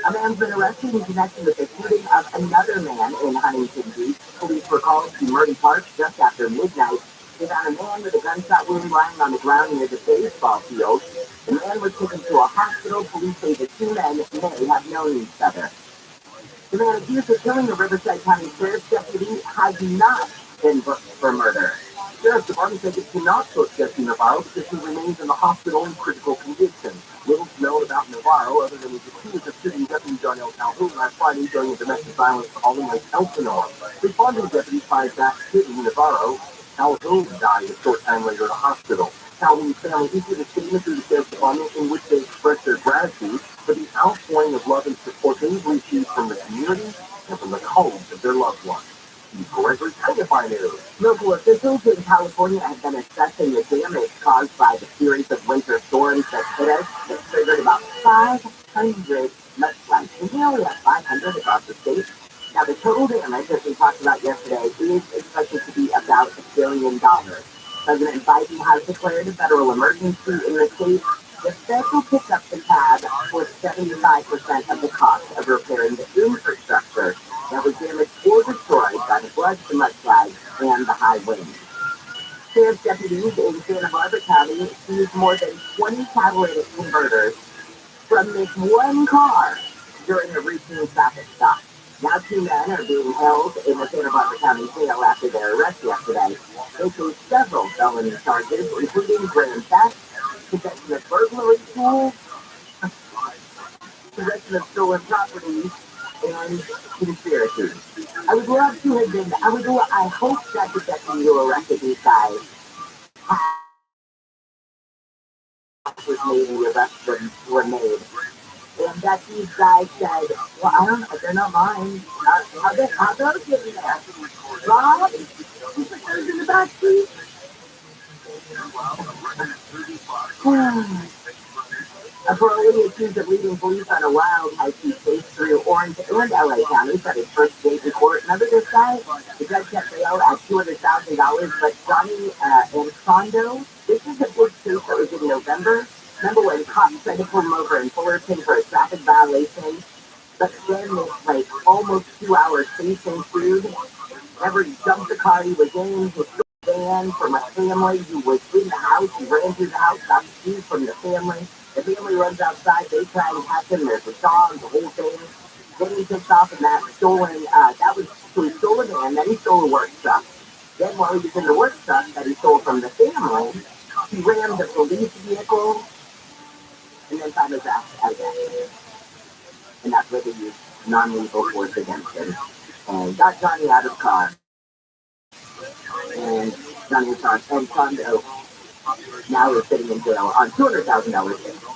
A man's been arrested in connection with the shooting of another man in Huntington Beach. Police were called to Murray Park just after midnight. They found a man with a gunshot wound lying on the ground near the baseball field. The man was taken to a hospital. Police say the two men may have known each other. The man accused of killing a Riverside County Sheriff's deputy has not been booked for murder. Sheriff's Department said it cannot book Jesse Navarro because he remains in the hospital in critical condition. Little's known about Navarro other than he's accused of shooting Deputy John L. Calhoun last Friday during a domestic violence call in Lake Elsinore. Responding deputies find that shooting Navarro, Calhoun died a short time later in a hospital. Calhoun's family issued a statement through the Sheriff's Department in which they expressed their gratitude for the outpouring of love and support they've received from the community and from the colleagues of their loved ones. Gregory KFI News. Local officials in California have been assessing the damage caused by the series of winter storms that hit us that triggered about 500 mudslides. We only have 500 across the state. Now, the total damage, as we talked about yesterday, is expected to be about $1 billion. President Biden has declared a federal emergency in the state. The Fed will pick up the tab for 75% of the cost of repairing the infrastructure that was damaged or destroyed by the floods, the mudslides, and the high winds. Sheriff's deputies in Santa Barbara County seized more than 20 catalytic converters from this one car during a routine traffic stop. Now 2 men are being held in the Santa Barbara County jail after their arrest yesterday. They face several felony charges, including grand theft, possession of burglary tools, possession of stolen property, and conspiracy. I would love to have been, I hope that the deputy who arrested these guys was made and the arrests were made. And that these guys said, well, they're not mine. How those get in there? Rob? You put those in the back seat? A parolee accused of leading police on a wild high-speed chase through Orange and LA counties at his first day in court. Remember this guy? The judge kept bail at $200,000, but Johnny Ansondo, this is a big case that was in November. Remember when cops tried to pull him over in Fullerton for a traffic violation? But then this, almost 2 hours chase ensued. Never jumped the car he was in. He stole a van from a family who was in the house. He ran through the house, got the keys from the family. The family runs outside. They try and catch him. There's a dog, the whole thing. Then he takes off in that stolen, so he stole a van, then he stole a work truck. Then while he was in the work truck that he stole from the family, he rammed the police vehicle and then found his ass again. And that's where they used non-lethal force against him. And got Johnny out of the car. And Johnny was on Ansondo Now he's sitting in jail on $200,000 bail.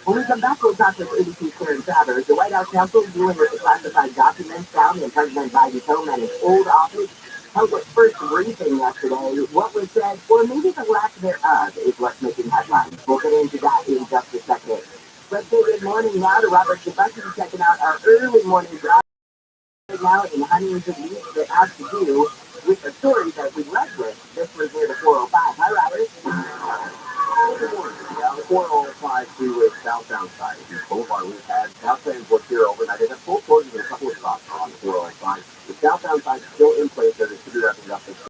When we come back, we'll talk with ABC's Karen Travers. The White House counsel dealing with the classified documents found in President Biden's home and his old office held its first briefing yesterday. What was said, or maybe the lack thereof, is what's making headlines. We'll get into that in just a second. Let's say good morning now to Robert Shabaki checking out our early morning drive right now in hundreds of weeks that have to do with the story that we led with. This was near the 405. Hi, Robert. Good morning. Yeah, the 405 freeway southbound side of the Boulevard. We've had southbound booked here overnight. They have full closures in a couple of spots on the 405. The southbound side is still in place. They're distributing up